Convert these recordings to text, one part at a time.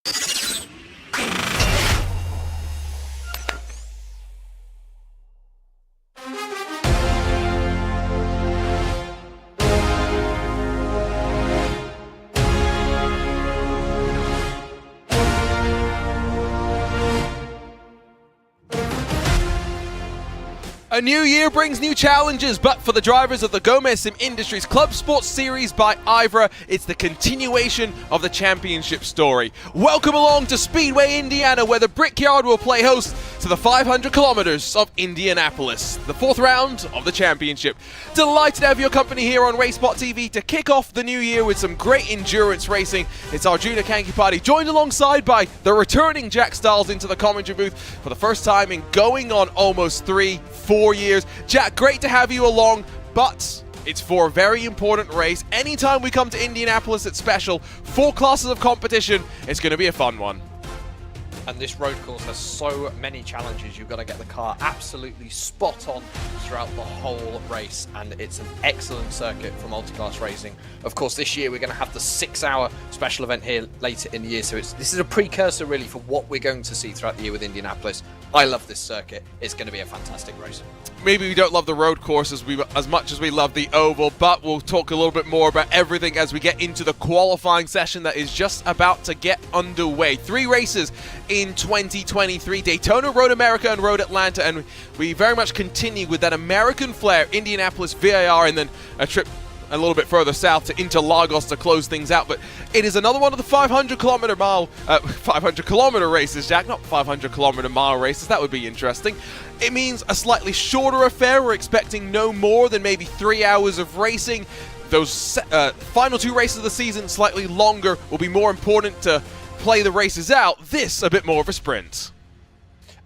A new year brings new challenges, but for the drivers of the Gomez Sim Industries ClubSport Series by IVRA, it's the continuation of the championship story. Welcome along to Speedway, Indiana, where the Brickyard will play host to the 500 kilometers of Indianapolis, the fourth round of the championship. Delighted to have your company here on RaceSpotTV to kick off the new year with some great endurance racing. It's Arjuna Kankipati, joined alongside by the returning Jack Stiles into the commentary booth for the first time in going on almost 4 years. Jack, great to have you along, but it's for a very important race. Anytime we come to Indianapolis, it's special. 4 classes of competition. It's going to be a fun one. And this road course has so many challenges. You've got to get the car absolutely spot on throughout the whole race, and it's an excellent circuit for multi-class racing. Of course, this year we're going to have the 6-hour special event here later in the year, so this is a precursor really for what we're going to see throughout the year with Indianapolis. I love this circuit. It's going to be a fantastic race. Maybe we don't love the road course as much as we love the oval, but we'll talk a little bit more about everything as we get into the qualifying session that is just about to get underway. 3 races in 2023, Daytona, Road America, and Road Atlanta, and we very much continue with that American flair, Indianapolis, VIR, and then a trip a little bit further south to Interlagos to close things out. But it is another one of the 500 kilometer races, Jack, not 500 kilometer mile races. That would be interesting. It means a slightly shorter affair. We're expecting no more than maybe 3 hours of racing. Those final 2 races of the season, slightly longer, will be more important to play the races out. This, a bit more of a sprint.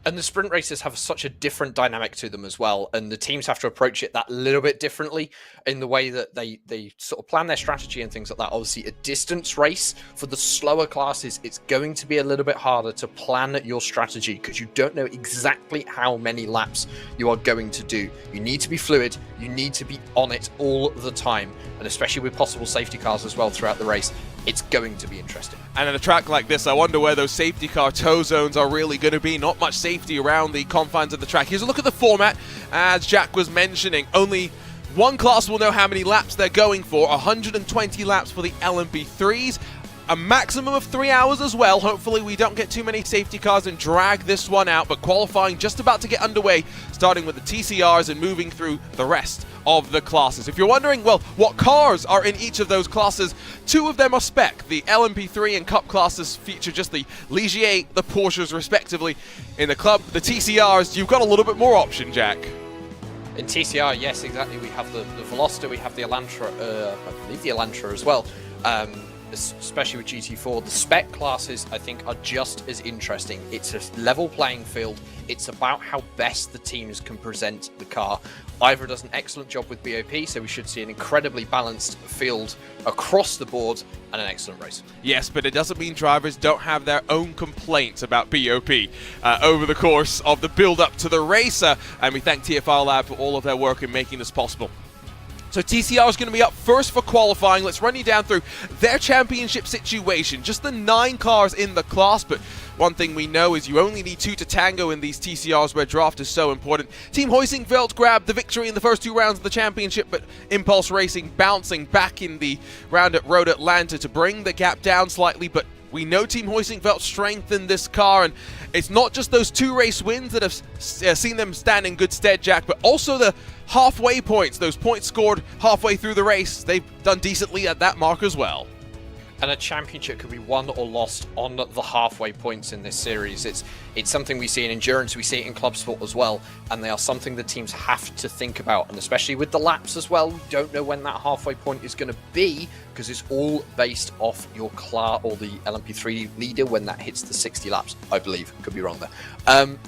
And the sprint races have such a different dynamic to them as well, and the teams have to approach it that little bit differently in the way that they sort of plan their strategy and things like that. Obviously, a distance race for the slower classes, it's going to be a little bit harder to plan your strategy because you don't know exactly how many laps you are going to do. You need to be fluid, you need to be on it all the time, and especially with possible safety cars as well throughout the race. It's going to be interesting. And at a track like this, I wonder where those safety car tow zones are really going to be. Not much safety around the confines of the track. Here's a look at the format. As Jack was mentioning, only one class will know how many laps they're going for. 120 laps for the LMP3s. A maximum of 3 hours as well. Hopefully we don't get too many safety cars and drag this one out, but qualifying just about to get underway, starting with the TCRs and moving through the rest of the classes. If you're wondering, well, what cars are in each of those classes, 2 of them are spec. The LMP3 and Cup classes feature just the Ligier, the Porsches respectively. In the Club, the TCRs, you've got a little bit more option, Jack. In TCR, yes, exactly. We have the Veloster, we have the Elantra, I believe the Elantra as well. Especially with GT4, the spec classes I think are just as interesting. It's a level playing field. It's about how best the teams can present the car. IVRA does an excellent job with BOP, so we should see an incredibly balanced field across the board and an excellent race. Yes, but it doesn't mean drivers don't have their own complaints about BOP over the course of the build-up to the race, and we thank TFR Lab for all of their work in making this possible. So TCR is going to be up first for qualifying. Let's run you down through their championship situation. Just the 9 cars in the class, but one thing we know is you only need 2 to tango in these TCRs where draft is so important. Team Huizingveld grabbed the victory in the first 2 rounds of the championship, but Impulse Racing bouncing back in the round at Road Atlanta to bring the gap down slightly, but we know Team Huizingveld strengthened this car, and it's not just those 2 race wins that have seen them stand in good stead, Jack, but also the halfway points, those points scored halfway through the race. They've done decently at that mark as well. And a championship could be won or lost on the halfway points in this series. It's something we see in endurance, we see it in club sport as well, and they are something the teams have to think about, and especially with the laps as well. We don't know when that halfway point is going to be because it's all based off your class or the LMP3 leader when that hits the 60 laps, I believe. Could be wrong there.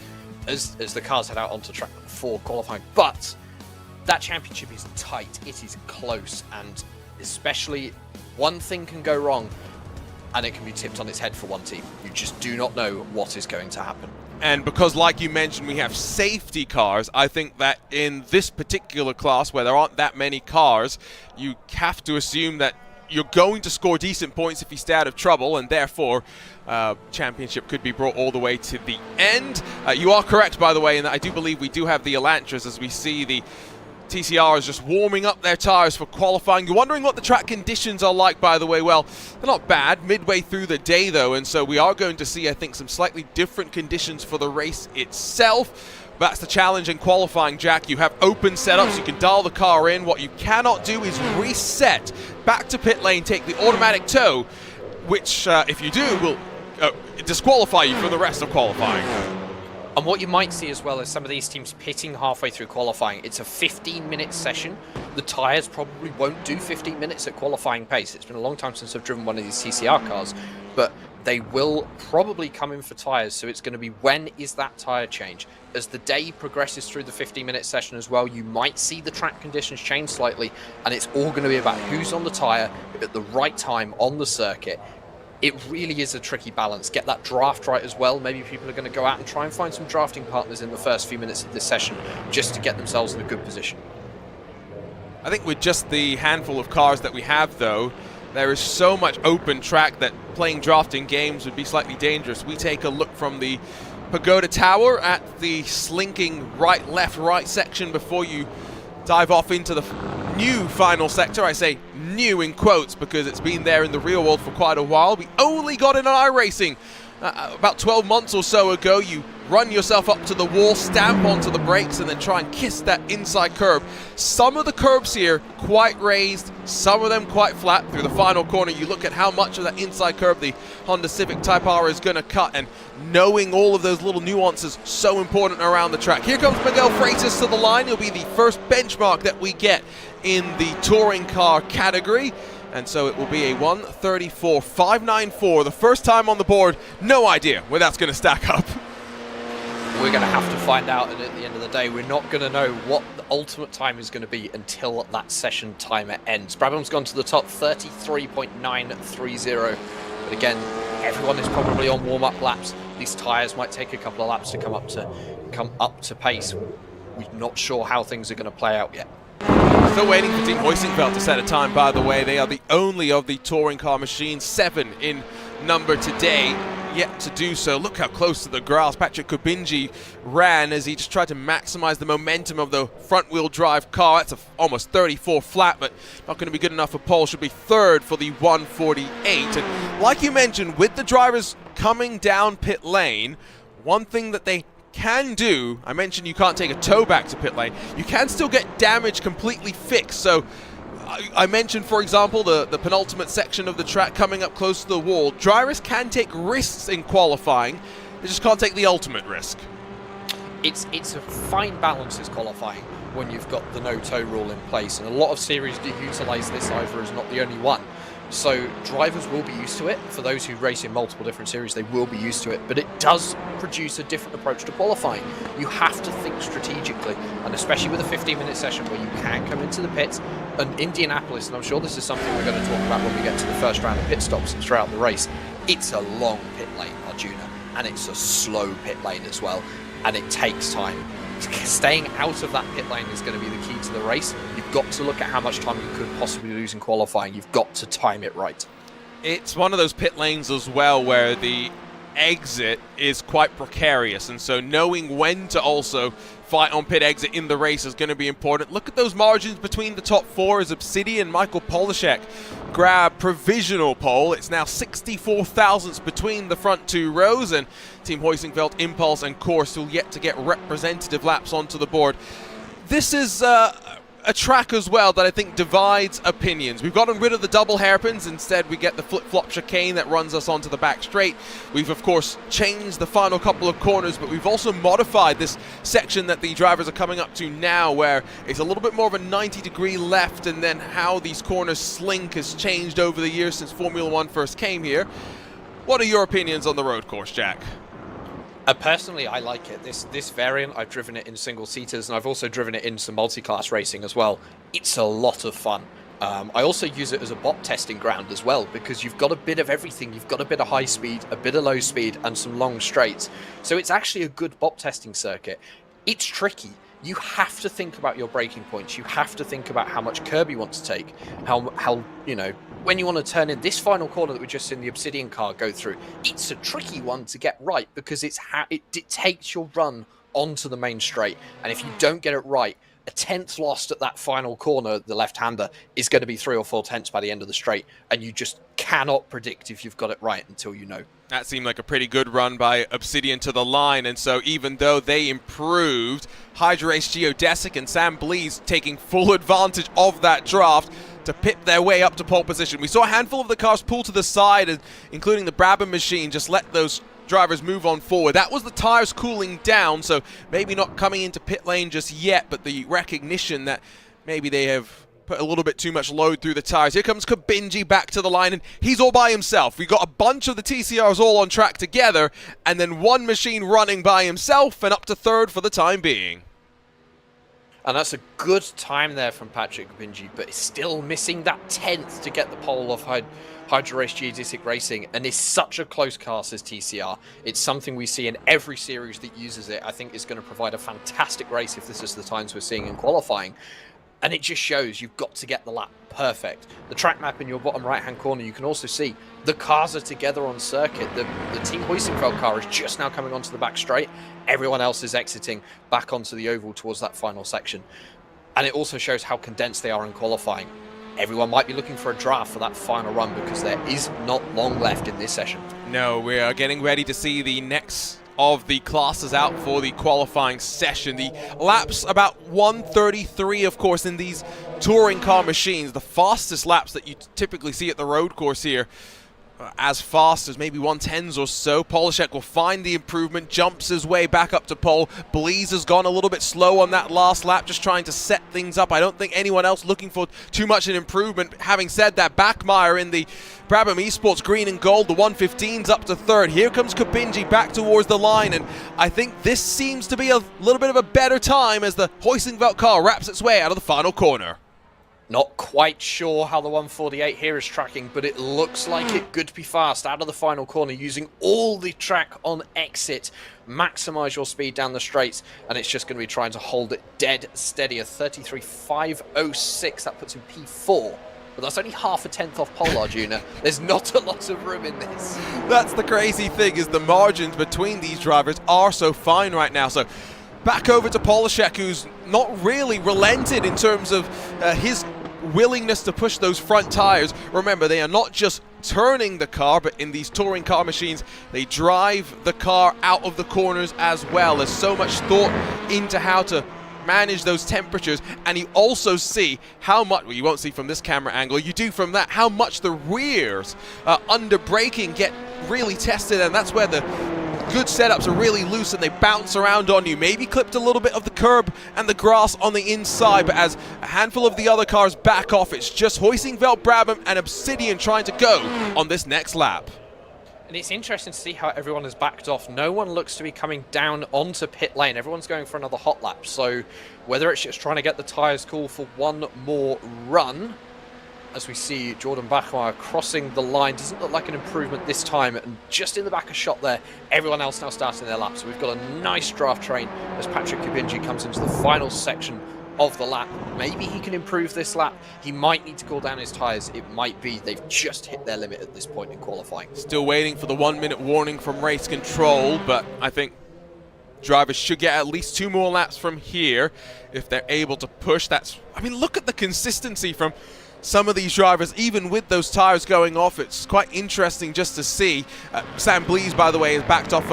As the cars head out onto track for qualifying, but that championship is tight, it is close, and especially one thing can go wrong and it can be tipped on its head for one team. You just do not know what is going to happen. And because, like you mentioned, we have safety cars, I think that in this particular class where there aren't that many cars, you have to assume that you're going to score decent points if you stay out of trouble, and therefore championship could be brought all the way to the end. You are correct, by the way, in that I do believe we do have the Elantras as we see the TCR is just warming up their tires for qualifying. You're wondering what the track conditions are like, by the way. Well, they're not bad midway through the day, though, and so we are going to see, I think, some slightly different conditions for the race itself. That's the challenge in qualifying, Jack. You have open setups. You can dial the car in. What you cannot do is reset back to pit lane, take the automatic tow, which, if you do, will disqualify you for the rest of qualifying. And what you might see as well is some of these teams pitting halfway through qualifying. It's a 15-minute session. The tyres probably won't do 15 minutes at qualifying pace. It's been a long time since I've driven one of these TCR cars, but they will probably come in for tyres. So it's going to be, when is that tyre change? As the day progresses through the 15-minute session as well, you might see the track conditions change slightly, and it's all going to be about who's on the tyre at the right time on the circuit. It really is a tricky balance. Get that draft right as well. Maybe people are going to go out and try and find some drafting partners in the first few minutes of this session just to get themselves in a good position. I think with just the handful of cars that we have, though, there is so much open track that playing drafting games would be slightly dangerous. We take a look from the Pagoda Tower at the slinking right, left, right section before you dive off into the new final sector. I say new in quotes because it's been there in the real world for quite a while. We only got it on iRacing about 12 months or so ago. You run yourself up to the wall, stamp onto the brakes, and then try and kiss that inside curb. Some of the curbs here quite raised, some of them quite flat. Through the final corner, you look at how much of that inside curb the Honda Civic Type R is going to cut, and knowing all of those little nuances so important around the track. Here comes Miguel Freitas to the line. He'll be the first benchmark that we get in the touring car category. And so it will be a 1:34.594, the first time on the board. No idea where that's going to stack up. We're going to have to find out, and at the end of the day, we're not going to know what the ultimate time is going to be until that session timer ends. Brabham's gone to the top, 33.930. But again, everyone is probably on warm-up laps. These tyres might take a couple of laps to come up to pace. We're not sure how things are going to play out yet. Still waiting for Team Hoisingveld to set a time, by the way. They are the only of the touring car machines, 7 in number today, yet to do so. Look how close to the grass Patrick Kubinji ran as he just tried to maximize the momentum of the front-wheel drive car. That's almost 34 flat, but not going to be good enough for pole. Should be third for the 148. And like you mentioned, with the drivers coming down pit lane, one thing that they can do, I mentioned you can't take a tow back to pit lane, you can still get damage completely fixed. So I mentioned, for example, the penultimate section of the track coming up close to the wall. Drivers can take risks in qualifying, they just can't take the ultimate risk. It's a fine balance is qualifying when you've got the no-tow rule in place, and a lot of series do utilise this. IVRA is not the only one. So drivers will be used to it. For those who race in multiple different series, they will be used to it, but it does produce a different approach to qualifying. You have to think strategically, and especially with a 15-minute session where you can come into the pits. And Indianapolis, and I'm sure this is something we're going to talk about when we get to the first round of pit stops throughout the race, it's a long pit lane, Arjuna, and it's a slow pit lane as well, and it takes time. Staying out of that pit lane is going to be the key to the race. You've got to look at how much time you could possibly lose in qualifying. You've got to time it right. It's one of those pit lanes as well where the exit is quite precarious, and so knowing when to also fight on pit exit in the race is going to be important. Look at those margins between the top 4 as Obsidian and Michael Polishek grab provisional pole. It's now 64 thousandths between the front 2 rows, and Team Hoisingveld, Impulse and Course will yet to get representative laps onto the board. This is a track as well that I think divides opinions. We've gotten rid of the double hairpins. Instead, we get the flip-flop chicane that runs us onto the back straight. We've, of course, changed the final couple of corners, but we've also modified this section that the drivers are coming up to now, where it's a little bit more of a 90-degree left, and then how these corners slink has changed over the years since Formula One first came here. What are your opinions on the road course, Jack? Personally, I like it. This variant, I've driven it in single-seaters, and I've also driven it in some multi-class racing as well. It's a lot of fun. I also use it as a bot testing ground as well, because you've got a bit of everything. You've got a bit of high speed, a bit of low speed, and some long straights. So it's actually a good bot testing circuit. It's tricky. You have to think about your braking points. You have to think about how much curb you want to take, how when you want to turn in this final corner that we just seen the Obsidian car go through, it's a tricky one to get right because it dictates your run onto the main straight. And if you don't get it right, a tenth lost at that final corner, the left-hander, is going to be 3 or 4 tenths by the end of the straight, and you just cannot predict if you've got it right until you know. That seemed like a pretty good run by Obsidian to the line, and so even though they improved, HydraRace Geodesic and Sam Blees taking full advantage of that draft to pip their way up to pole position. We saw a handful of the cars pull to the side, including the Brabham machine, just let those drivers move on forward. That was the tires cooling down, so maybe not coming into pit lane just yet, but the recognition that maybe they have put a little bit too much load through the tires. Here comes Kabinji back to the line, and he's all by himself. We got a bunch of the TCRs all on track together, and then one machine running by himself and up to third for the time being. And that's a good time there from Patrick Kabinji, but it's still missing that 10th to get the pole off HydraRace Geodesic Racing, and it's such a close cast as TCR. It's something we see in every series that uses it. I think it's going to provide a fantastic race if this is the times we're seeing in qualifying. And it just shows you've got to get the lap perfect. The track map in your bottom right-hand corner, you can also see the cars are together on circuit. The Team Huisenfeld car is just now coming onto the back straight. Everyone else is exiting back onto the oval towards that final section. And it also shows how condensed they are in qualifying. Everyone might be looking for a draft for that final run because there is not long left in this session. No, we are getting ready to see the next of the classes out for the qualifying session. The laps about 1:33, of course, in these touring car machines. The fastest laps that you typically see at the road course here, as fast as maybe 110s or so. Polishek will find the improvement, jumps his way back up to pole. Blees has gone a little bit slow on that last lap, just trying to set things up. I don't think anyone else looking for too much an improvement. Having said that, Backmeyer in the Brabham Esports green and gold, the 115's up to third. Here comes Kabinji back towards the line, and I think this seems to be a little bit of a better time as the Huisenfeld car wraps its way out of the final corner. Not quite sure how the 148 here is tracking, but it looks like it could be fast out of the final corner using all the track on exit. Maximize your speed down the straights, and it's just going to be trying to hold it dead steady. A 33.506, that puts him P4. But that's only half a tenth off pole, Arjuna. There's not a lot of room in this. That's the crazy thing, is the margins between these drivers are so fine right now. So back over to Polishek, who's not really relented in terms of his willingness to push those front tires. Remember, they are not just turning the car, but in these touring car machines, they drive the car out of the corners as well. There's so much thought into how to manage those temperatures, and you also see how much, well, you won't see from this camera angle, you do from that, how much the rears under braking get really tested, and that's where the good setups are really loose and they bounce around on you. Maybe clipped a little bit of the curb and the grass on the inside, but as a handful of the other cars back off, it's just Huisenfeld, Brabham and Obsidian trying to go on this next lap. And it's interesting to see how everyone has backed off. No one looks to be coming down onto pit lane. Everyone's going for another hot lap. So whether it's just trying to get the tyres cool for one more run, as we see Jordan Bachmeier crossing the line, doesn't look like an improvement this time, and just in the back of shot there, everyone else now starting their lap. So we've got a nice draft train as Patrick Kabinji comes into the final section of the lap. Maybe he can improve this lap. He might need to cool down his tyres. It might be they've just hit their limit at this point in qualifying. Still waiting for the 1 minute warning from race control, but I think drivers should get at least 2 more laps from here if they're able to push. That's, I mean, look at the consistency from some of these drivers, even with those tires going off. It's quite interesting just to see. Sam Blees, by the way, has backed off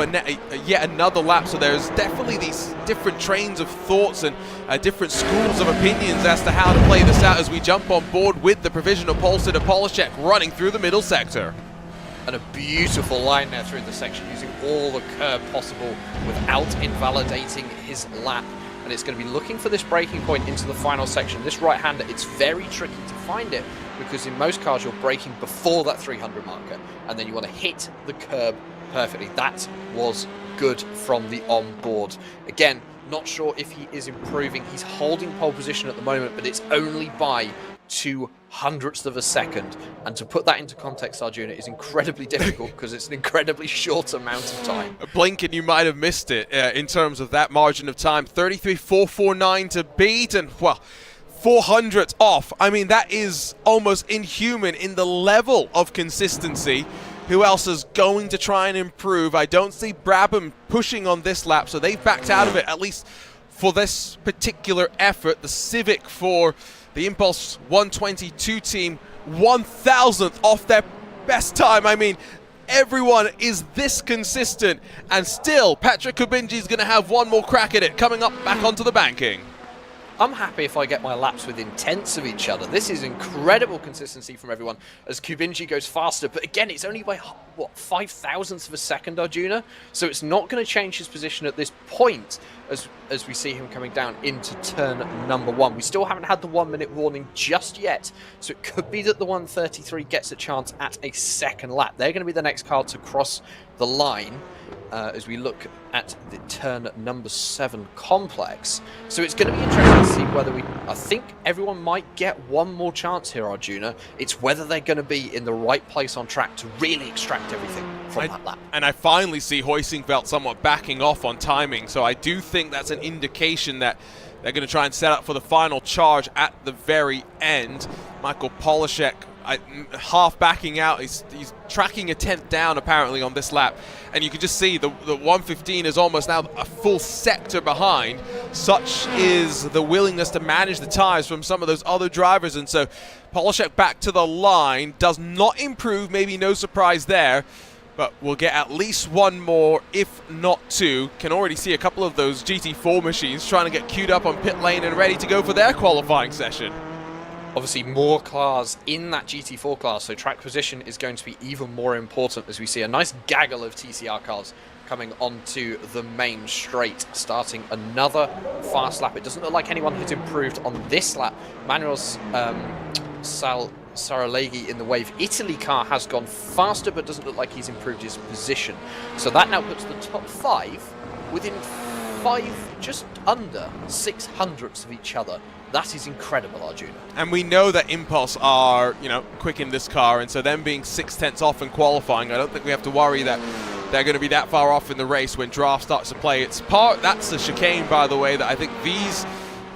yet another lap, so there's definitely these different trains of thoughts and different schools of opinions as to how to play this out as we jump on board with the provisional pole sitter Polishek running through the middle sector. And a beautiful line there through the section, using all the curb possible without invalidating his lap. And it's going to be looking for this braking point into the final section. This right-hander, it's very tricky to find it because in most cars you're braking before that 300 marker and then you want to hit the curb perfectly. That was good from the onboard. Again, not sure if he is improving. He's holding pole position at the moment, but it's only by 0.02 of a second, and to put that into context, Arjuna, is incredibly difficult because it's an incredibly short amount of time. Blink and you might have missed it in terms of that margin of time. 33.449 to beat, and well, 400th off. I mean, that is almost inhuman in the level of consistency. Who else is going to try and improve? I don't see Brabham pushing on this lap, so they've backed out of it, at least for this particular effort. The Civic for the Impulse 122 team, 1,000th off their best time. I mean, everyone is this consistent, and still Patrick Kubinji is going to have one more crack at it, coming up back onto the banking. I'm happy if I get my laps within tenths of each other. This is incredible consistency from everyone as Kubinji goes faster. But again, it's only by, what, 5,000ths of a second, Arjuna? So it's not going to change his position at this point as we see him coming down into turn number 1. We still haven't had the 1 minute warning just yet. So it could be that the 133 gets a chance at a second lap. They're going to be the next car to cross the line. As we look at the turn number 7 complex. So it's going to be interesting to see whether I think everyone might get one more chance here, Arjuna. It's whether they're going to be in the right place on track to really extract everything from that lap. And I finally see Hoisingveld somewhat backing off on timing, so I do think that's an indication that they're going to try and set up for the final charge at the very end. Michael Polishek half backing out. He's tracking a 10th down apparently on this lap, and you can just see the 115 is almost now a full sector behind. Such is the willingness to manage the tires from some of those other drivers, and so Polishek back to the line does not improve. Maybe no surprise there, but we'll get at least one more, if not two. Can already see a couple of those GT4 machines trying to get queued up on pit lane and ready to go for their qualifying session. Obviously more cars in that GT4 class, so track position is going to be even more important as we see a nice gaggle of TCR cars coming onto the main straight, starting another fast lap. It doesn't look like anyone has improved on this lap. Manuel Saralegi in the Wave Italy car has gone faster, but doesn't look like he's improved his position. So that now puts the top 5 within 5, just under 600ths of each other. That is incredible, Arjuna. And we know that Impulse are, quick in this car, and so them being 6/10 off in qualifying, I don't think we have to worry that they're going to be that far off in the race when draft starts to play. That's the chicane, by the way, that I think these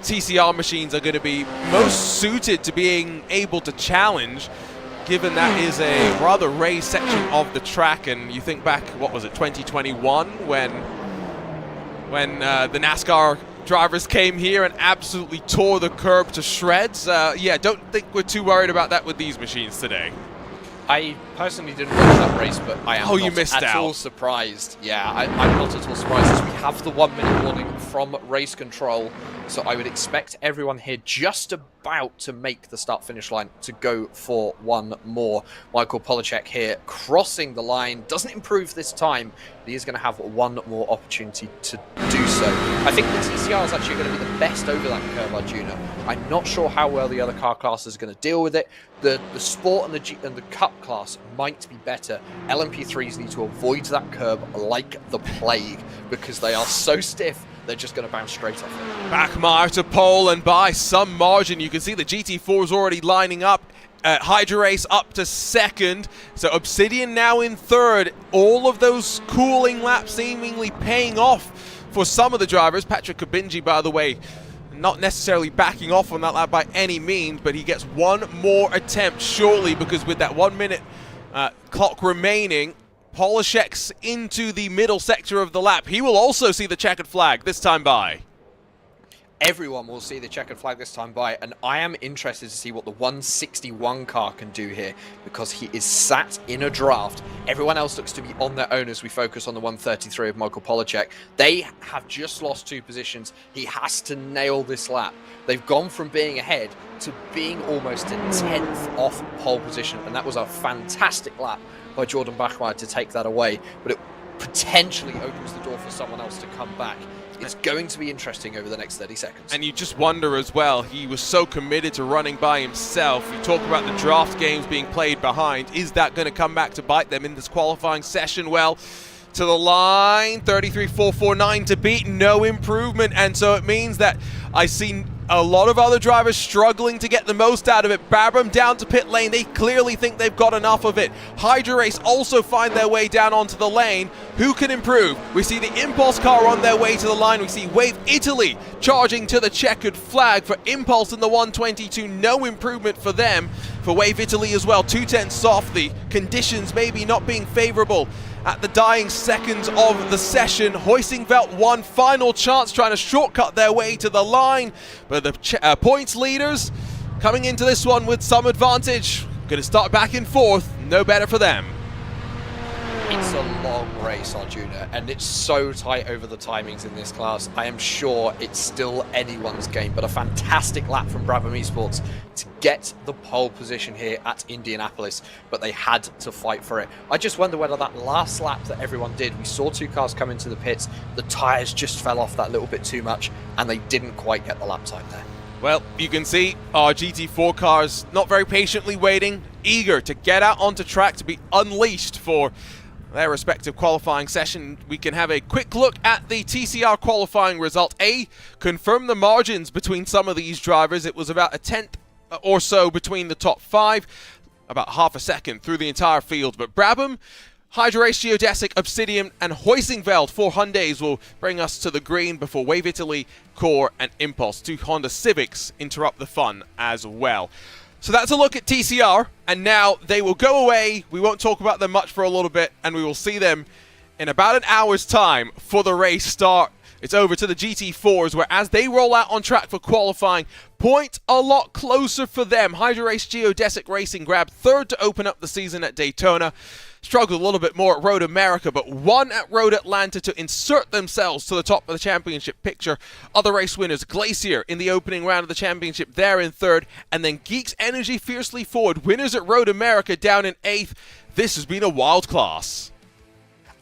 TCR machines are going to be most suited to being able to challenge, given that is a rather raised section of the track. And you think back, what was it, 2021, when the NASCAR drivers came here and absolutely tore the curb to shreds. Yeah, don't think we're too worried about that with these machines today. I personally didn't watch that race, but I am not at all surprised. Yeah, I'm not at all surprised as we have the 1 minute warning from race control. So I would expect everyone here just about to make the start-finish line to go for one more. Michael Polishek here crossing the line. Doesn't improve this time, but he is going to have one more opportunity to do so. I think the TCR is actually going to be the best over that curve, Arjuna. I'm not sure how well the other car classes are going to deal with it. The Sport and the Cup class might be better. LMP3s need to avoid that curb like the plague because they are so stiff. They're just going to bounce straight off it. Bachmeier to pole, and by some margin, you can see the GT4 is already lining up. Hydra Race up to second. So Obsidian now in third. All of those cooling laps seemingly paying off for some of the drivers. Patrick Kubinji, by the way, not necessarily backing off on that lap by any means, but he gets one more attempt shortly, because with that 1 minute clock remaining, Polishek's into the middle sector of the lap. He will also see the checkered flag this time by. Everyone will see the checkered flag this time by, and I am interested to see what the 161 car can do here, because he is sat in a draft. Everyone else looks to be on their own as we focus on the 133 of Michael Polishek. They have just lost 2 positions. He has to nail this lap. They've gone from being ahead to being almost a 10th off pole position, and that was a fantastic lap by Jordan Bachmeier to take that away, but it potentially opens the door for someone else to come back. It's going to be interesting over the next 30 seconds. And you just wonder as well, he was so committed to running by himself. You talk about the draft games being played behind. Is that going to come back to bite them in this qualifying session? Well, to the line, 33.449 to beat, no improvement. And so it means that I see a lot of other drivers struggling to get the most out of it. Brabham down to pit lane. They clearly think they've got enough of it. iRacing also find their way down onto the lane. Who can improve? We see the Impulse car on their way to the line. We see Wave Italy charging to the checkered flag for Impulse in the 122. No improvement for them. For Wave Italy as well, 210 soft. The conditions maybe not being favorable at the dying seconds of the session. Huizinveld one final chance trying to shortcut their way to the line, but the points leaders coming into this one with some advantage. Going to start back and forth, no better for them. It's a long race, Arjuna, and it's so tight over the timings in this class. I am sure it's still anyone's game, but a fantastic lap from Brabham Esports to get the pole position here at Indianapolis, but they had to fight for it. I just wonder whether that last lap that everyone did, we saw two cars come into the pits, the tyres just fell off that little bit too much, and they didn't quite get the lap time there. Well, you can see our GT4 cars not very patiently waiting, eager to get out onto track to be unleashed for their respective qualifying session. We can have a quick look at the TCR qualifying result. Confirm the margins between some of these drivers. It was about a tenth or so between the top five, about half a second through the entire field. But Brabham, iRacing, Geodesic, Obsidian, and Huizinveld, 4 Hyundais, will bring us to the green before Wave Italy, Core, and Impulse, 2 Honda Civics, interrupt the fun as well. So that's a look at TCR, and now they will go away. We won't talk about them much for a little bit, and we will see them in about an hour's time for the race start. It's over to the GT4s, where as they roll out on track for qualifying, point a lot closer for them. iRacing Geodesic Racing grabbed third to open up the season at Daytona. Struggled a little bit more at Road America, but won at Road Atlanta to insert themselves to the top of the championship picture. Other race winners, Glacier in the opening round of the championship, there in third, and then Geeks Energy fiercely forward, winners at Road America down in 8th. This has been a wild class.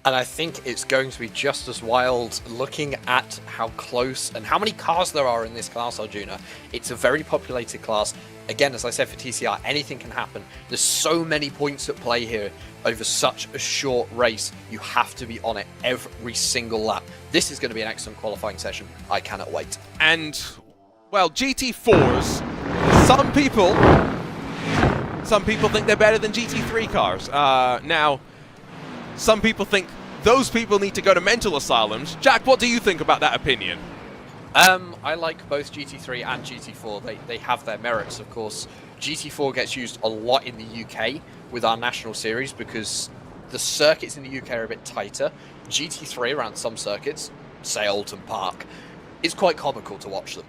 And I think it's going to be just as wild looking at how close and how many cars there are in this class, Arjuna. It's a very populated class. Again, as I said, for TCR, anything can happen. There's so many points at play here over such a short race. You have to be on it every single lap. This is going to be an excellent qualifying session. I cannot wait. And, well, GT4s, some people think they're better than GT3 cars. Now, some people think those people need to go to mental asylums. Jack, what do you think about that opinion? I like both GT3 and GT4. They have their merits, of course. GT4 gets used a lot in the UK with our national series because the circuits in the UK are a bit tighter. GT3 around some circuits, say Alton Park, it's quite comical to watch them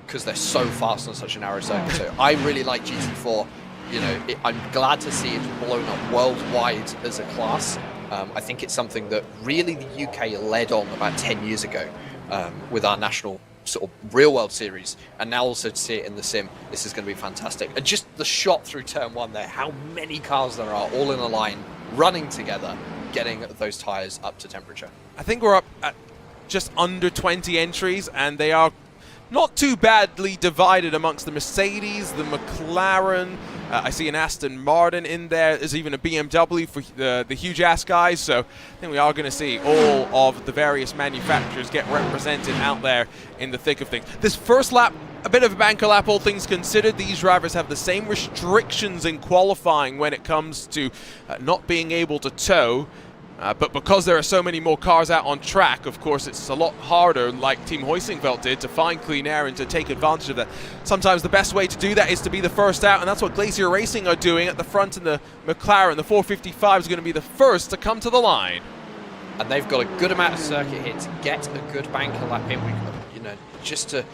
because they're so fast on such a narrow circuit. So I really like GT4. You know, I'm glad to see it's blown up worldwide as a class. I think it's something that really the UK led on about 10 years ago with our national sort of real-world series, and now also to see it in the sim, this is going to be fantastic. And just the shot through turn 1 there, how many cars there are all in a line, running together, getting those tyres up to temperature. I think we're up at just under 20 entries, and they are not too badly divided amongst the Mercedes, the McLaren. I see an Aston Martin in there. There's even a BMW for the huge-ass guys. So I think we are going to see all of the various manufacturers get represented out there in the thick of things. This first lap, a bit of a banker lap, all things considered. These drivers have the same restrictions in qualifying when it comes to not being able to tow. But because there are so many more cars out on track, of course, it's a lot harder, like Team Huizinveld did, to find clean air and to take advantage of that. Sometimes the best way to do that is to be the first out, and that's what Glacier Racing are doing at the front in the McLaren. The 455 is going to be the first to come to the line. And they've got a good amount of circuit here to get a good banker lap in. You know, just to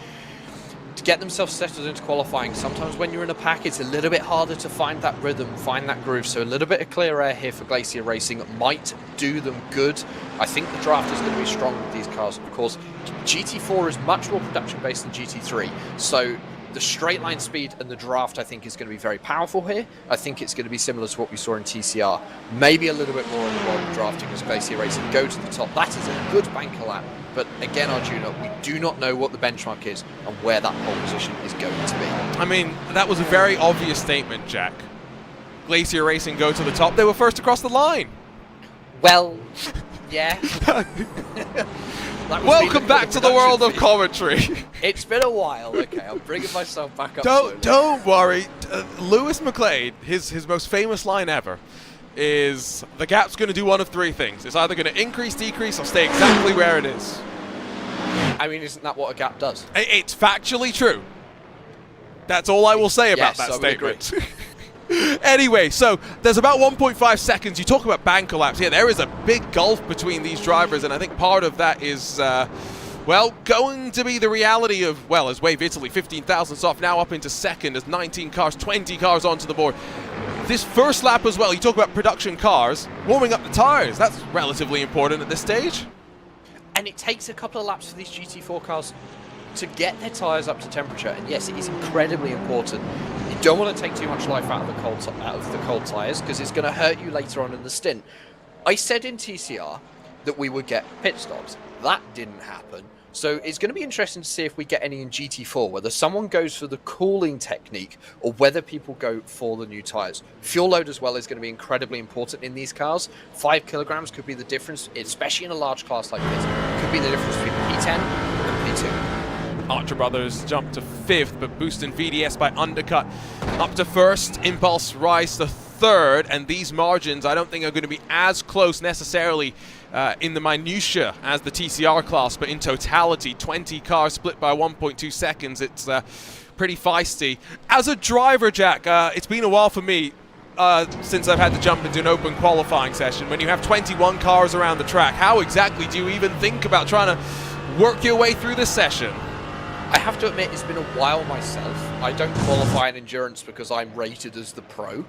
get themselves settled into qualifying. Sometimes when you're in a pack, it's a little bit harder to find that rhythm, find that groove. So a little bit of clear air here for Glacier Racing might do them good. I think the draft is going to be strong with these cars. Of course, GT4 is much more production-based than GT3. So the straight line speed and the draft, I think, is going to be very powerful here. I think it's going to be similar to what we saw in TCR. Maybe a little bit more in the world of drafting as Glacier Racing go to the top. That is a good banker lap. But again, Arjuna, we do not know what the benchmark is and where that pole position is going to be. I mean, that was a very obvious statement, Jack. Glacier Racing go to the top. They were first across the line. Well, Yeah. Welcome back to the world of commentary. It's been a while. Okay, I'm bringing myself back up. Don't worry. Lewis McLean, his most famous line ever, is the gap's going to do one of three things. It's either going to increase, decrease, or stay exactly where it is. I mean, isn't that what a gap does? It's factually true. That's all I will say about that statement. Anyway, so there's about 1.5 seconds. You talk about bank collapse. Yeah, there is a big gulf between these drivers, and I think part of that is, well, going to be the reality of, well, as Wave Italy, 15,000 off, now up into second as 19 cars, 20 cars onto the board. This first lap as well, you talk about production cars, warming up the tires. That's relatively important at this stage. And it takes a couple of laps for these GT4 cars to get their tyres up to temperature, and yes, it is incredibly important. You don't want to take too much life out of the cold tyres because it's going to hurt you later on in the stint. I said in TCR that we would get pit stops. That didn't happen. So it's going to be interesting to see if we get any in GT4, whether someone goes for the cooling technique or whether people go for the new tyres. Fuel load as well is going to be incredibly important in these cars. 5 kilograms could be the difference, especially in a large class like this. Could be the difference between P10 and P2. Archer Brothers jump to 5th, but Boostin VDS by undercut up to 1st. Impulse rise to 3rd, and these margins I don't think are going to be as close necessarily in the minutiae as the TCR class, but in totality, 20 cars split by 1.2 seconds. It's pretty feisty. As a driver, Jack, it's been a while for me since I've had to jump into an open qualifying session. When you have 21 cars around the track, how exactly do you even think about trying to work your way through this session? I have to admit, it's been a while myself. I don't qualify in endurance because I'm rated as the pro.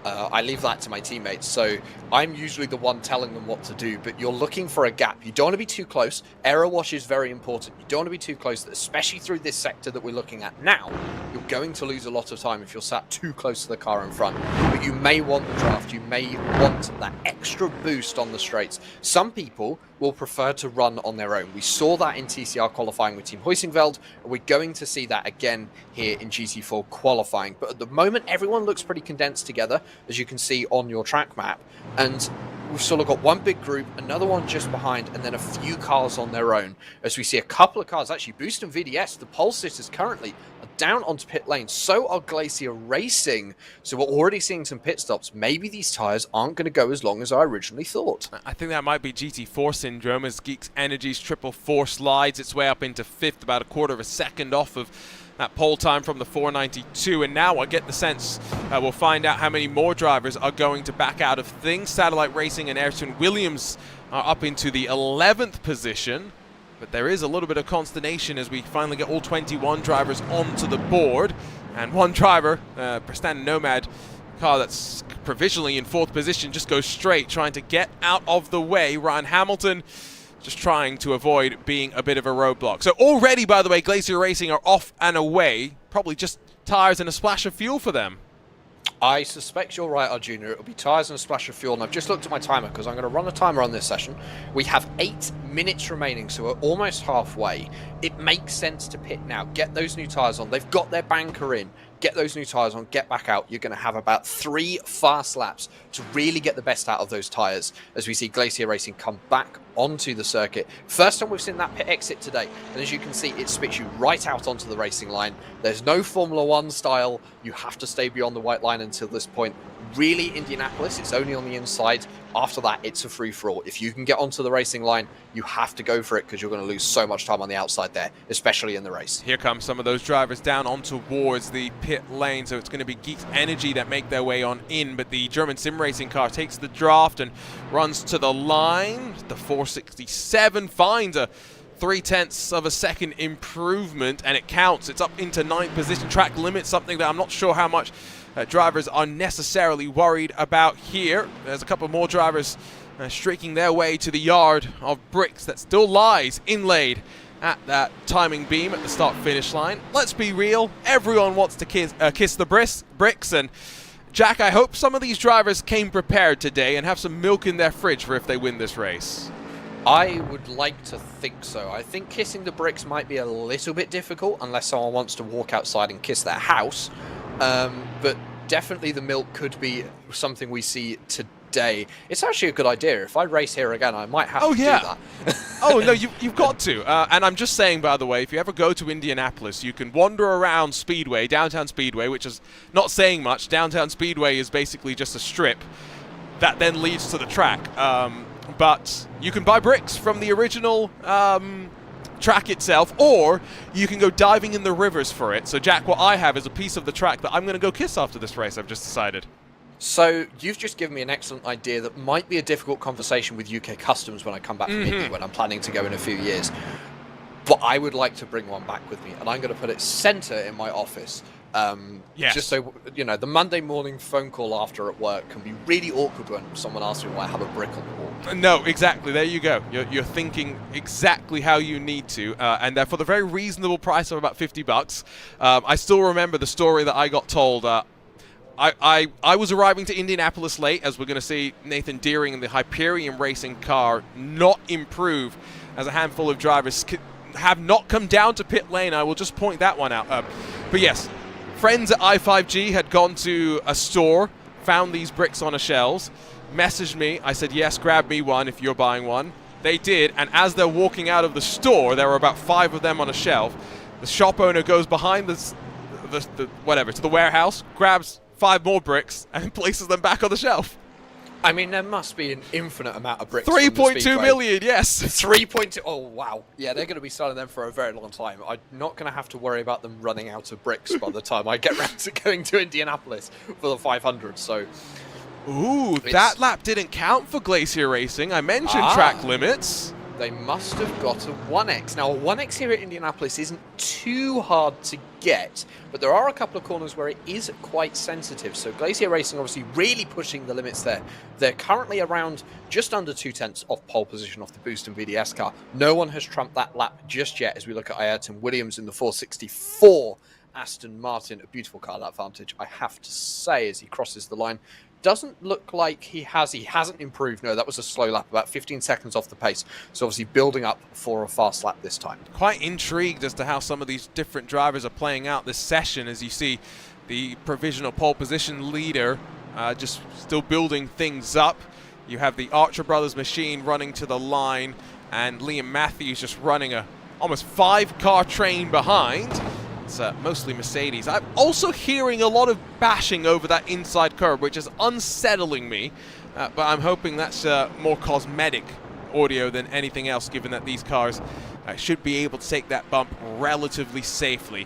I leave that to my teammates, so I'm usually the one telling them what to do, but you're looking for a gap. You don't want to be too close. Error wash is very important. You don't want to be too close, especially through this sector that we're looking at now. You're going to lose a lot of time if you're sat too close to the car in front, but you may want the draft. You may want that extra boost on the straights. Some people will prefer to run on their own. We saw that in TCR qualifying with Team Huysingveld, and we're going to see that again here in GT4 qualifying. But at the moment, everyone looks pretty condensed together, as you can see on your track map. And we've sort of got one big group, another one just behind, and then a few cars on their own. As we see a couple of cars, actually Boost and VDS, the pole sitters currently, are down onto pit lane. So are Glacier Racing. So we're already seeing some pit stops. Maybe these tyres aren't going to go as long as I originally thought. I think that might be GT4 syndrome as Geeks Energy's 444 slides its way up into 5th, about a quarter of a second off of that pole time from the 492, and now I get the sense we'll find out how many more drivers are going to back out of things. Satellite Racing and Ayrton Williams are up into the 11th position, but there is a little bit of consternation as we finally get all 21 drivers onto the board, and one driver, Prestanda Nomad, car that's provisionally in 4th position, just goes straight, trying to get out of the way. Ryan Hamilton just trying to avoid being a bit of a roadblock. So already, by the way, Glacier Racing are off and away. Probably just tyres and a splash of fuel for them. I suspect you're right, Arjuna. It'll be tyres and a splash of fuel. And I've just looked at my timer because I'm going to run a timer on this session. We have 8 minutes remaining, so we're almost halfway. It makes sense to pit now. Get those new tyres on. They've got their banker in. Get those new tyres on, get back out. You're going to have about 3 fast laps to really get the best out of those tyres as we see Glacier Racing come back onto the circuit. First time we've seen that pit exit today, and as you can see, it spits you right out onto the racing line. There's no Formula 1 style. You have to stay beyond the white line until this point. Really, Indianapolis, it's only on the inside. After that, it's a free-for-all. If you can get onto the racing line, you have to go for it because you're going to lose so much time on the outside there, especially in the race. Here come some of those drivers down on towards the pit lane, so it's going to be Geeks Energy that make their way on in, but the German sim racing car takes the draft and runs to the line. The 467 finds a 0.3 of a second improvement, and it counts. It's up into 9th position. Track limit, something that I'm not sure how much drivers are necessarily worried about here. There's a couple more drivers streaking their way to the yard of bricks that still lies inlaid at that timing beam at the start-finish line. Let's be real, everyone wants to kiss the bricks, and Jack, I hope some of these drivers came prepared today and have some milk in their fridge for if they win this race. I would like to think so. I think kissing the bricks might be a little bit difficult unless someone wants to walk outside and kiss their house. But definitely the milk could be something we see today. day. It's actually a good idea. If I race here again, I might have to do that. Oh, no, you've got to. And I'm just saying, by the way, if you ever go to Indianapolis, you can wander around Speedway, downtown Speedway, which is not saying much. Downtown Speedway is basically just a strip that then leads to the track. But you can buy bricks from the original track itself, or you can go diving in the rivers for it. So, Jack, what I have is a piece of the track that I'm going to go kiss after this race, I've just decided. So, you've just given me an excellent idea that might be a difficult conversation with UK Customs when I come back from Indy, when I'm planning to go in a few years. But I would like to bring one back with me, and I'm going to put it center in my office. Just so, the Monday morning phone call after at work can be really awkward when someone asks me why I have a brick on the wall. No, exactly. There you go. You're thinking exactly how you need to, and for the very reasonable price of about $50. I still remember the story that I got told. I was arriving to Indianapolis late, as we're going to see Nathan Deering in the Hyperion racing car not improve, as a handful of drivers have not come down to pit lane. I will just point that one out. But yes, friends at i5G had gone to a store, found these bricks on a shelves, messaged me. I said, yes, grab me one if you're buying one. They did, and as they're walking out of the store, there were about 5 of them on a shelf. The shop owner goes behind to the warehouse, grabs 5 more bricks, and places them back on the shelf. I mean, there must be an infinite amount of bricks. 3.2 million, yes. 3.2. Oh, wow. Yeah, they're going to be selling them for a very long time. I'm not going to have to worry about them running out of bricks by the time I get round to going to Indianapolis for the 500. So, ooh, that lap didn't count for Glacier Racing. I mentioned track limits. They must have got a 1X. Now, a 1X here at Indianapolis isn't too hard to get, but there are a couple of corners where it is quite sensitive. So Glacier Racing obviously really pushing the limits there. They're currently around just under 2/10 off pole position off the Boost and VDS car. No one has trumped that lap just yet as we look at Ayrton Williams in the 464 Aston Martin. A beautiful car, that Vantage, I have to say, as he crosses the line. Doesn't look like he hasn't improved. No, that was a slow lap, about 15 seconds off the pace. So obviously building up for a fast lap this time. Quite intrigued as to how some of these different drivers are playing out this session, as you see the provisional pole position leader just still building things up. You have the Archer Brothers machine running to the line, and Liam Matthews just running a almost 5-car train behind. It's mostly Mercedes. I'm also hearing a lot of bashing over that inside curb, which is unsettling me, but I'm hoping that's more cosmetic audio than anything else, given that these cars should be able to take that bump relatively safely.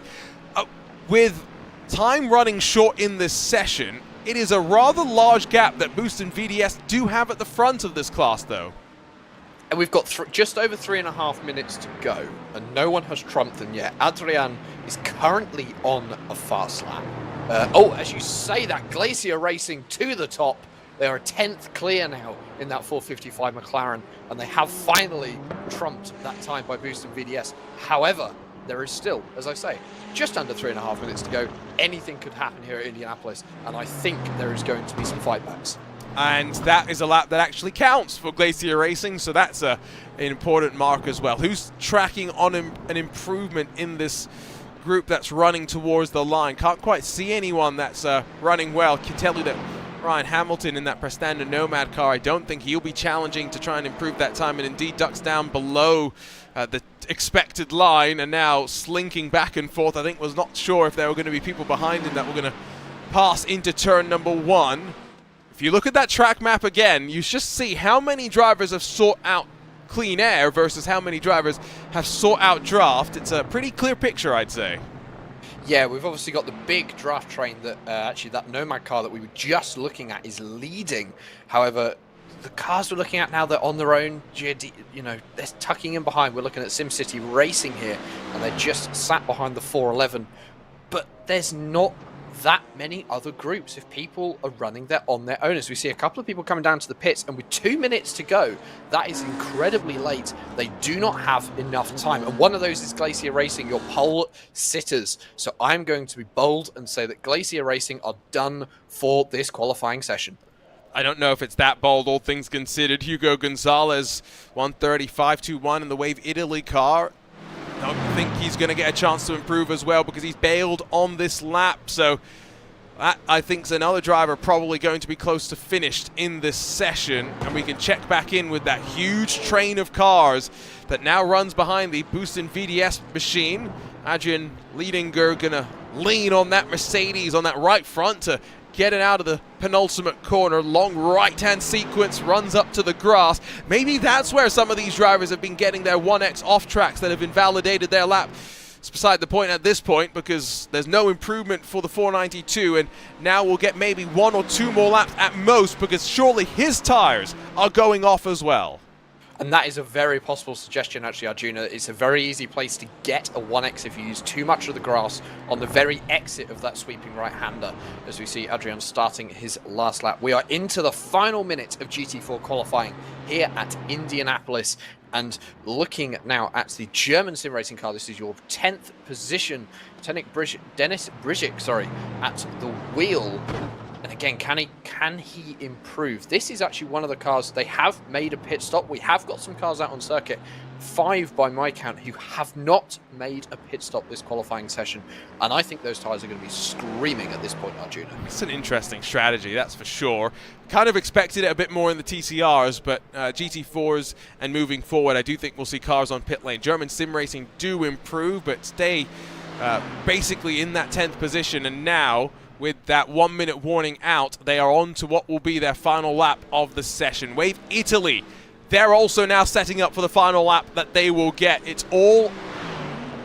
With time running short in this session, it is a rather large gap that Boost and VDS do have at the front of this class, though. And we've got just over 3.5 minutes to go, and no one has trumped them yet. Adrian is currently on a fast lap. As you say that, Glacier Racing to the top. They are 10th clear now in that 455 McLaren, and they have finally trumped that time by Boost and VDS. However, there is still, as I say, just under 3.5 minutes to go. Anything could happen here at Indianapolis, and I think there is going to be some fightbacks. And that is a lap that actually counts for Glacier Racing, so that's an important mark as well. Who's tracking on an improvement in this group that's running towards the line? Can't quite see anyone that's running well. Can tell you that Ryan Hamilton in that Prestanda Nomad car, I don't think he'll be challenging to try and improve that time, and indeed ducks down below the expected line, and now slinking back and forth. I think was not sure if there were going to be people behind him that were going to pass into turn number 1. If you look at that track map again, you just see how many drivers have sought out clean air versus how many drivers have sought out draft. It's a pretty clear picture, I'd say. Yeah, we've obviously got the big draft train that actually that Nomad car that we were just looking at is leading. However, the cars we're looking at now, they're on their own. They're tucking in behind. We're looking at SimCity Racing here, and they're just sat behind the 411. But there's not that many other groups. If people are running, they're on their own. As we see a couple of people coming down to the pits, and with 2 minutes to go, that is incredibly late. They do not have enough time, and one of those is Glacier Racing, your pole sitters. So I'm going to be bold and say that Glacier Racing are done for this qualifying session. I don't know if it's that bold, all things considered. Hugo Gonzalez, 1:35.21 in the Wave Italy car. I don't think he's going to get a chance to improve as well because he's bailed on this lap. So That, I think, is another driver probably going to be close to finished in this session, and we can check back in with that huge train of cars that now runs behind the boosted VDS machine. Adrian Leidinger gonna lean on that Mercedes on that right front to get it out of the penultimate corner. Long right-hand sequence runs up to the grass. Maybe that's where some of these drivers have been getting their 1x off tracks that have invalidated their lap. It's beside the point at this point, because there's no improvement for the 492, and now we'll get maybe 1 or 2 more laps at most, because surely his tires are going off as well. And that is a very possible suggestion, actually, Arjuna. It's a very easy place to get a 1x if you use too much of the grass on the very exit of that sweeping right-hander, as we see Adrian starting his last lap. We are into the final minute of GT4 qualifying here at Indianapolis. And looking now at the German sim racing car, this is your 10th position. Dennis Brigic, at the wheel. And again, can he improve? This is actually one of the cars. They have made a pit stop. We have got some cars out on circuit, 5 by my count, who have not made a pit stop this qualifying session. And I think those tyres are going to be screaming at this point, Arjuna. It's an interesting strategy, that's for sure. Kind of expected it a bit more in the TCRs, but GT4s and moving forward, I do think we'll see cars on pit lane. German sim racing do improve, but stay basically in that 10th position. And now, with that 1 minute warning out, they are on to what will be their final lap of the session. Wave Italy, they're also now setting up for the final lap that they will get. It's all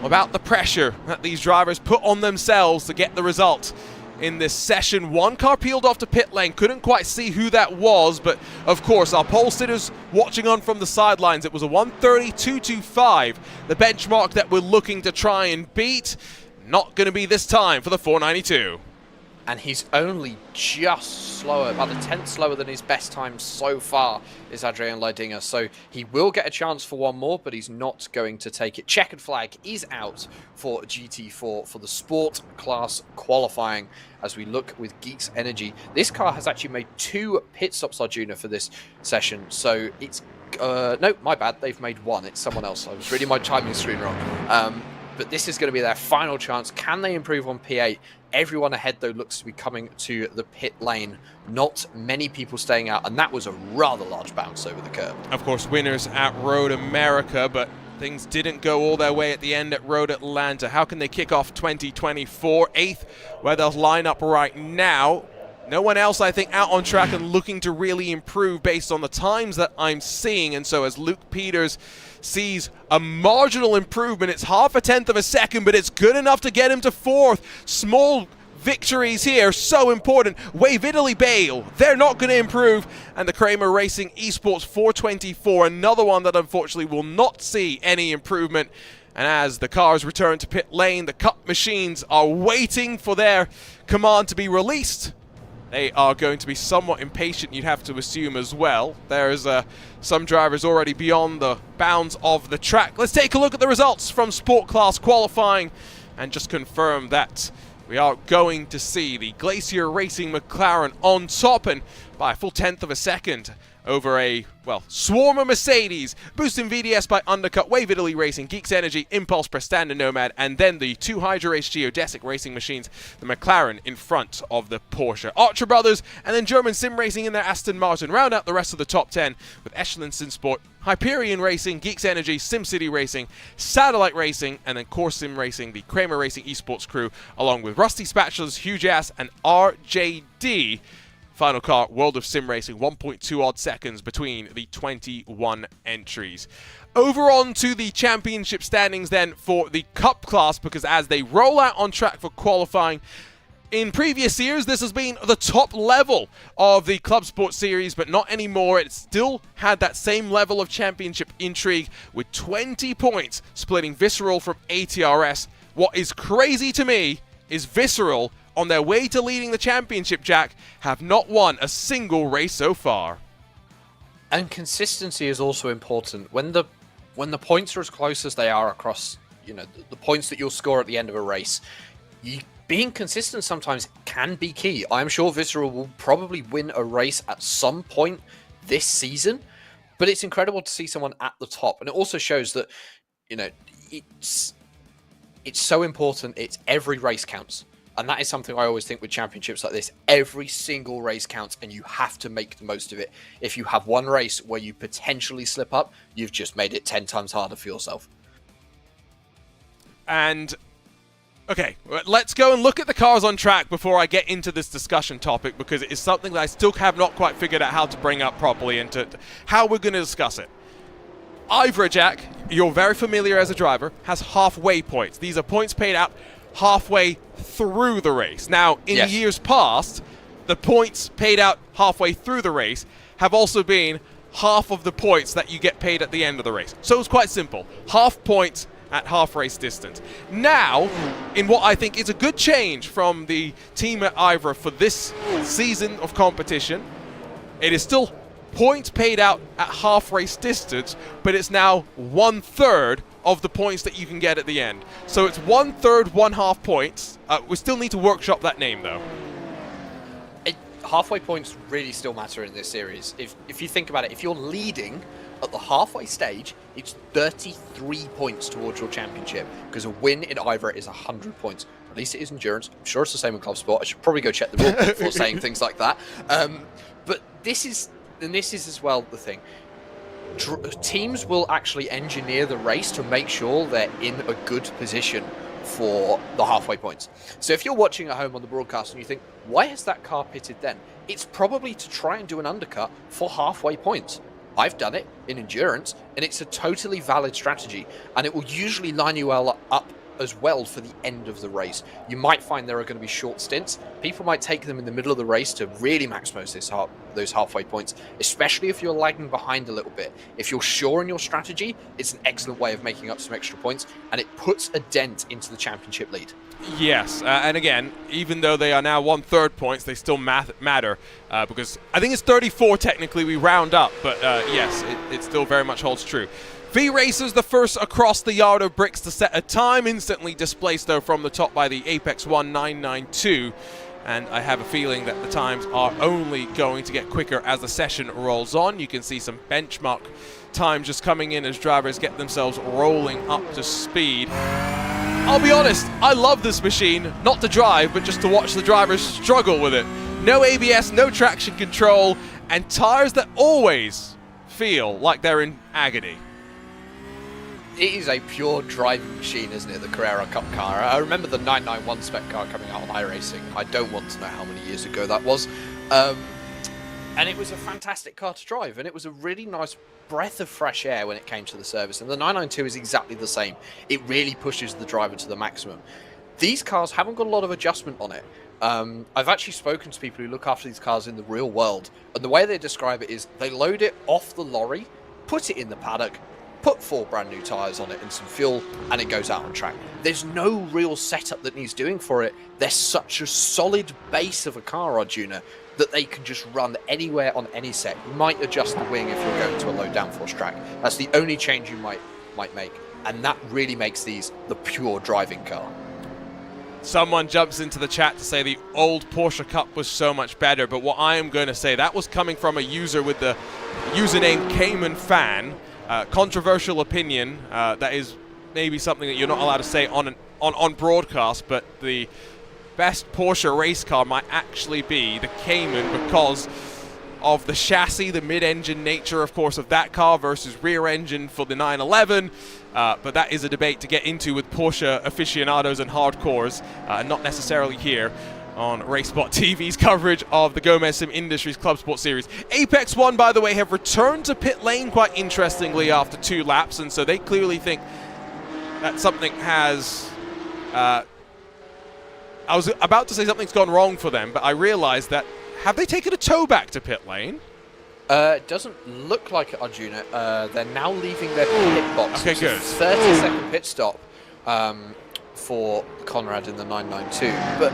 about the pressure that these drivers put on themselves to get the result in this session. One car peeled off to pit lane, couldn't quite see who that was, but of course our pole sitters watching on from the sidelines, it was a 1:30.225, the benchmark that we're looking to try and beat. Not going to be this time for the 492. And he's only just slower, about a 10th slower than his best time so far, is Adrian Leidinger. So he will get a chance for one more, but he's not going to take it. Checkered flag is out for GT4 for the sport class qualifying as we look with Geeks Energy. This car has actually made 2 pit stops, Arjuna, for this session. So it's, no, my bad, they've made 1. It's someone else. I was reading my timing screen wrong. But this is going to be their final chance. Can they improve on P8? Everyone ahead, though, looks to be coming to the pit lane. Not many people staying out, and that was a rather large bounce over the curb. Of course, winners at Road America, but things didn't go all their way at the end at Road Atlanta. How can they kick off 2024? 8th, where they'll line up right now. No one else, I think, out on track and looking to really improve based on the times that I'm seeing. And so as Luke Peters sees a marginal improvement, it's 0.5 of a second, but it's good enough to get him to 4th. Small victories here, so important. Wave Italy Bale, they're not going to improve. And the Kramer Racing Esports 424, another one that unfortunately will not see any improvement. And as the cars return to pit lane, the Cup machines are waiting for their command to be released. They are going to be somewhat impatient, you'd have to assume, as well. There's some drivers already beyond the bounds of the track. Let's take a look at the results from Sport Class qualifying and just confirm that we are going to see the Glacier Racing McLaren on top, and by a full 10th of a second over a, well, swarm of Mercedes, boosting VDS by Undercut, Wave Italy Racing, Geeks Energy, Impulse, Prestanda Nomad, and then the 2 Hydra Race Geodesic Racing machines, the McLaren in front of the Porsche. Archer Brothers, and then German Sim Racing in their Aston Martin round out the rest of the top 10 with Echelon Simsport, Hyperion Racing, Geeks Energy, SimCity Racing, Satellite Racing, and then Core Sim Racing, the Kramer Racing Esports crew, along with Rusty Spatulas, Huge Ass, and RJD. Final car, World of Sim Racing, 1.2 odd seconds between the 21 entries. Over on to the championship standings then for the Cup class, because as they roll out on track for qualifying, in previous years this has been the top level of the ClubSport series, but not anymore. It still had that same level of championship intrigue with 20 points splitting Visceral from ATRS. What is crazy to me is Visceral, on their way to leading the championship, Jack, have not won a single race so far. And consistency is also important. When the points are as close as they are across, the points that you'll score at the end of a race, being consistent sometimes can be key. I'm sure Visceral will probably win a race at some point this season, but it's incredible to see someone at the top. And it also shows that, it's so important. It's every race counts. And that is something I always think with championships like this. Every single race counts, and you have to make the most of it. If you have one race where you potentially slip up, you've just made it 10 times harder for yourself. And, okay, let's go and look at the cars on track before I get into this discussion topic, because it is something that I still have not quite figured out how to bring up properly and how we're going to discuss it. IVRA, Jack, you're very familiar as a driver, has halfway points. These are points paid out halfway through the race. Now, in years past, the points paid out halfway through the race have also been half of the points that you get paid at the end of the race. So it's quite simple. Half points at half race distance. Now, in what I think is a good change from the team at IVRA for this season of competition, it is still points paid out at half race distance, but it's now 1/3 of the points that you can get at the end. So it's 1/3, 1/2 points. We still need to workshop that name, though. Halfway points really still matter in this series. If you think about it, if you're leading at the halfway stage, it's 33 points towards your championship, because a win in IVRA is 100 points. At least it is endurance. I'm sure it's the same in ClubSport. I should probably go check the rule book before saying things like that. But this is as well the thing. Teams will actually engineer the race to make sure they're in a good position for the halfway points. So if you're watching at home on the broadcast and you think, why has that car pitted then? It's probably to try and do an undercut for halfway points. I've done it in endurance, and it's a totally valid strategy, and it will usually line you all up as well for the end of the race. You might find there are going to be short stints. People might take them in the middle of the race to really maximize those halfway points, especially if you're lagging behind a little bit. If you're sure in your strategy, it's an excellent way of making up some extra points, and it puts a dent into the championship lead. Yes, and again, even though they are now 1/3 points, they still matter, because I think it's 34 technically we round up, but yes, it still very much holds true. V Racers, the first across the yard of bricks to set a time, instantly displaced though from the top by the Apex 1992, and I have a feeling that the times are only going to get quicker as the session rolls on. You can see some benchmark time just coming in as drivers get themselves rolling up to speed. I'll be honest, I love this machine, not to drive, but just to watch the drivers struggle with it. No ABS, no traction control, and tires that always feel like they're in agony. It is a pure driving machine, isn't it, the Carrera Cup car? I remember the 991 spec car coming out on iRacing. I don't want to know how many years ago that was. And it was a fantastic car to drive, and it was a really nice breath of fresh air when it came to the service. And the 992 is exactly the same. It really pushes the driver to the maximum. These cars haven't got a lot of adjustment on it. I've actually spoken to people who look after these cars in the real world, and the way they describe it is they load it off the lorry, put it in the paddock, put 4 brand new tyres on it and some fuel, and it goes out on track. There's no real setup that needs doing for it. They're such a solid base of a car, Arjuna, that they can just run anywhere on any set. You might adjust the wing if you're going to a low downforce track. That's the only change you might make, and that really makes these the pure driving car. Someone jumps into the chat to say the old Porsche Cup was so much better, but what I am going to say, that was coming from a user with the username Cayman Fan. Controversial opinion, that is maybe something that you're not allowed to say on broadcast, but the best Porsche race car might actually be the Cayman because of the chassis, the mid-engine nature, of course, of that car versus rear engine for the 911. But that is a debate to get into with Porsche aficionados and hardcores, not necessarily here on RaceSpotTV's coverage of the Gomez Sim Industries ClubSport Series. Apex 1, by the way, have returned to pit lane quite interestingly after 2 laps, and so they clearly think that something has... I was about to say something's gone wrong for them, but I realized that... Have they taken a tow back to pit lane? It doesn't look like it, Arjuna. They're now leaving their pit box. Okay, good. 30-second pit stop for Conrad in the 992. But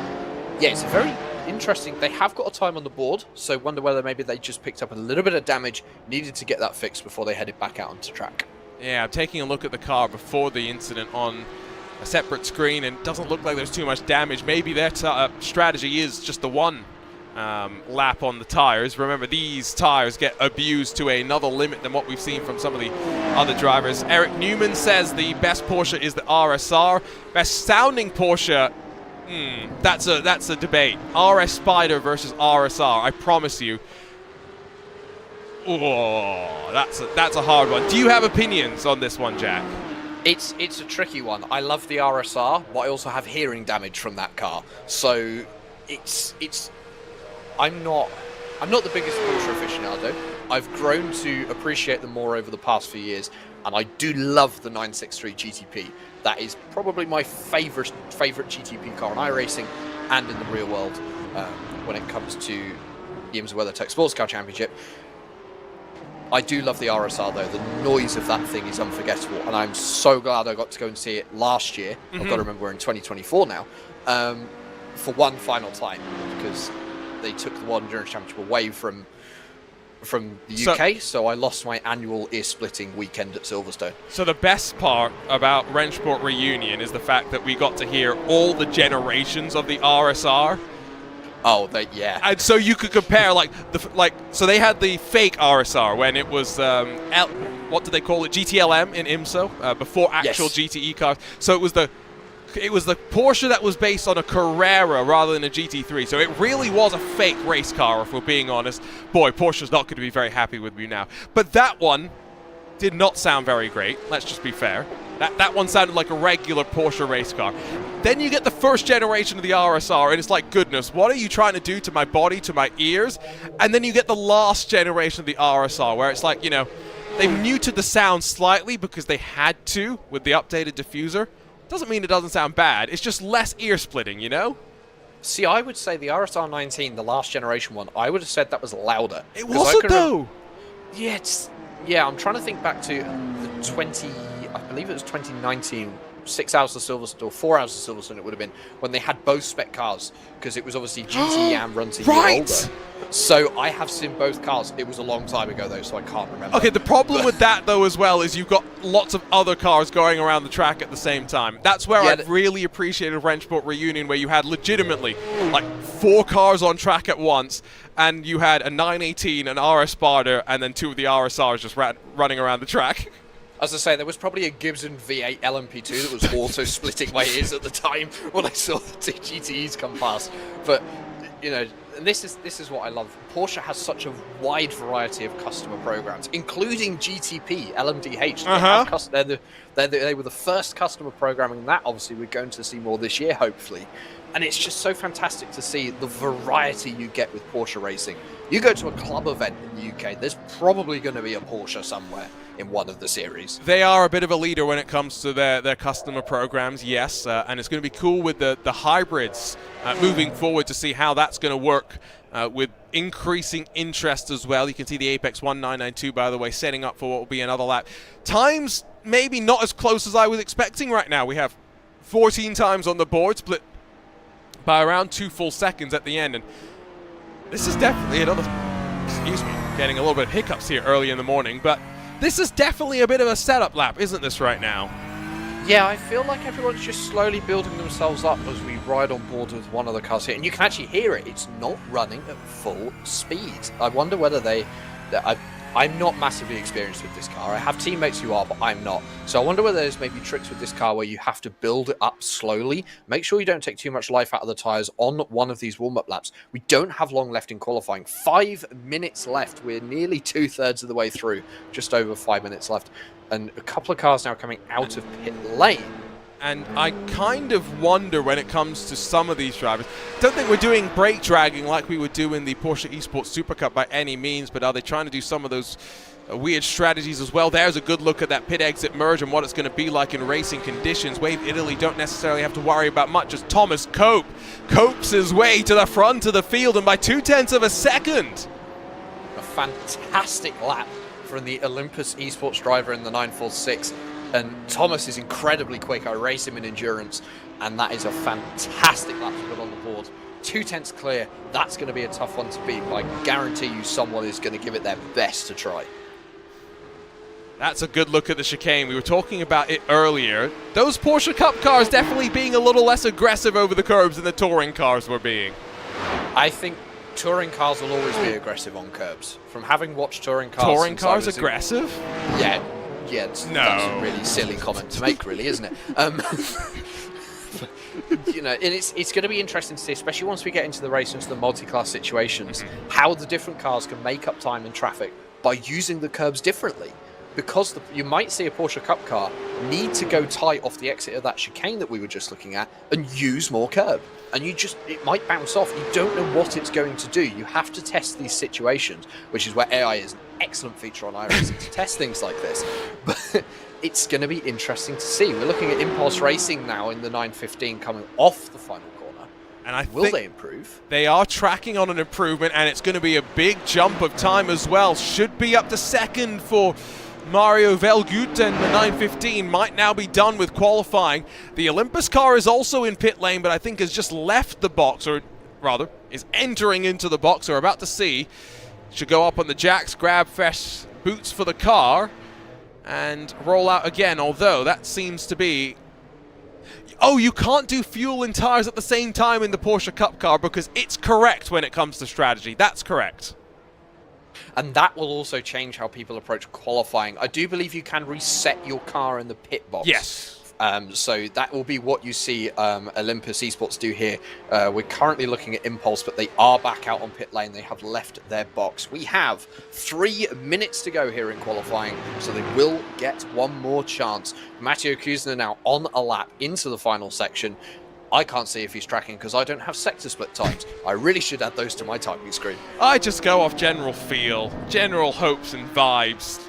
yeah, it's a very interesting. They have got a time on the board, so wonder whether maybe they just picked up a little bit of damage, needed to get that fixed before they headed back out onto track. Yeah, I'm taking a look at the car before the incident on a separate screen, and it doesn't look like there's too much damage. Maybe their strategy is just the one lap on the tires. Remember, these tires get abused to another limit than what we've seen from some of the other drivers. Eric Newman says the best Porsche is the RSR. Best sounding Porsche, That's a debate. RS Spider versus RSR. I promise you. Oh, that's a hard one. Do you have opinions on this one, Jack? It's a tricky one. I love the RSR, but I also have hearing damage from that car. So I'm not the biggest Porsche aficionado. I've grown to appreciate them more over the past few years, and I do love the 963 GTP. That is probably my favorite GTP car in iRacing and in the real world when it comes to the IMSA WeatherTech Sports Car Championship. I do love the RSR though. The noise of that thing is unforgettable, and I'm so glad I got to go and see it last year. I've got to remember we're in 2024 now, for one final time, because they took the World Endurance Championship away from the UK, so I lost my annual ear-splitting weekend at Silverstone. So the best part about Rennsport Reunion is the fact that we got to hear all the generations of the RSR. Oh, yeah. And so you could compare, so they had the fake RSR when it was, what do they call it, GTLM in IMSA, before actual GTE cars. So it was the Porsche that was based on a Carrera rather than a GT3. So it really was a fake race car, if we're being honest. Boy, Porsche's not going to be very happy with me now. But that one did not sound very great, let's just be fair. That one sounded like a regular Porsche race car. Then you get the first generation of the RSR, and it's like, goodness, what are you trying to do to my body, to my ears? And then you get the last generation of the RSR, where it's like, they muted the sound slightly because they had to with the updated diffuser. Doesn't mean it doesn't sound bad. It's just less ear-splitting, See, I would say the RSR 19, the last generation one, I would have said that was louder. It wasn't, though. Yeah, I'm trying to think back to the I believe it was 2019, 6 hours of Silverstone, or 4 hours of Silverstone it would have been, when they had both spec cars, because it was obviously GT and Runty older. So I have seen both cars. It was a long time ago, though, so I can't remember. Okay, the problem with that, though, as well, is you've got lots of other cars going around the track at the same time. That's where I really appreciated Rennsport Reunion, where you had legitimately, 4 cars on track at once, and you had a 918, an RS Sparta, and then 2 of the RSRs just running around the track. As I say, there was probably a Gibson V8 LMP2 that was also splitting my ears at the time when I saw the 2 GTEs come past. But, and this is what I love. Porsche has such a wide variety of customer programs, including GTP, LMDH. They were the first customer programming, and that obviously we're going to see more this year, hopefully. And it's just so fantastic to see the variety you get with Porsche racing. You go to a club event in the UK, there's probably going to be a Porsche somewhere in one of the series. They are a bit of a leader when it comes to their customer programs, yes, and it's going to be cool with the hybrids moving forward to see how that's going to work with increasing interest as well. You can see the Apex 1992, by the way, setting up for what will be another lap. Times maybe not as close as I was expecting right now. We have 14 times on the board, split by around 2 full seconds at the end, and this is definitely another, excuse me, getting a little bit of hiccups here early in the morning, but this is definitely a bit of a setup lap, isn't this, right now? Yeah, I feel like everyone's just slowly building themselves up as we ride on board with one of the cars here, and you can actually hear it. It's not running at full speed. I wonder whether I'm not massively experienced with this car. I have teammates who are, but I'm not. So I wonder whether there's maybe tricks with this car where you have to build it up slowly. Make sure you don't take too much life out of the tyres on one of these warm-up laps. We don't have long left in qualifying. 5 minutes left. We're nearly 2/3 of the way through. Just over 5 minutes left. And a couple of cars now coming out of pit lane. And I kind of wonder when it comes to some of these drivers. Don't think we're doing brake dragging like we would do in the Porsche Esports Super Cup by any means, but are they trying to do some of those weird strategies as well? There's a good look at that pit exit merge and what it's going to be like in racing conditions. Wave Italy don't necessarily have to worry about much as Thomas copes his way to the front of the field, and by 0.2 of a second. A fantastic lap from the Olympus Esports driver in the 946. And Thomas is incredibly quick. I race him in endurance, and that is a fantastic lap to put on the board. 0.2 clear. That's going to be a tough one to beat, but I guarantee you someone is going to give it their best to try. That's a good look at the chicane. We were talking about it earlier. Those Porsche Cup cars definitely being a little less aggressive over the curbs than the touring cars were being. I think touring cars will always be aggressive on curbs. From having watched touring cars... Touring cars aggressive? Yeah, that's a really silly comment to make, really, isn't it? You know, and it's going to be interesting to see, especially once we get into the race, into the multi-class situations, how the different cars can make up time in traffic by using the curbs differently. Because you might see a Porsche Cup car need to go tight off the exit of that chicane that we were just looking at and use more curb. And it might bounce off. You don't know what it's going to do. You have to test these situations, which is where AI is an excellent feature on iRacing to test things like this. But it's going to be interesting to see. We're looking at Impulse Racing now in the 915 coming off the final corner. And will they improve? They are tracking on an improvement, and it's going to be a big jump of time as well. Should be up to second for Mario Velgut, and the 915 might now be done with qualifying. The Olympus car is also in pit lane, but I think has just left the box, or rather, is entering into the box. We're about to see. Should go up on the jacks, grab fresh boots for the car, and roll out again, although that seems to be... Oh, you can't do fuel and tires at the same time in the Porsche Cup car because it's correct when it comes to strategy. That's correct. And that will also change how people approach qualifying. I do believe you can reset your car in the pit box. Yes. So that will be what you see Olympus Esports do here. We're currently looking at Impulse, but they are back out on pit lane. They have left their box. We have 3 minutes to go here in qualifying, so they will get one more chance. Matteo Kuzner now on a lap into the final section. I can't see if he's tracking because I don't have sector split times. I really should add those to my timing screen. I just go off general feel, general hopes and vibes.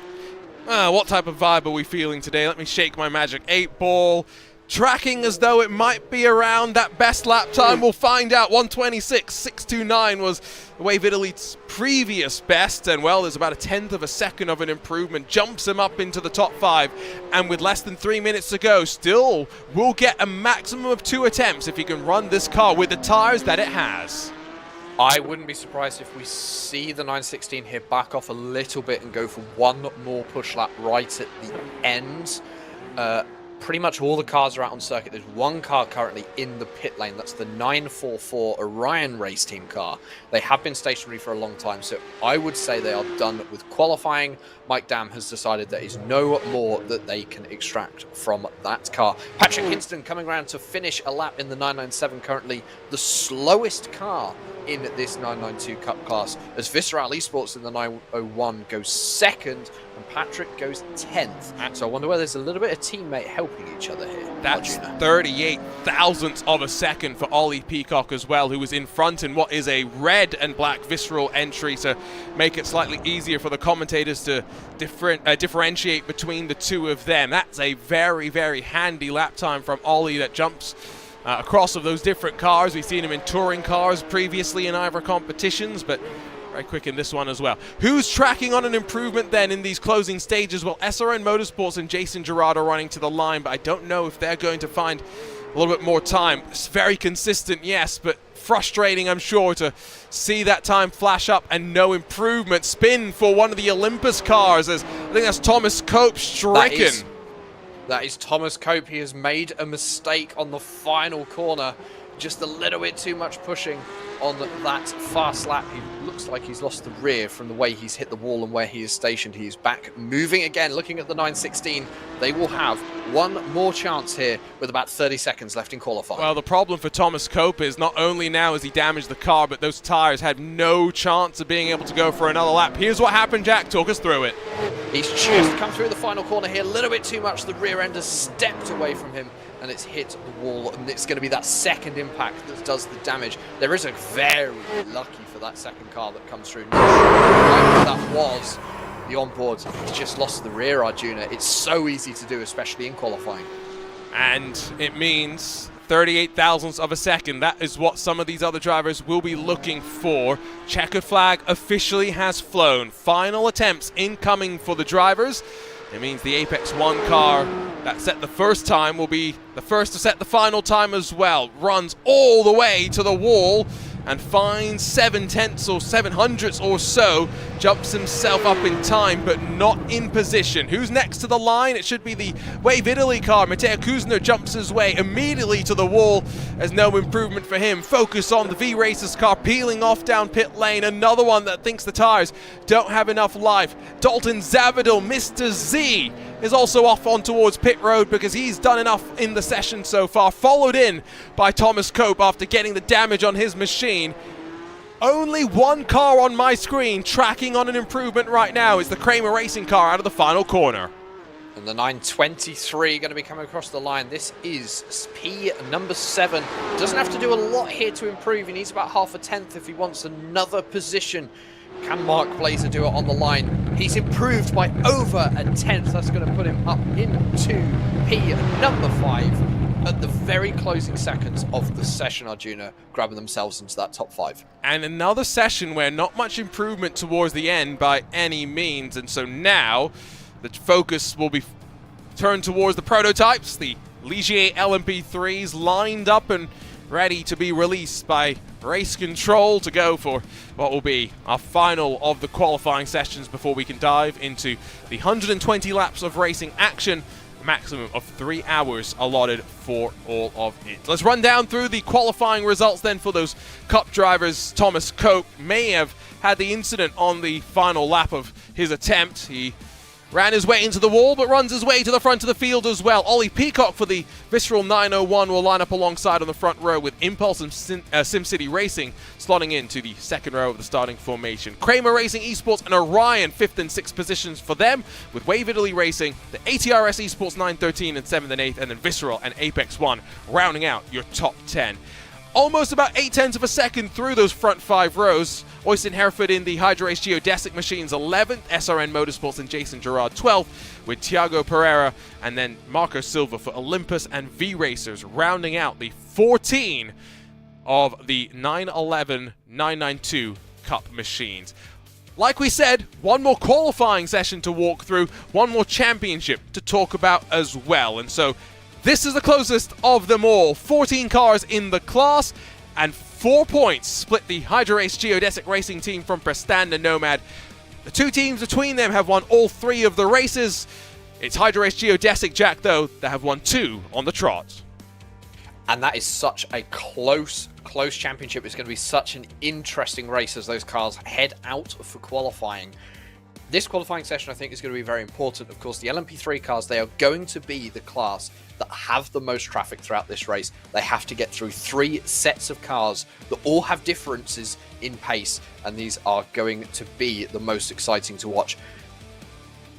What type of vibe are we feeling today? Let me shake my magic 8-ball. Tracking as though it might be around that best lap time. We'll find out. 1:26.629 was Wave Italy's previous best. And, well, there's about a 1/10 of a second of an improvement. Jumps him up into the top 5. And with less than 3 minutes to go, still will get a maximum of 2 attempts if he can run this car with the tires that it has. I wouldn't be surprised if we see the 916 here back off a little bit and go for one more push lap right at the end. Pretty much all the cars are out on circuit. There's one car currently in the pit lane. That's the 944 Orion race team car. They have been stationary for a long time, so I would say they are done with qualifying. Mike Dam has decided there is no more that they can extract from that car. Patrick Hinston coming around to finish a lap in the 997, currently the slowest car in this 992 Cup class, as Visceral Esports in the 901 goes second and Patrick goes 10th. So I wonder whether there's a little bit of teammate helping each other here. That's 38 thousandths of a second for Ollie Peacock as well, who was in front in what is a red and black Visceral entry to make it slightly easier for the commentators to differentiate between the two of them. That's a very, very handy lap time from Ollie that jumps across of those different cars. We've seen him in touring cars previously in IVRA competitions, but very quick in this one as well. Who's tracking on an improvement then in these closing stages? Well, SRN Motorsports and Jason Gerard are running to the line, but I don't know if they're going to find a little bit more time. It's very consistent, yes, but frustrating, I'm sure, to see that time flash up and no improvement. Spin for one of the Olympus cars, as I think that's Thomas Cope stricken. That is Thomas Cope. He has made a mistake on the final corner. Just a little bit too much pushing on that fast lap. He looks like he's lost the rear from the way he's hit the wall and where he is stationed. He is back moving again, looking at the 916. They will have one more chance here with about 30 seconds left in qualifying. Well, the problem for Thomas Cope is not only now has he damaged the car, but those tires had no chance of being able to go for another lap. Here's what happened, Jack. Talk us through it. He's just come through the final corner here a little bit too much. The rear end has stepped away from him and it's hit the wall, and it's going to be that second impact that does the damage. There is a very lucky for that second car that comes through. That was the onboard. He's just lost the rear, Arjuna. It's so easy to do, especially in qualifying. And it means 38 thousandths of a second. That is what some of these other drivers will be looking for. Checkered flag officially has flown. Final attempts incoming for the drivers. It means the Apex 1 car that set the first time will be the first to set the final time as well. Runs all the way to the wall and finds 7/10 or 700ths or so. Jumps himself up in time, but not in position. Who's next to the line? It should be the Wave Italy car. Matteo Kuzner jumps his way immediately to the wall. There's no improvement for him. Focus on the V-Racers car peeling off down pit lane. Another one that thinks the tires don't have enough life. Dalton Zavadil, Mr. Z, is also off on towards pit road because he's done enough in the session so far, followed in by Thomas Cope after getting the damage on his machine. Only one car on my screen tracking on an improvement right now. It's the Kramer Racing car out of the final corner. And the 923 going to be coming across the line. This is P number 7. Doesn't have to do a lot here to improve. He needs about half a tenth if he wants another position. Can Mark Blazer do it on the line? He's improved by over a tenth. That's going to put him up into P number 5 at the very closing seconds of the session. Arjuna grabbing themselves into that top 5. And another session where not much improvement towards the end by any means. And so now the focus will be turned towards the prototypes, the Ligier LMP3s lined up and ready to be released by race control to go for what will be our final of the qualifying sessions before we can dive into the 120 laps of racing action, a maximum of 3 hours allotted for all of it. Let's run down through the qualifying results then for those Cup drivers. Thomas Cope may have had the incident on the final lap of his attempt. He ran his way into the wall, but runs his way to the front of the field as well. Ollie Peacock for the Visceral 901 will line up alongside on the front row with Impulse and SimCity Racing slotting into the second row of the starting formation. Kramer Racing Esports and Orion 5th and 6th positions for them, with Wave Italy Racing, the ATRS Esports 913 and 7th and 8th, and then Visceral and Apex 1 rounding out your top 10. Almost about 0.8 of a second through those front 5 rows. Oystein Hereford in the HydraRace Geodesic Machines 11th, SRN Motorsports and Jason Gerard 12th, with Thiago Pereira and then Marco Silva for Olympus and V-Racers, rounding out the 14 of the 911-992 Cup machines. Like we said, one more qualifying session to walk through, one more championship to talk about as well. And so this is the closest of them all. 14 cars in the class, and 4 points split the HydraRace Geodesic Racing team from Prestanda Nomad. The 2 teams between them have won all 3 of the races. It's HydraRace Geodesic, Jack, though, that have won 2 on the trot. And that is such a close championship. It's going to be such an interesting race as those cars head out for qualifying. This qualifying session, I think, is going to be very important. Of course, the LMP3 cars, they are going to be the class that have the most traffic throughout this race. They have to get through 3 sets of cars that all have differences in pace, and these are going to be the most exciting to watch.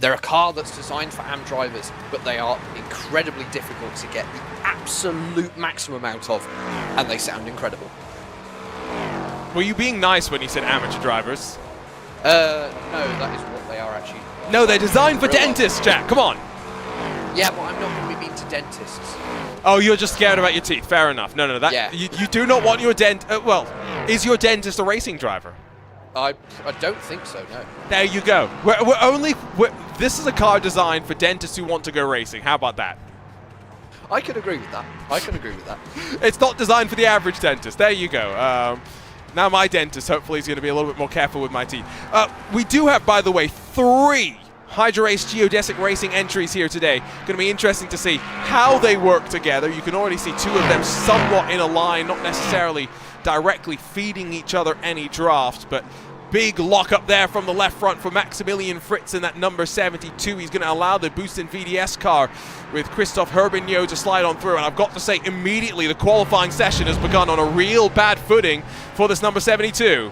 They're a car that's designed for AM drivers, but they are incredibly difficult to get the absolute maximum out of, and they sound incredible. Were you being nice when you said amateur drivers? No, that is what they are actually. No, they're designed for dentists, Jack. Come on. Yeah, but I'm not going to be mean to dentists. Oh, you're just scared about your teeth. Fair enough. No, that yeah. You do not want your well, is your dentist a racing driver? I don't think so, no. There you go. This is a car designed for dentists who want to go racing. How about that? I could agree with that. It's not designed for the average dentist. There you go. Now my dentist hopefully is going to be a little bit more careful with my teeth. We do have, by the way, 3 HydraRace Geodesic Racing entries here today. Going to be interesting to see how they work together. You can already see 2 of them somewhat in a line, not necessarily directly feeding each other any draft, but big lock up there from the left front for Maximilian Fritz in that number 72. He's going to allow the Boostin VDS car with Christophe Herbigno to slide on through. And I've got to say, immediately the qualifying session has begun on a real bad footing for this number 72.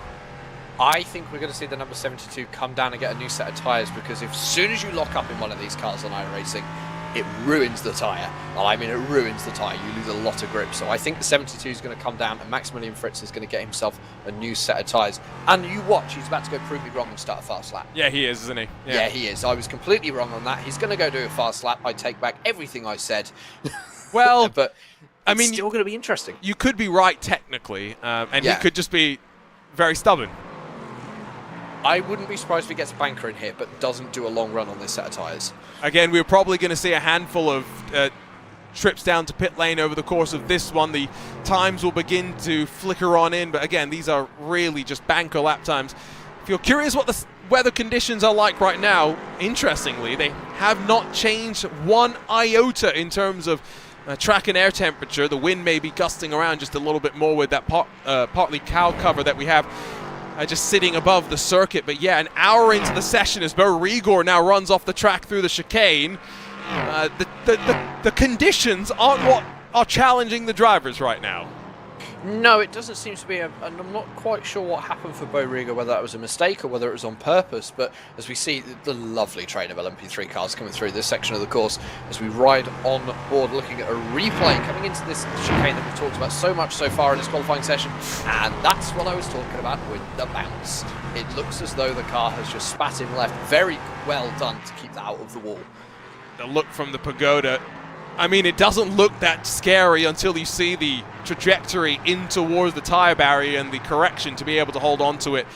I think we're going to see the number 72 come down and get a new set of tyres, because as soon as you lock up in one of these cars on iRacing, it ruins the tyre. Well, I mean, it ruins the tyre. You lose a lot of grip. So I think the 72 is going to come down, and Maximilian Fritz is going to get himself a new set of tyres. And you watch, he's about to go prove me wrong and start a fast lap. Yeah, he is, isn't he? Yeah, he is. I was completely wrong on that. He's going to go do a fast lap. I take back everything I said. Well, but I mean, it's still going to be interesting. You could be right technically, and he could just be very stubborn. I wouldn't be surprised if he gets a banker in here, but doesn't do a long run on this set of tyres. Again, we're probably going to see a handful of trips down to pit lane over the course of this one. The times will begin to flicker on in, but again, these are really just banker lap times. If you're curious what the weather conditions are like right now, interestingly, they have not changed 1 iota in terms of track and air temperature. The wind may be gusting around just a little bit more with that partly cloud cover that we have just sitting above the circuit. But yeah, an hour into the session as Bo Rigor now runs off the track through the chicane. the conditions aren't what are challenging the drivers right now. No, it doesn't seem to be, and I'm not quite sure what happened for Bo Riga, whether that was a mistake or whether it was on purpose, but as we see the lovely train of LMP3 cars coming through this section of the course, as we ride on board looking at a replay coming into this chicane that we've talked about so much so far in this qualifying session, and that's what I was talking about with the bounce. It looks as though the car has just spat him left. Very well done to keep that out of the wall. The look from the Pagoda, I mean, it doesn't look that scary until you see the trajectory in towards the tire barrier and the correction to be able to hold on to it.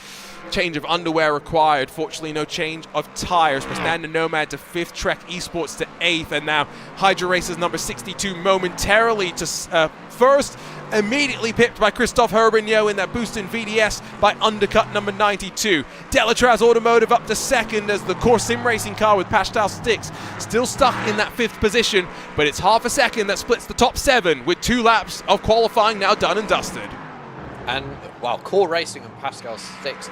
Change of underwear required. Fortunately, no change of tires. Prestanda Nomad to 5th, Trek Esports to 8th, and now Hydra Racers number 62 momentarily to 1st. Immediately pipped by Christophe Herbigno in that boost in VDS by undercut number 92. Delatraz Automotive up to 2nd as the core sim racing car with Pastel Sticks still stuck in that 5th position, but it's half a second that splits the top 7 with 2 laps of qualifying now done and dusted. And wow, Core Racing and Pascal Sticks,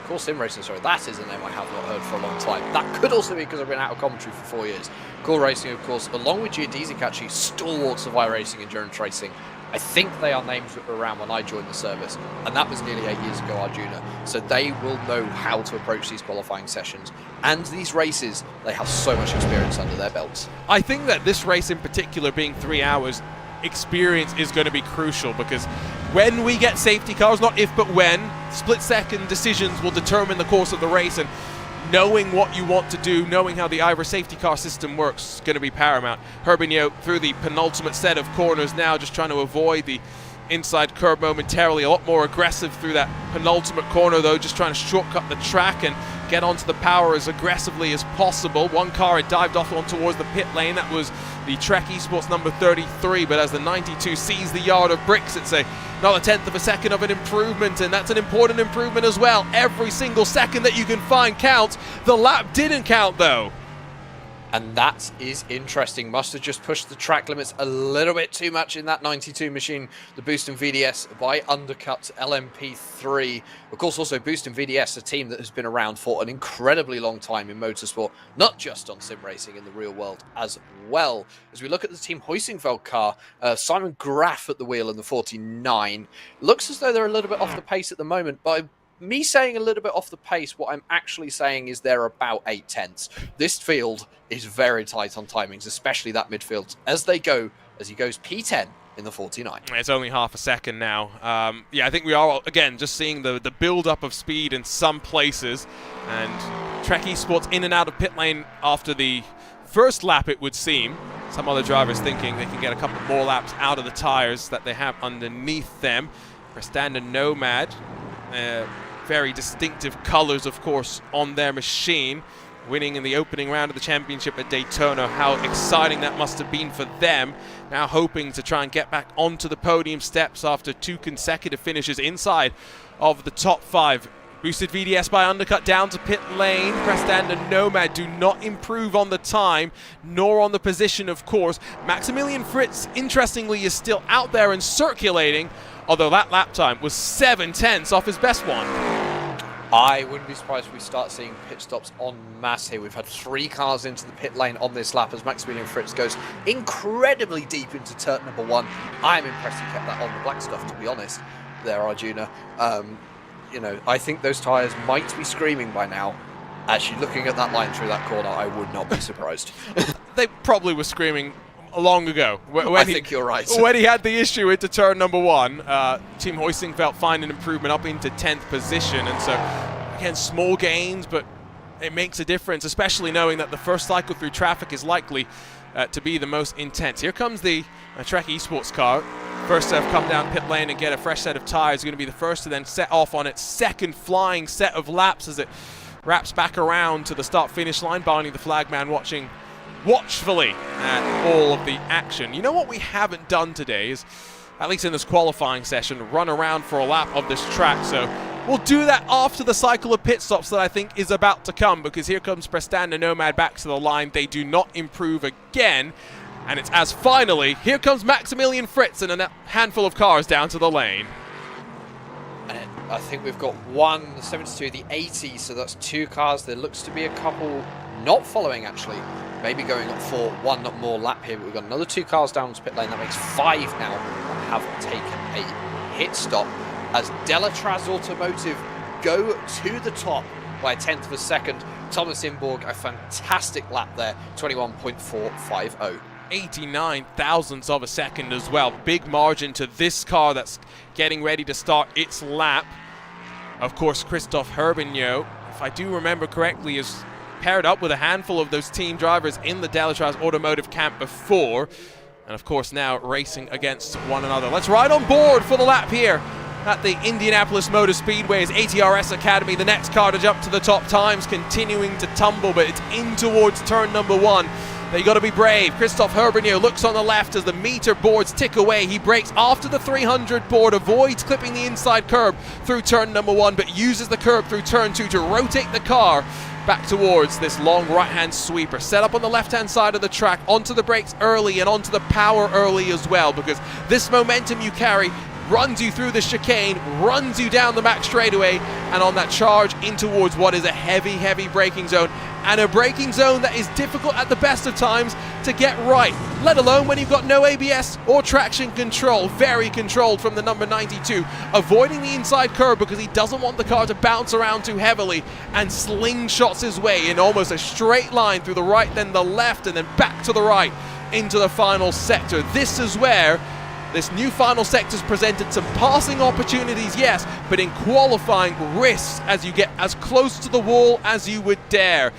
Core Sim Racing, sorry, that is a name I have not heard for a long time. That could also be because I've been out of commentary for 4 years. Core Racing, of course, along with Giudizi Cacci, stalwarts of iRacing endurance racing. I think they are names that were around when I joined the service, and that was nearly 8 years ago, Arjuna. So they will know how to approach these qualifying sessions. And these races, they have so much experience under their belts. I think that this race in particular, being 3 hours, experience is going to be crucial, because when we get safety cars, not if but when, split-second decisions will determine the course of the race, and knowing what you want to do, knowing how the IVRA safety car system works is going to be paramount. Herbigno through the penultimate set of corners now, just trying to avoid the inside curb momentarily. A lot more aggressive through that penultimate corner though, just trying to shortcut the track and get onto the power as aggressively as possible. One car had dived off on towards the pit lane. That was the Trek Esports number 33, but as the 92 sees the yard of bricks, it's another 1/10 of a second of an improvement, and that's an important improvement as well. Every single second that you can find counts. The lap didn't count though. And that is interesting. Must have just pushed the track limits a little bit too much in that 92 machine. The Boost and VDS by undercut LMP3. Of course, also Boost and VDS, a team that has been around for an incredibly long time in motorsport, not just on sim racing in the real world as well. As we look at the Team Heusinkveld car, Simon Graf at the wheel in the 49. Looks as though they're a little bit off the pace at the moment, but me saying a little bit off the pace, what I'm actually saying is they're about 8/10. This field is very tight on timings, especially that midfield, as he goes P10 in the 49. It's only half a second now. Yeah, I think we are, again, just seeing the build-up of speed in some places, and Trek Esports in and out of pit lane after the first lap, it would seem. Some other drivers thinking they can get a couple more laps out of the tires that they have underneath them. Prestanda Nomad, very distinctive colors, of course, on their machine, winning in the opening round of the championship at Daytona. How exciting that must have been for them. Now hoping to try and get back onto the podium steps after 2 consecutive finishes inside of the top 5. Boosted VDS by undercut down to pit lane. Prestanda Nomad do not improve on the time, nor on the position, of course. Maximilian Fritz, interestingly, is still out there and circulating, although that lap time was 7/10 off his best one. I wouldn't be surprised if we start seeing pit stops en masse here. We've had 3 cars into the pit lane on this lap as Maximilian Fritz goes incredibly deep into turn number 1. I am impressed he kept that on the black stuff, to be honest, there, Arjuna. You know, I think those tyres might be screaming by now. Actually, looking at that line through that corner, I would not be surprised. They probably were screaming long ago. I think you're right. When he had the issue into turn number 1, Team Heusinkveld find an improvement up into 10th position, and so again, small gains, but it makes a difference, especially knowing that the first cycle through traffic is likely to be the most intense. Here comes the Trek Esports car. First to have come down pit lane and get a fresh set of tires, going to be the first to then set off on its second flying set of laps as it wraps back around to the start-finish line. Barney the flagman watching watchfully at all of the action. You know what we haven't done today is, at least in this qualifying session, run around for a lap of this track. So we'll do that after the cycle of pit stops that I think is about to come, because here comes Prestanda Nomad back to the line. They do not improve again. And it's as finally, here comes Maximilian Fritz and a handful of cars down to the lane. And I think we've got one, the 72, the 80, so that's 2 cars. There looks to be a couple not following, actually. maybe going up for one more lap here, but we've got another 2 cars down to pit lane. That makes 5 now that have taken a hit stop as Delatraz Automotive go to the top by a 1/10 of a second. Thomas Imborg, a fantastic lap there, 21.450. 89 thousandths of a second as well. Big margin to this car that's getting ready to start its lap. Of course, Christophe Herbigno, if I do remember correctly, is paired up with a handful of those team drivers in the Delatraz Automotive camp before. And of course now racing against one another. Let's ride on board for the lap here at the Indianapolis Motor Speedway's ATRS Academy. The next car to jump to the top, times continuing to tumble, but it's in towards turn number 1. They got to be brave. Christophe Herbigno looks on the left as the meter boards tick away. He brakes after the 300 board, avoids clipping the inside curb through turn number 1, but uses the curb through turn 2 to rotate the car back towards this long right-hand sweeper. Set up on the left-hand side of the track, onto the brakes early and onto the power early as well, because this momentum you carry runs you through the chicane, runs you down the back straightaway, and on that charge in towards what is a heavy braking zone, and a braking zone that is difficult at the best of times to get right, let alone when you've got no ABS or traction control. Very controlled from the number 92, avoiding the inside curb because he doesn't want the car to bounce around too heavily, and slingshots his way in almost a straight line through the right, then the left, and then back to the right into the final sector. This is where this new final sector's presented some passing opportunities, yes, but in qualifying, risks as you get as close to the wall as you would dare.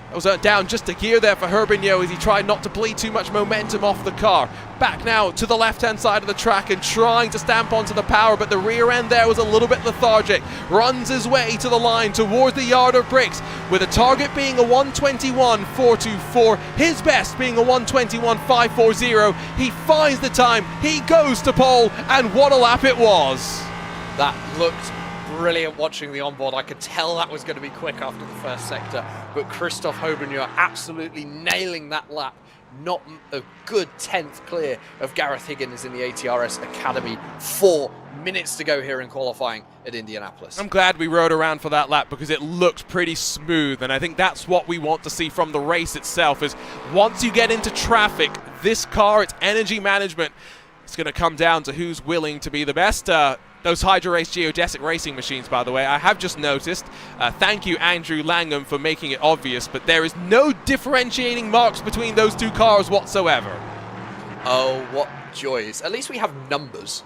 It was down just a gear there for Herbigno as he tried not to bleed too much momentum off the car. Back now to the left-hand side of the track and trying to stamp onto the power, but the rear end there was a little bit lethargic. Runs his way to the line towards the yard of bricks, with a target being a 1:21.424, his best being a 1:21.540. He finds the time, he goes to pole, and what a lap it was. That looked brilliant watching the onboard. I could tell that was going to be quick after the first sector, but Christophe Herbigno absolutely nailing that lap. Not a good 10th clear of Gareth Higgins in the ATRS Academy. 4 minutes to go here in qualifying at Indianapolis. I'm glad we rode around for that lap because it looked pretty smooth, and I think that's what we want to see from the race itself, is once you get into traffic, this car, its energy management, it's going to come down to who's willing to be the best. Those HydraRace geodesic racing machines, by the way, I have just noticed. Thank you, Andrew Langham, for making it obvious, but there is no differentiating marks between those two cars whatsoever. Oh, what joys. At least we have numbers.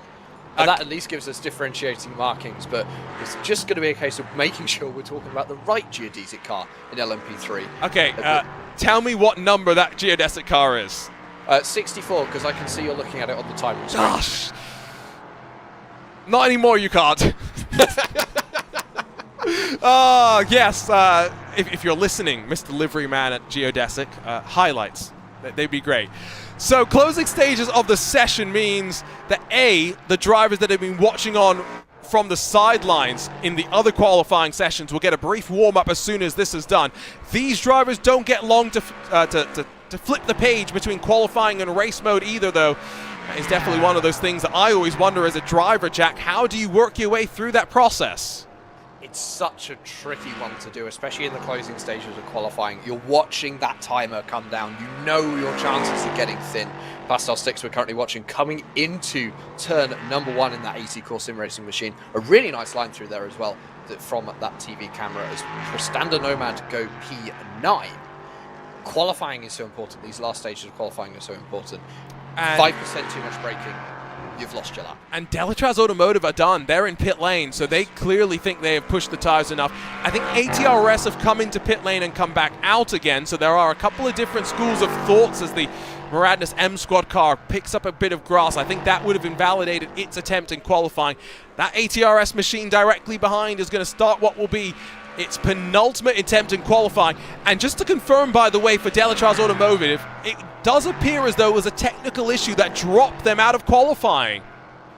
And that at least gives us differentiating markings, but it's just going to be a case of making sure we're talking about the right geodesic car in LMP3. Okay, tell me what number that geodesic car is. 64, because I can see you're looking at it on the timing screen. Gosh. Not anymore, you can't. Yes, if you're listening, Mr. Liveryman at Geodesic, highlights. They'd be great. So closing stages of the session means that the drivers that have been watching on from the sidelines in the other qualifying sessions will get a brief warm-up as soon as this is done. These drivers don't get long to flip the page between qualifying and race mode either, though. That is definitely one of those things that I always wonder as a driver, Jack. How do you work your way through that process? It's such a tricky one to do, especially in the closing stages of qualifying. You're watching that timer come down. You know your chances are getting thin. Pastel Sticks we're currently watching coming into turn number 1 in that 80 core sim racing machine. A really nice line through there as well from that TV camera as Prestanda Nomad go P9. Qualifying is so important. These last stages of qualifying are so important. And 5% too much braking, you've lost your lap. And Delatraz Automotive are done. They're in pit lane, so they clearly think they have pushed the tires enough. I think ATRS have come into pit lane and come back out again, so there are a couple of different schools of thoughts as the Muradness M Squad car picks up a bit of grass. I think that would have invalidated its attempt in qualifying. That ATRS machine directly behind is going to start what will be its penultimate attempt in qualifying. And just to confirm, by the way, for Delatraz Automotive, it does appear as though it was a technical issue that dropped them out of qualifying.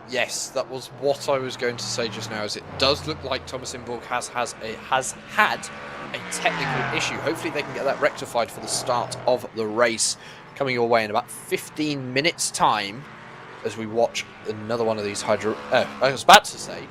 Yes, that was what I was going to say just now, as it does look like Thomas Imborg has had a technical issue. Hopefully they can get that rectified for the start of the race. Coming your way in about 15 minutes time as we watch another one of these I was about to say,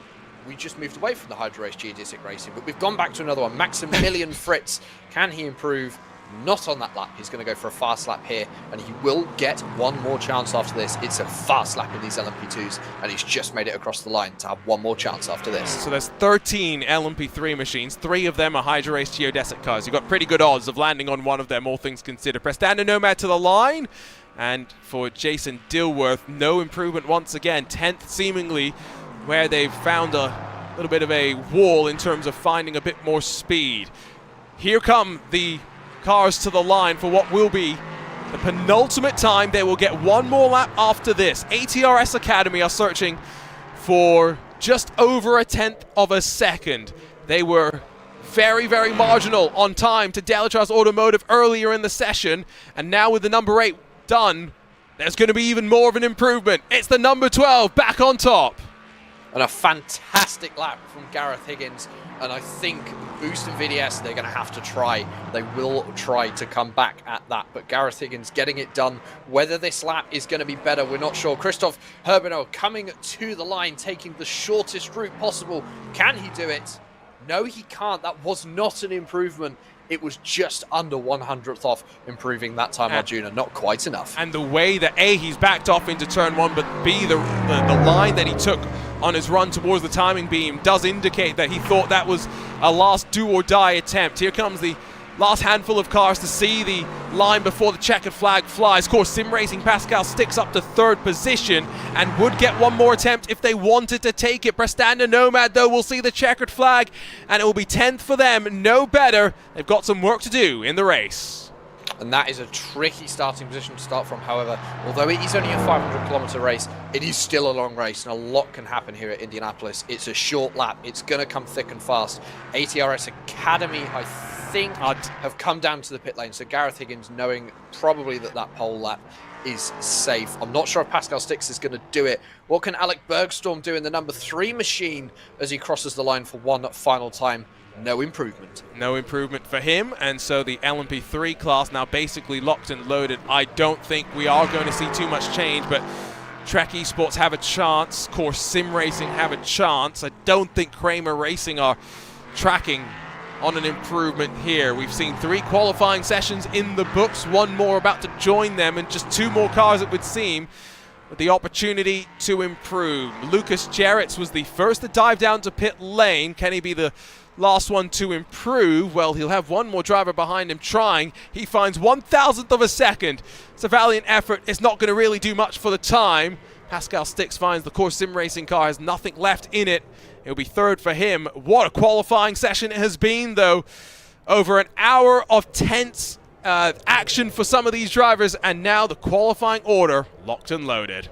we just moved away from the HydraRace geodesic racing, but we've gone back to another one. Maximilian Fritz, can he improve not on that lap. He's going to go for a fast lap here, and he will get one more chance after this. It's a fast lap in these LMP2s, and he's just made it across the line to have one more chance after this. So there's 13 LMP3 machines. 3 of them are HydroRace geodesic cars. You've got pretty good odds of landing on one of them, all things considered. Prestanda Nomad to the line, and for Jason Dilworth, no improvement once again. 10th seemingly, where they've found a little bit of a wall in terms of finding a bit more speed. Here come the cars to the line for what will be the penultimate time. They will get one more lap after this. ATRS Academy are searching for just over a 1/10 of a second. They were very, very marginal on time to Delatrans Automotive earlier in the session, and now with the number 8 done, there's going to be even more of an improvement. It's the number 12 back on top. And a fantastic lap from Gareth Higgins. And I think Boost and VDS, they're going to have to try. They will try to come back at that. But Gareth Higgins getting it done. Whether this lap is going to be better, we're not sure. Christoph Herbino coming to the line, taking the shortest route possible. Can he do it? No, he can't. That was not an improvement. It was just under 100th off, improving that time, Arjuna. Not quite enough. And the way that A, he's backed off into turn 1, but B, the line that he took on his run towards the timing beam does indicate that he thought that was a last do-or-die attempt. Here comes the last handful of cars to see the line before the checkered flag flies. Of course, Sim Racing Pascal sticks up to 3rd position and would get one more attempt if they wanted to take it. Prestanda Nomad, though, will see the checkered flag, and it will be 10th for them. No better. They've got some work to do in the race. And that is a tricky starting position to start from. However, although it is only a 500-kilometer race, it is still a long race, and a lot can happen here at Indianapolis. It's a short lap. It's going to come thick and fast. ATRS Academy, I think, have come down to the pit lane. So Gareth Higgins, knowing probably that pole lap is safe. I'm not sure if Pascal Stix is going to do it. What can Alec Bergstorm do in the number 3 machine as he crosses the line for one final time? No improvement. No improvement for him, and so the LMP3 class now basically locked and loaded. I don't think we are going to see too much change, but Trek Esports have a chance. Course Sim Racing have a chance. I don't think Kramer Racing are tracking on an improvement here. We've seen 3 qualifying sessions in the books, 1 more about to join them, and just 2 more cars, it would seem, with the opportunity to improve. Lucas Jarrett's was the first to dive down to pit lane. Can he be the last one to improve? Well, he'll have 1 more driver behind him trying. He finds 1,000th of a second. It's a valiant effort. It's not going to really do much for the time. Pascal Stix finds the Course Sim Racing car has nothing left in it. It'll be 3rd for him. What a qualifying session it has been, though. Over an hour of tense action for some of these drivers, and now the qualifying order locked and loaded.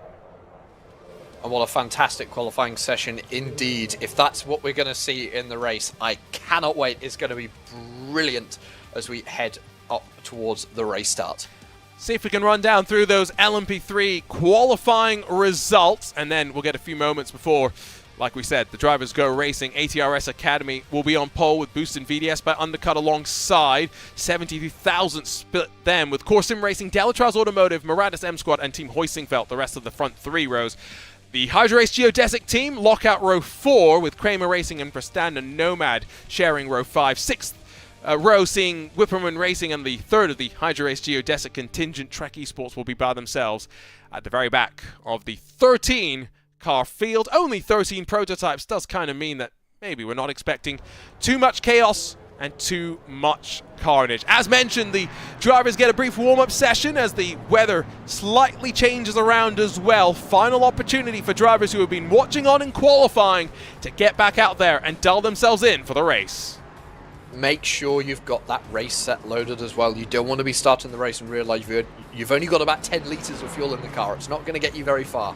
And what a fantastic qualifying session indeed. If that's what we're going to see in the race, I cannot wait. It's going to be brilliant as we head up towards the race start. See if we can run down through those LMP3 qualifying results, and then we'll get a few moments before, like we said, the drivers go racing. ATRS Academy will be on pole with Boost and VDS by undercut alongside. 72,000 split them with Course Sim Racing, Delatrans Automotive, Maratus M Squad, and Team Hoisingfeld, the rest of the front 3 rows. The HydroRace Geodesic team lock out row 4 with Kramer Racing and Prestanda Nomad sharing row 5. 6th row seeing Whipperman Racing, and the 3rd of the HydroRace Geodesic contingent Trek Esports will be by themselves at the very back of the 13 car field. Only 13 prototypes does kind of mean that maybe we're not expecting too much chaos and too much carnage. As mentioned, the drivers get a brief warm-up session as the weather slightly changes around as well. Final opportunity for drivers who have been watching on in qualifying to get back out there and dial themselves in for the race. Make sure you've got that race set loaded as well. You don't want to be starting the race and realize you've only got about 10 litres of fuel in the car. It's not going to get you very far.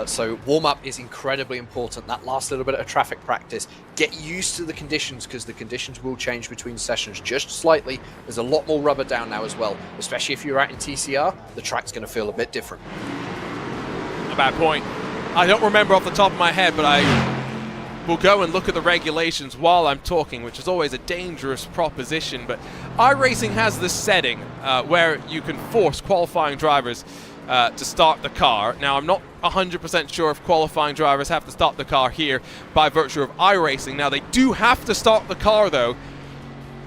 So warm-up is incredibly important. That last little bit of traffic practice. Get used to the conditions, because the conditions will change between sessions just slightly. There's a lot more rubber down now as well, especially if you're out in TCR. The track's going to feel a bit different. A bad point. I don't remember off the top of my head, but I will go and look at the regulations while I'm talking, which is always a dangerous proposition. But iRacing has this setting where you can force qualifying drivers to start the car. Now, I'm not 100% sure if qualifying drivers have to start the car here by virtue of iRacing. Now, they do have to start the car, though,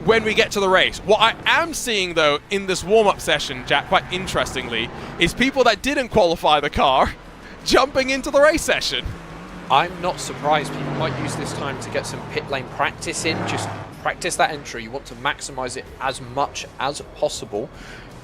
when we get to the race. What I am seeing, though, in this warm-up session, Jack, quite interestingly, is people that didn't qualify the car jumping into the race session. I'm not surprised. People might use this time to get some pit lane practice in. Just practice that entry. You want to maximize it as much as possible.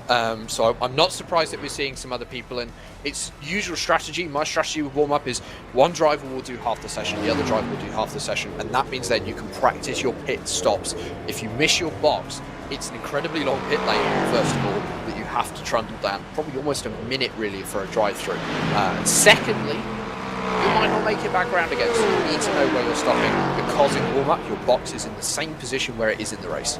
So I'm not surprised that we're seeing some other people, and it's usual strategy. My strategy with warm-up is one driver will do half the session, the other driver will do half the session, and that means then you can practice your pit stops. If you miss your box, it's an incredibly long pit lane, first of all, that you have to trundle down, probably almost a minute really for a drive-through. And secondly, you might not make it back around again, so you need to know where you're stopping, because in warm-up your box is in the same position where it is in the race.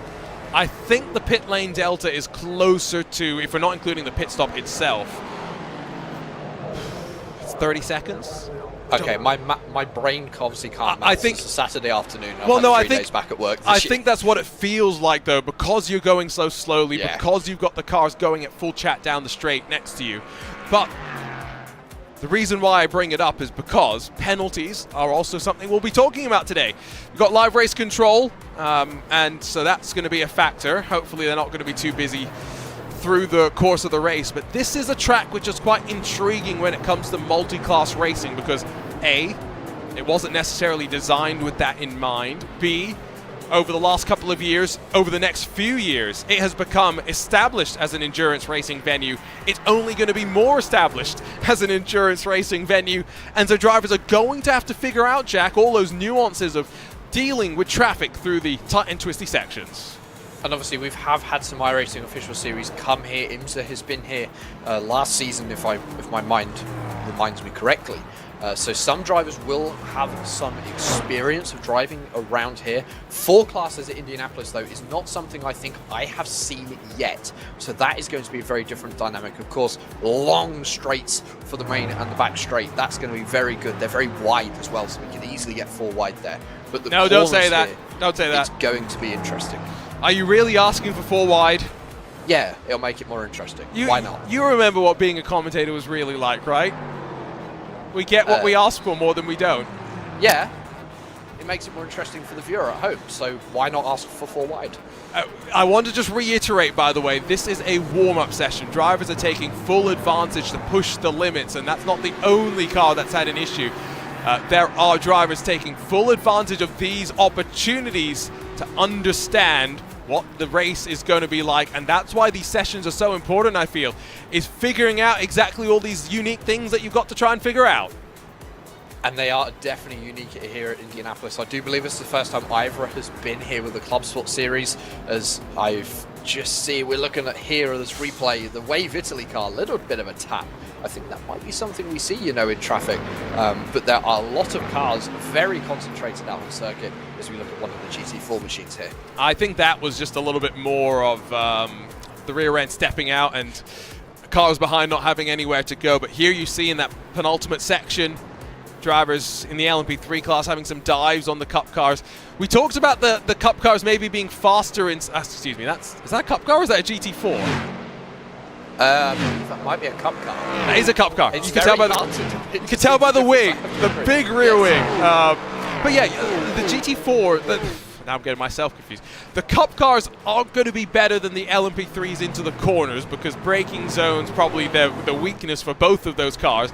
I think the pit lane delta is closer to, if we're not including the pit stop itself, it's 30 seconds. Okay, my brain obviously can't math. I think it's a Saturday afternoon. Well, no, I think 3 days back at work. I think that's what it feels like, though, because you're going so slowly, because you've got the cars going at full chat down the straight next to you. But the reason why I bring it up is because penalties are also something we'll be talking about today. We've got live race control, and so that's going to be a factor. Hopefully they're not going to be too busy through the course of the race, but this is a track which is quite intriguing when it comes to multi-class racing, because A, it wasn't necessarily designed with that in mind. B, over the last couple of years, over the next few years, it has become established as an endurance racing venue. It's only going to be more established as an endurance racing venue. And so drivers are going to have to figure out, Jack, all those nuances of dealing with traffic through the tight and twisty sections. And obviously we have had some iRacing official series come here. IMSA has been here last season, if my mind reminds me correctly. So some drivers will have some experience of driving around here. 4 classes at Indianapolis, though, is not something I think I have seen yet. So that is going to be a very different dynamic. Of course, long straights for the main and the back straight. That's going to be very good. They're very wide as well, so we can easily get 4 wide there. But the no, don't say that. Don't say that. It's going to be interesting. Are you really asking for 4 wide? Yeah, it'll make it more interesting. Why not? You remember what being a commentator was really like, right? We get what we ask for more than we don't. Yeah, it makes it more interesting for the viewer at home, so why not ask for 4 wide? I want to just reiterate, by the way, this is a warm-up session. Drivers are taking full advantage to push the limits, and that's not the only car that's had an issue. There are drivers taking full advantage of these opportunities to understand what the race is going to be like, and that's why these sessions are so important, I feel, is figuring out exactly all these unique things that you've got to try and figure out. And they are definitely unique here at Indianapolis. I do believe it's the first time IVRA has been here with the ClubSport series, as I've just seen, we're looking at here this replay, the Wave Italy car, a little bit of a tap. I think that might be something we see, in traffic. But there are a lot of cars very concentrated out on circuit as we look at one of the GT4 machines here. I think that was just a little bit more of the rear end stepping out and cars behind not having anywhere to go. But here you see in that penultimate section, drivers in the LMP3 class having some dives on the Cup cars. We talked about the Cup cars maybe being faster in... excuse me, is that a Cup car or is that a GT4? That might be a Cup car. That is a Cup car. It's you can tell by the wing, the big rear wing. But yeah, the GT4, now I'm getting myself confused. The Cup cars are going to be better than the LMP3s into the corners, because braking zones probably the weakness for both of those cars.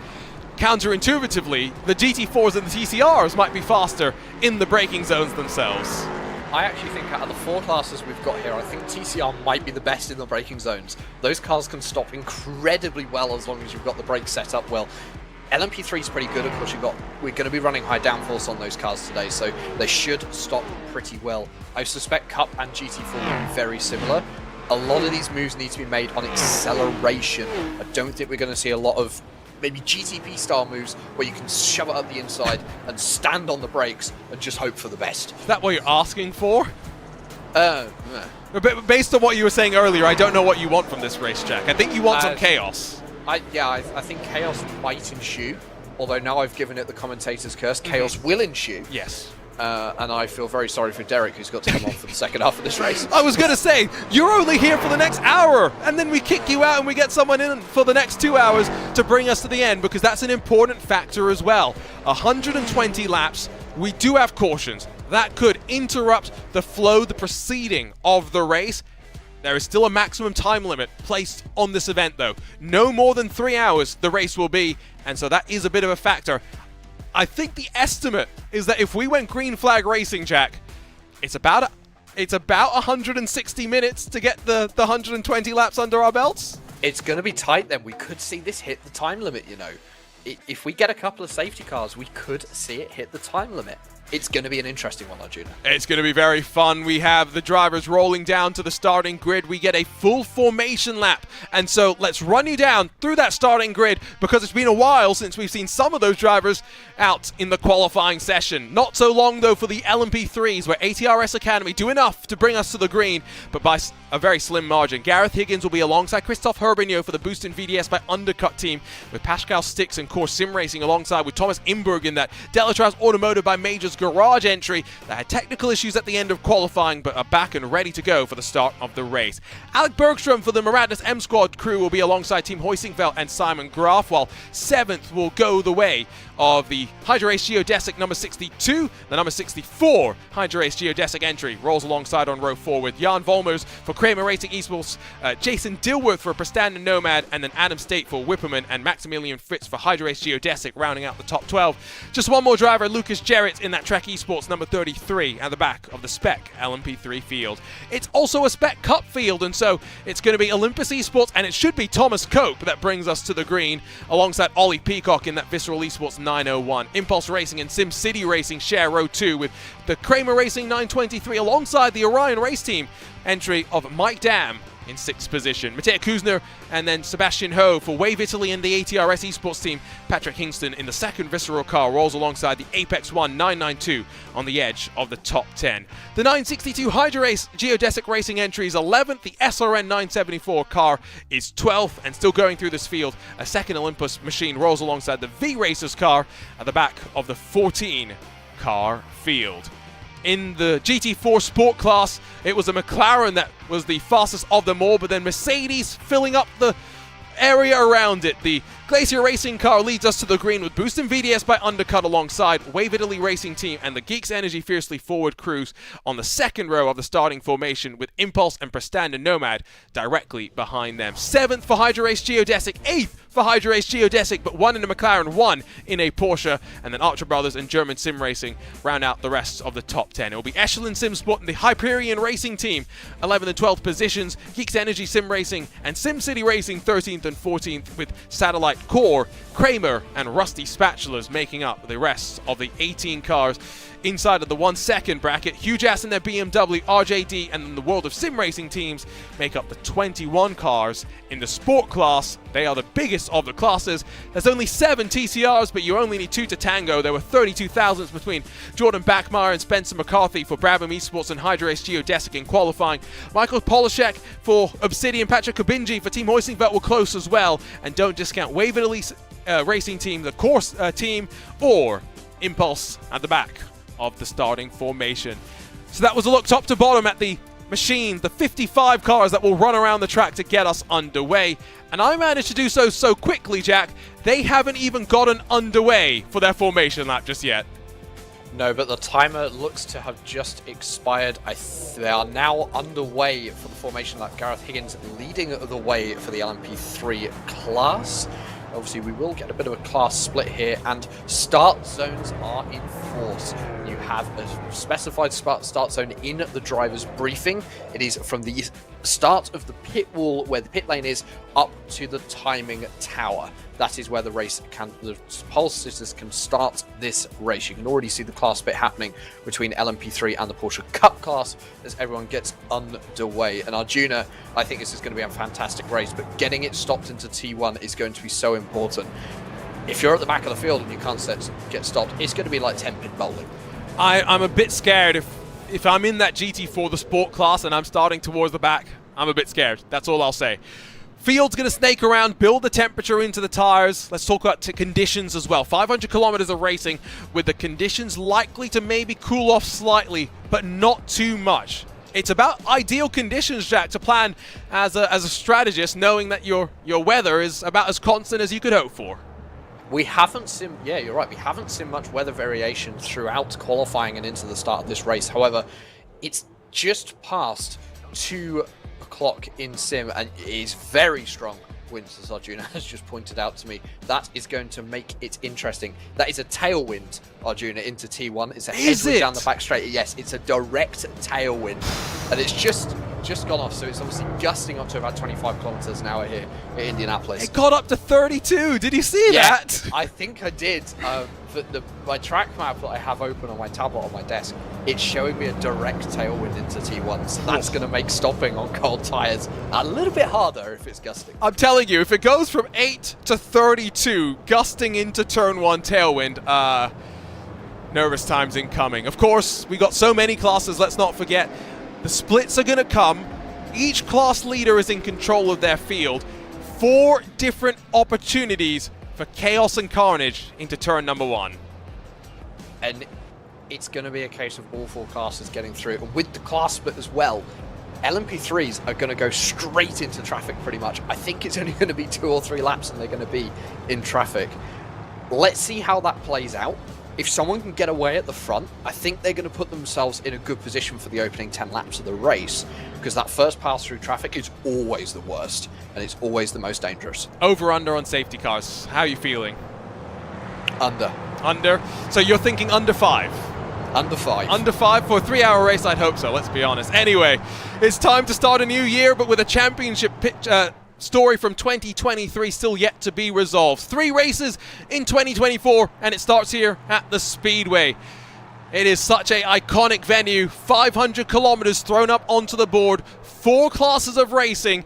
Counterintuitively, the GT4s and the TCRs might be faster in the braking zones themselves. I actually think out of the 4 classes we've got here, I think TCR might be the best in the braking zones. Those cars can stop incredibly well as long as you've got the brakes set up well. LMP3 is pretty good, of course. We're going to be running high downforce on those cars today, so they should stop pretty well. I suspect Cup and GT4 will be very similar. A lot of these moves need to be made on acceleration. I don't think we're going to see a lot of maybe GTP style moves where you can shove it up the inside and stand on the brakes and just hope for the best. Is that what you're asking for? Based on what you were saying earlier, I don't know what you want from this race, Jack. I think you want some chaos. I think chaos might ensue, although now I've given it the commentator's curse. Chaos will ensue. Yes. And I feel very sorry for Derek, who's got to come on for the second half of this race. I was going to say, you're only here for the next hour, and then we kick you out and we get someone in for the next 2 hours to bring us to the end, because that's an important factor as well. 120 laps. We do have cautions. that could interrupt the flow, the proceeding of the race. There is still a maximum time limit placed on this event though. No more than 3 hours the race will be, and so that is a bit of a factor. I think the estimate is that if we went green flag racing, Jack, it's about 160 minutes to get the 120 laps under our belts. It's going to be tight then. We could see this hit the time limit, you know. If we get a couple of safety cars, we could see it hit the time limit. It's going to be an interesting one, Arjuna. It's going to be very fun. We have the drivers rolling down to the starting grid. We get a full formation lap. And so let's run you down through that starting grid, because it's been a while since we've seen some of those drivers out in the qualifying session. Not so long, though, for the LMP3s, where ATRS Academy do enough to bring us to the green, but by a very slim margin. Gareth Higgins will be alongside Christophe Herbigno for the Boost in VDS by Undercut team, with Pascal Stix and Core Sim Racing alongside with Thomas Imberg in that Delatraz Automotive by Majors Garage entry that had technical issues at the end of qualifying, but are back and ready to go for the start of the race. Alec Bergstrom for the Maradness M Squad crew will be alongside Team Hoisingfeld and Simon Graf, while 7th will go the way of the HydroRace Geodesic number 62. The number 64 HydroRace Geodesic entry rolls alongside on row 4 with Jan Volmers for Kramer Racing Esports, Jason Dilworth for Prestanda Nomad, and then Adam State for Whipperman and Maximilian Fritz for HydroRace Geodesic, rounding out the top 12. Just one more driver, Lucas Jarrett in that Trek Esports number 33 at the back of the Spec LMP3 field. It's also a Spec Cup field, and so it's going to be Olympus Esports, and it should be Thomas Cope that brings us to the green, alongside Ollie Peacock in that Visceral Esports 901. Impulse Racing and SimCity Racing share row 2 with the Kramer Racing 923 alongside the Orion Race Team entry of Mike Dam in 6th position. Matej Kuzner and then Sebastian Ho for Wave Italy and the ATRS Esports team. Patrick Hingston in the 2nd Visceral car rolls alongside the Apex 1 992 on the edge of the top 10. The 962 HydroRace Geodesic Racing entry is 11th. The SRN 974 car is 12th, and still going through this field, a 2nd Olympus machine rolls alongside the V-Racers car at the back of the 14 car field. In the GT4 Sport class, it was a McLaren that was the fastest of them all, but then Mercedes filling up the area around it. The Glacier Racing car leads us to the green with Boost and VDS by Undercut alongside Wave Italy Racing Team and the Geeks Energy Fiercely Forward crews on the 2nd row of the starting formation, with Impulse and Prestanda Nomad directly behind them. 7th for HydroRace Geodesic, 8th for HydroRace Geodesic, but 1 in a McLaren, 1 in a Porsche, and then Archer Brothers and German Sim Racing round out the rest of the top 10. It will be Echelon Sim Sport and the Hyperion Racing Team, 11th and 12th positions, Geeks Energy Sim Racing and SimCity Racing 13th and 14th, with Satellite Core, Kramer and Rusty Spatulas making up the rest of the 18 cars. Inside of the 1 second bracket, Huge Ass and their BMW, RJD, and then the World of Sim Racing teams make up the 21 cars. In the Sport class, they are the biggest of the classes. There's only 7 TCRs, but you only need 2 to tango. There were 32 thousandths between Jordan Backmeyer and Spencer McCarthy for Brabham Esports and HydroRace Geodesic in qualifying. Michael Polishek for Obsidian, Patrick Kabinji for Team Hoisingfeld were close as well. And don't discount Wave Italy Racing Team, the Course team, or Impulse at the back of the starting formation. So that was a look top to bottom at the machines, the 55 cars that will run around the track to get us underway. And I managed to do so quickly, Jack, they haven't even gotten underway for their formation lap just yet. No, but the timer looks to have just expired. They are now underway for the formation lap. Gareth Higgins leading the way for the LMP3 class. Obviously, we will get a bit of a class split here, and start zones are in force. You have a specified start zone in the driver's briefing. It is from the start of the pit wall, where the pit lane is, up to the timing tower. That is where the pole sitters can start this race. You can already see the class split happening between LMP3 and the Porsche Cup class as everyone gets underway. And Arjuna, I think this is going to be a fantastic race, but getting it stopped into T1 is going to be so important. If you're at the back of the field and you can't get stopped, it's going to be like 10-pin bowling. I'm a bit scared if I'm in that GT4, the Sport class, and I'm starting towards the back. I'm a bit scared. That's all I'll say. Field's going to snake around, build the temperature into the tires. Let's talk about conditions as well. 500 kilometers of racing with the conditions likely to maybe cool off slightly, but not too much. It's about ideal conditions, Jack, to plan as a strategist, knowing that your weather is about as constant as you could hope for. We haven't seen, yeah, you're right, we haven't seen much weather variation throughout qualifying and into the start of this race. However, it's just past 2 o'clock in sim, and it is very strong winds, as Arjuna has just pointed out to me. That is going to make it interesting. That is a tailwind, Arjuna, into T1. It's a headwind down the back straight. Yes, it's a direct tailwind, and it's just gone off, so it's obviously gusting up to about 25 kilometers an hour here in Indianapolis. It got up to 32. Did you see that? I think I did. My track map that I have open on my tablet on my desk, it's showing me a direct tailwind into T1, so that's going to make stopping on cold tires a little bit harder if it's gusting. I'm telling you, if it goes from 8 to 32, gusting into turn 1 tailwind, nervous times incoming. Of course, we got so many classes, let's not forget. The splits are going to come. Each class leader is in control of their field. 4 different opportunities for chaos and carnage into turn number 1. And it's going to be a case of all 4 classes getting through. And with the class split as well, LMP3s are going to go straight into traffic pretty much. I think it's only going to be 2 or 3 laps and they're going to be in traffic. Let's see how that plays out. If someone can get away at the front, I think they're going to put themselves in a good position for the opening 10 laps of the race, because that first pass through traffic is always the worst, and it's always the most dangerous. Over, under on safety cars. How are you feeling? Under. Under? So you're thinking under 5? Under 5. Under 5 for a 3-hour race? I'd hope so, let's be honest. Anyway, it's time to start a new year, but with a championship story from 2023 still yet to be resolved. 3 races in 2024, and it starts here at the Speedway. It is such an iconic venue. 500 kilometers thrown up onto the board, 4 classes of racing,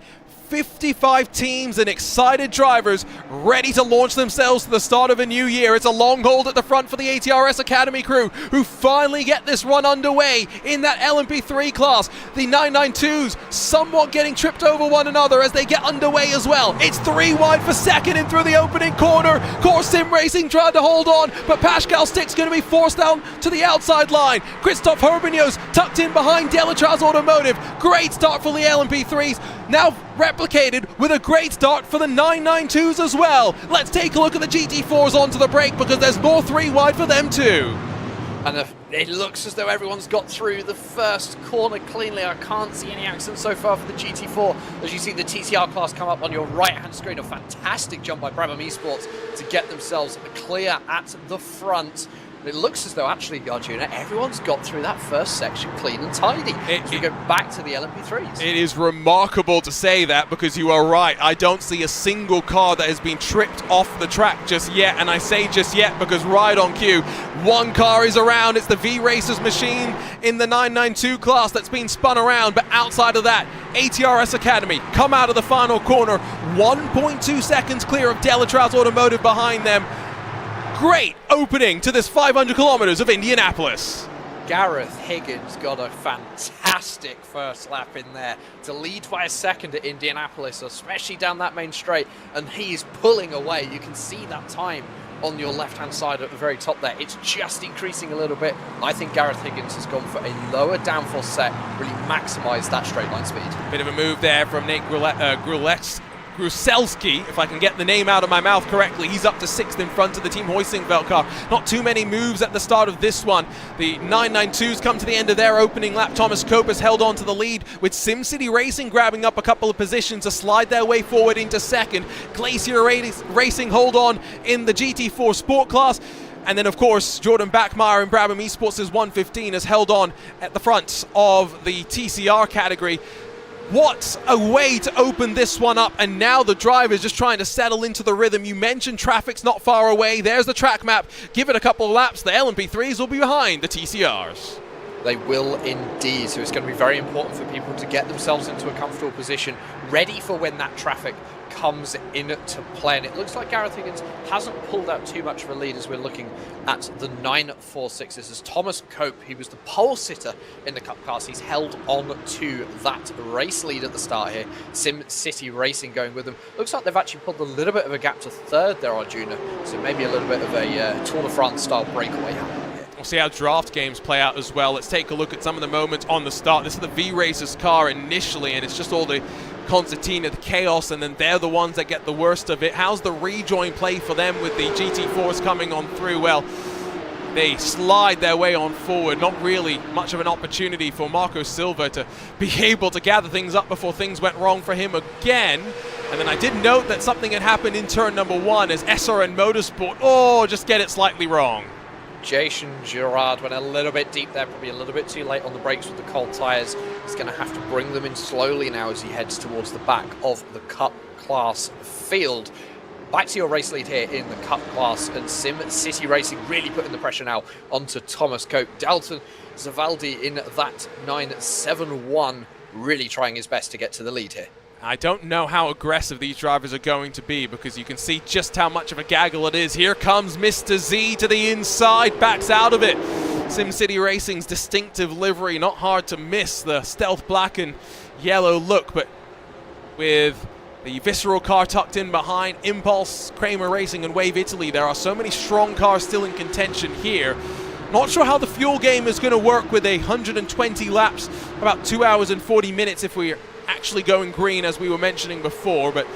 55 teams and excited drivers ready to launch themselves to the start of a new year. It's a long hold at the front for the ATRS Academy crew, who finally get this run underway in that LMP3 class. The 992s somewhat getting tripped over one another as they get underway as well. It's 3 wide for second in through the opening corner. Course Sim Racing tried to hold on, but Pascal Stick's going to be forced down to the outside line. Christophe Herbignos tucked in behind Delatraz Automotive. Great start for the LMP3s. Now replicated with a great start for the 992s as well. Let's take a look at the GT4s onto the break, because there's more 3 wide for them too. And it looks as though everyone's got through the first corner cleanly. I can't see any accidents so far for the GT4. As you see the TCR class come up on your right-hand screen, a fantastic jump by Brabham Esports to get themselves clear at the front. It looks as though, actually, Arjuna, everyone's got through that first section clean and tidy. So we go back to the LMP3s. It is remarkable to say that, because you are right. I don't see a single car that has been tripped off the track just yet. And I say just yet because right on cue, 1 car is around. It's the V-Racers machine in the 992 class that's been spun around. But outside of that, ATRS Academy come out of the final corner, 1.2 seconds clear of Delatraz Automotive behind them. Great opening to this 500 kilometers of Indianapolis. Gareth Higgins got a fantastic first lap in there to lead by a second at Indianapolis, especially down that main straight, and he is pulling away. You can see that time on your left-hand side at the very top there. It's just increasing a little bit. I think Gareth Higgins has gone for a lower downforce set, really maximise that straight line speed. Bit of a move there from Nate Gruselski, if I can get the name out of my mouth correctly. He's up to 6th in front of the Team Hoisingveld car. Not too many moves at the start of this one. The 992s come to the end of their opening lap. Thomas Cope has held on to the lead, with SimCity Racing grabbing up a couple of positions to slide their way forward into second. Glacier Racing hold on in the GT4 Sport class. And then, of course, Jordan Backmeyer in Brabham Esports' 115 has held on at the front of the TCR category. What a way to open this one up, and now the driver's just trying to settle into the rhythm. You mentioned traffic's not far away. There's the track map. Give it a couple of laps. The LMP3s will be behind the TCRs. They will indeed. So it's going to be very important for people to get themselves into a comfortable position, ready for when that traffic comes into play. And it looks like Gareth Higgins hasn't pulled out too much of a lead as we're looking at the 946s. As Thomas Cope, he was the pole sitter in the Cup class. He's held on to that race lead at the start here. SimCity Racing going with them. Looks like they've actually pulled a little bit of a gap to 3rd there, Arjuna. So maybe a little bit of a Tour de France style breakaway happening. We'll see how draft games play out as well. Let's take a look at some of the moments on the start. This is the V-Racers car initially, and it's just all the concertina, the chaos, and then they're the ones that get the worst of it. How's the rejoin play for them with the GT4s coming on through? Well, they slide their way on forward. Not really much of an opportunity for Marco Silva to be able to gather things up before things went wrong for him again. And then I did note that something had happened in turn number 1 as SRN Motorsport, just get it slightly wrong. Jason Girard went a little bit deep there, probably a little bit too late on the brakes with the cold tyres. He's going to have to bring them in slowly now as he heads towards the back of the Cup class field. Back to your race lead here in the Cup class, and Sim City Racing really putting the pressure now onto Thomas Coke. Dalton Zavaldi in that 971, really trying his best to get to the lead here. I don't know how aggressive these drivers are going to be because you can see just how much of a gaggle it is. Here comes Mr. Z to the inside, backs out of it. SimCity Racing's distinctive livery, not hard to miss, the stealth black and yellow look, but with the Visceral car tucked in behind, Impulse, Kramer Racing and Wave Italy, there are so many strong cars still in contention here. Not sure how the fuel game is going to work with 120 laps, about 2 hours and 40 minutes if we're actually going green, as we were mentioning before, but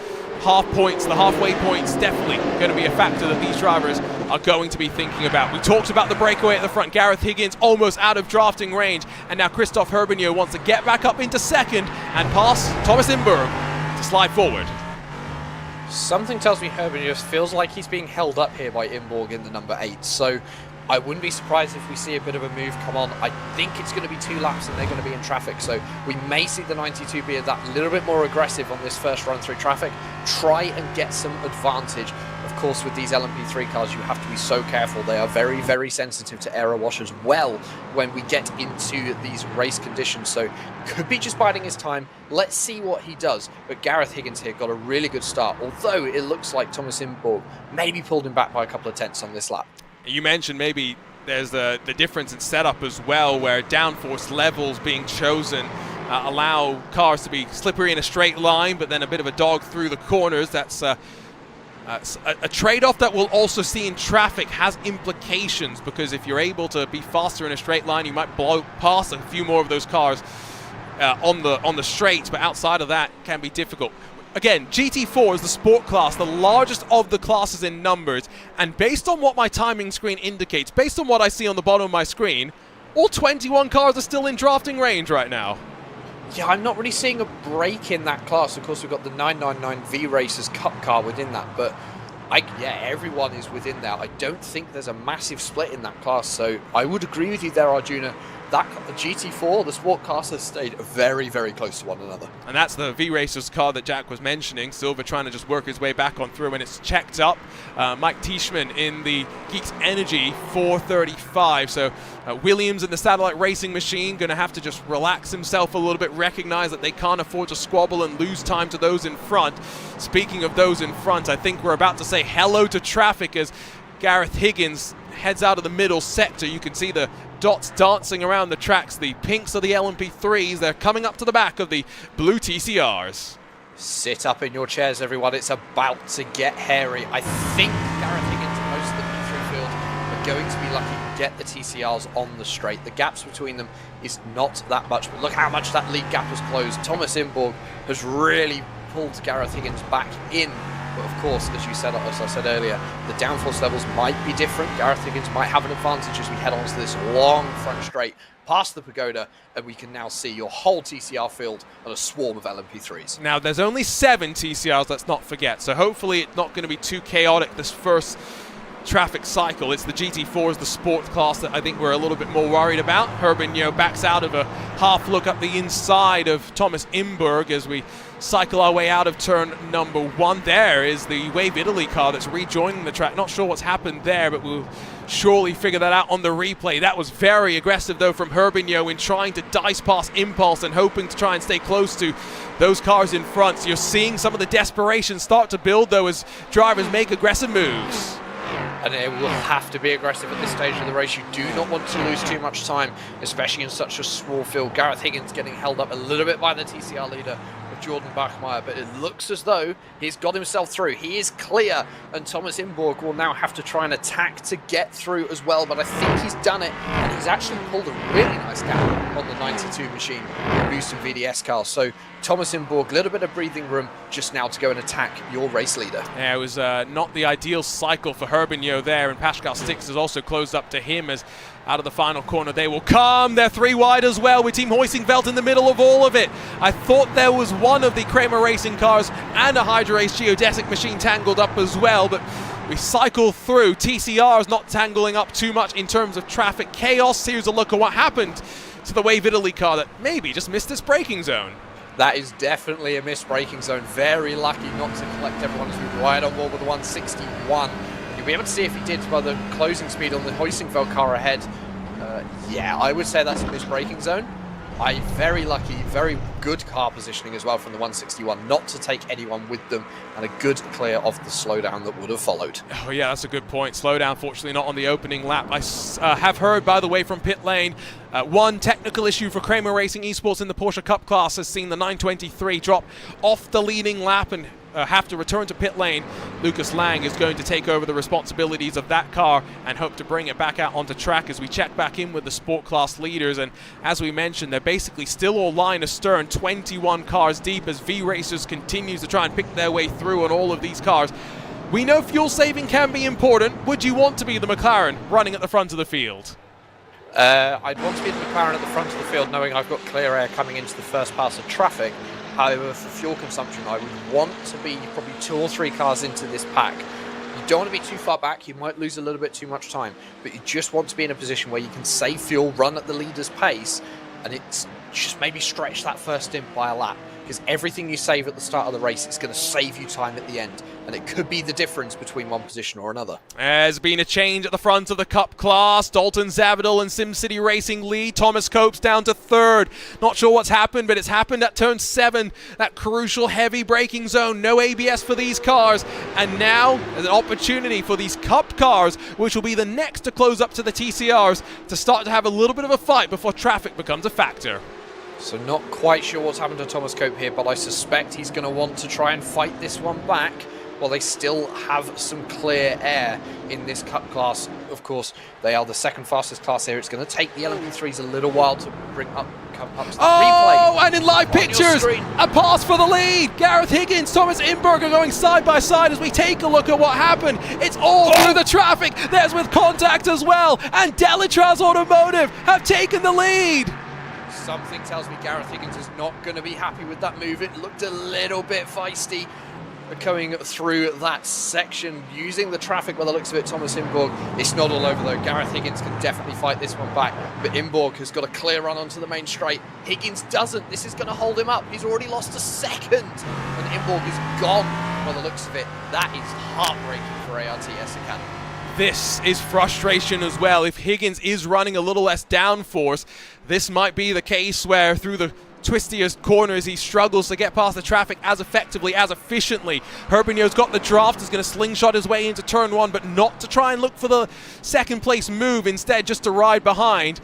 half points, the halfway points, definitely going to be a factor that these drivers are going to be thinking about. We talked about the breakaway at the front. Gareth Higgins almost out of drafting range, and now Christophe Herbigno wants to get back up into second and pass Thomas Imberg to slide forward. Something tells me Herbigno feels like he's being held up here by Imborg in the number 8, so I wouldn't be surprised if we see a bit of a move come on. I think it's going to be 2 laps and they're going to be in traffic, so we may see the 92 be that little bit more aggressive on this first run through traffic, try and get some advantage. Of course, with these LMP3 cars, you have to be so careful. They are very, very sensitive to error wash as well when we get into these race conditions, so could be just biding his time. Let's see what he does. But Gareth Higgins here got a really good start, although it looks like Thomas Imborg maybe pulled him back by a couple of tenths on this lap. You mentioned maybe there's the difference in setup as well, where downforce levels being chosen allow cars to be slippery in a straight line, but then a bit of a dog through the corners. That's a trade-off that we'll also see in traffic, has implications, because if you're able to be faster in a straight line, you might blow past a few more of those cars on the straights, but outside of that can be difficult. Again, GT4 is the sport class, the largest of the classes in numbers, and based on what my timing screen indicates, based on what I see on the bottom of my screen, all 21 cars are still in drafting range right now. Yeah, I'm not really seeing a break in that class. Of course, we've got the 999 V-Racers Cup car within that, but everyone is within there. I don't think there's a massive split in that class, so I would agree with you there, Arjuna. That GT4, the sport cars, has stayed very, very close to one another. And that's the V-Racers car that Jack was mentioning. Silva trying to just work his way back on through, and it's checked up. Mike Teichmann in the Geeks Energy 435. So Williams in the Satellite Racing Machine going to have to just relax himself a little bit, recognize that they can't afford to squabble and lose time to those in front. Speaking of those in front, I think we're about to say hello to traffic as Gareth Higgins heads out of the middle sector. You can see the dots dancing around the tracks. The pinks are the LMP3s. They're coming up to the back of the blue TCRs. Sit up in your chairs, everyone. It's about to get hairy. I think Gareth Higgins and most of the P3 field are going to be lucky to get the TCRs on the straight. The gaps between them is not that much, but look how much that lead gap has closed. Thomas Imborg has really pulled Gareth Higgins back in. But of course, as I said earlier, the downforce levels might be different. Gareth Higgins might have an advantage as we head on to this long front straight past the pagoda, and we can now see your whole TCR field on a swarm of LMP3s. Now, there's only 7 TCRs, let's not forget, so hopefully it's not going to be too chaotic this first traffic cycle. It's the GT4s, the sports class, that I think we're a little bit more worried about. Herbigno backs out of a half look up the inside of Thomas Imberg as we cycle our way out of turn number 1. There is the Wave Italy car that's rejoining the track. Not sure what's happened there, but we'll surely figure that out on the replay. That was very aggressive, though, from Herbigno in trying to dice past Impulse and hoping to try and stay close to those cars in front. So you're seeing some of the desperation start to build, though, as drivers make aggressive moves. And it will have to be aggressive at this stage of the race. You do not want to lose too much time, especially in such a small field. Gareth Higgins getting held up a little bit by the TCR leader. of Jordan Bachmeier, but it looks as though he's got himself through. He is clear, and Thomas Imborg will now have to try and attack to get through as well, but I think he's done it, and he's actually pulled a really nice gap on the 92 machine, the boosted VDS car. So Thomas Imborg, a little bit of breathing room just now to go and attack your race leader. Yeah, it was not the ideal cycle for Herbigno there, and Pascal Stix has also closed up to him as out of the final corner they will come. They're 3 wide as well with Team Hoisingveld in the middle of all of it. I thought there was one of the Kramer Racing cars and a HydraRace geodesic machine tangled up as well, but we cycle through. TCR is not tangling up too much in terms of traffic chaos. Here's a look at what happened to the Wave Italy car that maybe just missed its braking zone. That is definitely a missed braking zone. Very lucky not to collect everyone as we ride on board with the 161. You'll be able to see if he did by the closing speed on the Hoisingveld car ahead. Yeah, I would say that's a missed braking zone. Very lucky, very good car positioning as well from the 161, not to take anyone with them, and a good clear of the slowdown that would have followed. Oh yeah, that's a good point. Slowdown, fortunately, not on the opening lap. I have heard, by the way, from pit lane, one technical issue for Kramer Racing Esports in the Porsche Cup class has seen the 923 drop off the leading lap and have to return to pit lane. Lucas Lang is going to take over the responsibilities of that car and hope to bring it back out onto track as we check back in with the sport class leaders. And as we mentioned, they're basically still all line astern, 21 cars deep as V-Racers continues to try and pick their way through on all of these cars. We know fuel saving can be important. Would you want to be the McLaren running at the front of the field? I'd want to be the McLaren at the front of the field, knowing I've got clear air coming into the first pass of traffic. However, for fuel consumption, I would want to be probably 2 or 3 cars into this pack. You don't want to be too far back, you might lose a little bit too much time, but you just want to be in a position where you can save fuel, run at the leader's pace, and it's just maybe stretch that first stint by a lap. Because everything you save at the start of the race, it's going to save you time at the end. And it could be the difference between one position or another. There's been a change at the front of the Cup class. Dalton Zavadil and SimCity Racing lead. Thomas Copes down to 3rd. Not sure what's happened, but it's happened at turn 7. That crucial heavy braking zone. No ABS for these cars. And now there's an opportunity for these Cup cars, which will be the next to close up to the TCRs, to start to have a little bit of a fight before traffic becomes a factor. So not quite sure what's happened to Thomas Cope here, but I suspect he's going to want to try and fight this one back while they still have some clear air in this Cup class. Of course, they are the 2nd fastest class here. It's going to take the LMP3s a little while to bring up, come up to the replay. Oh, and in live pictures, a pass for the lead. Gareth Higgins, Thomas Imberg are going side by side as we take a look at what happened. It's all through the traffic. There's with contact as well. And Delitraz Automotive have taken the lead. Something tells me Gareth Higgins is not going to be happy with that move. It looked a little bit feisty going through that section, using the traffic by the looks of it. Thomas Imborg, it's not all over though. Gareth Higgins can definitely fight this one back, but Imborg has got a clear run onto the main straight. Higgins doesn't. This is going to hold him up. He's already lost a second, and Imborg is gone by the looks of it. That is heartbreaking for ARTS Academy. This is frustration as well. If Higgins is running a little less downforce, this might be the case where through the twistiest corners he struggles to get past the traffic as effectively, as efficiently. Herbigno's got the draft, is going to slingshot his way into turn 1, but not to try and look for the 2nd place move, instead just to ride behind.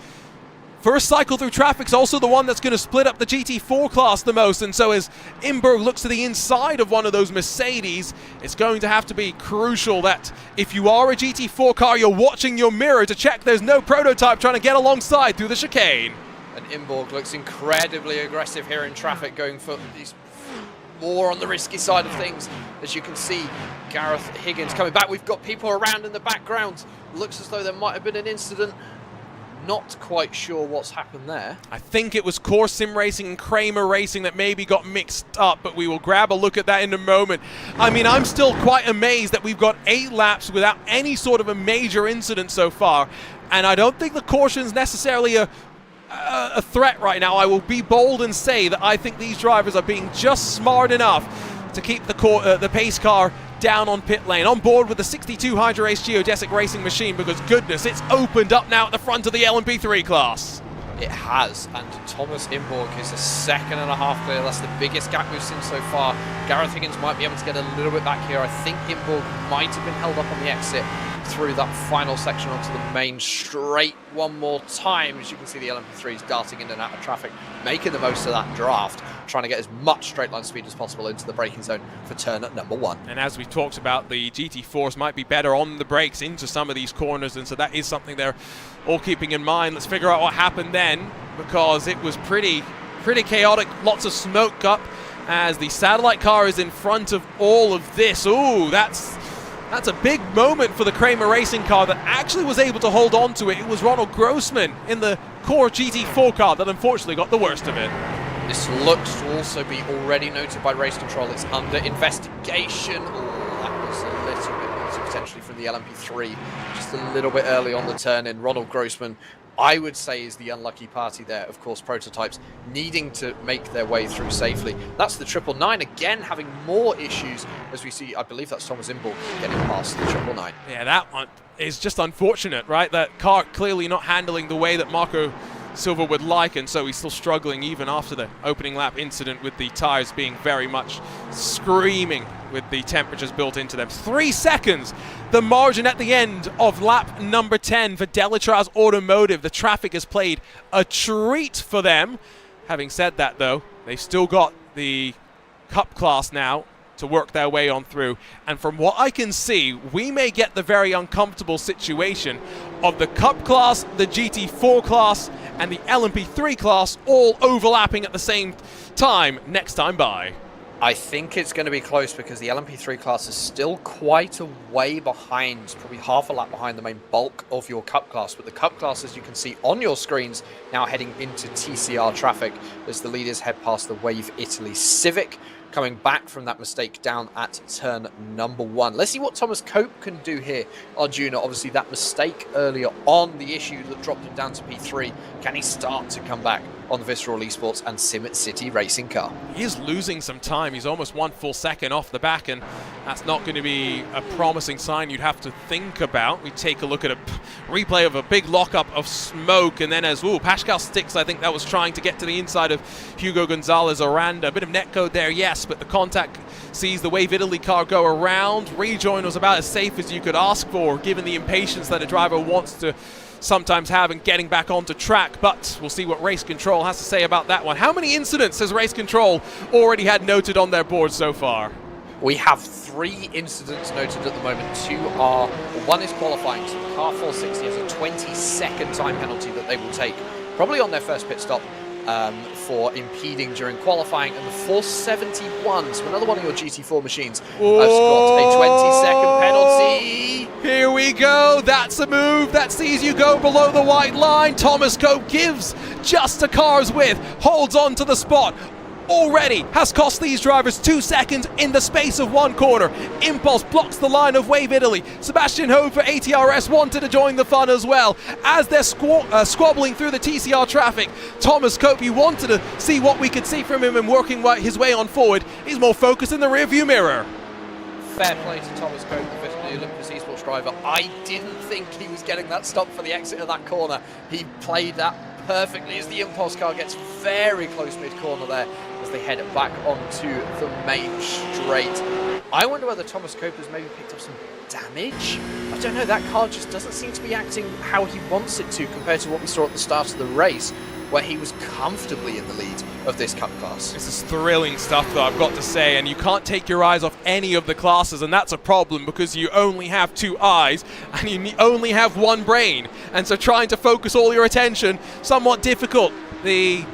First cycle through traffic's also the one that's going to split up the GT4 class the most, and so as Imberg looks to the inside of one of those Mercedes, it's going to have to be crucial that if you are a GT4 car, you're watching your mirror to check there's no prototype trying to get alongside through the chicane. And Imborg looks incredibly aggressive here in traffic, going for these more on the risky side of things. As you can see, Gareth Higgins coming back. We've got people around in the background. Looks as though there might have been an incident. Not quite sure what's happened there. I think it was Core Sim Racing and Kramer Racing that maybe got mixed up, but we will grab a look at that in a moment. I mean, I'm still quite amazed that we've got 8 laps without any sort of a major incident so far, and I don't think the caution's necessarily a threat right now. I will be bold and say that I think these drivers are being just smart enough to keep the pace car down on pit lane, on board with the 62 HydraRace geodesic racing machine, because goodness, it's opened up now at the front of the LMP3 class. It has, and Thomas Imborg is a 2.5 clear. That's the biggest gap we've seen so far. Gareth Higgins might be able to get a little bit back here. I think Imborg might have been held up on the exit through that final section onto the main straight one more time. As you can see, the LMP3 is darting in and out of traffic, making the most of that draft. trying to get as much straight line speed as possible into the braking zone for turn at number 1. And as we talked about, the GT4s might be better on the brakes into some of these corners, and so that is something they're all keeping in mind. Let's figure out what happened then, because it was pretty chaotic. Lots of smoke up as the satellite car is in front of all of this. Ooh, that's a big moment for the Kramer Racing car that actually was able to hold on to it. It was Ronald Grossman in the core GT4 car that unfortunately got the worst of it. This looks to also be already noted by race control. It's under investigation. Oh, that was a little bit naughty potentially from the LMP3. Just a little bit early on the turn in. Ronald Grossman, I would say, is the unlucky party there. Of course, prototypes needing to make their way through safely. That's the 999 again having more issues as we see. I believe that's Thomas Imball getting past the 999. Yeah, that one is just unfortunate, right? That car clearly not handling the way that Marco Silva would like, and so he's still struggling even after the opening lap incident with the tires being very much screaming with the temperatures built into them. 3 seconds, the margin at the end of lap number 10 for Delatraz Automotive. The traffic has played a treat for them. Having said that, though, they've still got the Cup class now to work their way on through, and from what I can see, we may get the very uncomfortable situation of the Cup class, the GT4 class, and the LMP3 class all overlapping at the same time next time by. I think it's going to be close because the LMP3 class is still quite a way behind, probably half a lap behind the main bulk of your Cup class. But the Cup class, as you can see on your screens, now heading into TCR traffic as the leaders head past the Wave Italy Civic, coming back from that mistake down at turn number 1. Let's see what Thomas Cope can do here, Arjuna. Obviously, that mistake earlier on, the issue that dropped him down to P3. Can he start to come back on the Visceral Esports and Sim City racing car? He is losing some time. He's almost 1 full second off the back, and that's not going to be a promising sign you'd have to think about. We take a look at a replay of a big lockup of smoke, and then as Pascal Stix, I think that was trying to get to the inside of Hugo Gonzalez Aranda. A bit of netcode there, yes, but the contact sees the Wave Italy car go around. Rejoin was about as safe as you could ask for, given the impatience that a driver wants to sometimes have in getting back onto track, but we'll see what Race Control has to say about that one. How many incidents has Race Control already had noted on their board so far? We have 3 incidents noted at the moment. 2 are, one is qualifying, so the car 460 has a 20-second time penalty that they will take, probably on their first pit stop, for impeding during qualifying, and the 471, so another one of your GT4 machines, has got a 20-second penalty. Here we go. That's a move that sees you go below the white line. Thomas Cope gives just a car's width, holds on to the spot. Already has cost these drivers 2 seconds in the space of 1 corner. Impulse blocks the line of Wave Italy. Sebastian Ho for ATRS wanted to join the fun as well. As they're squabbling through the TCR traffic, Thomas Cope, he wanted to see what we could see from him and working his way on forward. He's more focused in the rearview mirror. Fair play to Thomas Cope, the Olympus Esports driver. I didn't think he was getting that stop for the exit of that corner. He played that perfectly as the Impulse car gets very close mid-corner there as they head back onto the main straight. I wonder whether Thomas Cope has maybe picked up some damage. I don't know, that car just doesn't seem to be acting how he wants it to compared to what we saw at the start of the race, where he was comfortably in the lead of this Cup class. This is thrilling stuff, though, I've got to say, and you can't take your eyes off any of the classes, and that's a problem because you only have 2 eyes and you only have 1 brain, and so trying to focus all your attention, somewhat difficult. The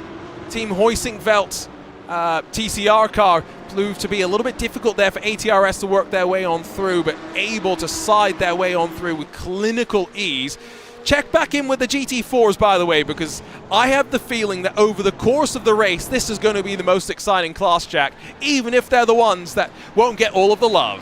Team Hoisingveld TCR car proved to be a little bit difficult there for ATRS to work their way on through, but able to slide their way on through with clinical ease. Check back in with the GT4s, by the way, because I have the feeling that over the course of the race, this is going to be the most exciting class, Jack, even if they're the ones that won't get all of the love.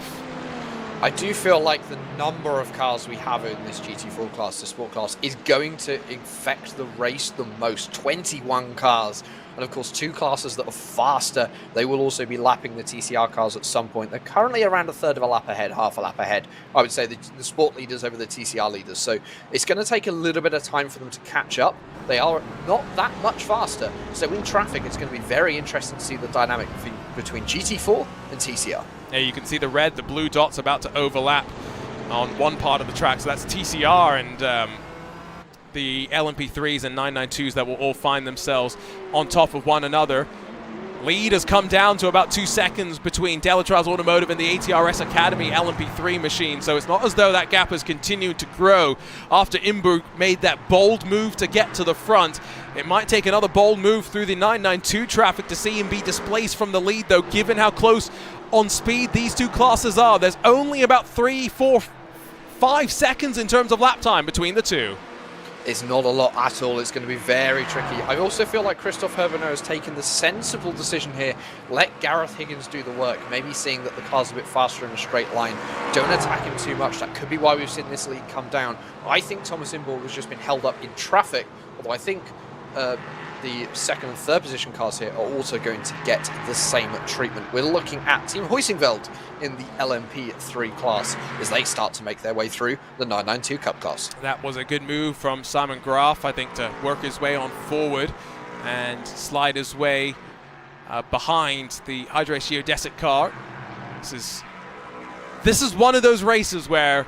I do feel like the number of cars we have in this GT4 class, the sport class, is going to infect the race the most. 21 cars. And of course, 2 classes that are faster. They will also be lapping the TCR cars at some point. They're currently around a third of a lap ahead, half a lap ahead. I would say the sport leaders over the TCR leaders. So it's going to take a little bit of time for them to catch up. They are not that much faster. So in traffic, it's going to be very interesting to see the dynamic between GT4 and TCR. Yeah, you can see the red, the blue dots about to overlap on one part of the track. So that's TCR and the LMP3s and 992s that will all find themselves on top of one another. Lead has come down to about 2 seconds between Delatrials Automotive and the ATRS Academy LMP3 machine, so it's not as though that gap has continued to grow after Imburg made that bold move to get to the front. It might take another bold move through the 992 traffic to see him be displaced from the lead, though, given how close on speed these two classes are. There's only about 3, 4, 5 seconds in terms of lap time between the two. It's not a lot at all. It's going to be very tricky. I also feel like Christoph Herbener has taken the sensible decision here. Let Gareth Higgins do the work. Maybe seeing that the car's a bit faster in a straight line. Don't attack him too much. That could be why we've seen this lead come down. I think Thomas Imborg has just been held up in traffic, although I think the second and third position cars here are also going to get the same treatment. We're looking at Team Huizinveld in the LMP3 class as they start to make their way through the 992 Cup class. That was a good move from Simon Graf, I think, to work his way on forward and slide his way behind the iRacing Geodesic car. This is one of those races where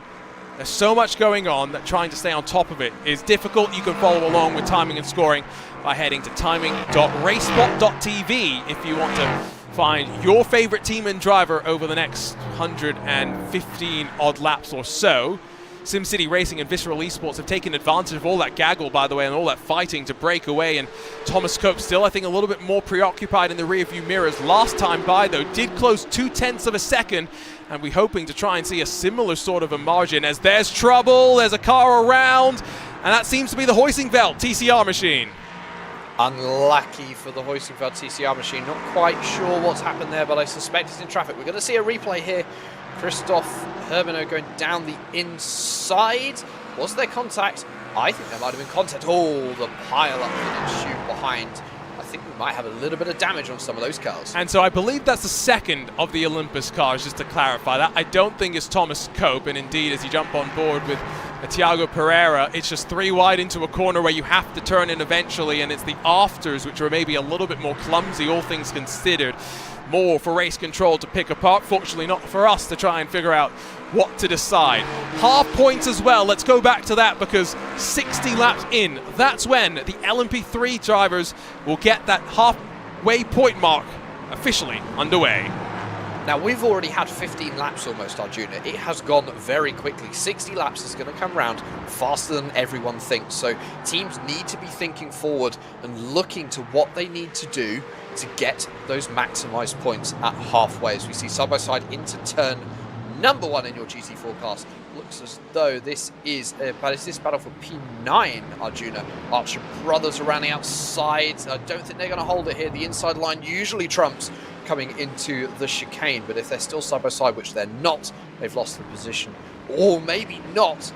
there's so much going on that trying to stay on top of it is difficult. You can follow along with timing and scoring by heading to timing.RaceSpotTV if you want to find your favorite team and driver over the next 115 odd laps or so. SimCity Racing and Visceral Esports have taken advantage of all that gaggle, by the way, and all that fighting to break away. And Thomas Cope still, I think, a little bit more preoccupied in the rearview mirrors. Last time by, though, did close 0.2 of a second. And we're hoping to try and see a similar sort of a margin as there's trouble, there's a car around, and that seems to be the Huizinveld TCR machine. Unlucky for the Huizinveld TCR machine. Not quite sure what's happened there, but I suspect it's in traffic. We're going to see a replay here. Christoph Herbener going down the inside. Was there contact? I think there might have been contact. Oh, the pile-up that ensued behind. I think we might have a little bit of damage on some of those cars. And so I believe that's the second of the Olympus cars, just to clarify that. I don't think it's Thomas Cope, and indeed, as you jump on board with Thiago Pereira, it's just 3 wide into a corner where you have to turn in eventually, and it's the afters which are maybe a little bit more clumsy, all things considered. More for race control to pick apart. Fortunately, not for us to try and figure out what to decide. Half points as well. Let's go back to that, because 60 laps in, that's when the LMP3 drivers will get that halfway point mark officially underway. Now, we've already had 15 laps almost, Arjuna. It has gone very quickly. 60 laps is going to come round faster than everyone thinks. So teams need to be thinking forward and looking to what they need to do to get those maximised points at halfway. As we see side-by-side into turn number 1 in your GT forecast. Looks as though this is this battle for P9, Arjuna. Archer Brothers around the outside. I don't think they're going to hold it here. The inside line usually trumps coming into the chicane, but if they're still side by side, which they're not, they've lost the position. Or maybe not.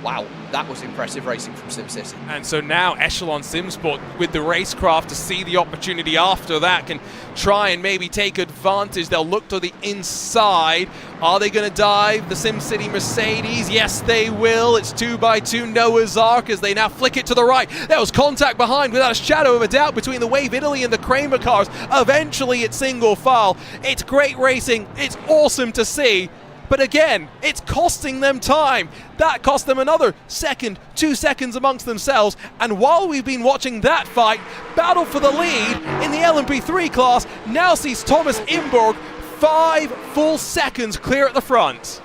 Wow, that was impressive racing from SimCity. And so now Echelon SimSport with the racecraft to see the opportunity after that can try and maybe take advantage. They'll look to the inside. Are they going to dive the SimCity Mercedes? Yes, they will. It's 2x2 Noah's Ark as they now flick it to the right. There was contact behind without a shadow of a doubt between the Wave Italy and the Kramer cars. Eventually it's single file. It's great racing. It's awesome to see. But again, it's costing them time. That cost them another second, 2 seconds amongst themselves. And while we've been watching that fight, battle for the lead in the LMP3 class now sees Thomas Imborg 5 full seconds clear at the front.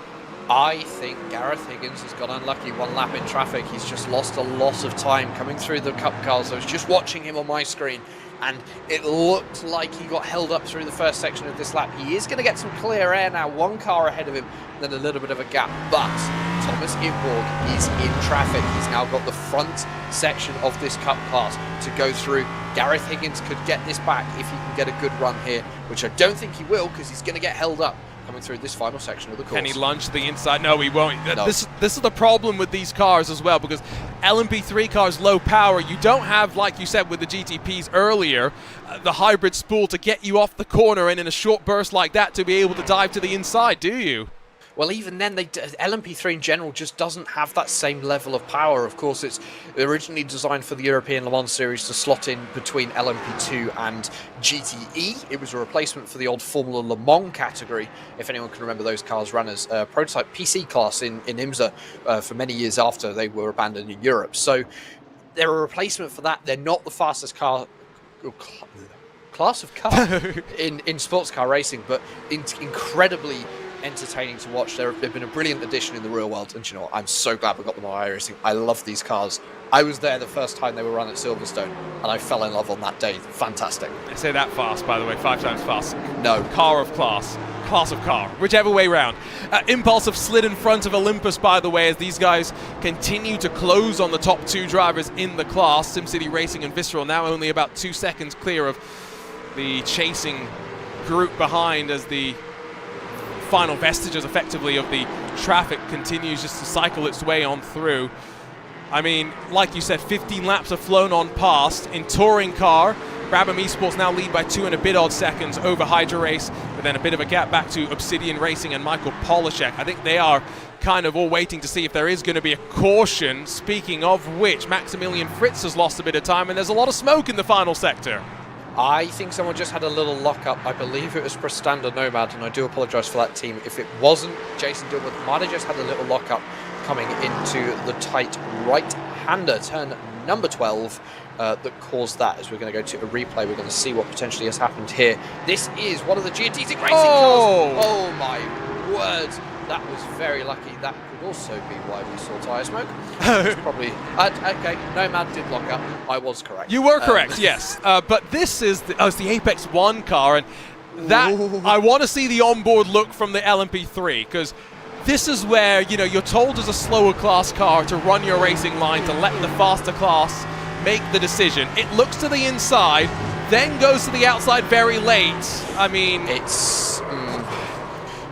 I think Gareth Higgins has got unlucky 1 lap in traffic. He's just lost a lot of time coming through the Cup cars. I was just watching him on my screen, and it looked like he got held up through the first section of this lap. He is going to get some clear air now, 1 car ahead of him, then a little bit of a gap. But Thomas Imborg is in traffic. He's now got the front section of this Cup class to go through. Gareth Higgins could get this back if he can get a good run here, which I don't think he will, because he's going to get held up coming through this final section of the course. Can he lunge to the inside? No, he won't. No. This is the problem with these cars as well, because LMP3 cars, low power, you don't have, like you said with the GTPs earlier, the hybrid spool to get you off the corner, and in a short burst like that to be able to dive to the inside, do you? Well, even then, LMP3 in general just doesn't have that same level of power. Of course, it's originally designed for the European Le Mans Series to slot in between LMP2 and GTE. It was a replacement for the old Formula Le Mans category, if anyone can remember those cars ran as a prototype PC class in IMSA for many years after they were abandoned in Europe. So they're a replacement for that. They're not the fastest car class of car in sports car racing, but incredibly entertaining to watch. They've been a brilliant addition in the real world, and you know what? I'm so glad we got them on iRacing. I love these cars. I was there the first time they were run at Silverstone, and I fell in love on that day. Fantastic. I say that fast, by the way, 5 times fast. No. Car of class. Class of car, whichever way round. Impulse have slid in front of Olympus, by the way, as these guys continue to close on the top 2 drivers in the class. SimCity Racing and Visceral now only about 2 seconds clear of the chasing group behind, as the final vestiges, effectively, of the traffic continues just to cycle its way on through. I mean, like you said, 15 laps have flown on past. In touring car, Brabham Esports now lead by 2 and a bit odd seconds over Hydra Race, but then a bit of a gap back to Obsidian Racing and Michael Polishek. I think they are kind of all waiting to see if there is going to be a caution. Speaking of which, Maximilian Fritz has lost a bit of time, and there's a lot of smoke in the final sector. I think someone just had a little lock-up. I believe it was Prestanda Nomad, and I do apologise for that team. If it wasn't, Jason Dilworth might have just had a little lock-up coming into the tight right-hander, turn number 12, that caused that. As we're going to go to a replay, we're going to see what potentially has happened here. This is one of the geodesic racing cars. Oh my word. That was very lucky. That could also be why we saw tyre smoke. Probably. Okay, Nomad did lock up. I was correct. You were correct, yes. But this is the Apex 1 car, and that I want to see the onboard look from the LMP3, because this is where, you know, you're told as a slower class car to run your racing line, to let the faster class make the decision. It looks to the inside, then goes to the outside very late. I mean, it's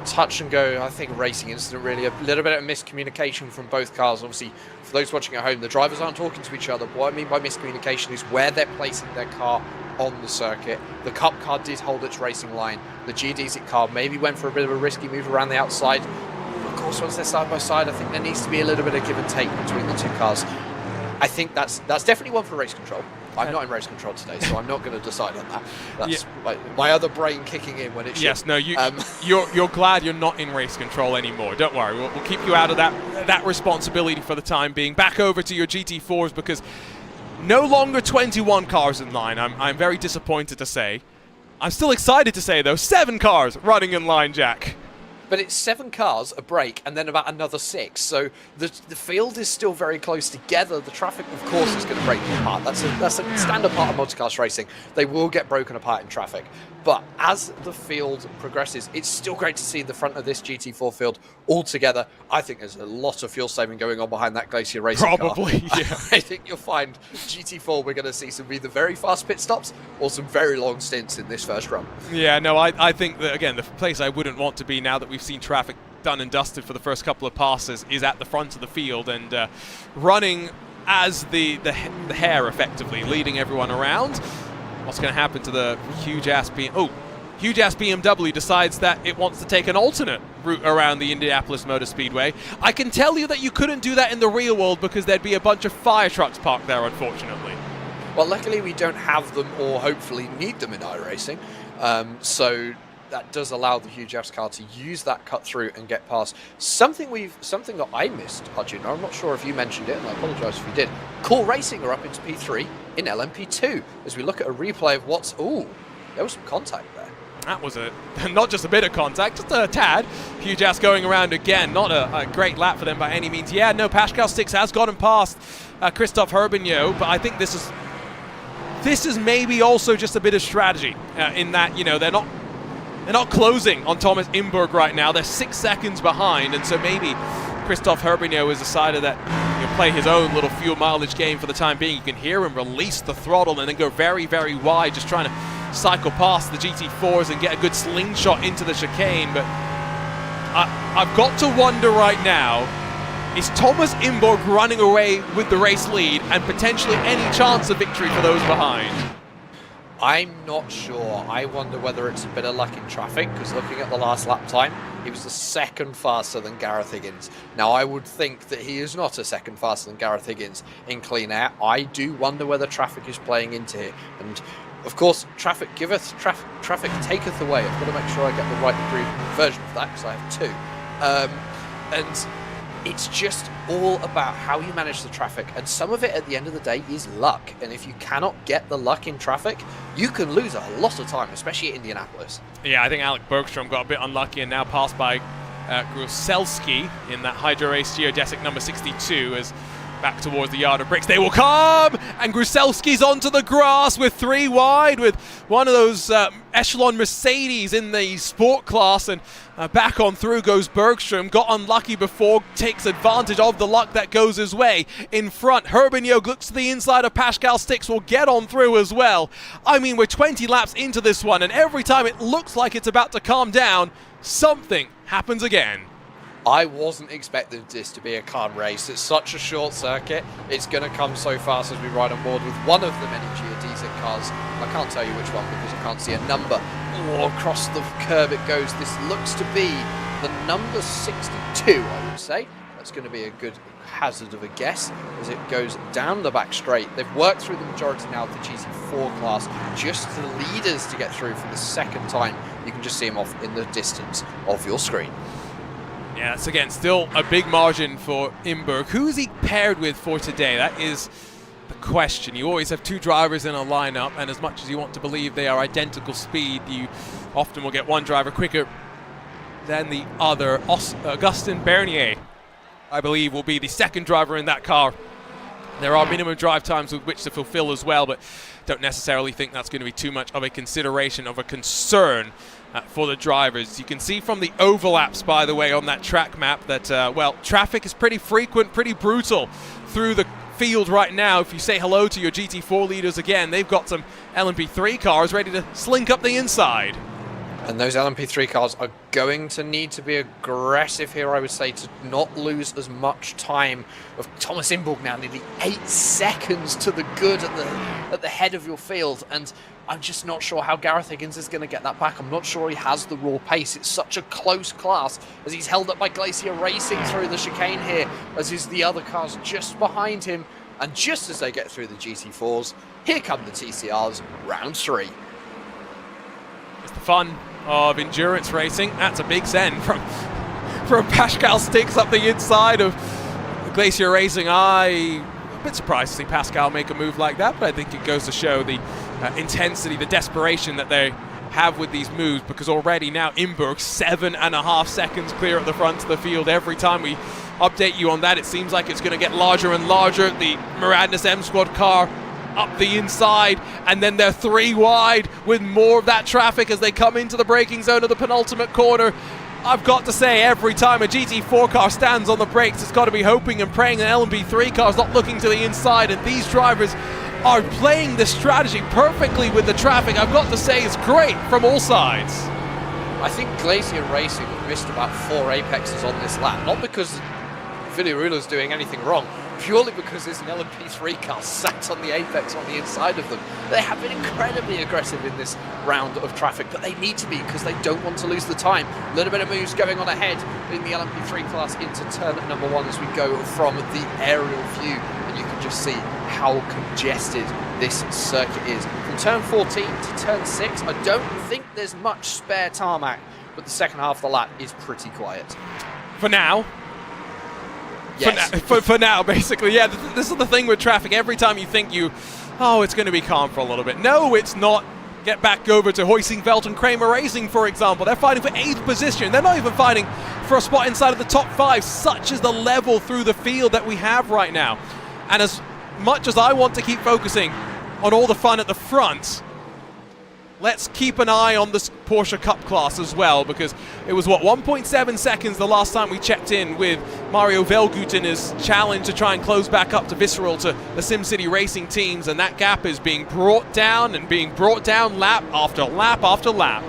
touch and go. I think racing incident, really a little bit of miscommunication from both cars. Obviously, for those watching at home, the drivers aren't talking to each other. What I mean by miscommunication is where they're placing their car on the circuit. The Cup car did hold its racing line. The geodesic car maybe went for a bit of a risky move around the outside. Of course, once they're side by side, I think there needs to be a little bit of give and take between the 2 cars. I think that's definitely one for race control. I'm not in race control today, so I'm not going to decide on that. That's my other brain kicking in when it should. Yes, no, you're glad you're not in race control anymore. Don't worry, we'll keep you out of that responsibility for the time being. Back over to your GT4s, because no longer 21 cars in line. I'm very disappointed to say. I'm still excited to say, though, 7 cars running in line, Jack. But it's 7 cars, a break, and then about another 6. So the field is still very close together. The traffic, of course, is going to break apart. That's a standard part of multiclass racing. They will get broken apart in traffic. But as the field progresses, it's still great to see the front of this GT4 field all together. I think there's a lot of fuel saving going on behind that Glacier Racing car. Probably, yeah. I think you'll find GT4, we're going to see some either very fast pit stops or some very long stints in this first run. Yeah, no, I think that, again, the place I wouldn't want to be now that we've seen traffic done and dusted for the first couple of passes is at the front of the field and running as the hare, effectively, leading everyone around. What's going to happen to the huge-ass BMW decides that it wants to take an alternate route around the Indianapolis Motor Speedway. I can tell you that you couldn't do that in the real world because there'd be a bunch of fire trucks parked there, unfortunately. Well, luckily we don't have them, or hopefully need them in iRacing. So that does allow the huge ass car to use that cut through and get past. Something that I missed, Arjun. I'm not sure if you mentioned it, and I apologise if you did. Cool Racing are up into P3 in LMP2 as we look at a replay of what's. Ooh, there was some contact there. That was not just a bit of contact, just a tad. Huge ass going around again. Not a great lap for them by any means. Yeah, no, Pascal 6 has gotten past Christophe Herbigno, but I think this is maybe also just a bit of strategy in that, you know, they're not closing on Thomas Imberg right now. They're 6 seconds behind, and so maybe Christophe Herbigno has decided that he'll play his own little fuel mileage game for the time being. You can hear him release the throttle and then go very, very wide, just trying to cycle past the GT4s and get a good slingshot into the chicane. But I've got to wonder right now, is Thomas Imberg running away with the race lead and potentially any chance of victory for those behind? I'm not sure. I wonder whether it's a bit of luck in traffic, because looking at the last lap time, he was a second faster than Gareth Higgins. Now, I would think that he is not a second faster than Gareth Higgins in clean air. I do wonder whether traffic is playing into it. And, of course, traffic giveth, traffic taketh away. I've got to make sure I get the right version of that, because I have two. And it's just all about how you manage the traffic, and some of it at the end of the day is luck. And if you cannot get the luck in traffic, you can lose a lot of time, especially at Indianapolis. Yeah, I think Alec Bergstrom got a bit unlucky and now passed by Gruselski in that Hydro Race geodesic number 62 as back towards the yard of bricks they will come, and Gruselski's onto the grass with 3 wide with one of those echelon Mercedes in the sport class, and back on through goes Bergstrom. Got unlucky before, takes advantage of the luck that goes his way. In front, Herbignogue looks to the inside of Pascal Stix, will get on through as well. I mean, we're 20 laps into this one, and every time it looks like it's about to calm down, something happens again. I wasn't expecting this to be a calm race. It's such a short circuit. It's going to come so fast as we ride on board with one of the many geodesic cars. I can't tell you which one because I can't see a number. Oh, across the curb it goes. This looks to be the number 62, I would say. That's going to be a good hazard of a guess as it goes down the back straight. They've worked through the majority now of the GT4 class, just the leaders to get through for the second time. You can just see them off in the distance of your screen. Yeah, that's again still a big margin for Imberg. Who is he paired with for today? That is the question. You always have 2 drivers in a lineup, and as much as you want to believe they are identical speed, you often will get one driver quicker than the other. Augustin Bernier, I believe, will be the second driver in that car. There are minimum drive times with which to fulfill as well, but don't necessarily think that's going to be too much of a consideration, of a concern for the drivers. You can see from the overlaps, by the way, on that track map that, well, traffic is pretty frequent, pretty brutal through the field right now. If you say hello to your GT4 leaders again, they've got some LMP3 cars ready to slink up the inside. And those LMP3 cars are going to need to be aggressive here, I would say, to not lose as much time. Of Thomas Imberg now nearly 8 seconds to the good at the head of your field, and I'm just not sure how Gareth Higgins is going to get that back. I'm not sure he has the raw pace. It's such a close class as he's held up by Glacier Racing through the chicane here, as is the other cars just behind him. And just as they get through the GT4s, here come the TCRs, round 3. It's the fun of endurance racing. That's a big send from Pascal Stix up the inside of Glacier Racing. I'm a bit surprised to see Pascal make a move like that, but I think it goes to show the intensity, the desperation that they have with these moves, because already now Imberg 7.5 seconds clear at the front of the field. Every time we update you on that, it seems like it's going to get larger and larger. The Maradness M Squad car up the inside, and then they're 3 wide with more of that traffic as they come into the braking zone of the penultimate corner. I've got to say, every time a GT4 car stands on the brakes, it's got to be hoping and praying an LMP3 car is not looking to the inside, and these drivers are playing the strategy perfectly with the traffic. I've got to say, it's great from all sides. I think Glacier Racing missed about 4 apexes on this lap, not because Villarula's doing anything wrong, purely because there's an LMP3 car sat on the apex on the inside of them. They have been incredibly aggressive in this round of traffic, but they need to be because they don't want to lose the time. A little bit of moves going on ahead in the LMP3 class into turn number 1 as we go from the aerial view, and you can just see how congested this circuit is. From turn 14 to turn 6, I don't think there's much spare tarmac, but the second half of the lap is pretty quiet. For now. Yes. For now, basically. Yeah, this is the thing with traffic. Every time you think it's going to be calm for a little bit. No, it's not. Get back over to Hoisingveld and Kramer Racing, for example. They're fighting for 8th position. They're not even fighting for a spot inside of the top 5. Such is the level through the field that we have right now. And as much as I want to keep focusing on all the fun at the front, let's keep an eye on this Porsche Cup class as well, because it was, 1.7 seconds the last time we checked in with Mario Velgut in his challenge to try and close back up to Visceral, to the SimCity Racing teams, and that gap is being brought down and being brought down lap after lap after lap.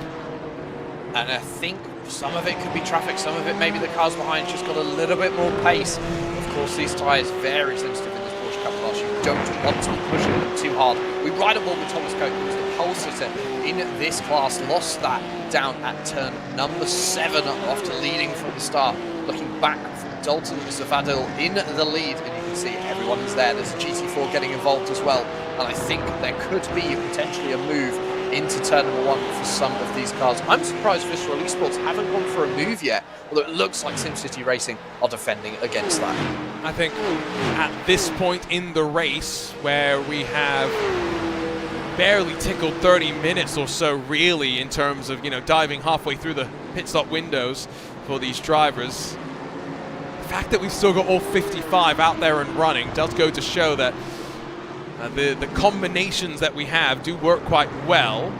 And I think some of it could be traffic, some of it maybe the cars behind just got a little bit more pace. Of course, these tyres very sensitive in this Porsche Cup class. You don't want to be pushing them too hard. We ride on board with Thomas Coke, who's the pole sitter in this class, lost that down at turn number 7 after leading from the start. Looking back from Dalton Zavadil in the lead, and you can see everyone is there. There's a GT4 getting involved as well, and I think there could be potentially a move into turn number 1 for some of these cars. I'm surprised Visceral Esports haven't gone for a move yet, although it looks like SimCity Racing are defending against that. I think at this point in the race, where we have barely tickled 30 minutes or so, really, in terms of, diving halfway through the pit stop windows for these drivers, the fact that we've still got all 55 out there and running does go to show that the combinations that we have do work quite well,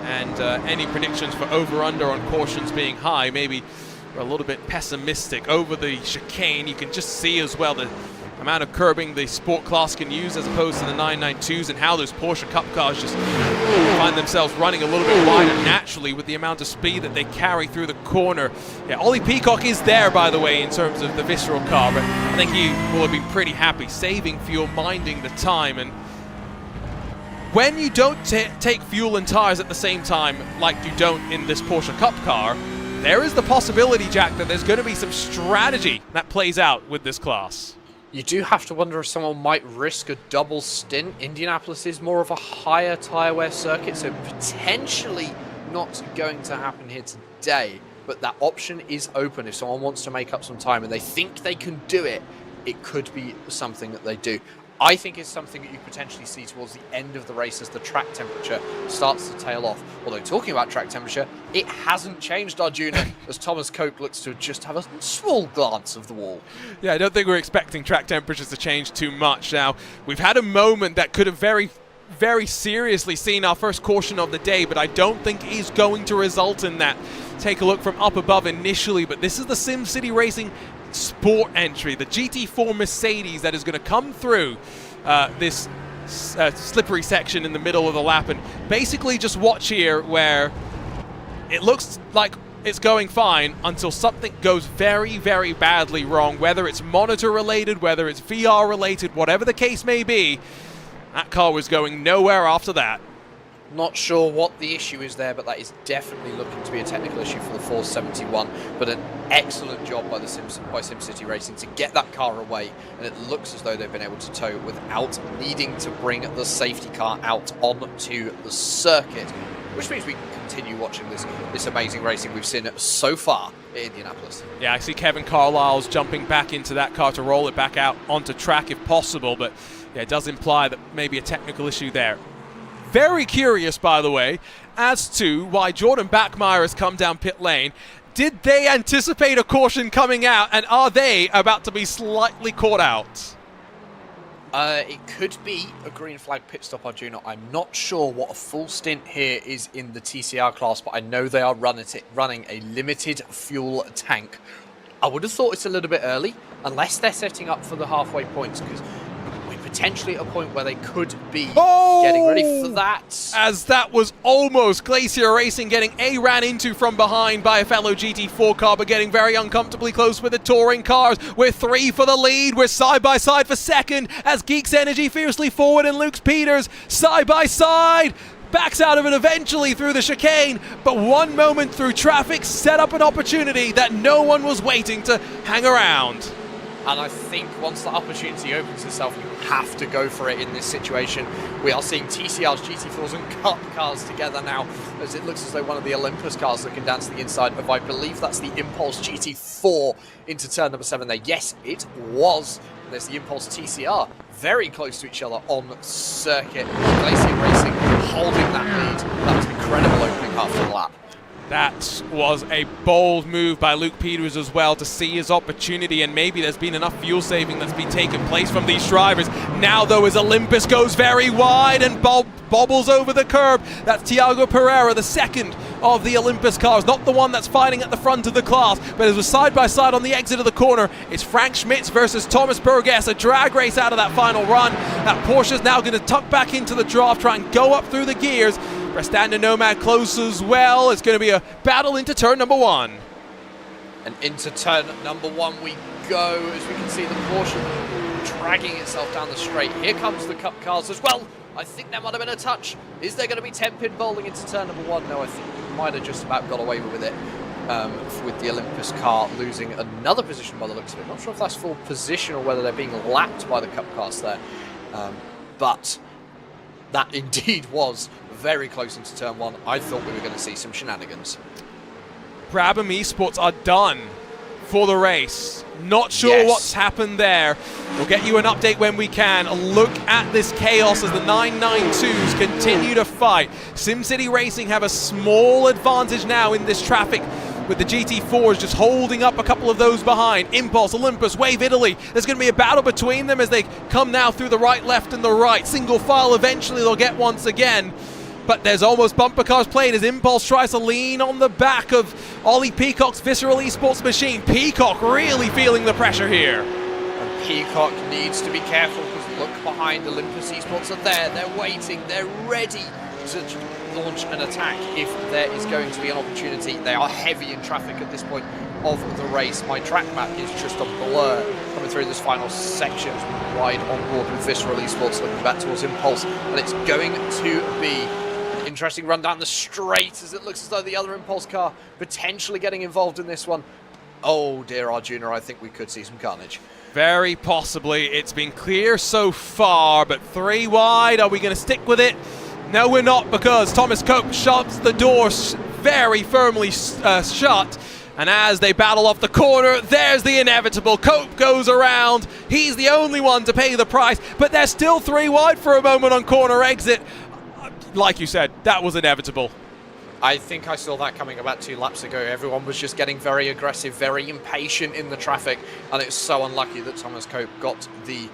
and any predictions for over-under on cautions being high, maybe we're a little bit pessimistic. Over the chicane, you can just see as well the amount of curbing the sport class can use as opposed to the 992s, and how those Porsche Cup cars just find themselves running a little bit wider naturally with the amount of speed that they carry through the corner. Yeah, Ollie Peacock is there, by the way, in terms of the visceral car, but I think he will have been pretty happy, saving fuel, minding the time. And when you don't take fuel and tires at the same time like you don't in this Porsche Cup car, there is the possibility, Jack, that there's going to be some strategy that plays out with this class. You do have to wonder if someone might risk a double stint. Indianapolis is more of a higher tyre wear circuit, so potentially not going to happen here today. But that option is open if someone wants to make up some time and they think they can do it. It could be something that they do. I think it's something that you potentially see towards the end of the race as the track temperature starts to tail off. Although, talking about track temperature, it hasn't changed, Arjuna, as Thomas Koch looks to just have a small glance of the wall. Yeah, I don't think we're expecting track temperatures to change too much. Now, we've had a moment that could have very seriously seen our first caution of the day, but I don't think is going to result in that. Take a look from up above initially, but this is the SimCity Racing Sport entry, the GT4 Mercedes that is going to come through this slippery section in the middle of the lap, and basically just watch here where it looks like it's going fine until something goes very, very badly wrong, whether it's monitor related, whether it's VR related, whatever the case may be. That car was going nowhere after that. Not sure what the issue is there, but that is definitely looking to be a technical issue for the 471. But an excellent job by SimCity Racing to get that car away, and it looks as though they've been able to tow it without needing to bring the safety car out onto the circuit, which means we can continue watching this amazing racing we've seen so far in Indianapolis. Yeah, I see Kevin Carlisle's jumping back into that car to roll it back out onto track if possible, but yeah, it does imply that maybe a technical issue there. Very curious, by the way, as to why Jordan Bachmeier has come down pit lane. Did they anticipate a caution coming out, and are they about to be slightly caught out? It could be a green flag pit stop, Arjuna. I'm not sure what a full stint here is in the TCR class, but I know they are running a limited fuel tank. I would have thought it's a little bit early, unless they're setting up for the halfway points, because potentially at a point where they could be getting ready for that. As that was almost Glacier Racing getting ran into from behind by a fellow GT4 car, but getting very uncomfortably close with the touring cars. We're 3 for the lead. We're side by side for second as Geeks Energy fiercely forward and Luke Peters side by side. Backs out of it eventually through the chicane, but one moment through traffic set up an opportunity that no one was waiting to hang around. And I think once the opportunity opens itself, you have to go for it in this situation. We are seeing TCRs, GT4s and Cup cars together now, as it looks as though one of the Olympus cars looking down to the inside of, I believe that's the Impulse GT4 into turn number 7 there. Yes, it was. There's the Impulse TCR, very close to each other on circuit. Glacier Racing holding that lead. That was an incredible opening half of the lap. That was a bold move by Luke Peters as well to see his opportunity, and maybe there's been enough fuel saving that's been taking place from these drivers. Now, though, as Olympus goes very wide and bobbles over the curb, that's Thiago Pereira, the second of the Olympus cars, not the one that's fighting at the front of the class, but as we're side by side on the exit of the corner, it's Frank Schmitz versus Thomas Burgess, a drag race out of that final run. That Porsche's now going to tuck back into the draft, try and go up through the gears. Restanda Nomad close as well. It's going to be a battle into turn number 1. And into turn number 1 we go, as we can see the Porsche dragging itself down the straight. Here comes the Cup cars as well. I think there might have been a touch. Is there going to be 10-pin bowling into turn number 1? No, I think we might have just about got away with it, with the Olympus car losing another position by the looks of it. Not sure if that's full position or whether they're being lapped by the Cup cars there. But that indeed was very close into turn 1. I thought we were going to see some shenanigans. Brabham Esports are done for the race. Not sure what's happened there. We'll get you an update when we can. A look at this chaos as the 992s continue to fight. SimCity Racing have a small advantage now in this traffic, with the GT4s just holding up a couple of those behind. Impulse, Olympus, Wave Italy. There's going to be a battle between them as they come now through the right, left, and the right. Single file, eventually they'll get once again. But there's almost bumper cars played as Impulse tries to lean on the back of Ollie Peacock's Visceral Esports machine. Peacock really feeling the pressure here. And Peacock needs to be careful because look behind, Olympus Esports are there, they're waiting, they're ready to launch an attack if there is going to be an opportunity. They are heavy in traffic at this point of the race. My track map is just a blur coming through this final section. Wide on board with Visceral Esports looking back towards Impulse, and it's going to be interesting run down the straight as it looks as though the other Impulse car potentially getting involved in this one. Oh dear, Arjuna, I think we could see some carnage. Very possibly. It's been clear so far, but 3 wide. Are we going to stick with it? No, we're not, because Thomas Cope shoves the door very firmly shut. And as they battle off the corner, there's the inevitable. Cope goes around. He's the only one to pay the price, but they're still 3 wide for a moment on corner exit. Like you said, that was inevitable. I think I saw that coming about 2 laps ago. Everyone was just getting very aggressive, very impatient in the traffic, and it was so unlucky that Thomas Cope got the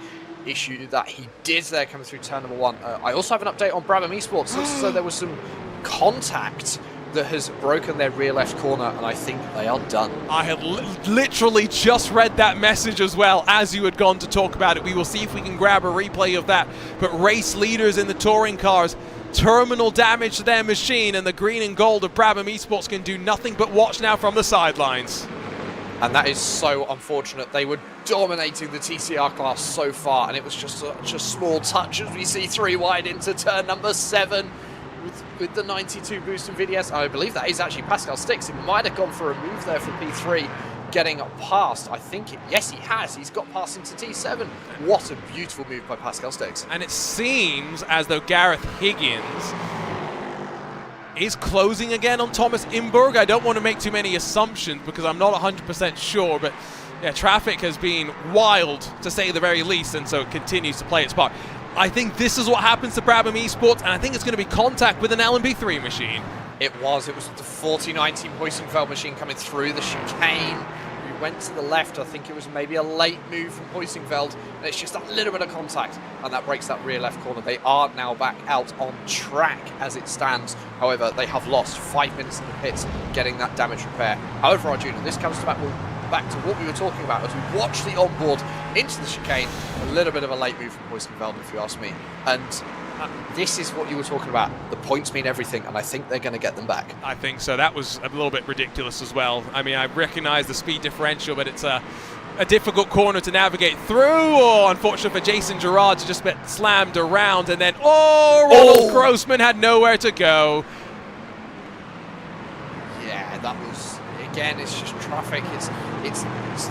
issue that he did there coming through turn number 1. I also have an update on Brabham Esports. Looks as though there was some contact that has broken their rear left corner, and I think they are done. I had literally just read that message as well as you had gone to talk about it. We will see if we can grab a replay of that. But race leaders in the touring cars, terminal damage to their machine, and the green and gold of Brabham Esports can do nothing but watch now from the sidelines. And that is so unfortunate. They were dominating the TCR class so far, and it was just such a small touch as we see 3 wide into turn number 7 with the 92 boost in VDS. I believe that is actually Pascal Stix. He might have gone for a move there for P3, getting past. I think, yes, he has. He's got past into T7. What a beautiful move by Pascal Stix. And it seems as though Gareth Higgins is closing again on Thomas Imberg. I don't want to make too many assumptions because I'm not 100% sure, but yeah, traffic has been wild to say the very least, and so it continues to play its part. I think this is what happens to Brabham Esports, and I think it's going to be contact with an LMB3 machine. It was the 4019 Hoisingfeld machine coming through the chicane. We went to the left. I think it was maybe a late move from Hoisingfeld, and it's just that little bit of contact, and that breaks that rear left corner. They are now back out on track as it stands. However, they have lost 5 minutes in the pits getting that damage repair. However, Arjuna, this comes back to what we were talking about as we watch the onboard into the chicane. A little bit of a late move from Hoisingfeld, if you ask me. And this is what you were talking about. The points mean everything, and I think they're going to get them back. I think so. That was a little bit ridiculous as well. I mean, I recognize the speed differential, but it's a difficult corner to navigate through. Or unfortunately for Jason Gerard to just get slammed around, and then Ronald Grossman had nowhere to go. Yeah, that was, again, it's just traffic. It's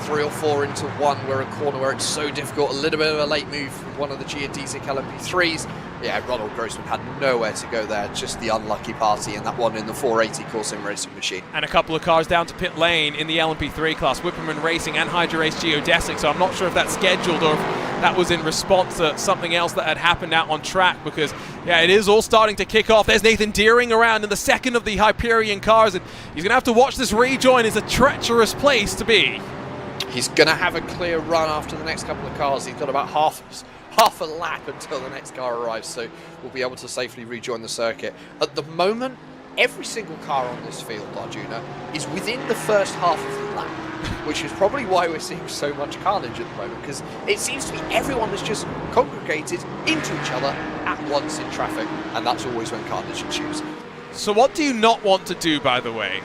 3 or 4 into 1. We're a corner where it's so difficult. A little bit of a late move from one of the Geodesic LMP3s. Yeah, Ronald Grossman had nowhere to go there. Just the unlucky party, and that one in the 480 Core Sim Racing machine. And a couple of cars down to pit lane in the LMP3 class, Whipperman Racing and Hydra Race Geodesic. So I'm not sure if that's scheduled or if that was in response to something else that had happened out on track, because yeah, it is all starting to kick off. There's Nathan Deering around in the second of the Hyperion cars, and he's going to have to watch this rejoin. It's a treacherous place to be. He's going to have a clear run after the next couple of cars. He's got about half a lap until the next car arrives, so we'll be able to safely rejoin the circuit. At the moment, every single car on this field, Arjuna, is within the first half of the lap, which is probably why we're seeing so much carnage at the moment, because it seems to be everyone is just congregated into each other at once in traffic, and that's always when carnage ensues. So what do you not want to do, by the way?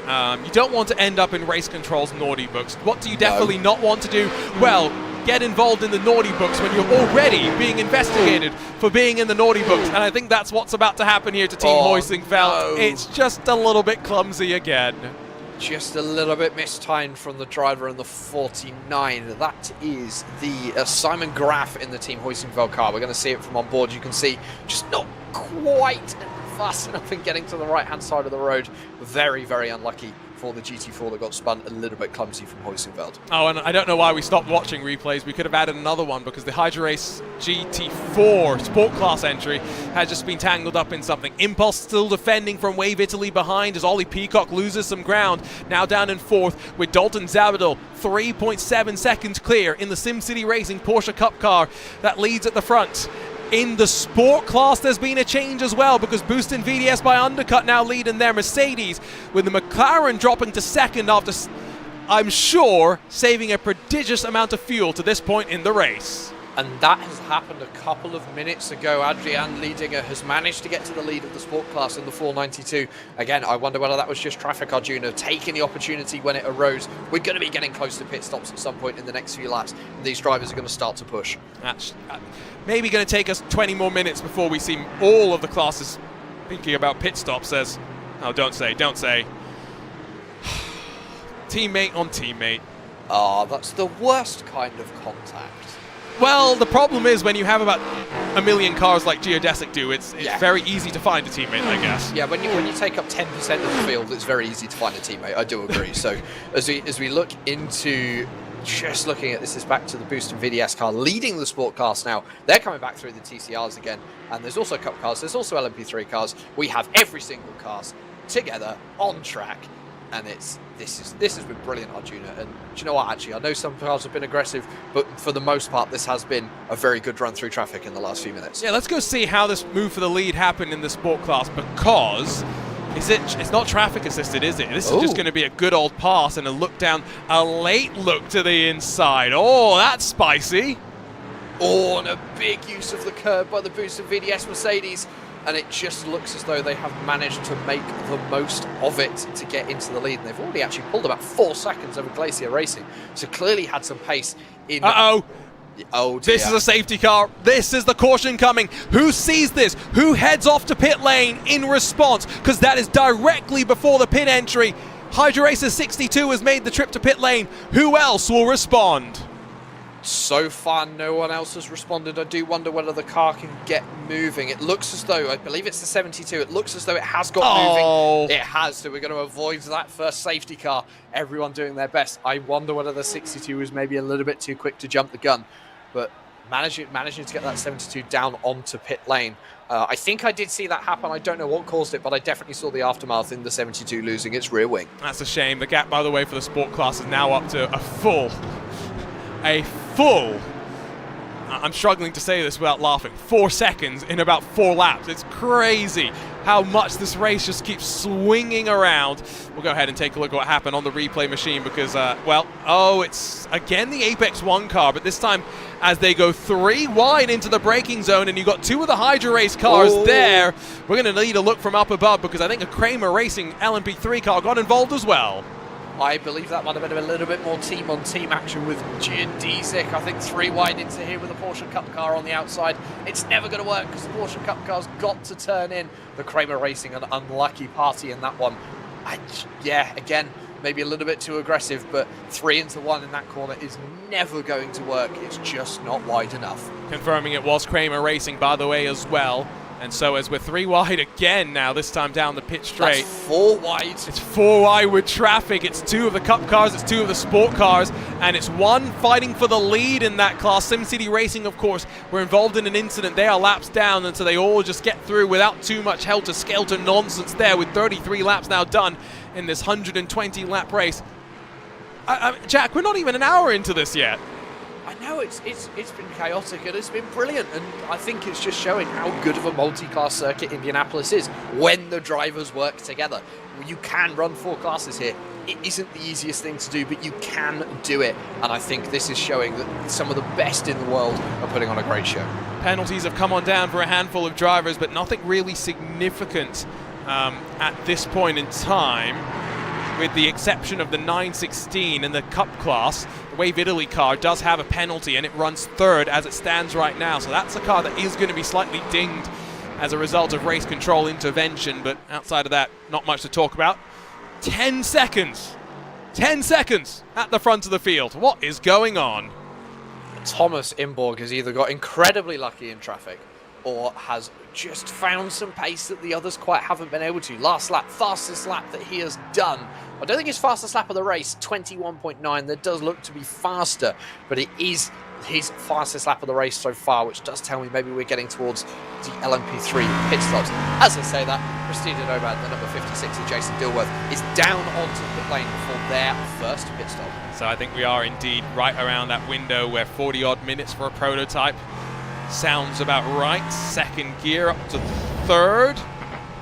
You don't want to end up in Race Control's naughty books. What do you definitely not want to do? Well, get involved in the naughty books when you're already being investigated for being in the naughty books. And I think that's what's about to happen here to Team Hoisingfeld. No. It's just a little bit clumsy again. Just a little bit mistimed from the driver in the 49. That is the Simon Graff in the Team Hoisingfeld car. We're going to see it from on board. You can see just not quite fast enough in getting to the right-hand side of the road. Very, very unlucky for the GT4 that got spun a little bit clumsy from Heusenfeld. Oh, and I don't know why we stopped watching replays. We could have added another one because the iRacing GT4 Sport Class entry has just been tangled up in something. Impulse still defending from Wave Italy behind as Ollie Peacock loses some ground. Now down in fourth with Dalton Zabadil, 3.7 seconds clear in the SimCity Racing Porsche Cup car that leads at the front. In the Sport Class, there's been a change as well because Boost and VDS by undercut now lead in their Mercedes, with the McLaren dropping to second after, I'm sure, saving a prodigious amount of fuel to this point in the race. And that has happened a couple of minutes ago. Adrian Liedinger has managed to get to the lead of the Sport Class in the 492. Again, I wonder whether that was just traffic, Arjuna, taking the opportunity when it arose. We're going to be getting close to pit stops at some point in the next few laps, and these drivers are going to start to push. That's maybe going to take us 20 more minutes before we see all of the classes thinking about pit stops as, oh, don't say. Teammate on teammate. Ah, that's the worst kind of contact. Well, the problem is when you have about a million cars like Geodesic do, it's very easy to find a teammate, I guess. Yeah, when you take up 10% of the field, it's very easy to find a teammate. I do agree. So as we look into just looking at this is back to the Boost and VDS car leading the Sport Class now. They're coming back through the TCRs again, and there's also Cup cars, there's also LMP3 cars. We have every single cars together on track. And this has been brilliant, Arjuna. And do you know what, actually, I know some cars have been aggressive, but for the most part, this has been a very good run through traffic in the last few minutes. Yeah, let's go see how this move for the lead happened in the Sport Class, because it's not traffic assisted, is it? This is just going to be a good old pass and a look down, a late look to the inside. Oh, that's spicy. Oh, and a big use of the curb by the Boost and VDS Mercedes. And it just looks as though they have managed to make the most of it to get into the lead. And they've already actually pulled about 4 seconds over Glacier Racing. So clearly had some pace in... Uh-oh. Oh, dear. This is a safety car. This is the caution coming. Who sees this? Who heads off to pit lane in response? Because that is directly before the pit entry. Hydra Racer 62 has made the trip to pit lane. Who else will respond? So far, no one else has responded. I do wonder whether the car can get moving. It looks as though, I believe it's the 72, it looks as though it has got moving. It has, so we're going to avoid that first safety car. Everyone doing their best. I wonder whether the 62 was maybe a little bit too quick to jump the gun, but managing to get that 72 down onto pit lane. I think I did see that happen. I don't know what caused it, but I definitely saw the aftermath in the 72 losing its rear wing. That's a shame. The gap, by the way, for the Sport Class is now up to a full, I'm struggling to say this without laughing, 4 seconds in about 4 laps. It's crazy how much this race just keeps swinging around. We'll go ahead and take a look at what happened on the replay machine because, it's again the Apex 1 car, but this time as they go 3 wide into the braking zone and you've got 2 of the Hydra Race cars there. We're going to need a look from up above because I think a Kramer Racing LMP3 car got involved as well. I believe that might have been a little bit more team-on-team action with Geodesic. I think 3 wide into here with a Porsche Cup car on the outside. It's never going to work because the Porsche Cup car's got to turn in. The Kramer Racing, an unlucky party in that one. Again, maybe a little bit too aggressive, but 3 into 1 in that corner is never going to work. It's just not wide enough. Confirming it was Kramer Racing, by the way, as well. And so as we're 3 wide again now, this time down the pit straight. That's 4 wide. It's 4 wide with traffic. It's 2 of the Cup cars, it's 2 of the Sport cars, and it's 1 fighting for the lead in that class. SimCity Racing, of course, were involved in an incident. They are laps down, and so they all just get through without too much helter-skelter nonsense there with 33 laps now done in this 120-lap race. Jack, we're not even an hour into this yet. I know it's been chaotic and it's been brilliant, and I think it's just showing how good of a multi-class circuit Indianapolis is when the drivers work together. You can run 4 classes here. It isn't the easiest thing to do, but you can do it, and I think this is showing that some of the best in the world are putting on a great show. Penalties have come on down for a handful of drivers, but nothing really significant at this point in time, with the exception of the 916 in the Cup class. The Wave Italy car does have a penalty and it runs 3rd as it stands right now, so that's a car that is going to be slightly dinged as a result of race control intervention, but outside of that, not much to talk about. 10 seconds at the front of the field. What is going on? Thomas Imborg has either got incredibly lucky in traffic or has just found some pace that the others quite haven't been able to. Last lap, fastest lap that he has done. I don't think it's fastest lap of the race, 21.9. That does look to be faster, but it is his fastest lap of the race so far, which does tell me maybe we're getting towards the LMP3 pit stops. As I say that, Christina Nomad, the number 56 of Jason Dilworth, is down onto the pit lane for their first pit stop. So I think we are indeed right around that window where 40-odd minutes for a prototype sounds about right. Second gear up to third.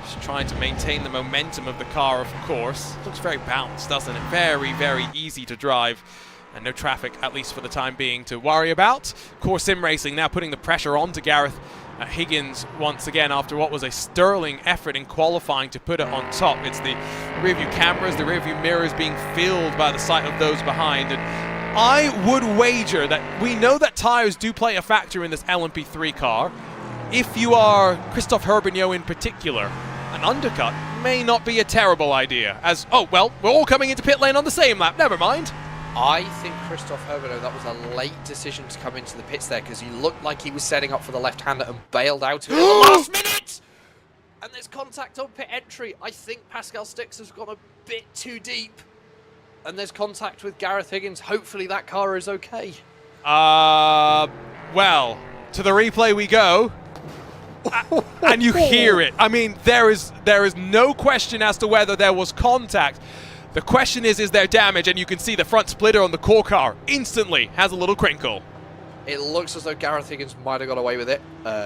Just trying to maintain the momentum of the car, of course. Looks very balanced, doesn't it? Very, very easy to drive. And no traffic, at least for the time being, to worry about. Core Sim Racing now putting the pressure on to Gareth Higgins once again after what was a sterling effort in qualifying to put it on top. It's the rearview cameras, the rearview mirrors being filled by the sight of those behind. And I would wager that we know that tires do play a factor in this LMP3 car. If you are Christophe Herbigno in particular, an undercut may not be a terrible idea. As, oh, well, we're all coming into pit lane on the same lap, never mind. I think Christophe Herbigno, that was a late decision to come into the pits there because he looked like he was setting up for the left-hander and bailed out of it at the last minute! And there's contact on pit entry. I think Pascal Stix has gone a bit too deep. And there's contact with Gareth Higgins. Hopefully that car is okay. Well, to the replay we go. And you hear it. I mean, there is no question as to whether there was contact. The question is there damage? And you can see the front splitter on the core car instantly has a little crinkle. It looks as though Gareth Higgins might have got away with it.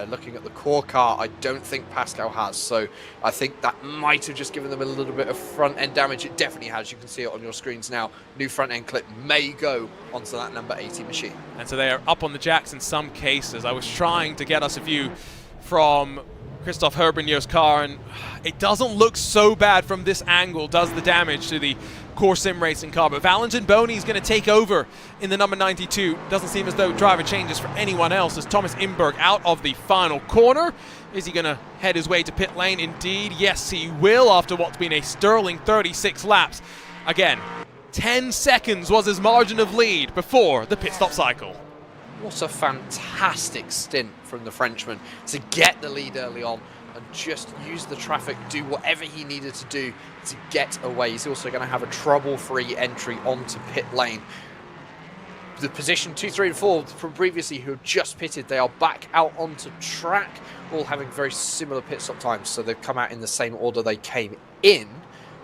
Looking at the core car, I don't think Pascal has. So I think that might have just given them a little bit of front-end damage. It definitely has. You can see it on your screens now. New front-end clip may go onto that number 80 machine. And so they are up on the jacks in some cases. I was trying to get us a view from Christophe Herbigno's car, and it doesn't look so bad from this angle, does the damage to the Core Sim Racing car. But Valentin Boney is going to take over in the number 92. Doesn't seem as though driver changes for anyone else as Thomas Imberg out of the final corner. Is he going to head his way to pit lane? Indeed, yes he will, after what's been a sterling 36 laps. Again, 10 seconds was his margin of lead before the pit stop cycle. What a fantastic stint from the Frenchman to get the lead early on and just use the traffic, do whatever he needed to do to get away. He's also going to have a trouble-free entry onto pit lane. The position 2, 3, and 4 from previously who had just pitted, they are back out onto track, all having very similar pit stop times, so they've come out in the same order they came in,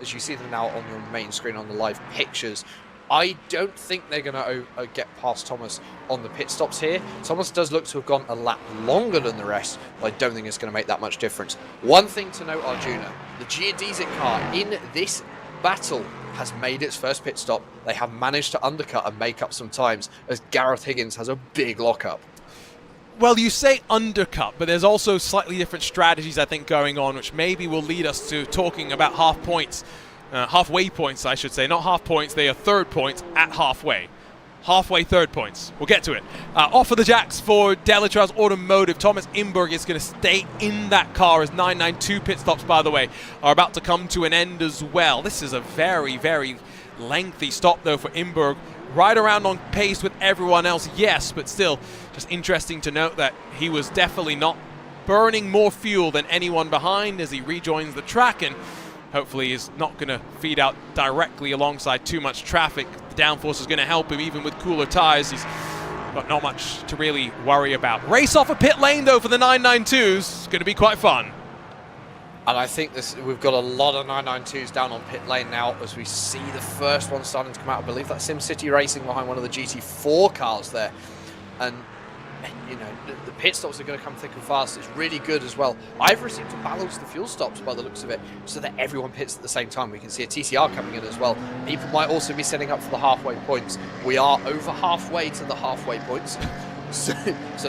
as you see them now on your main screen on the live pictures. I don't think they're going to get past Thomas on the pit stops here. Thomas does look to have gone a lap longer than the rest, but I don't think it's going to make that much difference. One thing to note, Arjuna, the geodesic car in this battle has made its first pit stop. They have managed to undercut and make up some times, as Gareth Higgins has a big lockup. Well, you say undercut, but there's also slightly different strategies, I think, going on, which maybe will lead us to talking about halfway points, I should say. Not half points, they are third points at halfway. Halfway third points. We'll get to it. Off of the jacks for Delatraz Automotive. Thomas Imberg is going to stay in that car as 992 pit stops, by the way, are about to come to an end as well. This is a very, very lengthy stop, though, for Imberg. Right around on pace with everyone else, yes, but still just interesting to note that he was definitely not burning more fuel than anyone behind as he rejoins the track, and hopefully is not going to feed out directly alongside too much traffic. The downforce is going to help him even with cooler tires. He's got not much to really worry about. Race off a pit lane, though, for the 992s. It's going to be quite fun. And I think we've got a lot of 992s down on pit lane now as we see the first one starting to come out. I believe that's SimCity Racing behind one of the GT4 cars there. And, you know, the pit stops are going to come thick and fast. It's really good as well. IVRA seem to balance the fuel stops by the looks of it so that everyone pits at the same time. We can see a TCR coming in as well. People might also be setting up for the halfway points. We are over halfway to the halfway points. So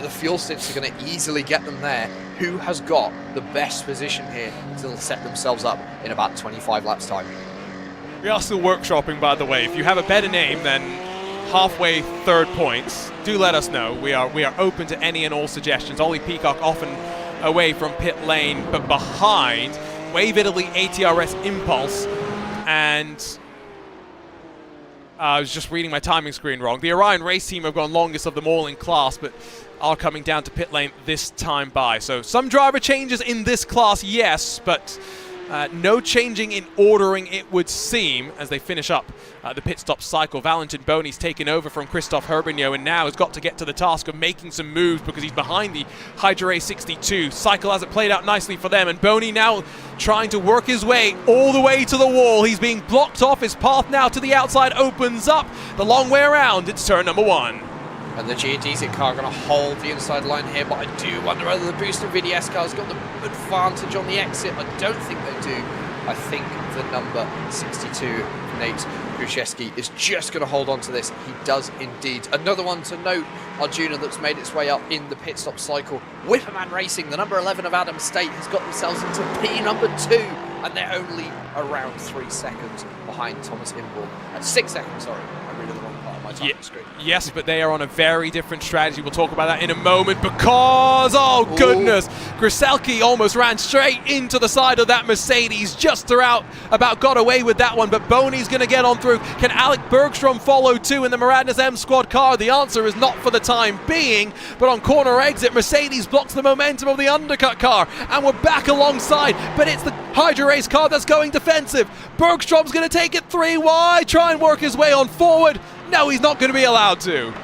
the fuel stints are going to easily get them there. Who has got the best position here to set themselves up in about 25 laps time? We are still workshopping, by the way. If you have a better name than halfway third points, do let us know. We are open to any and all suggestions. Ollie Peacock often away from pit lane, but behind Wave Italy, ATRS Impulse, and I was just reading my timing screen wrong. The Orion race team have gone longest of them all in class, but are coming down to pit lane this time by. So some driver changes in this class, yes, but no changing in ordering, it would seem, as they finish up the pit stop cycle. Valentin Boni's taken over from Christophe Herbigno and now has got to get to the task of making some moves because he's behind the IVRA 62. Cycle hasn't played out nicely for them, and Boni now trying to work his way all the way to the wall. He's being blocked off. His path now to the outside opens up the long way around. It's turn number 1. And the geodesic car going to hold the inside line here, but I do wonder whether the boosted VDS car's got the advantage on the exit. I don't think they do. I think the number 62, Nate Gruszewski, is just going to hold on to this. He does indeed. Another one to note, Arjuna, that's made its way up in the pit stop cycle. Whipperman Racing, the number 11 of Adam State, has got themselves into P number 2, and they're only around 3 seconds behind Thomas Imborg. 6 seconds, sorry. I read the wrong part of my time screen. Yes, but they are on a very different strategy. We'll talk about that in a moment because, oh goodness, Gruszewski almost ran straight into the side of that Mercedes. Just about got away with that one, but Boni's going to get on through. Can Alec Bergstrom follow too in the Maradnes M Squad car? The answer is not for the time being, but on corner exit, Mercedes blocks the momentum of the undercut car, and we're back alongside, but it's the Hydra Race car that's going defensive. Bergstrom's going to take it 3 wide, try and work his way on forward. No, he's not going to be allowed to.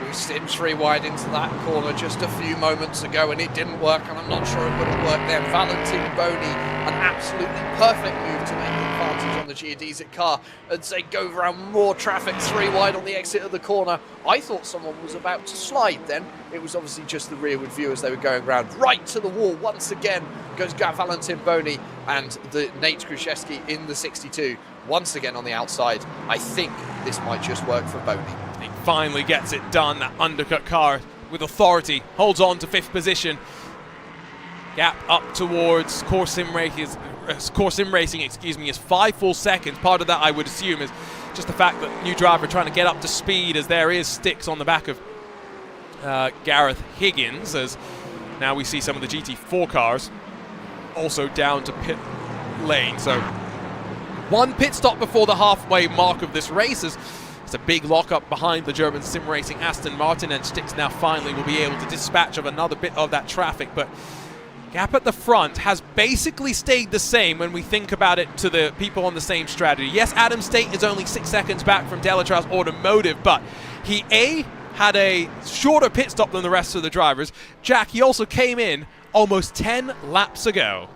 We steamed 3 wide into that corner just a few moments ago, and it didn't work, and I'm not sure it would have worked then. Valentin Boni, an absolutely perfect move to make the advantage on the geodesic car, and say go around more traffic 3 wide on the exit of the corner. I thought someone was about to slide then. It was obviously just the rearward view as they were going round right to the wall. Once again goes Valentin Boni and the Nate Gruszewski in the 62. Once again on the outside. I think this might just work for Boni. He finally gets it done. That undercut car with authority holds on to 5th position. Gap up towards Core Sim Racing, is 5 full seconds. Part of that, I would assume, is just the fact that new driver trying to get up to speed, as there is sticks on the back of Gareth Higgins, as now we see some of the GT4 cars also down to pit lane. So 1 pit stop before the halfway mark of this race. It's a big lockup behind the German sim racing Aston Martin, and Sticks now finally will be able to dispatch of another bit of that traffic. But gap at the front has basically stayed the same when we think about it to the people on the same strategy. Yes, Adam State is only 6 seconds back from Delatraz Automotive, but he had a shorter pit stop than the rest of the drivers. Jack, he also came in almost 10 laps ago.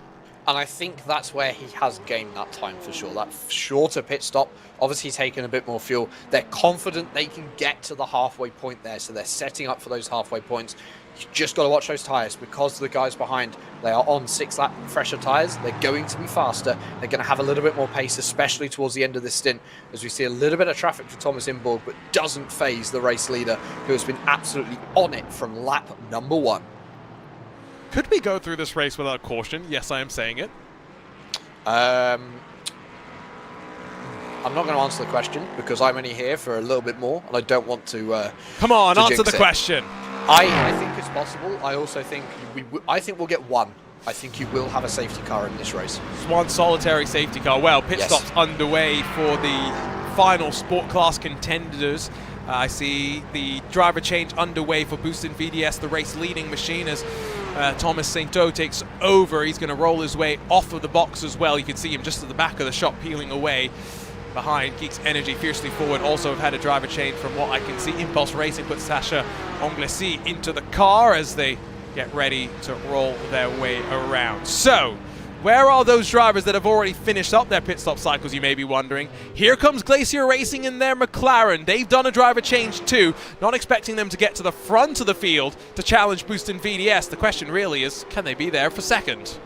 And I think that's where he has gained that time for sure. That shorter pit stop, obviously taking a bit more fuel. They're confident they can get to the halfway point there, so they're setting up for those halfway points. You just got to watch those tyres because the guys behind, they are on 6-lap fresher tyres. They're going to be faster. They're going to have a little bit more pace, especially towards the end of this stint, as we see a little bit of traffic for Thomas Imborg, but doesn't phase the race leader, who has been absolutely on it from lap number 1. Could we go through this race without caution? Yes, I am saying it. I'm not going to answer the question because I'm only here for a little bit more, and I don't want to. Come on, answer the question. I think it's possible. I also think I think we'll get 1. I think you will have a safety car in this race. One solitary safety car. Well, pit stops underway for the final sport class contenders. I see the driver change underway for Boosted VDS, the race leading machine, as Thomas Saint-O takes over. He's going to roll his way off of the box as well. You can see him just at the back of the shop peeling away behind Geeks Energy fiercely forward. Also have had a driver change from what I can see. Impulse Racing puts Sasha Anglesi into the car as they get ready to roll their way around. So, where are those drivers that have already finished up their pit stop cycles, you may be wondering? Here comes Glacier Racing in their McLaren. They've done a driver change too, not expecting them to get to the front of the field to challenge Boost and VDS. The question really is, can they be there for second?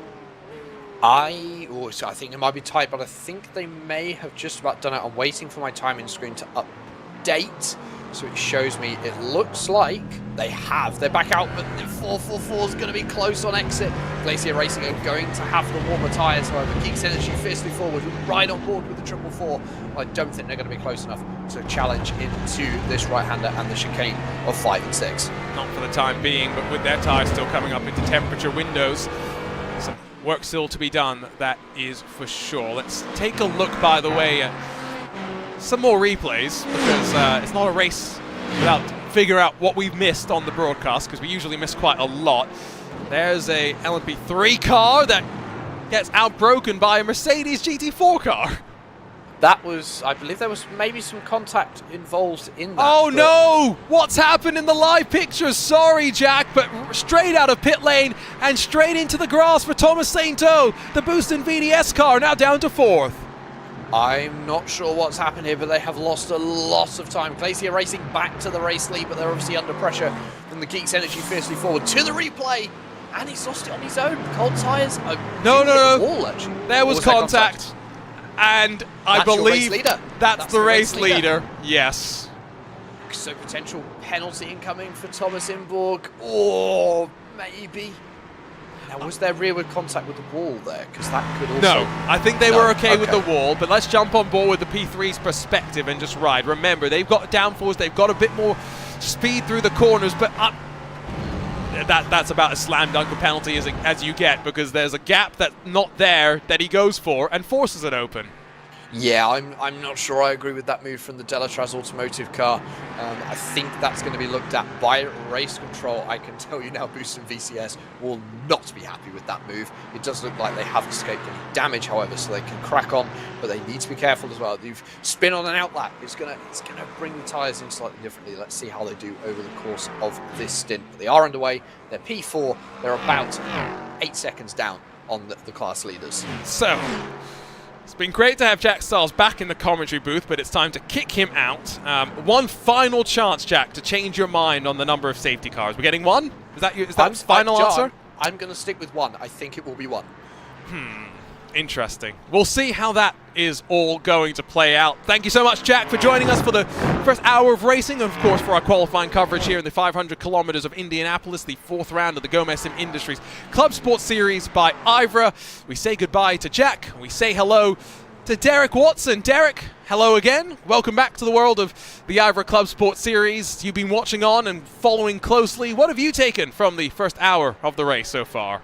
I think it might be tight, but I think they may have just about done it. I'm waiting for my timing screen to update, so it shows me it looks like they have. They're back out, but the 444 is going to be close on exit. Glacier Racing are going to have the warmer tyres, however. Geeks Energy fiercely forward, right on board with the 444. I don't think they're going to be close enough to challenge into this right-hander and the chicane of 5 and 6. Not for the time being, but with their tyres still coming up into temperature windows, some work still to be done, that is for sure. Let's take a look, by the way, at some more replays, because it's not a race without figure out what we've missed on the broadcast, because we usually miss quite a lot. There's a LMP3 car that gets outbroken by a Mercedes GT4 car. That was, I believe there was maybe some contact involved in that. Oh no! What's happened in the live pictures? Sorry, Jack, but straight out of pit lane and straight into the grass for Thomas Sainteau. The Booston VDS car now down to 4th. I'm not sure what's happened here, but they have lost a lot of time. Glacier Racing back to the race lead, but they're obviously under pressure from the Geeks Energy fiercely forward to the replay. And he's lost it on his own. Cold tyres. No. Wall, actually. There was contact. And I believe that's the race leader. Yes. So potential penalty incoming for Thomas Imborg. Or maybe. Now, was there rearward contact with the wall there? Because that could also... No, I think they were okay with the wall, but let's jump on board with the P3's perspective and just ride. Remember, they've got downforce, they've got a bit more speed through the corners, but that's about as slam dunk a penalty as you get, because there's a gap that's not there that he goes for and forces it open. Yeah, I'm not sure I agree with that move from the Delatraz Automotive car. I think that's going to be looked at by race control. I can tell you now, Boost and VCS will not be happy with that move. It does look like they haven't escaped any damage, however, so they can crack on, but they need to be careful as well. You've spin on an outlap. It's gonna bring the tyres in slightly differently. Let's see how they do over the course of this stint. But they are underway. They're P4. They're about 8 seconds down on the class leaders. So, it's been great to have Jack Stiles back in the commentary booth, but it's time to kick him out. One final chance, Jack, to change your mind on the number of safety cars. We're getting one? Is that final answer? I'm going to stick with one. I think it will be one. Interesting. We'll see how that is all going to play out. Thank you so much, Jack, for joining us for the first hour of racing, and of course for our qualifying coverage here in the 500 kilometers of Indianapolis, the 4th round of the Gomez Sim Industries Club Sport Series by IVRA. We say goodbye to Jack. We say hello to Derek Watson. Derek, hello again. Welcome back to the world of the IVRA Club Sport Series. You've been watching on and following closely. What have you taken from the first hour of the race so far?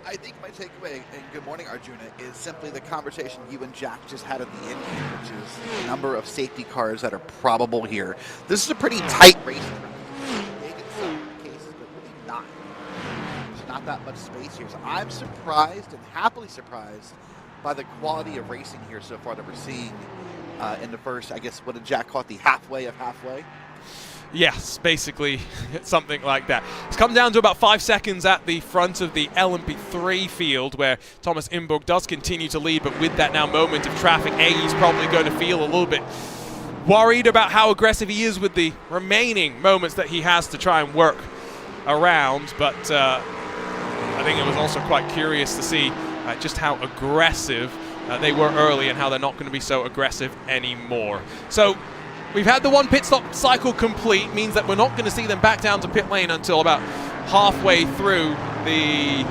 I think my takeaway, and good morning, Arjuna, is simply the conversation you and Jack just had at the end here, which is the number of safety cars that are probable here. This is a pretty tight race track. Big in some cases, but really not. There's not that much space here. So I'm surprised and happily surprised by the quality of racing here so far that we're seeing in the first, I guess, what did Jack call it, the halfway of halfway? Yes, basically something like that. It's come down to about 5 seconds at the front of the LMP3 field, where Thomas Imborg does continue to lead, but with that now moment of traffic, he's probably going to feel a little bit worried about how aggressive he is with the remaining moments that he has to try and work around. But I think it was also quite curious to see just how aggressive they were early and how they're not going to be so aggressive anymore. So we've had the one pit stop cycle complete, means that we're not going to see them back down to pit lane until about halfway through the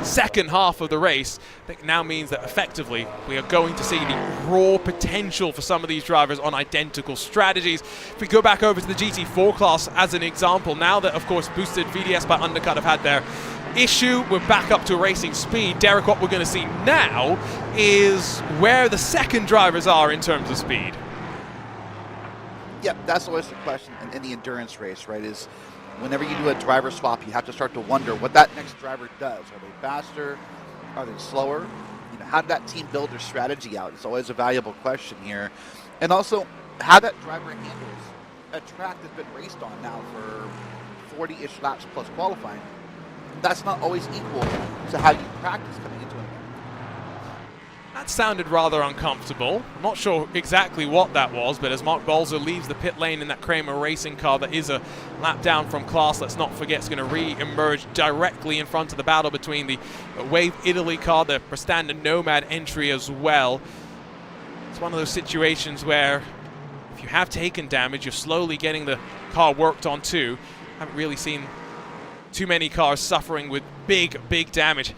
second half of the race. I think now means that effectively we are going to see the raw potential for some of these drivers on identical strategies. If we go back over to the GT4 class as an example, now that of course boosted VDS by Undercut have had their issue, we're back up to racing speed. Derek, what we're going to see now is where the second drivers are in terms of speed. Yep, that's always the question in any endurance race, right, is whenever you do a driver swap, you have to start to wonder what that next driver does. Are they faster? Are they slower? You know, how did that team build their strategy out? It's always a valuable question here. And also, how that driver handles a track that's been raced on now for 40-ish laps plus qualifying. That's not always equal to how you practice coming into an event. That sounded rather uncomfortable. I'm not sure exactly what that was, but as Mark Balzer leaves the pit lane in that Kramer racing car that is a lap down from class, let's not forget it's going to re-emerge directly in front of the battle between the Wave Italy car, the Prestanda Nomad entry as well. It's one of those situations where if you have taken damage, you're slowly getting the car worked on too. Haven't really seen too many cars suffering with big damage.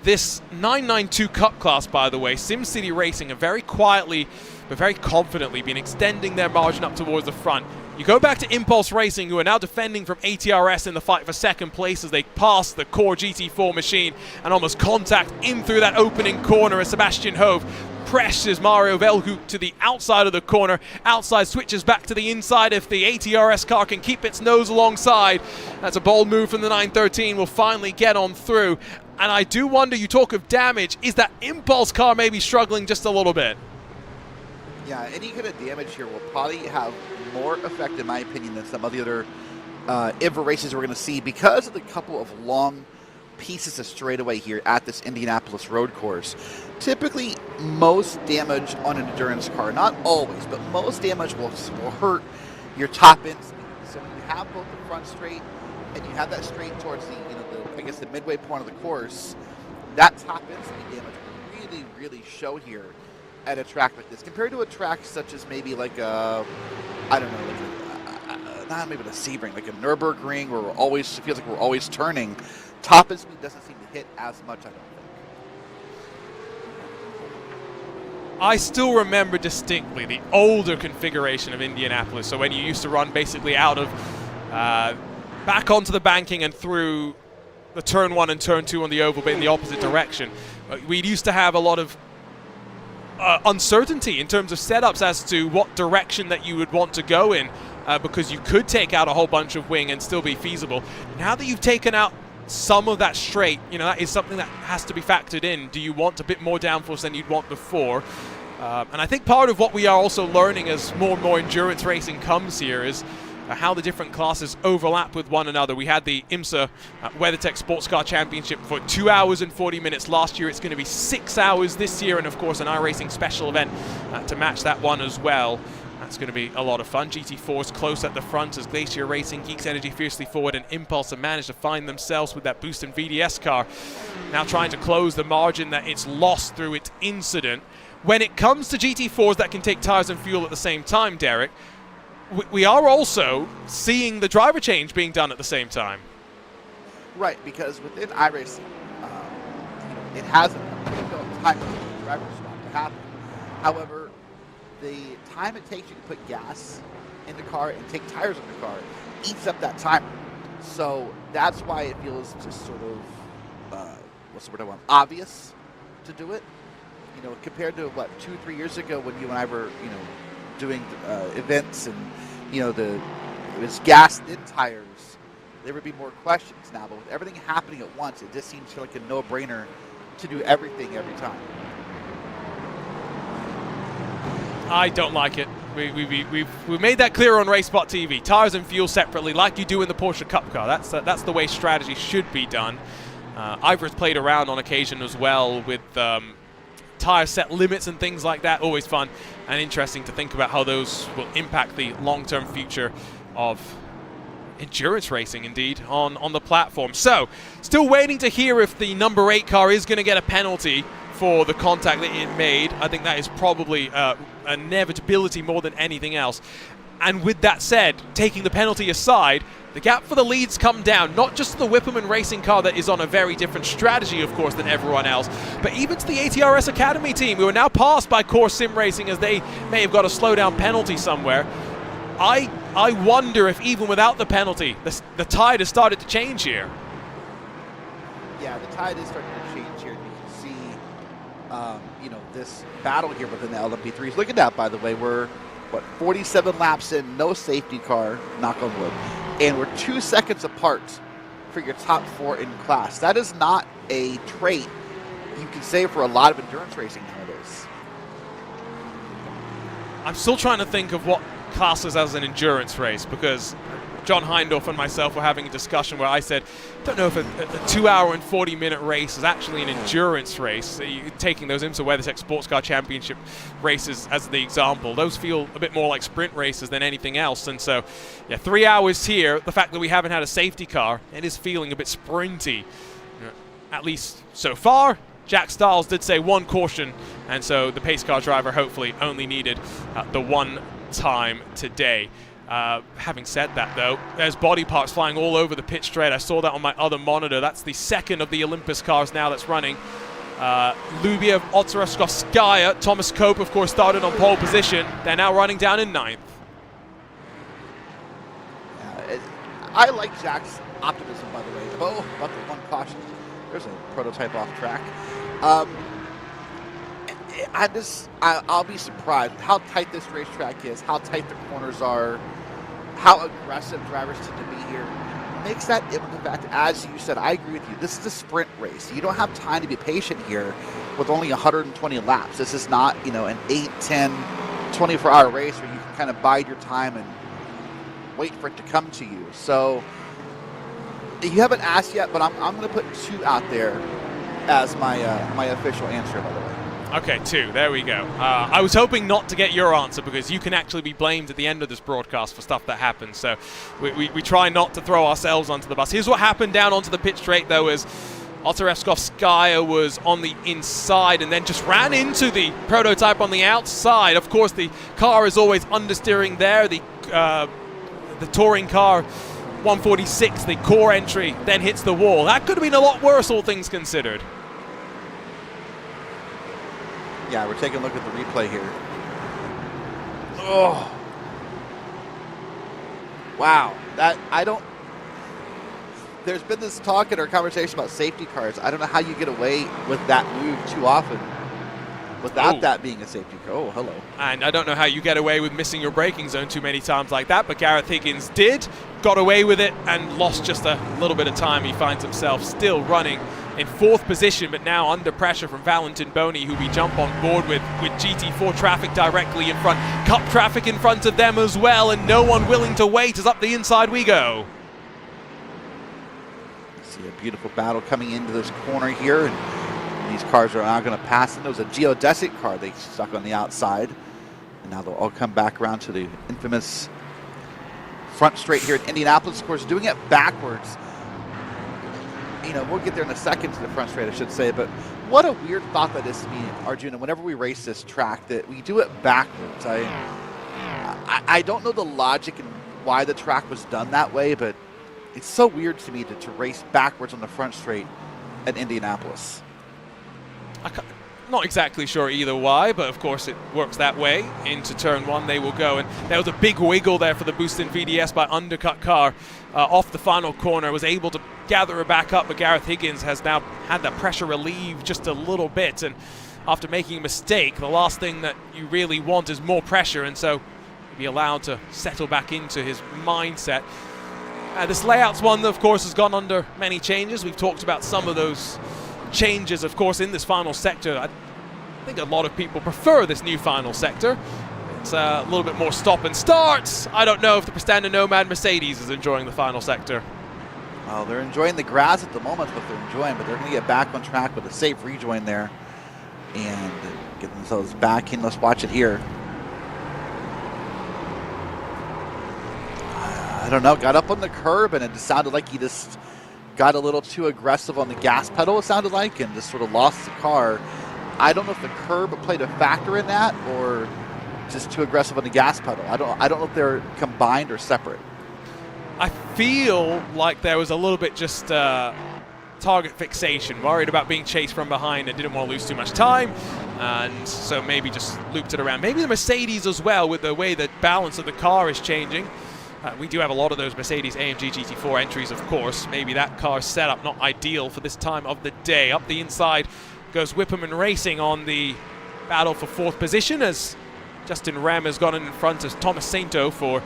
This 992 Cup class, by the way, SimCity Racing have very quietly but very confidently been extending their margin up towards the front. You go back to Impulse Racing, who are now defending from ATRS in the fight for second place as they pass the core GT4 machine and almost contact in through that opening corner as Sebastian Hove presses Mario Velhoek to the outside of the corner. Outside switches back to the inside. If the ATRS car can keep its nose alongside, that's a bold move from the 913. Will finally get on through. And I do wonder, you talk of damage, is that Impulse car maybe struggling just a little bit? Yeah, any kind of damage here will probably have more effect, in my opinion, than some of the other IVRA races we're going to see because of the couple of long pieces of straightaway here at this Indianapolis road course. Typically, most damage on an endurance car, not always, but most damage will hurt your top end speed. So when you have both the front straight and you have that straight towards the, I guess the midway point of the course, that top end speed damage will really, really show here at a track like this, compared to a track such as maybe like a, I don't know, like not maybe a Sebring, like a Nürburgring, where it feels like we're always turning. Top end speed doesn't seem to hit as much, I don't think. I still remember distinctly the older configuration of Indianapolis. So when you used to run basically out of back onto the banking and through the turn 1 and turn 2 on the oval, but in the opposite direction. We used to have a lot of uncertainty in terms of setups as to what direction that you would want to go in, because you could take out a whole bunch of wing and still be feasible. Now that you've taken out some of that straight, that is something that has to be factored in. Do you want a bit more downforce than you'd want before? And I think part of what we are also learning as more and more endurance racing comes here is how the different classes overlap with one another. We had the IMSA WeatherTech Sports Car Championship for 2 hours and 40 minutes last year. It's going to be 6 hours this year, and of course an iRacing special event to match that one as well. That's going to be a lot of fun. GT4's close at the front as Glacier Racing, Geeks Energy fiercely forward, and Impulse have managed to find themselves with that Boost and VDS car. Now trying to close the margin that it's lost through its incident. When it comes to GT4s that can take tires and fuel at the same time, Derek, we are also seeing the driver change being done at the same time. Right, because within iRacing, it has a time for the driver swap to happen. However, the time it takes you to put gas in the car and take tires in the car eats up that timer. So that's why it feels just sort of, what's the word I want, obvious to do it. Compared to, 2-3 years ago when you and I were, doing events and, it was gas in tires, there would be more questions now. But with everything happening at once, it just seems like a no-brainer to do everything every time. I don't like it. We've made that clear on RaceSpotTV. Tires and fuel separately, like you do in the Porsche Cup car. That's the way strategy should be done. IVRA's played around on occasion as well with tire set limits and things like that. Always fun and interesting to think about how those will impact the long-term future of endurance racing, indeed, on the platform. So, still waiting to hear if the number 8 car is going to get a penalty for the contact that it made. I think that is probably an inevitability more than anything else. And with that said, taking the penalty aside, the gap for the leads come down, not just to the Whipperman racing car that is on a very different strategy, of course, than everyone else, but even to the ATRS Academy team, who are now passed by Core Sim Racing as they may have got a slowdown penalty somewhere. I wonder if even without the penalty, the tide has started to change here. Yeah, the tide is starting to change here. You can see, this battle here within the LMP3s. Look at that, by the way. We're, 47 laps in, no safety car, knock on wood. And we're 2 seconds apart for your top 4 in class. That is not a trait you can say for a lot of endurance racing nowadays. I'm still trying to think of what classes as an endurance race, because John Heindorf and myself were having a discussion where I said, don't know if a 2 hour and 40-minute race is actually an endurance race. Taking those IMSA WeatherTech Sports Car Championship races as the example, those feel a bit more like sprint races than anything else. And so, 3 hours here, the fact that we haven't had a safety car, it is feeling a bit sprinty, at least so far. Jack Stiles did say 1 caution, and so the pace car driver hopefully only needed the 1 time today. Having said that, though, there's body parts flying all over the pit straight. I saw that on my other monitor. That's the second of the Olympus cars now that's running. Lubiev, Otsarevskaya, Thomas Cope, of course, started on pole position. They're now running down in 9th. I like Jack's optimism, by the way. Oh, about the 1 caution. There's a prototype off track. I'll be surprised how tight this racetrack is, how tight the corners are, how aggressive drivers tend to be here. Makes that impact, as you said, I agree with you. This is a sprint race. You don't have time to be patient here with only 120 laps. This is not, an 8, 10, 24-hour race where you can kind of bide your time and wait for it to come to you. So you haven't asked yet, but I'm going to put 2 out there as my official answer, by the way. Okay, 2. There we go. I was hoping not to get your answer because you can actually be blamed at the end of this broadcast for stuff that happens. So we try not to throw ourselves onto the bus. Here's what happened down onto the pit straight, though, is Otterevskovskaya was on the inside and then just ran into the prototype on the outside. Of course, the car is always understeering there. The touring car 146, the core entry, then hits the wall. That could have been a lot worse, all things considered. Yeah, we're taking a look at the replay here. Oh. Wow. There's been this talk in our conversation about safety cars. I don't know how you get away with that move too often without that being a safety car. Oh, hello. And I don't know how you get away with missing your braking zone too many times like that, but Gareth Higgins got away with it and lost just a little bit of time. He finds himself still running in 4th position, but now under pressure from Valentin Boney, who we jump on board with GT4 traffic directly in front, Cup traffic in front of them as well, and no one willing to wait as up the inside we go. See a beautiful battle coming into this corner here, and these cars are now going to pass. And there was a geodesic car they stuck on the outside, and now they'll all come back around to the infamous front straight here at Indianapolis. Of course, doing it backwards. We'll get there in a second to the front straight, I should say, but what a weird thought that is to me, Arjuna, whenever we race this track, that we do it backwards. I don't know the logic and why the track was done that way, but it's so weird to me to race backwards on the front straight at Indianapolis. Not exactly sure either why, but of course it works that way. Into turn 1 they will go, and there was a big wiggle there for the Boostin VDS by undercut car off the final corner, was able to gather her back up, but Gareth Higgins has now had that pressure relieved just a little bit, and after making a mistake, the last thing that you really want is more pressure, and so be allowed to settle back into his mindset. This layouts one, of course, has gone under many changes. We've talked about some of those changes, of course, in this final sector. I think a lot of people prefer this new final sector. It's a little bit more stop and starts. I don't know if the Prestanda Nomad Mercedes is enjoying the final sector. Well, they're enjoying the grass at the moment, what they're enjoying, but they're going to get back on track with a safe rejoin there and get themselves back in. Let's watch it here. I don't know, got up on the curb and it just sounded like he just got a little too aggressive on the gas pedal, it sounded like, and just sort of lost the car. I don't know if the curb played a factor in that or just too aggressive on the gas pedal. I don't know if they're combined or separate. I feel like there was a little bit just target fixation, worried about being chased from behind and didn't want to lose too much time, and so maybe just looped it around. Maybe the Mercedes as well, with the way the balance of the car is changing. We do have a lot of those Mercedes AMG GT4 entries, of course. Maybe that car's setup not ideal for this time of the day. Up the inside goes Whipperman Racing on the battle for 4th position, as Justin Rem has gone in front of Thomas Sainto for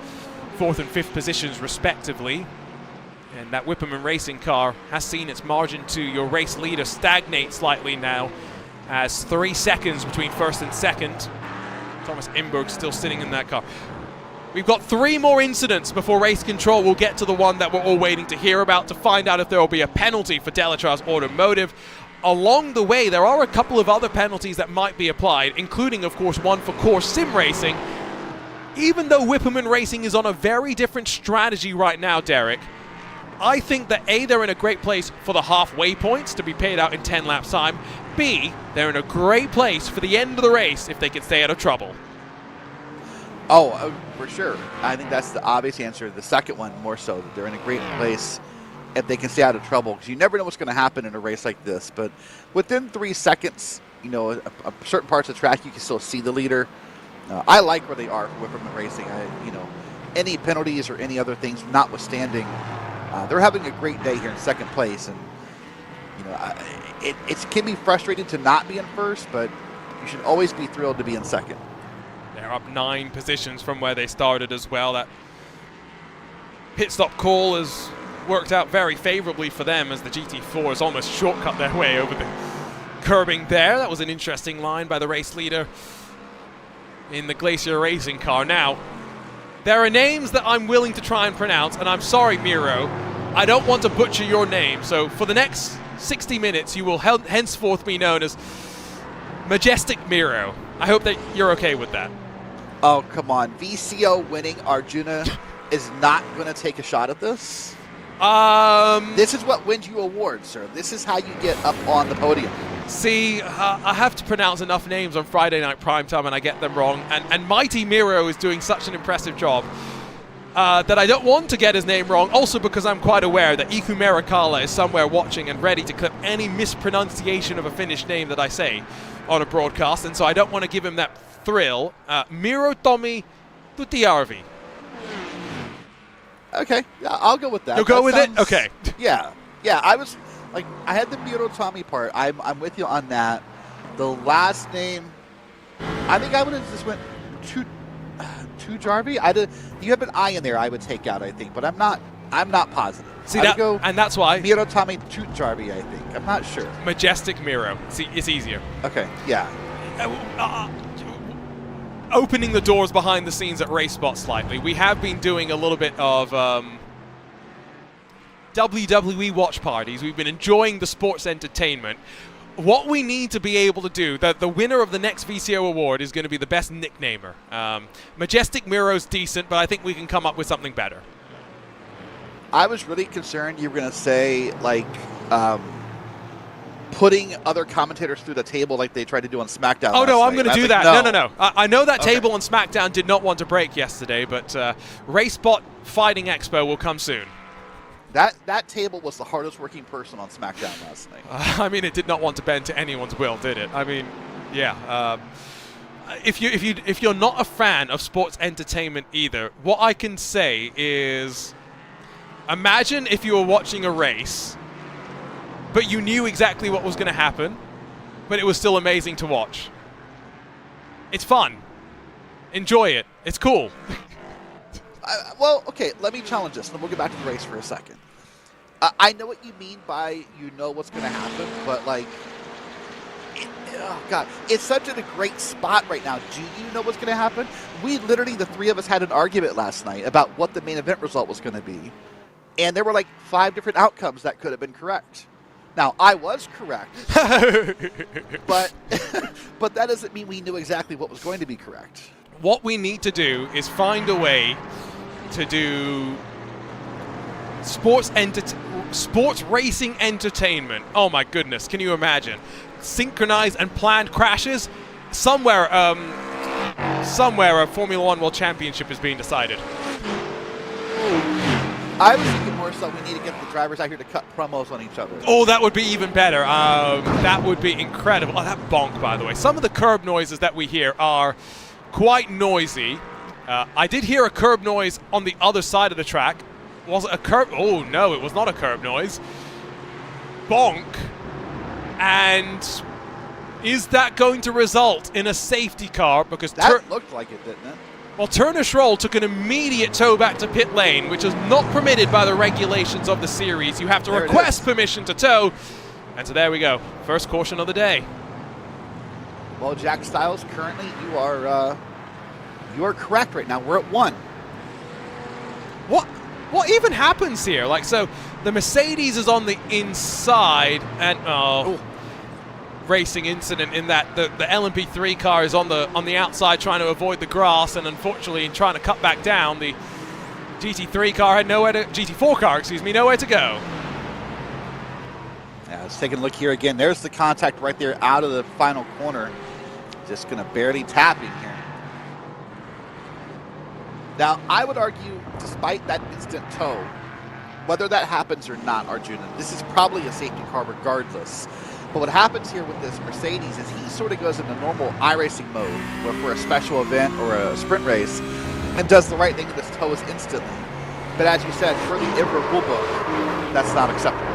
4th and 5th positions respectively. And that Whipperman Racing car has seen its margin to your race leader stagnate slightly now, as 3 seconds between 1st and 2nd. Thomas Imberg still sitting in that car. We've got 3 more incidents before race control. We'll get to the one that we're all waiting to hear about to find out if there will be a penalty for Delatraz Automotive. Along the way, there are a couple of other penalties that might be applied, including, of course, one for Core Sim Racing. Even though Whipperman Racing is on a very different strategy right now, Derek, I think that A, they're in a great place for the halfway points to be paid out in 10 laps time. B, they're in a great place for the end of the race if they can stay out of trouble. Oh, for sure. I think that's the obvious answer. The second one, more so, that they're in a great place if they can stay out of trouble, because you never know what's going to happen in a race like this. But within 3 seconds, certain parts of the track, you can still see the leader. I like where they are for Whipperman Racing. Any penalties or any other things notwithstanding, they're having a great day here in 2nd place. And it can be frustrating to not be in 1st, but You should always be thrilled to be in second. They're up 9 positions from where they started as well. That pit stop call has worked out very favorably for them as the GT4 has almost shortcut their way over the curbing there. That was an interesting line by the race leader in the Glacier Racing car. Now, there are names that I'm willing to try and pronounce, and I'm sorry, Miro, I don't want to butcher your name. So for the next 60 minutes, you will henceforth be known as Majestic Miro. I hope that you're okay with that. Oh, come on. VCO winning Arjuna is not going to take a shot at this? This is what wins you awards, sir. This is how you get up on the podium. See, I have to pronounce enough names on Friday Night Primetime and I get them wrong. And Mighty Miro is doing such an impressive job that I don't want to get his name wrong. Also because I'm quite aware that Iku Merakala is somewhere watching and ready to clip any mispronunciation of a Finnish name that I say on a broadcast. And so I don't want to give him that thrill. Miro Tomi Tutiarvi. Okay, yeah, I'll go with that. You'll go with it? Okay. Yeah, I was like, I had the Miro Tommy part. I'm with you on that. The last name, I think I would have just went Tujarvi. You have an I in there. I would take out, I think, but I'm not positive. See that, and that's why Miro Tommy Tujarvi. I think I'm not sure. Majestic Miro. See, it's easier. Okay, yeah. Opening the doors behind the scenes at RaceSpot slightly, we have been doing a little bit of WWE watch parties. We've been enjoying the sports entertainment. What we need to be able to do, that the winner of the next VCO award is going to be the best nicknamer. Majestic Miro's decent, but I think we can come up with something better. I was really concerned you were going to say, like, putting other commentators through the table like they tried to do on SmackDown. Oh, no, I'm going to do that. No. I know that Okay. table on SmackDown did not want to break yesterday, but RaceSpot Fighting Expo will come soon. That table was the hardest working person on SmackDown last night. I mean, it did not want to bend to anyone's will, did it? I mean, yeah. If you're not a fan of sports entertainment either, what I can say is, imagine if you were watching a race, but you knew exactly what was going to happen, but it was still amazing to watch. It's fun. Enjoy it. It's cool. Well, okay, let me challenge this, and then we'll get back to the race for a second. I know what you mean by you know what's going to happen, but, like, oh, God, it's such a great spot right now. Do you know what's going to happen? We literally, the three of us, had an argument last night about what the main event result was going to be, and there were, like, 5 different outcomes that could have been correct. Now, I was correct, but but that doesn't mean we knew exactly what was going to be correct. What we need to do is find a way to do sports racing entertainment. Oh my goodness, can you imagine? Synchronized and planned crashes? Somewhere a Formula One World Championship is being decided. I was thinking more so we need to get the drivers out here to cut promos on each other. Oh, that would be even better. That would be incredible. Oh, that bonk, by the way. Some of the curb noises that we hear are quite noisy. I did hear a curb noise on the other side of the track. Was it a curb? Oh, no, it was not a curb noise. Bonk. And is that going to result in a safety car? Because that looked like it, didn't it? Well, Turner Schroll took an immediate tow back to pit lane, which is not permitted by the regulations of the series. You have to request permission to tow. And so there we go. First caution of the day. Well, Jack Stiles, currently you are correct right now. We're at 1. What even happens here? Like, so the Mercedes is on the inside, and racing incident in that the LMP3 car is on the outside trying to avoid the grass, and unfortunately in trying to cut back down, the GT4 car had nowhere to go. Yeah, let's take a look here again. There's the contact right there out of the final corner. Just going to barely tapping here. Now, I would argue, despite that instant tow, whether that happens or not, Arjuna, this is probably a safety car regardless. But what happens here with this Mercedes is he sort of goes into normal iRacing mode, where for a special event or a sprint race, and does the right thing and this tows instantly. But as you said, for the IVRA rulebook, that's not acceptable.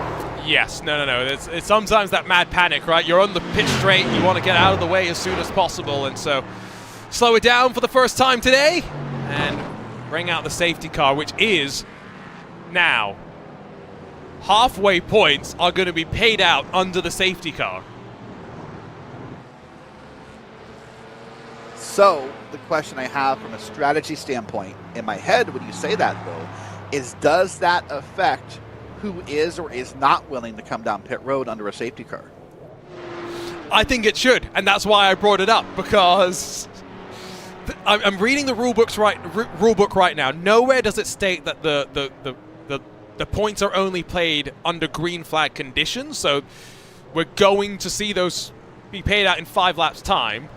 Yes, no. It's sometimes that mad panic, right? You're on the pitch straight, you want to get out of the way as soon as possible, and so slow it down for the first time today, and bring out the safety car, which is now halfway points are going to be paid out under the safety car. So the question I have from a strategy standpoint in my head when you say that, though, is does that affect who is or is not willing to come down pit road under a safety car? I think it should, and that's why I brought it up, because I'm reading the rule book right now. Nowhere does it state that the points are only played under green flag conditions, so we're going to see those be paid out in 5 laps time.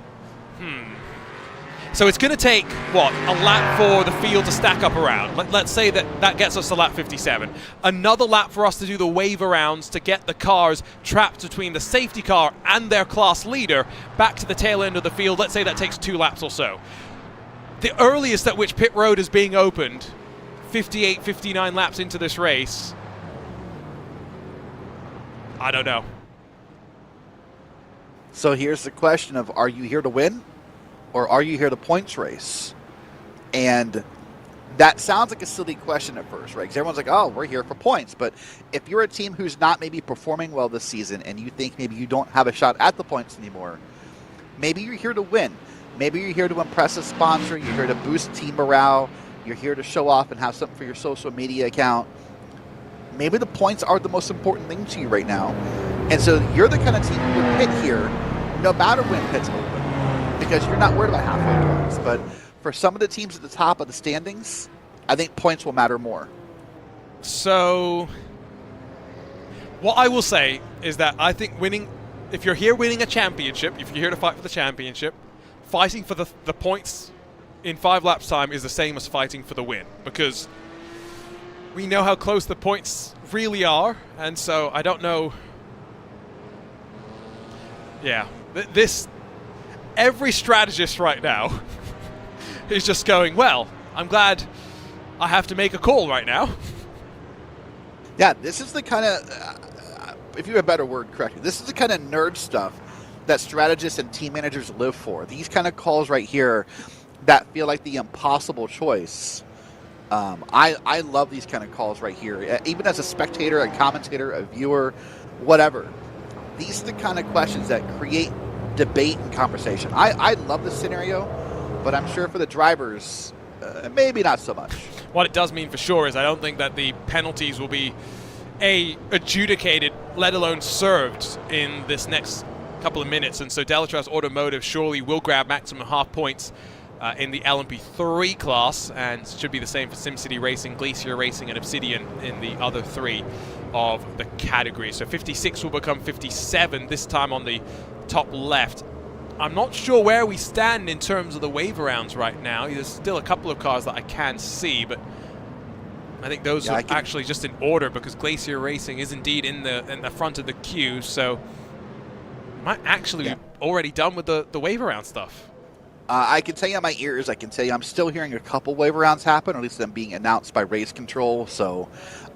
So it's going to take, what, a lap for the field to stack up around. Let's say that gets us to lap 57. Another lap for us to do the wave arounds to get the cars trapped between the safety car and their class leader back to the tail end of the field. Let's say that takes 2 laps or so. The earliest at which pit road is being opened, 58, 59 laps into this race, I don't know. So here's the question of, are you here to win? Or are you here to points race? And that sounds like a silly question at first, right? Because everyone's like, oh, we're here for points. But if you're a team who's not maybe performing well this season and you think maybe you don't have a shot at the points anymore, maybe you're here to win. Maybe you're here to impress a sponsor. You're here to boost team morale. You're here to show off and have something for your social media account. Maybe the points are the most important thing to you right now. And so you're the kind of team who would pit here no matter when pit's open, because you're not worried about halfway points. But for some of the teams at the top of the standings, I think points will matter more. So what I will say is that I think winning, if you're here winning a championship, if you're here to fight for the championship, fighting for the points in 5 laps time is the same as fighting for the win, because we know how close the points really are. And so I don't know. Yeah, every strategist right now is just going, well, I'm glad I have to make a call right now. Yeah, this is the kind of, if you have a better word, correct me, this is the kind of nerd stuff that strategists and team managers live for. These kind of calls right here that feel like the impossible choice. I love these kind of calls right here. Even as a spectator, a commentator, a viewer, whatever. These are the kind of questions that create debate and conversation. I love this scenario, but I'm sure for the drivers, maybe not so much. What it does mean for sure is I don't think that the penalties will be adjudicated, let alone served in this next couple of minutes. And so Delatraz Automotive surely will grab maximum half points in the LMP3 class, and should be the same for SimCity Racing, Glacier Racing, and Obsidian in the other 3 of the category. So 56 will become 57 this time on the top left. I'm not sure where we stand in terms of the wave rounds right now. There's still a couple of cars that I can see, but I think those are actually just in order, because Glacier Racing is indeed in the front of the queue, so might actually be already done with the wave around stuff. I can tell you on my ears, I can tell you I'm still hearing a couple wave rounds happen, or at least them being announced by Race Control. So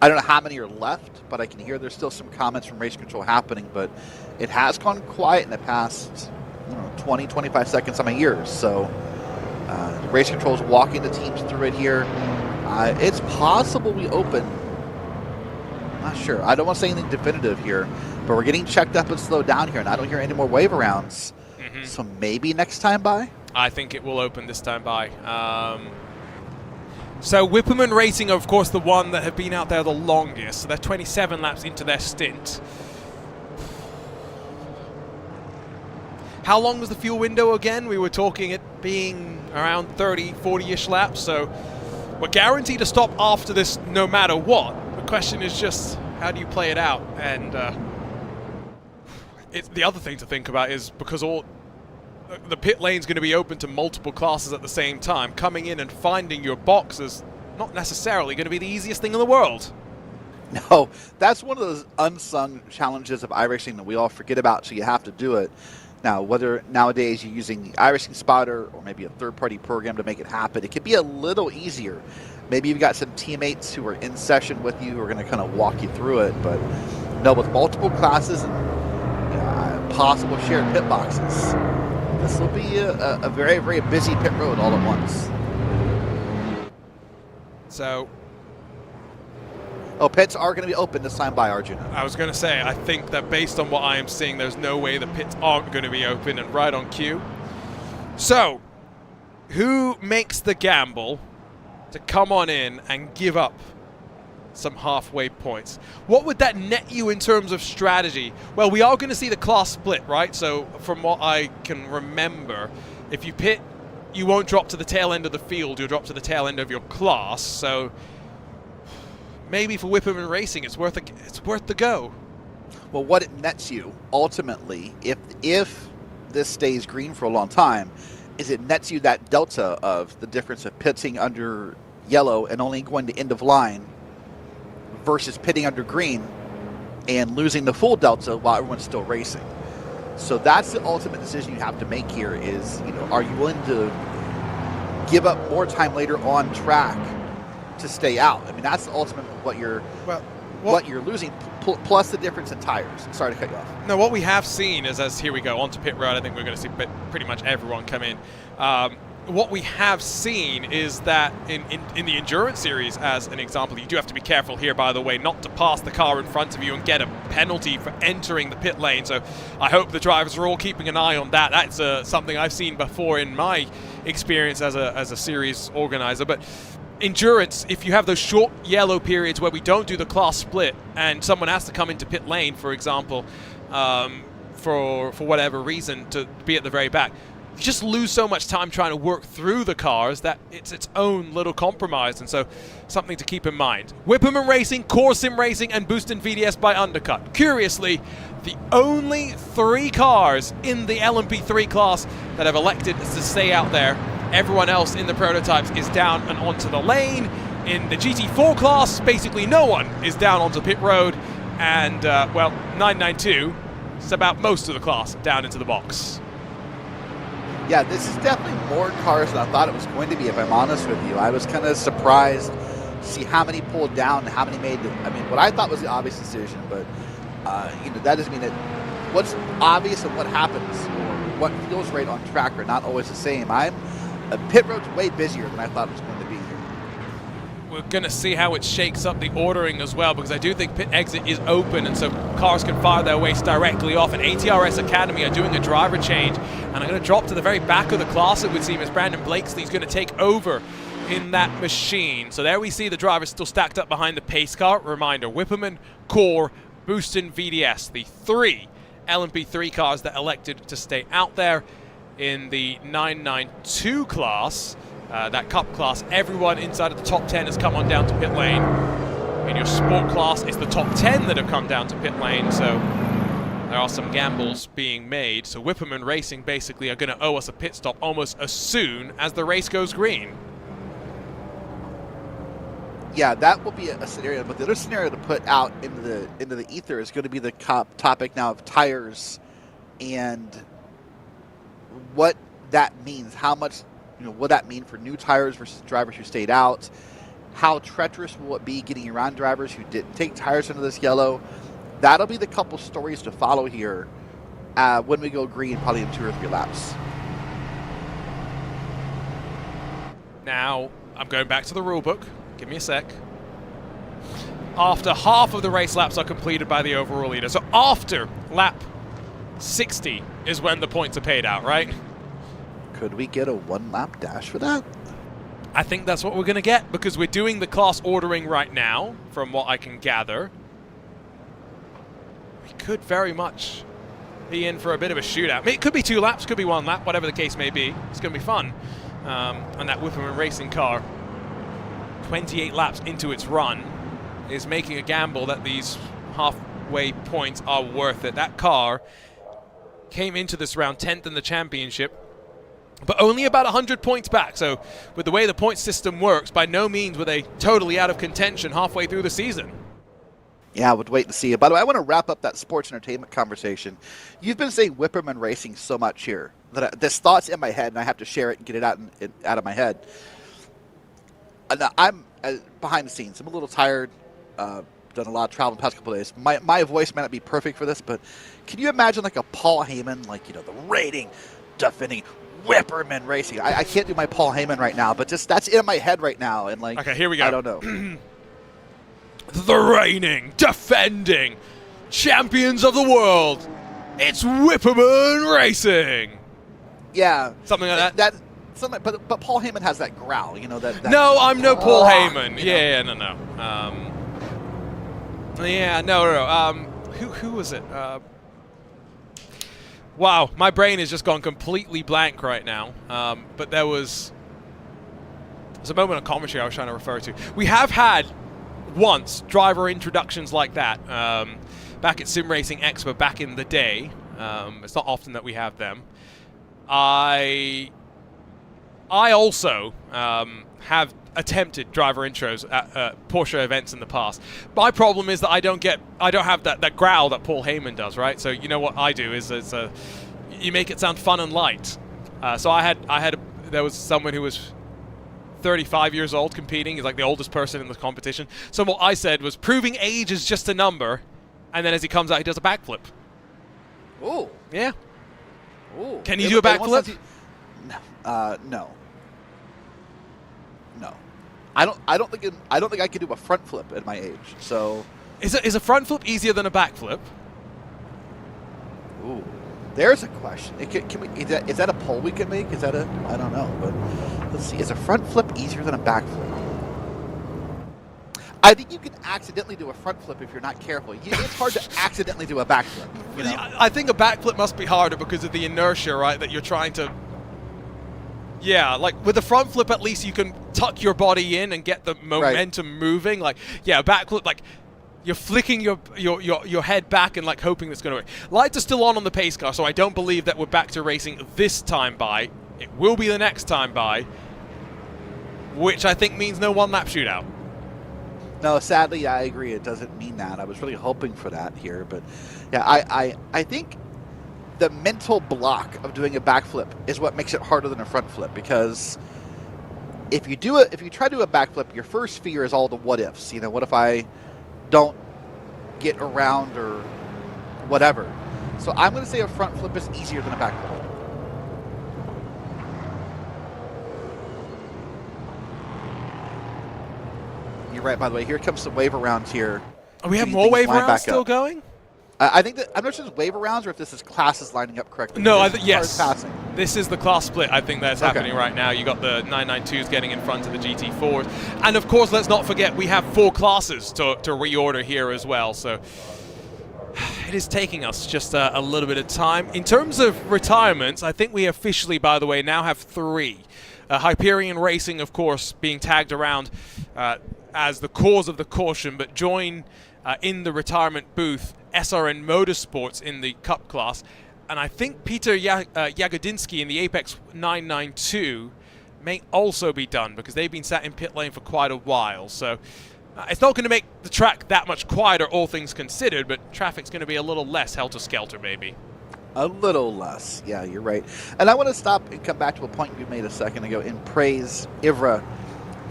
I don't know how many are left, but I can hear there's still some comments from Race Control happening. But it has gone quiet in the past 20, 25 seconds on my ears. So Race Control is walking the teams through it here. It's possible we open. I'm not sure. I don't want to say anything definitive here, but we're getting checked up and slowed down here, and I don't hear any more wave rounds. So maybe next time by? I think it will open this time by. So Whipperman Racing are, of course, the one that have been out there the longest. So they're 27 laps into their stint. How long was the fuel window again? We were talking it being around 30, 40-ish laps. So we're guaranteed to stop after this no matter what. The question is just, how do you play it out? And the other thing to think about is, because the pit lane's going to be open to multiple classes at the same time, coming in and finding your box is not necessarily going to be the easiest thing in the world. No, that's one of those unsung challenges of iRacing that we all forget about, so you have to do it. Now, whether nowadays you're using the iRacing spotter or maybe a third-party program to make it happen, it could be a little easier. Maybe you've got some teammates who are in session with you who are going to kind of walk you through it, but No, with multiple classes and possible shared pit boxes, this will be a very, very busy pit road all at once. So, pits are going to be open this time by Arjuna. I was going to say, I think that based on what I am seeing, there's no way the pits aren't going to be open and right on cue. So, who makes the gamble to come on in and give up some halfway points? What would that net you in terms of strategy? Well, we are going to see the class split, right? So from what I can remember, if you pit, you won't drop to the tail end of the field, you'll drop to the tail end of your class. So maybe for Whipperman Racing, it's worth the go. Well, what it nets you ultimately, if this stays green for a long time, is it nets you that delta of the difference of pitting under yellow and only going to end of line versus pitting under green and losing the full delta while everyone's still racing. So that's the ultimate decision you have to make here is, are you willing to give up more time later on track to stay out? I mean, that's the ultimate what you're losing, plus the difference in tires. Sorry to cut you off. No, what we have seen is, as here we go onto pit road, I think we're going to see pretty much everyone come in. What we have seen is that in the Endurance Series, as an example, you do have to be careful here, by the way, not to pass the car in front of you and get a penalty for entering the pit lane. So I hope the drivers are all keeping an eye on that. That's something I've seen before in my experience as a series organizer. But Endurance, if you have those short yellow periods where we don't do the class split and someone has to come into pit lane, for example, for whatever reason, to be at the very back, you just lose so much time trying to work through the cars that it's its own little compromise, and so something to keep in mind. Whipperman Racing, Core Sim Racing, and Boostin' VDS by Undercut. Curiously, the only 3 cars in the LMP3 class that have elected to stay out there. Everyone else in the prototypes is down and onto the lane. In the GT4 class, basically no one is down onto pit road, and, 992, it's about most of the class down into the box. Yeah, this is definitely more cars than I thought it was going to be, if I'm honest with you. I was kind of surprised to see how many pulled down and how many made what I thought was the obvious decision, but that doesn't mean that what's obvious and what happens or what feels right on track are not always the same. Pit road's way busier than I thought it was going to be here. We're going to see how it shakes up the ordering as well, because I do think pit exit is open, and so cars can fire their ways directly off. And ATRS Academy are doing a driver change, and I'm going to drop to the very back of the class, it would seem, as Brandon Blakesley's going to take over in that machine. So there we see the drivers still stacked up behind the pace car. Reminder, Whipperman, Core, Boostin' VDS, the 3 LMP3 cars that elected to stay out there. In the 992 class, that cup class, everyone inside of the top 10 has come on down to pit lane. In your sport class, it's the top 10 that have come down to pit lane, so there are some gambles being made. So Whipperman Racing basically are going to owe us a pit stop almost as soon as the race goes green. Yeah, that will be a scenario, but the other scenario to put out into the ether is going to be the topic now of tires and what that means. How much, what that mean for new tires versus drivers who stayed out? How treacherous will it be getting around drivers who didn't take tires into this yellow? That'll be the couple stories to follow here when we go green, probably in 2 or 3 laps. Now, I'm going back to the rule book. Give me a sec. After half of the race laps are completed by the overall leader. So after lap 60 is when the points are paid out, right? Could we get a 1-lap dash for that? I think that's what we're going to get, because we're doing the class ordering right now, from what I can gather. We could very much be in for a bit of a shootout. I mean, it could be 2 laps, could be 1 lap, whatever the case may be. It's going to be fun. And that Whipperman Racing car, 28 laps into its run, is making a gamble that these halfway points are worth it. That car came into this round 10th in the championship, but only about 100 points back. So with the way the point system works, by no means were they totally out of contention halfway through the season. Yeah, we'll wait to see. By the way, I want to wrap up that sports entertainment conversation. You've been saying Whipperman Racing so much here that this thought's in my head, and I have to share it and get it out of my head. And I'm behind the scenes. I'm a little tired. done a lot of travel the past couple of days. My voice might not be perfect for this, but can you imagine like a Paul Heyman, like, you know, the reigning, defending Whipperman Racing? I can't do my Paul Heyman right now, but just that's in my head right now. And like, okay, here we go. I don't know. The reigning, defending champions of the world. It's Whipperman Racing. Yeah, something like that. Something, but Paul Heyman has that growl, you know. That no, I'm no Paul Heyman. You know? Yeah, no. Yeah, no. Who was it? Wow, my brain has just gone completely blank right now. But there's a moment of commentary I was trying to refer to. We have had once driver introductions like that back at Sim Racing Expo back in the day. It's not often that we have them. I also have attempted driver intros at Porsche events in the past. My problem is that I don't have that growl that Paul Heyman does, right? So you know what I do is you make it sound fun and light. So there was someone who was 35 years old competing. He's like the oldest person in the competition. So what I said was, proving age is just a number, and then as he comes out, he does a backflip. Ooh. Yeah. Ooh. Can you do a backflip? No. I don't think I can do a front flip at my age. So is a front flip easier than a backflip? Ooh. There's a question. Is that a poll we can make? Is that I don't know, but let's see. Is a front flip easier than a back flip? I think you can accidentally do a front flip if you're not careful. It's hard to accidentally do a back flip. You know? I think a backflip must be harder because of the inertia, right? That you're trying to. Yeah, like with a front flip, at least you can tuck your body in and get the momentum moving. Like, yeah, a backflip, like you're flicking your head back and like hoping it's going to work. Lights are still on the pace car, so I don't believe that we're back to racing this time by. It will be the next time by, which I think means no one-lap shootout. No, sadly, I agree. It doesn't mean that. I was really hoping for that here, but yeah, I think the mental block of doing a backflip is what makes it harder than a front flip, because if you try to do a backflip, your first fear is all the what ifs. You know, what if I don't get around or whatever? So I'm going to say a front flip is easier than a backflip. You're right, by the way. Here comes some wave arounds here. Oh, we have more wave rounds still going? I think that I'm not sure if it's wave rounds or if this is classes lining up correctly. No, yes. This is the class split. I think that's happening right now. You got the 992s getting in front of the GT4s, and of course, let's not forget we have 4 classes to reorder here as well. So it is taking us just a little bit of time. In terms of retirements, I think we officially, by the way, now have 3. Hyperion Racing, of course, being tagged around as the cause of the caution, but join in the retirement booth SRN Motorsports in the Cup class. And I think Peter Jagodinsky in the Apex 992 may also be done because they've been sat in pit lane for quite a while. So it's not going to make the track that much quieter, all things considered, but traffic's going to be a little less helter-skelter, maybe. A little less. Yeah, you're right. And I want to stop and come back to a point you made a second ago and praise IVRA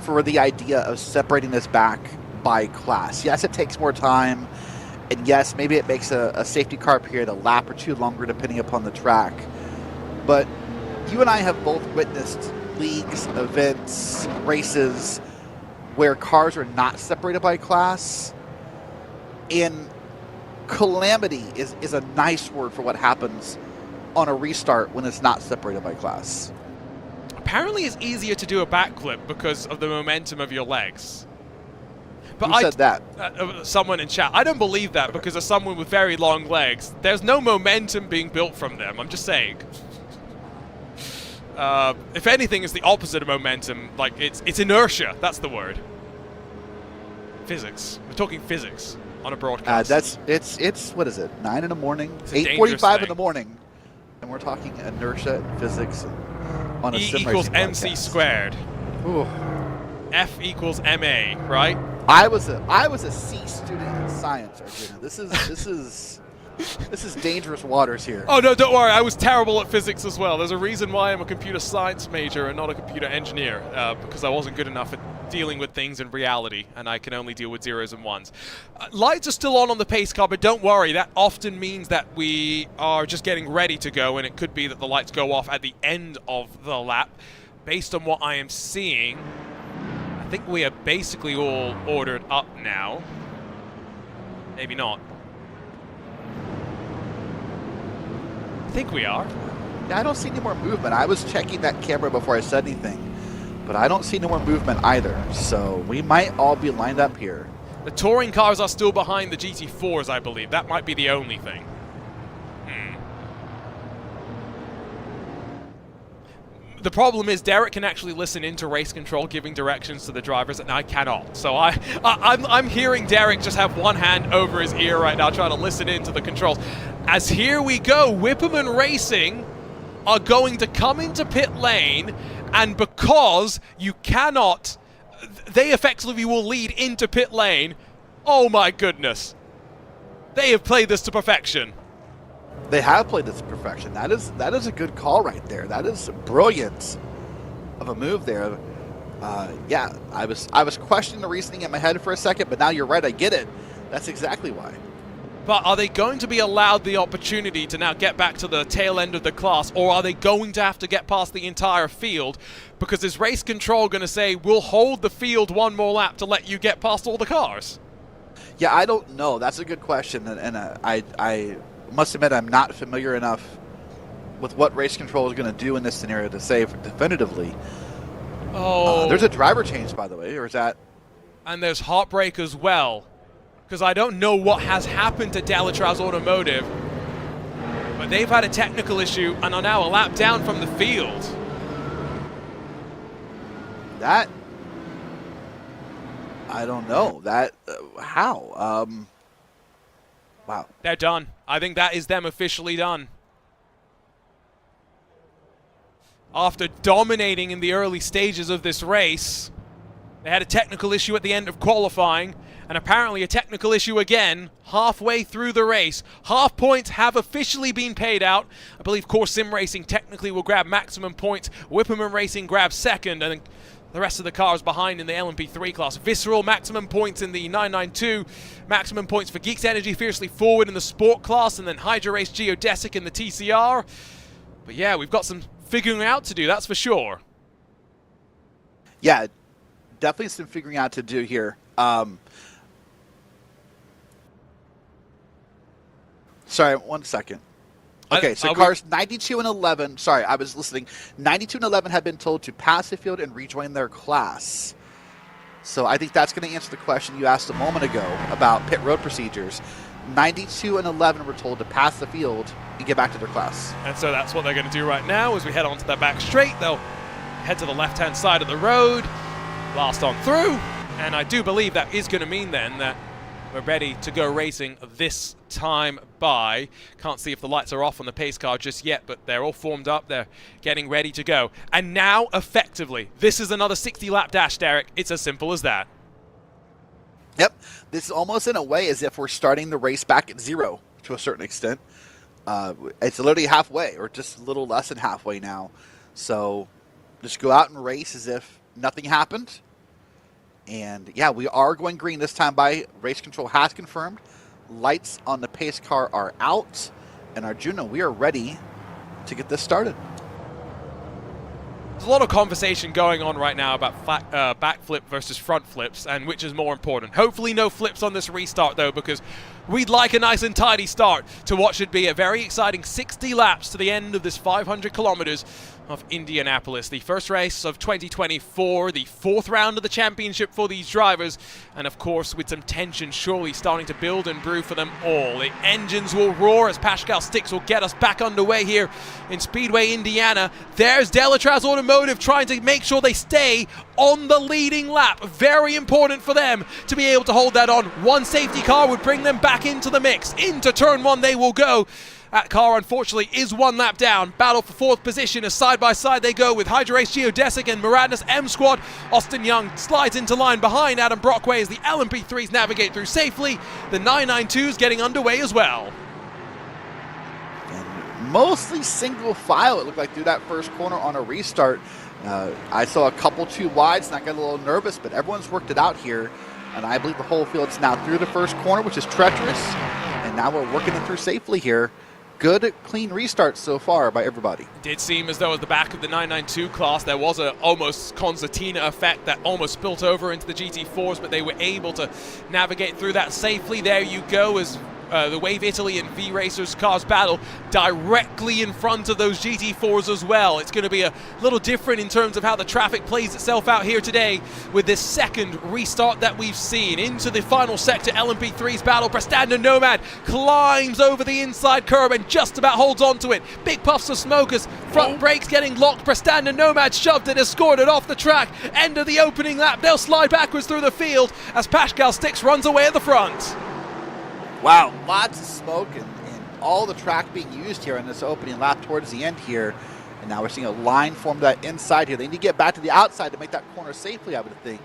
for the idea of separating this back by class. Yes, it takes more time. And yes, maybe it makes a safety car period a lap or 2 longer depending upon the track. But you and I have both witnessed leagues, events, races where cars are not separated by class. And calamity is a nice word for what happens on a restart when it's not separated by class. Apparently it's easier to do a backflip because of the momentum of your legs. But Who said that? Someone in chat. I don't believe that because as someone with very long legs, there's no momentum being built from them. I'm just saying. If anything, it's the opposite of momentum. Like, it's inertia. That's the word. Physics. We're talking physics on a broadcast. It's what is it? 9 in the morning? 8:45 in the morning. And we're talking inertia and physics on a sim equals racing MC podcast. Squared. Ooh. F equals MA, right? I was a C student in science, Arjuna. This is dangerous waters here. Oh no, don't worry. I was terrible at physics as well. There's a reason why I'm a computer science major and not a computer engineer, because I wasn't good enough at dealing with things in reality, and I can only deal with zeros and ones. Lights are still on the pace car, but don't worry, that often means that we are just getting ready to go, and it could be that the lights go off at the end of the lap. Based on what I am seeing, I think we are basically all ordered up now. Maybe not. I think we are. Yeah, I don't see any more movement. I was checking that camera before I said anything, but I don't see no more movement either. So we might all be lined up here. The touring cars are still behind the GT4s, I believe. That might be the only thing. The problem is Derek can actually listen into race control giving directions to the drivers, and I cannot. So I'm hearing Derek just have one hand over his ear right now trying to listen into the controls. As here we go, Whipperman Racing are going to come into pit lane, and because you cannot, they effectively will lead into pit lane. Oh my goodness. They have played this to perfection. They have played this to perfection. That is a good call right there. That is brilliant of a move there. Yeah, I was questioning the reasoning in my head for a second, but now you're right. I get it. That's exactly why. But are they going to be allowed the opportunity to now get back to the tail end of the class, or are they going to have to get past the entire field? Because is race control going to say, we'll hold the field one more lap to let you get past all the cars? Yeah, I don't know. That's a good question, and I must admit I'm not familiar enough with what race control is going to do in this scenario to say definitively. Oh. There's a driver change, by the way, or is that? And there's heartbreak as well, because I don't know what has happened to Delatraz Automotive, but they've had a technical issue and are now a lap down from the field. That, I don't know. That, how? Wow. They're done. I think that is them officially done. After dominating in the early stages of this race, they had a technical issue at the end of qualifying, and apparently a technical issue again halfway through the race. Half points have officially been paid out. I believe Core Sim Racing technically will grab maximum points. Whipperman Racing grabs second, and the rest of the cars behind in the LMP3 class. Visceral maximum points in the 992. Maximum points for Geeks Energy Fiercely Forward in the Sport class, and then Hydra Race Geodesic in the TCR. But yeah, we've got some figuring out to do, that's for sure. Yeah, definitely some figuring out to do here. Sorry, 1 second. Okay, so cars 92 and 11, sorry, I was listening. 92 and 11 have been told to pass the field and rejoin their class. So I think that's going to answer the question you asked a moment ago about pit road procedures. 92 and 11 were told to pass the field and get back to their class. And so that's what they're going to do right now as we head onto that back straight. They'll head to the left-hand side of the road, blast on through, and I do believe that is going to mean then that we're ready to go racing this time by. Can't see if the lights are off on the pace car just yet, but they're all formed up. They're getting ready to go. And now, effectively, this is another 60-lap dash, Derek. It's as simple as that. Yep. This is almost in a way as if we're starting the race back at zero to a certain extent. It's literally halfway, or just a little less than halfway now. So just go out and race as if nothing happened. And yeah, we are going green this time by. Race control has confirmed. Lights on the pace car are out. And Arjuna, we are ready to get this started. There's a lot of conversation going on right now about backflip versus front flips and which is more important. Hopefully no flips on this restart though, because we'd like a nice and tidy start to what should be a very exciting 60 laps to the end of this 500 kilometers of Indianapolis. The first race of 2024, the fourth round of the championship for these drivers, and of course with some tension surely starting to build and brew for them all. The engines will roar as Pascal Sticks will get us back underway here in Speedway, Indiana. There's Delatraz Automotive trying to make sure they stay on the leading lap. Very important for them to be able to hold that on. One safety car would bring them back into the mix. Into turn one they will go. That car, unfortunately, is one lap down. Battle for fourth position as side-by-side they go with Hydra Race Geodesic and Muradness M Squad. Austin Young slides into line behind Adam Brockway as the LMP3s navigate through safely. The 992s getting underway as well. And mostly single file, it looked like, through that first corner on a restart. I saw a couple too wides and I got a little nervous, but everyone's worked it out here. And I believe the whole field's now through the first corner, which is treacherous. And now we're working it through safely here. Good, clean restart so far by everybody. It did seem as though at the back of the 992 class there was a almost concertina effect that almost spilt over into the GT4s, but they were able to navigate through that safely. There you go as the Wave Italy and V-Racers cars battle directly in front of those GT4s as well. It's going to be a little different in terms of how the traffic plays itself out here today with this second restart that we've seen. Into the final sector, LMP3's battle. Prestanda Nomad climbs over the inside curb and just about holds on to it. Big puffs of smoke as front brakes getting locked. Prestanda Nomad shoved it, escorted off the track. End of the opening lap. They'll slide backwards through the field as Pascal Stix runs away at the front. Wow, lots of smoke and all the track being used here in this opening lap towards the end here. And now we're seeing a line form that inside here. They need to get back to the outside to make that corner safely, I would think.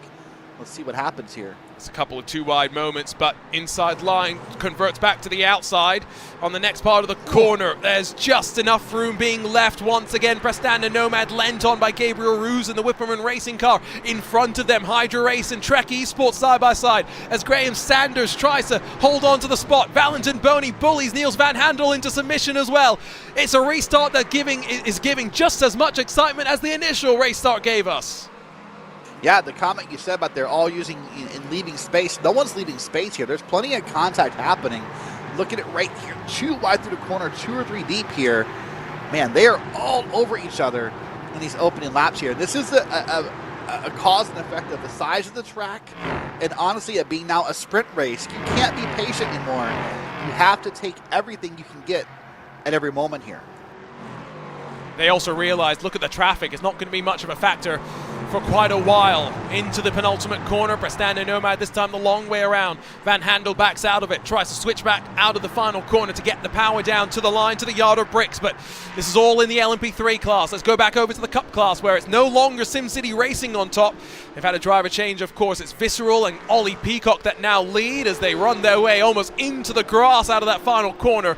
Let's see what happens here. It's a couple of too wide moments, but inside line converts back to the outside. On the next part of the corner, there's just enough room being left. Once again, Prestanda Nomad lent on by Gabriel Ruse in the Whipperman racing car. In front of them, Hydra Race and Trek Esports side by side as Graham Sanders tries to hold on to the spot. Valentin Boney bullies Niels Van Handel into submission as well. It's a restart that is giving just as much excitement as the initial race start gave us. Yeah, the comment you said about they're all using and leaving space. No one's leaving space here. There's plenty of contact happening. Look at it right here. Too wide through the corner, 2 or 3 deep here. Man, they are all over each other in these opening laps here. This is a cause and effect of the size of the track and honestly it being now a sprint race. You can't be patient anymore. You have to take everything you can get at every moment here. They also realized, look at the traffic, it's not going to be much of a factor for quite a while. Into the penultimate corner, Prestanda Nomad this time the long way around. Van Handel backs out of it, tries to switch back out of the final corner to get the power down to the line, to the yard of bricks, but this is all in the LMP3 class. Let's go back over to the Cup class where it's no longer SimCity Racing on top. They've had a driver change, of course. It's Visceral and Ollie Peacock that now lead as they run their way almost into the grass out of that final corner.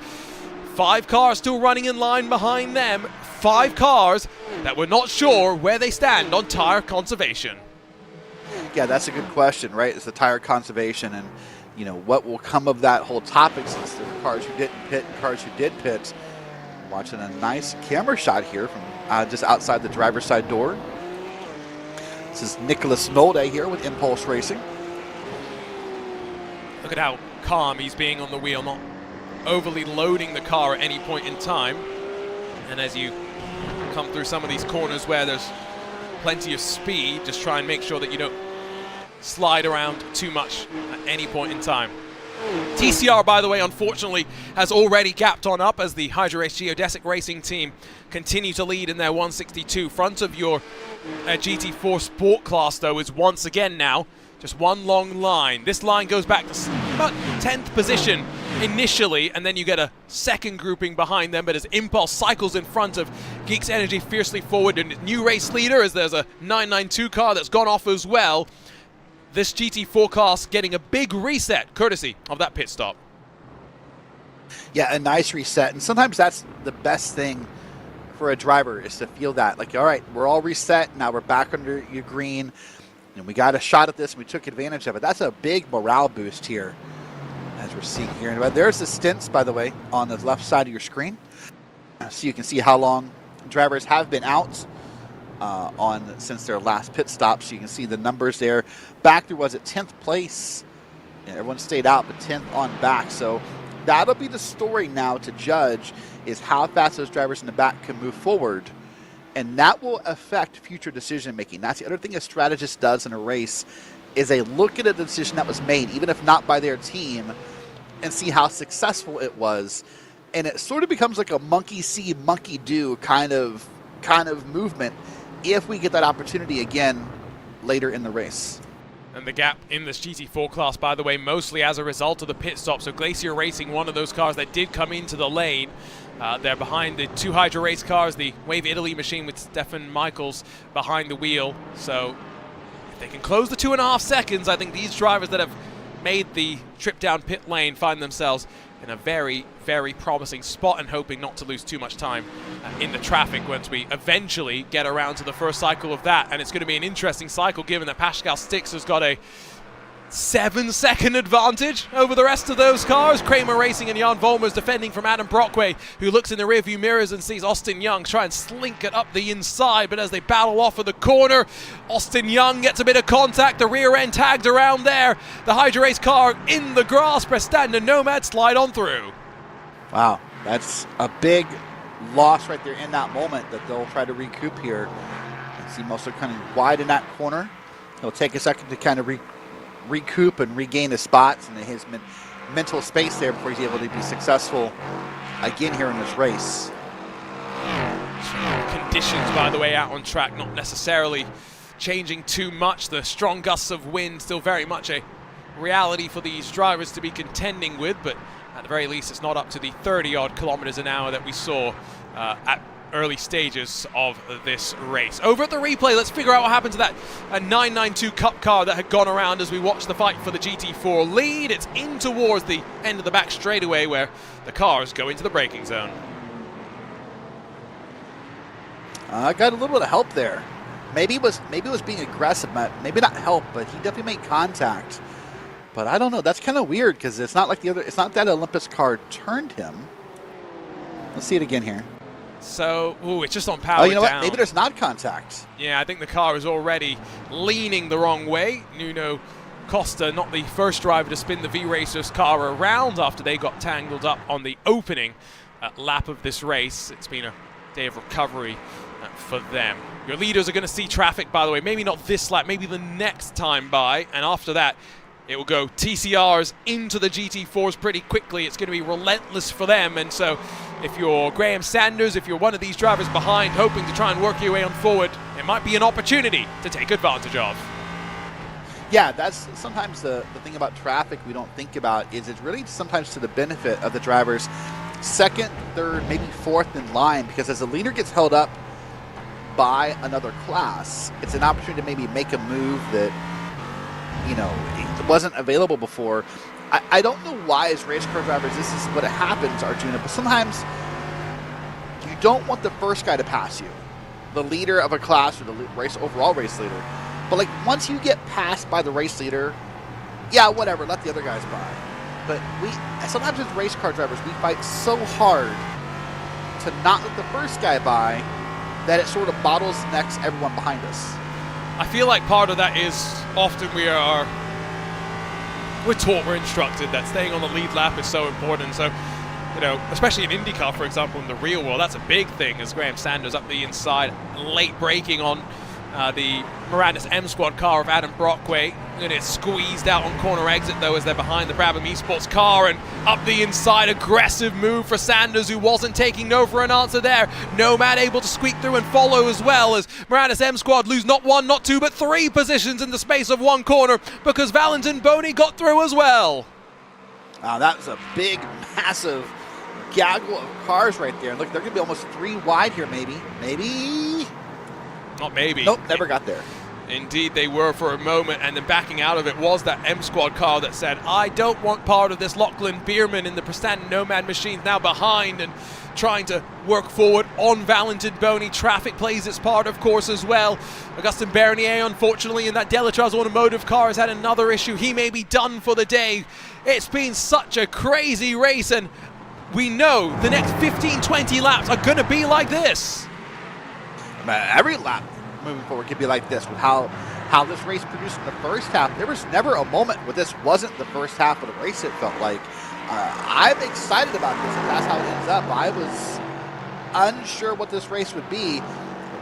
5 cars still running in line behind them. 5 cars that we're not sure where they stand on tire conservation. Yeah, that's a good question, right? It's the tire conservation and, you know, what will come of that whole topic since there were cars who didn't pit and cars who did pit. Watching a nice camera shot here from just outside the driver's side door. This is Nicholas Nolde here with Impulse Racing. Look at how calm he's being on the wheel, not overly loading the car at any point in time. And as you come through some of these corners where there's plenty of speed, just try and make sure that you don't slide around too much at any point in time. TCR, by the way, unfortunately, has already gapped on up as the Hydra Race Geodesic Racing team continue to lead in their 162. Front of your GT4 Sport class, though, is once again now just one long line. This line goes back to about 10th position initially, and then you get a second grouping behind them, but as Impulse cycles in front of Geeks Energy fiercely forward, and new race leader as there's a 992 car that's gone off as well. This GT4 class getting a big reset courtesy of that pit stop. Yeah, a nice reset, and sometimes that's the best thing for a driver is to feel that, like, all right, we're all reset, now we're back under your green, and we got a shot at this, and we took advantage of it. That's a big morale boost here, as we're seeing here. But there's the stints, by the way, on the left side of your screen, so you can see how long drivers have been out since their last pit stop. So you can see the numbers there. Back there was at 10th place. Yeah, everyone stayed out, but 10th on back. So that'll be the story now to judge, is how fast those drivers in the back can move forward. And that will affect future decision making. That's the other thing a strategist does in a race, is they look at a decision that was made, even if not by their team, and see how successful it was. And it sort of becomes like a monkey see, monkey do kind of movement if we get that opportunity again later in the race. And the gap in this GT4 class, by the way, mostly as a result of the pit stop. So Glacier Racing, one of those cars that did come into the lane. They're behind the 2 Hydra Race cars, the Wave Italy machine with Stefan Michaels behind the wheel. So if they can close the 2.5 seconds, I think these drivers that have made the trip down pit lane find themselves in a very, very promising spot and hoping not to lose too much time in the traffic once we eventually get around to the first cycle of that. And it's going to be an interesting cycle given that Pascal Stix has got a 7-second advantage over the rest of those cars. Kramer Racing and Jan Volmers defending from Adam Brockway, who looks in the rearview mirrors and sees Austin Young try and slink it up the inside, but as they battle off of the corner, Austin Young gets a bit of contact, the rear end tagged around there, the Hydra Race car in the grasp, Preston and Nomad slide on through. Wow, that's a big loss right there in that moment that they'll try to recoup here. You see Moser kind of wide in that corner. It'll take a second to kind of recoup and regain the spots and his mental space there before he's able to be successful again here in this race. Conditions, by the way, out on track not necessarily changing too much. The strong gusts of wind still very much a reality for these drivers to be contending with, but at the very least it's not up to the 30-odd kilometers an hour that we saw at early stages of this race. Over at the replay, let's figure out what happened to that 992 Cup car that had gone around as we watched the fight for the GT4 lead. It's in towards the end of the back straightaway where the cars go into the braking zone. I got a little bit of help there. Maybe it was being aggressive, maybe not help, but he definitely made contact. But I don't know. That's kind of weird because it's not like it's not that Olympus car turned him. Let's see it again here. So, it's just on power down. Oh, you know what? Maybe there's not contact. Yeah, I think the car is already leaning the wrong way. Nuno Costa, not the first driver to spin the V-Racers car around after they got tangled up on the opening lap of this race. It's been a day of recovery for them. Your leaders are going to see traffic, by the way. Maybe not this lap, maybe the next time by. And after that, it will go TCRs into the GT4s pretty quickly. It's going to be relentless for them. And so if you're Graham Sanders, if you're one of these drivers behind hoping to try and work your way on forward, it might be an opportunity to take advantage of. Yeah, that's sometimes the thing about traffic we don't think about is it's really sometimes to the benefit of the drivers second, third, maybe fourth in line, because as the leader gets held up by another class, it's an opportunity to maybe make a move that, you know, it wasn't available before. I don't know why as race car drivers this is what happens, Arjuna, but sometimes you don't want the first guy to pass you, the leader of a class or the overall race leader. But like once you get passed by the race leader, yeah, whatever, let the other guys by. But sometimes as race car drivers, we fight so hard to not let the first guy by that it sort of bottlenecks everyone behind us. I feel like part of that is often we're taught, we're instructed that staying on the lead lap is so important. So, you know, especially in IndyCar, for example, in the real world, that's a big thing as Graham Sanders up the inside, late braking on the Mirandis M Squad car of Adam Brockway. Going to get squeezed out on corner exit, though, as they're behind the Brabham Esports car, and up the inside, aggressive move for Sanders, who wasn't taking no for an answer there. Nomad able to squeak through and follow as well, as Mirandis M Squad lose not one, not two, but 3 positions in the space of one corner, because Valentin Boney got through as well. That was a big, massive gaggle of cars right there. Look, they're going to be almost 3 wide here, maybe. Not maybe. Nope, never got there. Indeed, they were for a moment, and then backing out of it was that M Squad car that said, I don't want part of this. Lachlan Bierman in the Preston Nomad machine now behind and trying to work forward on Valentin Boney. Traffic plays its part, of course, as well. Augustin Bernier, unfortunately, in that Delatraz Automotive car has had another issue. He may be done for the day. It's been such a crazy race, and we know the next 15-20 laps are going to be like this. Every lap moving forward could be like this with how this race produced in the first half. There was never a moment where this wasn't the first half of the race, it felt like. I'm excited about this, and that's how it ends up. I was unsure what this race would be,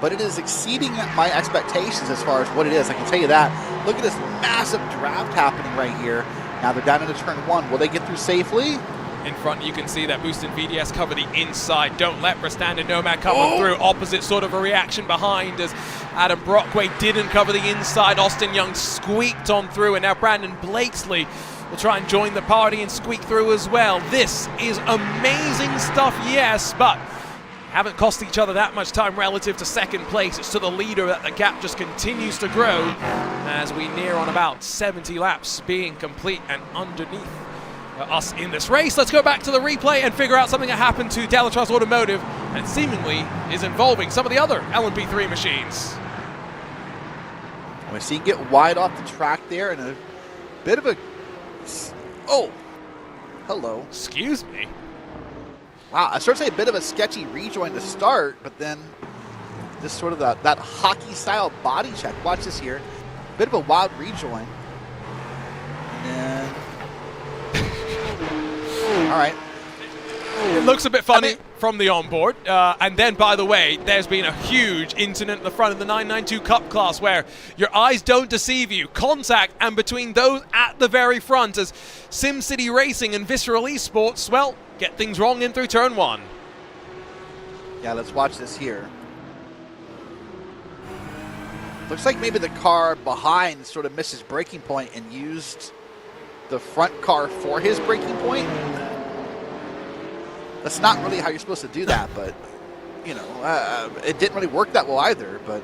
but it is exceeding my expectations as far as what it is. I can tell you that. Look at this massive draft happening right here. Now they're down into turn 1. Will they get through safely? In front, you can see that Boost and VDS cover the inside. Don't let Preston and Nomad come on through. Opposite sort of a reaction behind as Adam Brockway didn't cover the inside. Austin Young squeaked on through, and now Brandon Blakesley will try and join the party and squeak through as well. This is amazing stuff, yes, but haven't cost each other that much time relative to second place. It's to the leader that the gap just continues to grow as we near on about 70 laps being complete, and underneath us in this race. Let's go back to the replay and figure out something that happened to Delatraz Automotive and seemingly is involving some of the other LMP3 machines. We see him get wide off the track there and a bit of a... Oh, hello. Excuse me. Wow, I started to say a bit of a sketchy rejoin to start, but then just sort of that hockey-style body check. Watch this here. Bit of a wild rejoin. And... all right. It looks a bit funny from the onboard. And then, by the way, there's been a huge incident at the front of the 992 Cup class where your eyes don't deceive you. Contact and between those at the very front as SimCity Racing and Visceral Esports, well, get things wrong in through turn 1. Yeah, let's watch this here. Looks like maybe the car behind sort of missed his braking point and used the front car for his braking point. That's not really how you're supposed to do that, but, you know, it didn't really work that well either, but,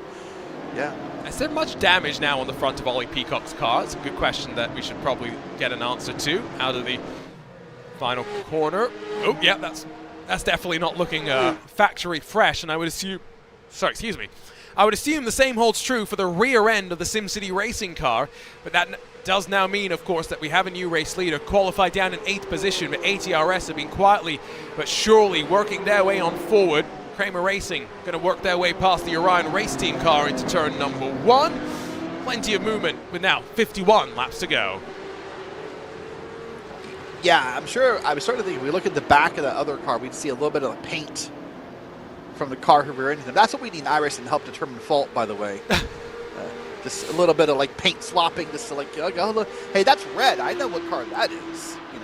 yeah. Is there much damage now on the front of Ollie Peacock's car? It's a good question that we should probably get an answer to out of the final corner. Oh, yeah, that's definitely not looking factory fresh, and I would assume... Sorry, excuse me. I would assume the same holds true for the rear end of the SimCity Racing car, but that does now mean, of course, that we have a new race leader qualified down in 8th position, but ATRS have been quietly but surely working their way on forward. Kramer Racing going to work their way past the Orion Race Team car into turn number 1. Plenty of movement with now 51 laps to go. Yeah, I'm sure, I was starting to think if we look at the back of the other car, we'd see a little bit of paint from the car who we're into. That's what we need in iRacing to help determine fault, by the way. Just a little bit of like paint swapping, just to like, oh, look, hey, that's red. I know what car that is. You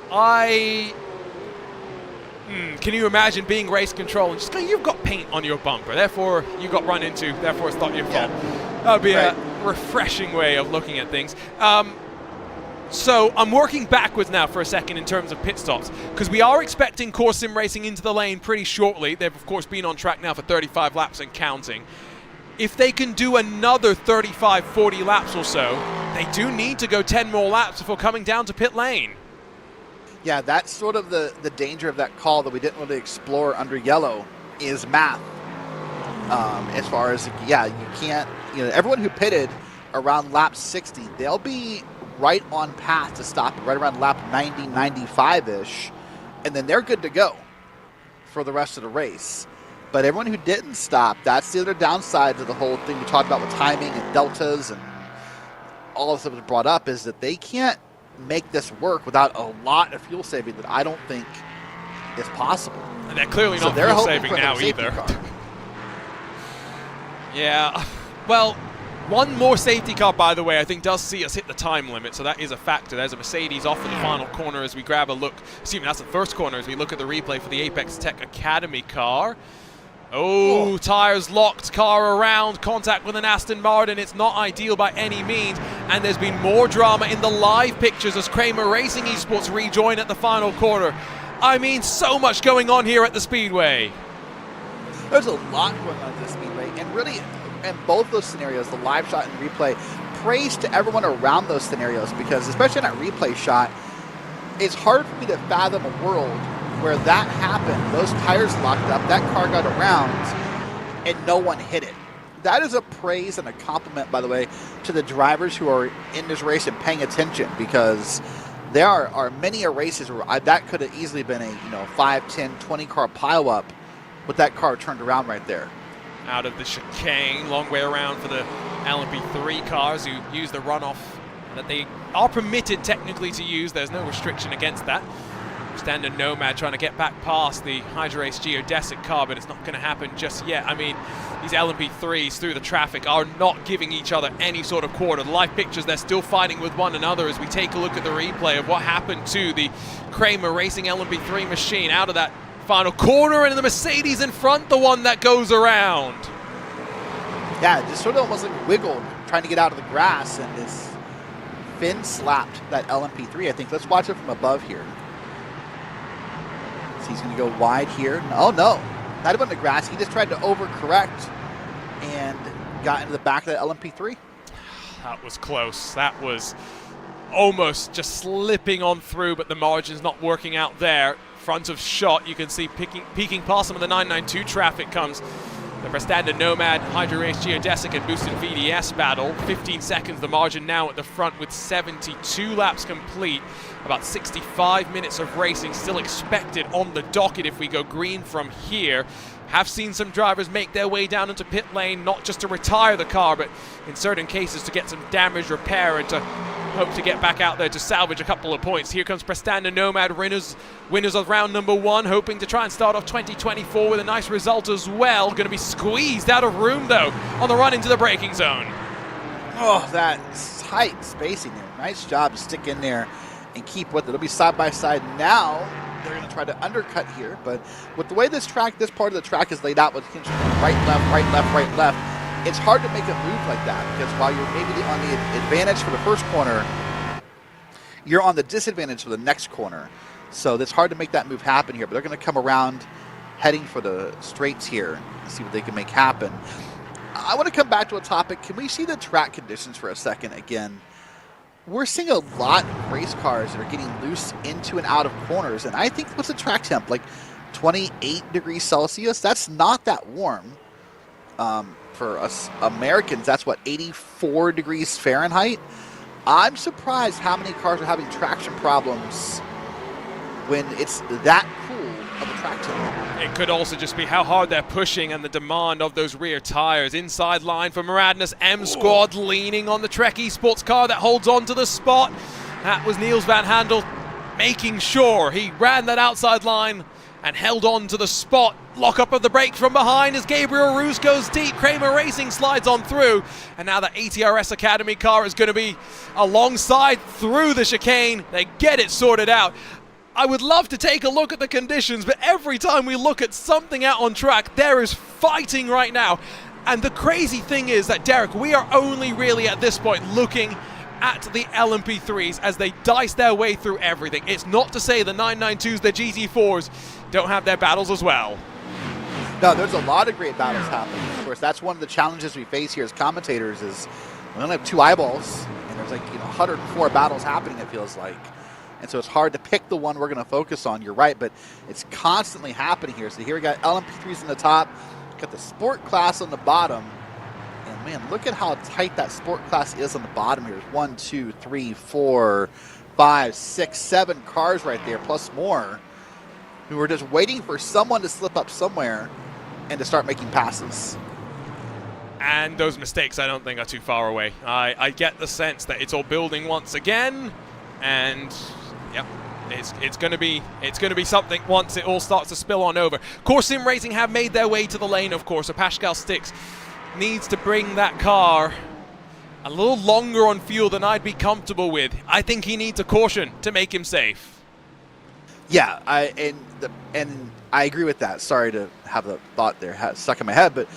know. Can you imagine being race control and just go, you've got paint on your bumper, therefore you got run into, therefore it's not your fault. That would be a refreshing way of looking at things. So I'm working backwards now for a second in terms of pit stops, because we are expecting Core Sim Racing into the lane pretty shortly. They've, of course, been on track now for 35 laps and counting. If they can do another 35, 40 laps or so, they do need to go 10 more laps before coming down to pit lane. Yeah, that's sort of the danger of that call that we didn't really explore under yellow is math. As far as, yeah, you can't, you know, everyone who pitted around lap 60, they'll be right on path to stop right around lap 90, 95-ish, and then they're good to go for the rest of the race. But everyone who didn't stop, that's the other downside to the whole thing we talked about with timing and deltas and all of this that was brought up, is that they can't make this work without a lot of fuel saving that I don't think is possible. And they're clearly not fuel saving now either. Yeah, well, one more safety car, by the way, I think does see us hit the time limit, so that is a factor. There's a Mercedes off in the final corner as we grab a look. Assuming that's the first corner as we look at the replay for the Apex Tech Academy car. Oh, tires locked, car around, contact with an Aston Martin. It's not ideal by any means. And there's been more drama in the live pictures as Kramer Racing Esports rejoin at the final corner. I mean, so much going on here at the Speedway. There's a lot going on at the Speedway, and really, in both those scenarios, the live shot and replay, praise to everyone around those scenarios, because especially in that replay shot, it's hard for me to fathom a world where that happened, those tires locked up, that car got around, and no one hit it. That is a praise and a compliment, by the way, to the drivers who are in this race and paying attention, because there are many races where that could have easily been a 5, 10, 20 car pileup with that car turned around right there. Out of the chicane, long way around for the LMP3 cars who use the runoff that they are permitted technically to use. There's no restriction against that. Standard Nomad trying to get back past the HydroRace Geodesic car, but it's not going to happen just yet. I mean, these LMP3s through the traffic are not giving each other any sort of quarter. The live pictures, they're still fighting with one another as we take a look at the replay of what happened to the Kramer Racing LMP3 machine out of that final corner, and the Mercedes in front, the one that goes around. Yeah, just sort of almost like wiggled, trying to get out of the grass, and this fin slapped that LMP3, I think. Let's watch it from above here. So he's going to go wide here. Oh, no. Not even on the grass. He just tried to overcorrect and got into the back of the LMP3. That was close. That was almost just slipping on through, but the margin's not working out there. Front of shot, you can see peeking past some of the 992 traffic comes the Prestanda Nomad, Hydro Race Geodesic and Boosted VDS battle. 15 seconds the margin now at the front with 72 laps complete. About 65 minutes of racing still expected on the docket if we go green from here. Have seen some drivers make their way down into pit lane, not just to retire the car, but in certain cases to get some damage repair and to hope to get back out there to salvage a couple of points. Here comes Prestanda Nomad, winners of round number 1, hoping to try and start off 2024 with a nice result as well. Going to be squeezed out of room, though, on the run into the braking zone. Oh, that tight spacing there. Nice job to stick in there and keep with it. It'll be side by side now. They're going to try to undercut here, but with the way this part of the track is laid out with right, left, right, left, right, left, it's hard to make a move like that because while you're maybe on the advantage for the first corner, you're on the disadvantage for the next corner. So it's hard to make that move happen here, but they're going to come around heading for the straights here and see what they can make happen. I want to come back to a topic. Can we see the track conditions for a second again? We're seeing a lot of race cars that are getting loose into and out of corners, and I think what's the track temp, like 28 degrees Celsius? That's not that warm. For us Americans, that's what, 84 degrees Fahrenheit? I'm surprised how many cars are having traction problems when it's that cool of a track temp. It could also just be how hard they're pushing and the demand of those rear tires. Inside line for Maradness, M Squad leaning on the Trek Esports car that holds on to the spot. That was Niels van Handel making sure he ran that outside line and held on to the spot. Lock up of the brakes from behind as Gabriel Roos goes deep. Kramer Racing slides on through. And now the ATRS Academy car is going to be alongside through the chicane. They get it sorted out. I would love to take a look at the conditions, but every time we look at something out on track, there is fighting right now. And the crazy thing is that, Derek, we are only really at this point looking at the LMP3s as they dice their way through everything. It's not to say the 992s, the GT4s don't have their battles as well. No, there's a lot of great battles happening. Of course, that's one of the challenges we face here as commentators is we only have 2 eyeballs, and there's 104 battles happening, it feels like. And so it's hard to pick the one we're going to focus on. You're right, but it's constantly happening here. So here we got LMP3s in the top, got the sport class on the bottom. And man, look at how tight that sport class is on the bottom here. 1, 2, 3, 4, 5, 6, 7 cars right there, plus more, who are just waiting for someone to slip up somewhere and to start making passes. And those mistakes, I don't think, are too far away. I get the sense that it's all building once again, and yep, it's going to be something once it all starts to spill on over. Core Sim Racing have made their way to the lane, of course. So Pascal Stix needs to bring that car a little longer on fuel than I'd be comfortable with. I think he needs a caution to make him safe. Yeah, and I agree with that. Sorry to have the thought there stuck in my head, but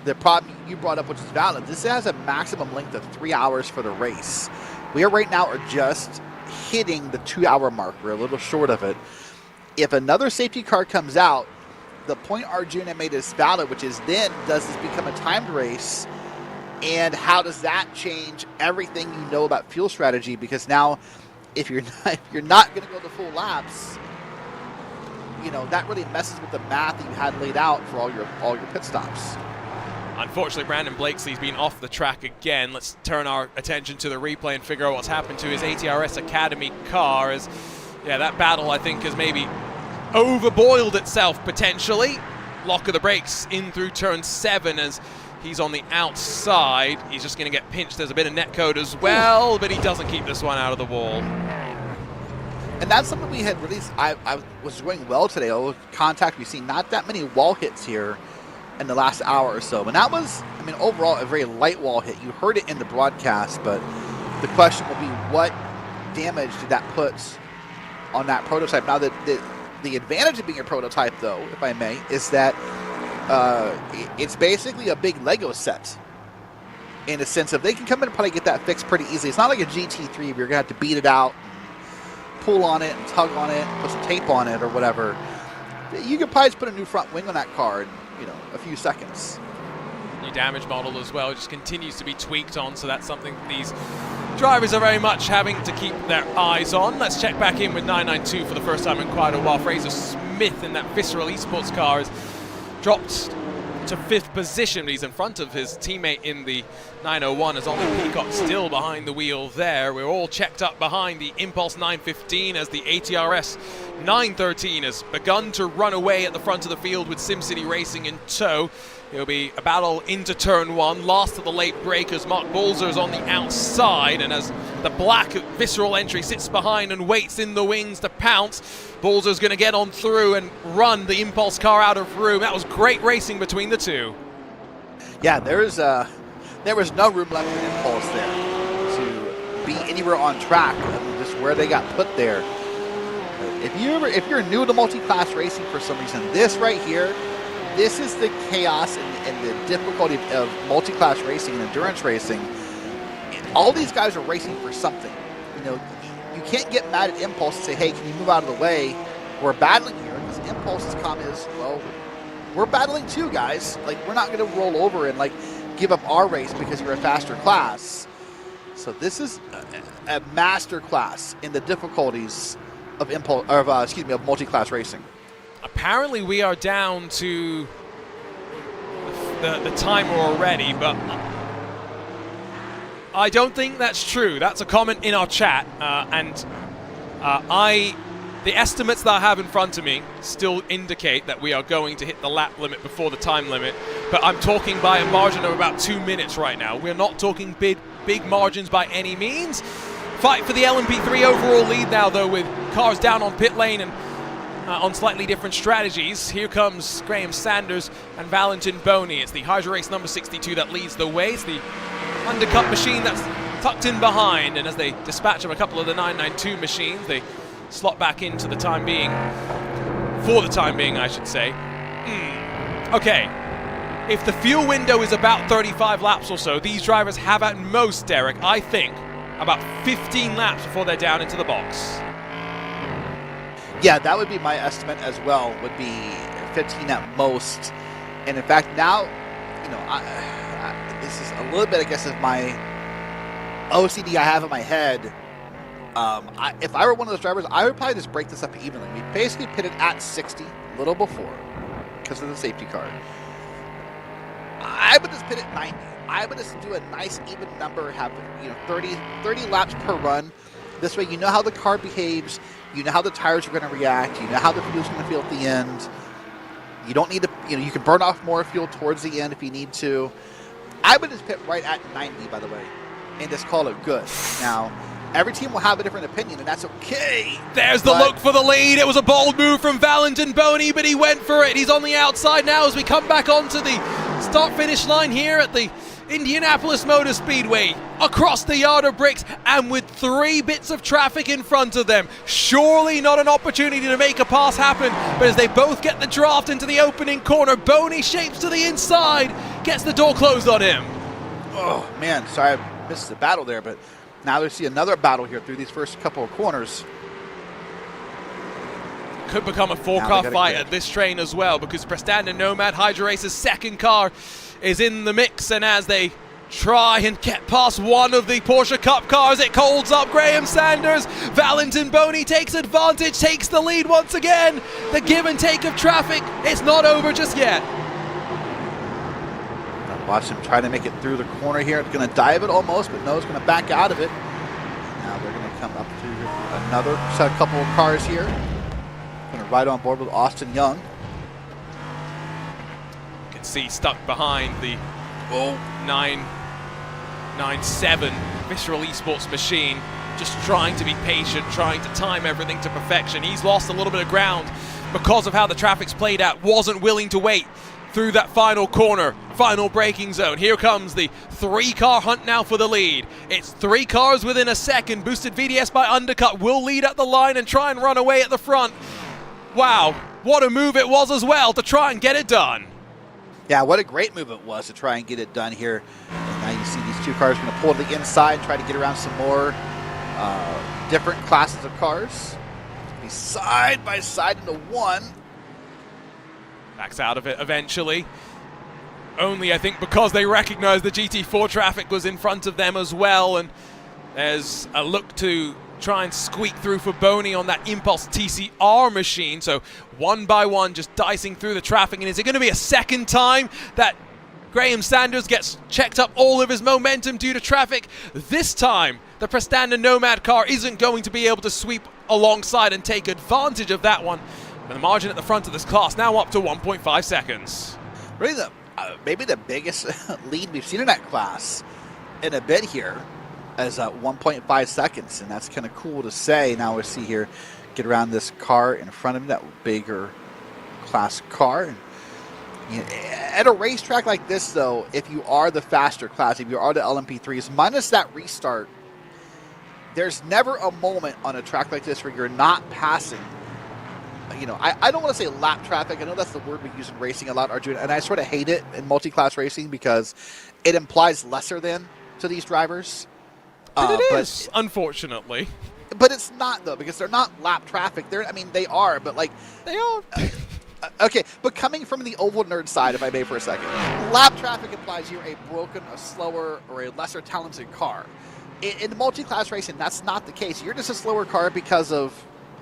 the problem you brought up, which is valid, this has a maximum length of 3 hours for the race. We are right now just hitting the 2-hour mark. We're a little short of it. If another safety car comes out, the point Arjuna made is valid, which is then does this become a timed race, and how does that change everything you know about fuel strategy? Because now, if you're not going to go the full laps, that really messes with the math that you had laid out for all your pit stops. Unfortunately, Brandon Blakesley's been off the track again. Let's turn our attention to the replay and figure out what's happened to his ATRS Academy car. As that battle, I think, has maybe overboiled itself potentially. Lock of the brakes in through turn 7 as he's on the outside. He's just going to get pinched. There's a bit of netcode as well, but he doesn't keep this one out of the wall. And that's something we had released. I was doing well today. Although contact, we've seen not that many wall hits here in the last hour or so. And that was, overall a very light wall hit. You heard it in the broadcast, but the question will be what damage did that put on that prototype? Now, the advantage of being a prototype, though, if I may, is that it's basically a big Lego set in a sense of they can come in and probably get that fixed pretty easily. It's not like a GT3 where you're going to have to beat it out, pull on it and tug on it, and put some tape on it or whatever. You could probably just put a new front wing on that car in, a few seconds. New damage model as well, just continues to be tweaked on, so that's something these drivers are very much having to keep their eyes on. Let's check back in with 992 for the first time in quite a while. Fraser Smith in that Visceral Esports car has dropped to 5th position. He's in front of his teammate in the 901 as Ollie Peacock still behind the wheel there. We're all checked up behind the Impulse 915 as the ATRS 913 has begun to run away at the front of the field with SimCity Racing in tow. It'll be a battle into turn 1, last of the late breakers. Mark Bolzer's on the outside, and as the black Visceral entry sits behind and waits in the wings to pounce, Bolzer's going to get on through and run the Impulse car out of room. That was great racing between the two. Yeah, there was no room left for Impulse there to be anywhere on track. I mean, just where they got put there. If you're new to multi-class racing for some reason, this right here, this is the chaos and the difficulty of multi-class racing and endurance racing. All these guys are racing for something. You know, you can't get mad at Impulse and say, hey, can you move out of the way? We're battling here. Because Impulse's comment is, well, we're battling too, guys. Like, we're not going to roll over and, like, give up our race because you're a faster class. So this is a master class in the difficulties of multi-class racing. Apparently we are down to the timer already, but I don't think that's true. That's a comment in our chat, the estimates that I have in front of me still indicate that we are going to hit the lap limit before the time limit, but I'm talking by a margin of about 2 minutes right now. We're not talking big margins by any means. Fight for the LMP3 overall lead now, though, with cars down on pit lane and on slightly different strategies. Here comes Graham Sanders and Valentin Boney. It's the Hydra Race number 62 that leads the way. It's the undercut machine that's tucked in behind, and as they dispatch of a couple of the 992 machines, they slot back into the time being, for the time being, I should say. Okay, if the fuel window is about 35 laps or so, these drivers have at most, Derek, I think, about 15 laps before they're down into the box. Yeah, that would be my estimate as well, would be 15 at most. And in fact, now, you know, this is a little bit, I guess, of my OCD I have in my head. If I were one of those drivers, I would probably just break this up evenly. We basically pitted at 60 a little before because of the safety car. I would just pit at 90. I would just do a nice even number, have 30 laps per run. This way you know how the car behaves, you know how the tires are going to react, you know how the fuel's going to feel at the end. You don't need to, you can burn off more fuel towards the end if you need to. I would just pit right at 90, by the way, and just call it good. Now, every team will have a different opinion, and that's okay. There's the look for the lead. It was a bold move from Valentin Boney, but he went for it. He's on the outside now as we come back onto the start-finish line here at the Indianapolis Motor Speedway, across the yard of bricks, and with 3 bits of traffic in front of them. Surely not an opportunity to make a pass happen, but as they both get the draft into the opening corner, Boney shapes to the inside, gets the door closed on him. Oh, man, sorry I missed the battle there, but now we see another battle here through these first couple of corners. Could become a 4-car fight at this train as well, because Prestanda Nomad, Hydra Race's second car, is in the mix, and as they try and get past one of the Porsche Cup cars, it holds up Graham Sanders. Valentin Boney takes advantage, takes the lead once again. The give and take of traffic, it's not over just yet. Watch him try to make it through the corner here. It's going to dive it almost, but no, it's going to back out of it. Now they're going to come up to another couple of cars here. Going to ride on board with Austin Young. See stuck behind the 997 Visceral Esports machine, just trying to be patient, trying to time everything to perfection. He's lost a little bit of ground because of how the traffic's played out, wasn't willing to wait through that final corner, final braking zone. Here comes the 3-car hunt now for the lead. It's 3 cars within a second. Boosted VDS by undercut will lead at the line and try and run away at the front. Wow, what a move it was as well to try and get it done. Yeah, what a great move it was to try and get it done here. And now you see these 2 cars going to pull to the inside, try to get around some more different classes of cars. Be side by side into one. Backs out of it eventually. Only, I think, because they recognized the GT4 traffic was in front of them as well. And There's a look to try and squeak through for Boney on that Impulse TCR machine. So one by one, just dicing through the traffic. And is it going to be a second time that Graham Sanders gets checked up all of his momentum due to traffic? This time, the Prestanda Nomad car isn't going to be able to sweep alongside and take advantage of that one. But the margin at the front of this class now up to 1.5 seconds. Really, maybe the biggest lead we've seen in that class in a bit here is 1.5 seconds, and that's kind of cool to say. Now we see here, get around this car in front of him, that bigger class car. And, you know, at a racetrack like this, though, if you are the faster class, if you are the LMP3s, minus that restart, there's never a moment on a track like this where you're not passing. You know, I don't want to say lap traffic. I know that's the word we use in racing a lot, Arjun, and I sort of hate it in multi-class racing because it implies lesser than to these drivers. But it is, unfortunately. But it's not, though, because they're not lap traffic. I mean, they are, but like... They are. Okay, but coming from the oval nerd side, if I may for a second, lap traffic implies you're a broken, a slower, or a lesser talented car. In multi-class racing, that's not the case. You're just a slower car because of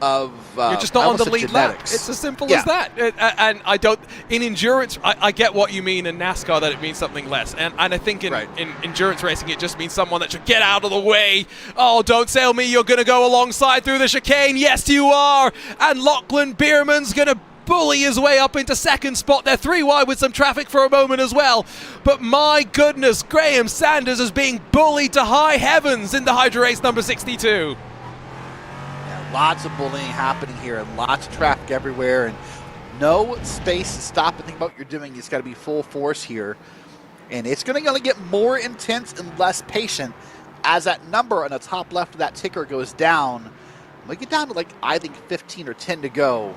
you're just not on the lead lap. It's as simple as that. And I don't, in endurance, I get what you mean in NASCAR, that it means something less. And I think in endurance racing, it just means someone that should get out of the way. Oh, don't tell me you're going to go alongside through the chicane. Yes, you are. And Lachlan Bierman's going to bully his way up into second spot. They're 3 wide with some traffic for a moment as well. But my goodness, Graham Sanders is being bullied to high heavens in the Hydra Race number 62. Lots of bullying happening here and lots of traffic everywhere and no space to stop and think about what you're doing. It's got to be full force here. And it's going to get more intense and less patient as that number on the top left of that ticker goes down. When we get down to, like, I think 15 or 10 to go,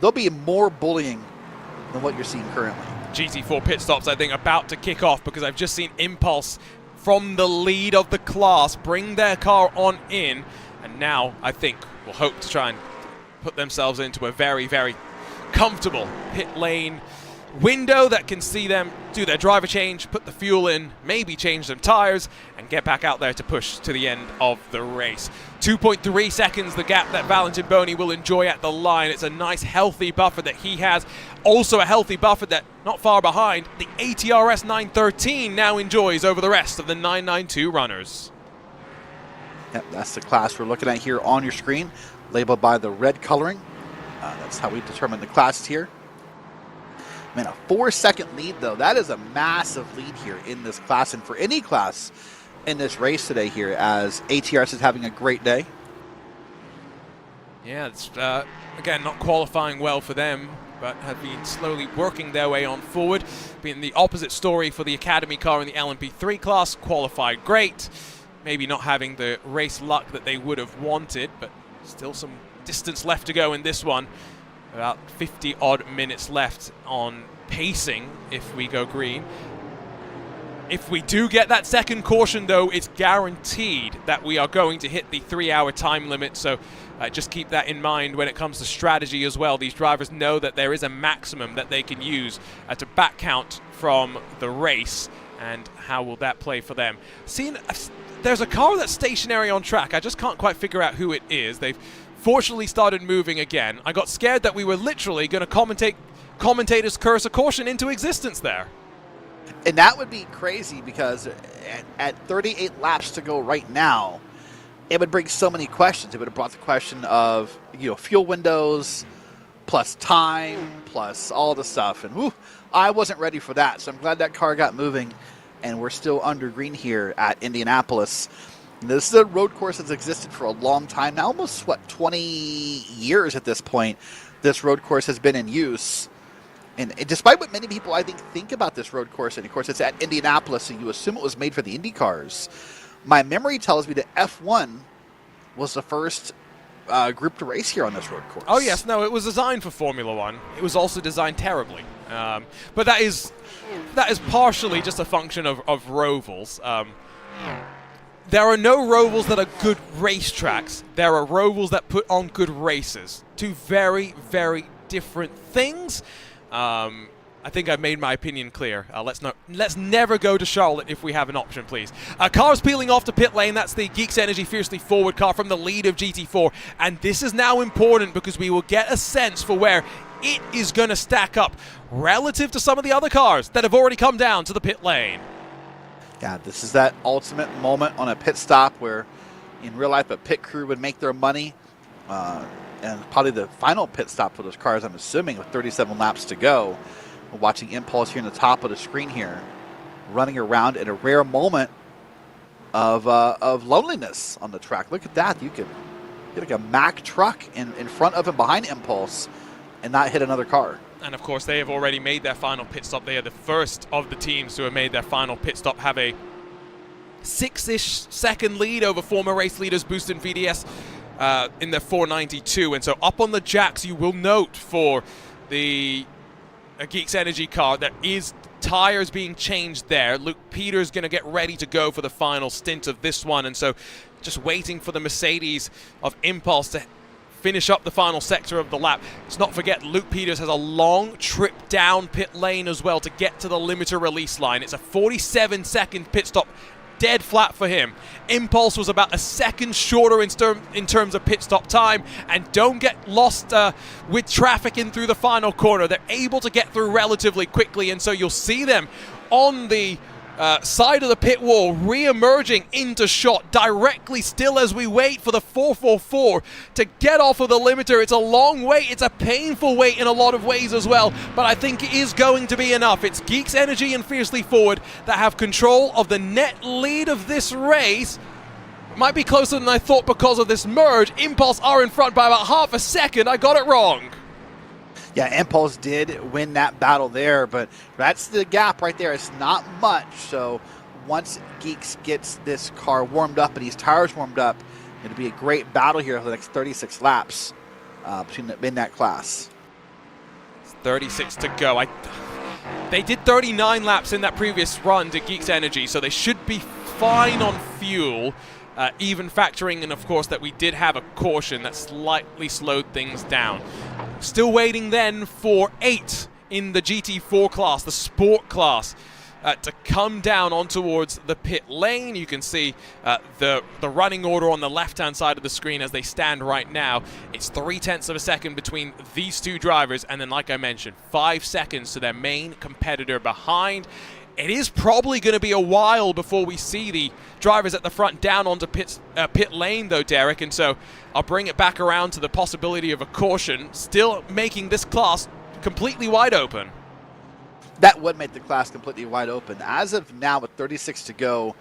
there'll be more bullying than what you're seeing currently. GT4 pit stops, I think, about to kick off because I've just seen Impulse from the lead of the class bring their car on in. And now, I think, will hope to try and put themselves into a very, very comfortable pit lane window that can see them do their driver change, put the fuel in, maybe change some tires, and get back out there to push to the end of the race. 2.3 seconds, the gap that Valentin Boney will enjoy at the line. It's a nice, healthy buffer that he has. Also a healthy buffer that, not far behind, the ATRS 913 now enjoys over the rest of the 992 runners. Yep, that's the class we're looking at here on your screen, labeled by the red coloring. That's how we determine the classes here. Man, a 4-second lead, though. That is a massive lead here in this class, and for any class in this race today here, as ATRS is having a great day. Yeah, it's, again, not qualifying well for them, but have been slowly working their way on forward. Being the opposite story for the Academy car in the LMP3 class, qualified great. Maybe not having the race luck that they would have wanted, but still some distance left to go in this one. About 50-odd minutes left on pacing if we go green. If we do get that second caution, though, it's guaranteed that we are going to hit the 3-hour time limit. So just keep that in mind when it comes to strategy as well. These drivers know that there is a maximum that they can use to back count from the race. And how will that play for them? There's a car that's stationary on track. I just can't quite figure out who it is. They've fortunately started moving again. I got scared that we were literally going to commentators curse a caution into existence there. And that would be crazy because at 38 laps to go right now, it would bring so many questions. It would have brought the question of, you know, fuel windows, plus time, plus all the stuff. And whew, I wasn't ready for that. So I'm glad that car got moving. And we're still under green here at Indianapolis. This is a road course that's existed for a long time now, almost, 20 years at this point. This road course has been in use. And despite what many people, I think about this road course, and of course it's at Indianapolis, so you assume it was made for the Indy cars. My memory tells me that F1 was the first group to race here on this road course. Oh, yes. No, it was designed for Formula One. It was also designed terribly. But that is partially just a function of rovals. There are no rovals that are good racetracks. There are rovals that put on good races. Two very, very different things. I think I've made my opinion clear. Let's never go to Charlotte if we have an option, please. Cars peeling off to pit lane. That's the Geeks Energy Fiercely Forward car from the lead of GT4. And this is now important because we will get a sense for where it is going to stack up relative to some of the other cars that have already come down to the pit lane. Yeah, this is that ultimate moment on a pit stop where in real life a pit crew would make their money. And probably the final pit stop for those cars, I'm assuming, with 37 laps to go. We're watching Impulse here in the top of the screen here, running around in a rare moment of loneliness on the track. Look at that. You could get like a Mack truck in front of and behind Impulse and not hit another car. And of course, they have already made their final pit stop. They are the first of the teams to have made their final pit stop, have a 6-ish second lead over former race leaders Boost and VDS in their 492. And so up on the jacks, you will note for the Geeks Energy car, there is tires being changed there. Luke Peters going to get ready to go for the final stint of this one. And so just waiting for the Mercedes of Impulse to finish up the final sector of the lap. Let's not forget Luke Peters has a long trip down pit lane as well to get to the limiter release line. It's a 47-second pit stop, dead flat for him. Impulse was about a second shorter in terms of pit stop time, and don't get lost with traffic in through the final corner. They're able to get through relatively quickly, and so you'll see them on the side of the pit wall, re-emerging into shot directly still as we wait for the 444 to get off of the limiter. It's a long wait. It's a painful wait in a lot of ways as well, but I think it is going to be enough. It's Geeks Energy and Fiercely Forward that have control of the net lead of this race. Might be closer than I thought because of this merge. Impulse are in front by about half a second. I got it wrong. Yeah, Impulse did win that battle there, but that's the gap right there. It's not much. So once Geeks gets this car warmed up and these tires warmed up, it'll be a great battle here for the next 36 laps in that class. 36 to go. They did 39 laps in that previous run to Geeks Energy, so they should be fine on fuel. Even factoring in, of course, that we did have a caution that slightly slowed things down. Still waiting then for 8 in the GT4 class, the Sport class, to come down on towards the pit lane. You can see the running order on the left-hand side of the screen as they stand right now. It's 0.3 of a second between these two drivers, and then, like I mentioned, 5 seconds to their main competitor behind. It is probably going to be a while before we see the drivers at the front down onto pit lane, though, Derek. And so I'll bring it back around to the possibility of a caution, still making this class completely wide open. That would make the class completely wide open. As of now, with 36 to go,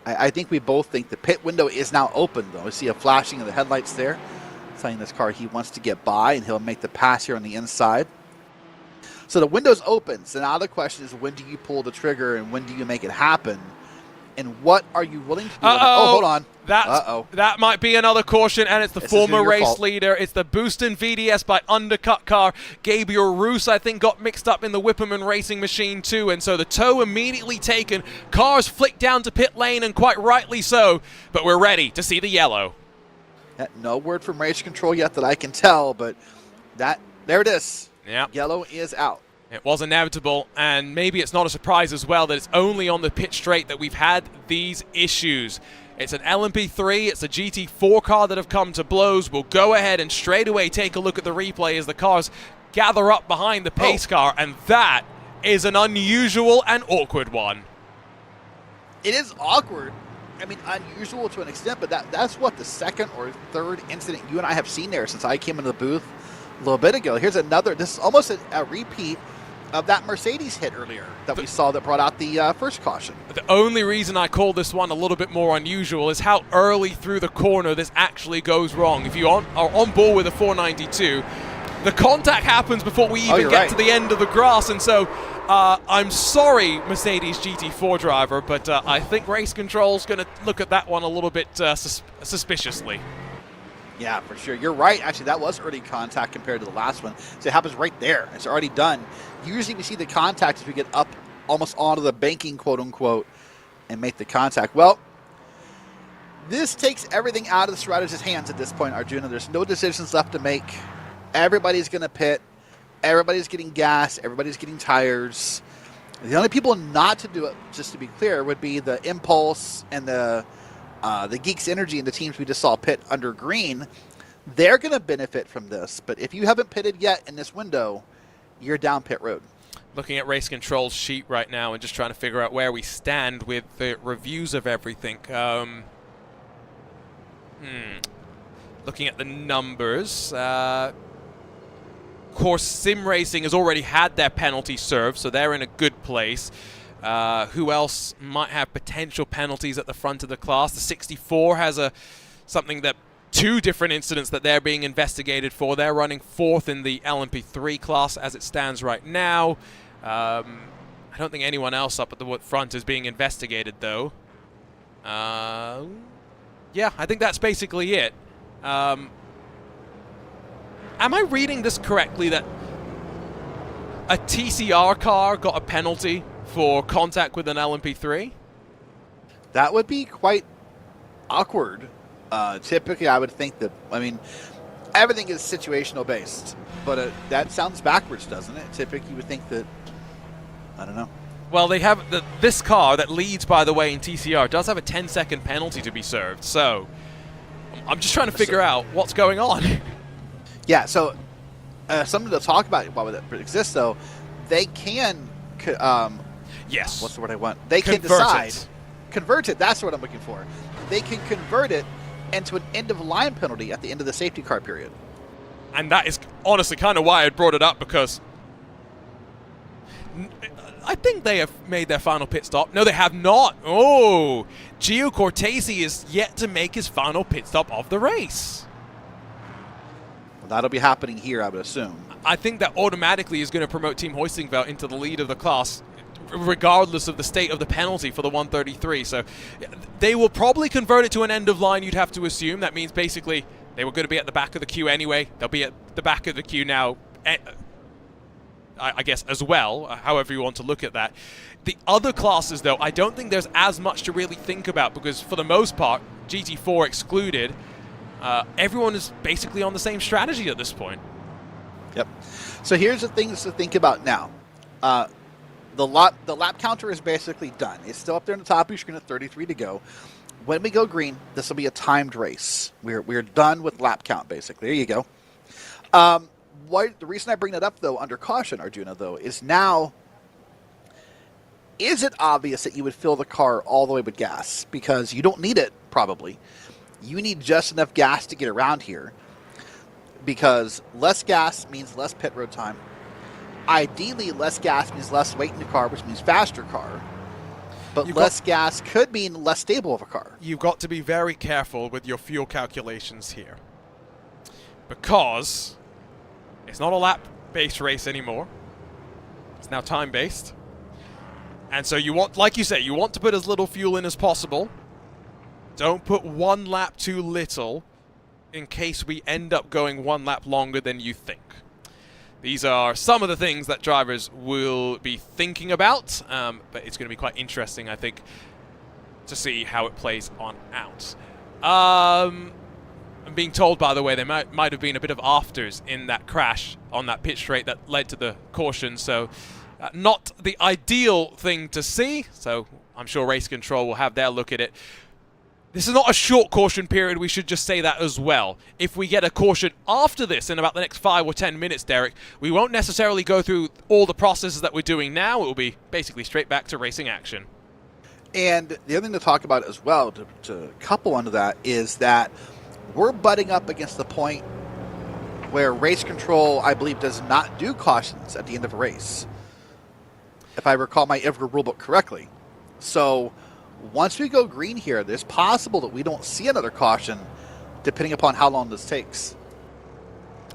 I think we both think the pit window is now open, though. We see a flashing of the headlights there, telling this car he wants to get by, and he'll make the pass here on the inside. So the window's open. So now the question is, when do you pull the trigger and when do you make it happen? And what are you willing to do? Oh, hold on. That might be another caution, and it's the former race leader. It's the Boost and VDS by undercut car. Gabriel Roos, I think, got mixed up in the Whipperman racing machine too, and so the tow immediately taken. Cars flicked down to pit lane, and quite rightly so, but we're ready to see the yellow. Yeah, no word from race control yet that I can tell, but there it is. Yeah. Yellow is out. It was inevitable, and maybe it's not a surprise as well that it's only on the pit straight that we've had these issues. It's an LMP3, it's a GT4 car that have come to blows. We'll go ahead and straight away take a look at the replay as the cars gather up behind the pace car, and that is an unusual and awkward one. It is awkward. I mean, unusual to an extent, but that's what, the second or third incident you and I have seen there since I came into the booth a little bit ago. Here's another. This is almost a repeat of that Mercedes hit earlier that we saw that brought out the first caution. The only reason I call this one a little bit more unusual is how early through the corner this actually goes wrong. If you are on board with a 492, the contact happens before we even get to the end of the grass, and so I'm sorry, Mercedes GT4 driver, but I think race control's going to look at that one a little bit suspiciously. Yeah, for sure. You're right. Actually, that was early contact compared to the last one. So it happens right there. It's already done. Usually we see the contact as we get up almost onto the banking, quote unquote, and make the contact. Well, this takes everything out of the strategist's hands at this point, Arjuna. There's no decisions left to make. Everybody's going to pit. everybody's getting gas, everybody's getting tires. The only people not to do it, just to be clear, would be the Impulse and the Geeks Energy and the teams we just saw pit under green. They're going to benefit from this, but if you haven't pitted yet in this window, you're down pit road. Looking at Race Control's sheet right now and just trying to figure out where we stand with the reviews of everything. Looking at the numbers, of course, Sim Racing has already had their penalty served, so they're in a good place. Who else might have potential penalties at the front of the class? The 64 has something that 2 different incidents that they're being investigated for. They're running 4th in the LMP3 class as it stands right now. I don't think anyone else up at the front is being investigated, though. Yeah, I think that's basically it. Am I reading this correctly that a TCR car got a penalty for contact with an LMP3? That would be quite awkward. Typically, I would think that, I mean, everything is situational based, but that sounds backwards, doesn't it? Typically, you would think that, I don't know. Well, they have this car that leads, by the way, in TCR does have a 10-second penalty to be served, so I'm just trying to figure out what's going on. Yeah, so something to talk about while that exists, though, they can, yes. What's the word I want? They can convert it. That's what I'm looking for. They can convert it into an end-of-line penalty at the end of the safety car period. And that is honestly kind of why I brought it up, because I think they have made their final pit stop. No, they have not. Oh, Gio Cortese is yet to make his final pit stop of the race. Well, that'll be happening here, I would assume. I think that automatically is going to promote Team Hoistingveld into the lead of the class, regardless of the state of the penalty for the 133. So they will probably convert it to an end of line, you'd have to assume. That means basically they were going to be at the back of the queue anyway. They'll be at the back of the queue now, I guess, as well, however you want to look at that. The other classes, though, I don't think there's as much to really think about, because for the most part, GT4 excluded, everyone is basically on the same strategy at this point. Yep. So here's the things to think about now. The lap counter is basically done. It's still up there on the top of your screen at 33 to go. When we go green, this will be a timed race. We're done with lap count, basically. There you go. The reason I bring that up, though, under caution, Arjuna, though, is now, is it obvious that you would fill the car all the way with gas? Because you don't need it, probably. You need just enough gas to get around here, because less gas means less pit road time. Ideally, less gas means less weight in the car, which means faster car. But less gas could mean less stable of a car. You've got to be very careful with your fuel calculations here, because it's not a lap-based race anymore. It's now time-based. And so you want, like you say, you want to put as little fuel in as possible. Don't put one lap too little in case we end up going one lap longer than you think. These are some of the things that drivers will be thinking about, but it's going to be quite interesting, I think, to see how it plays on out. I'm being told, by the way, there might have been a bit of afters in that crash on that pit straight that led to the caution, so not the ideal thing to see, so I'm sure Race Control will have their look at it. This is not a short caution period, we should just say that as well. If we get a caution after this in about the next 5 or 10 minutes, Derek, we won't necessarily go through all the processes that we're doing now. It will be basically straight back to racing action. And the other thing to talk about as well, to couple onto that, is that we're butting up against the point where Race Control, I believe, does not do cautions at the end of a race, if I recall my IVRA rulebook correctly. So once we go green here, it's possible that we don't see another caution, depending upon how long this takes.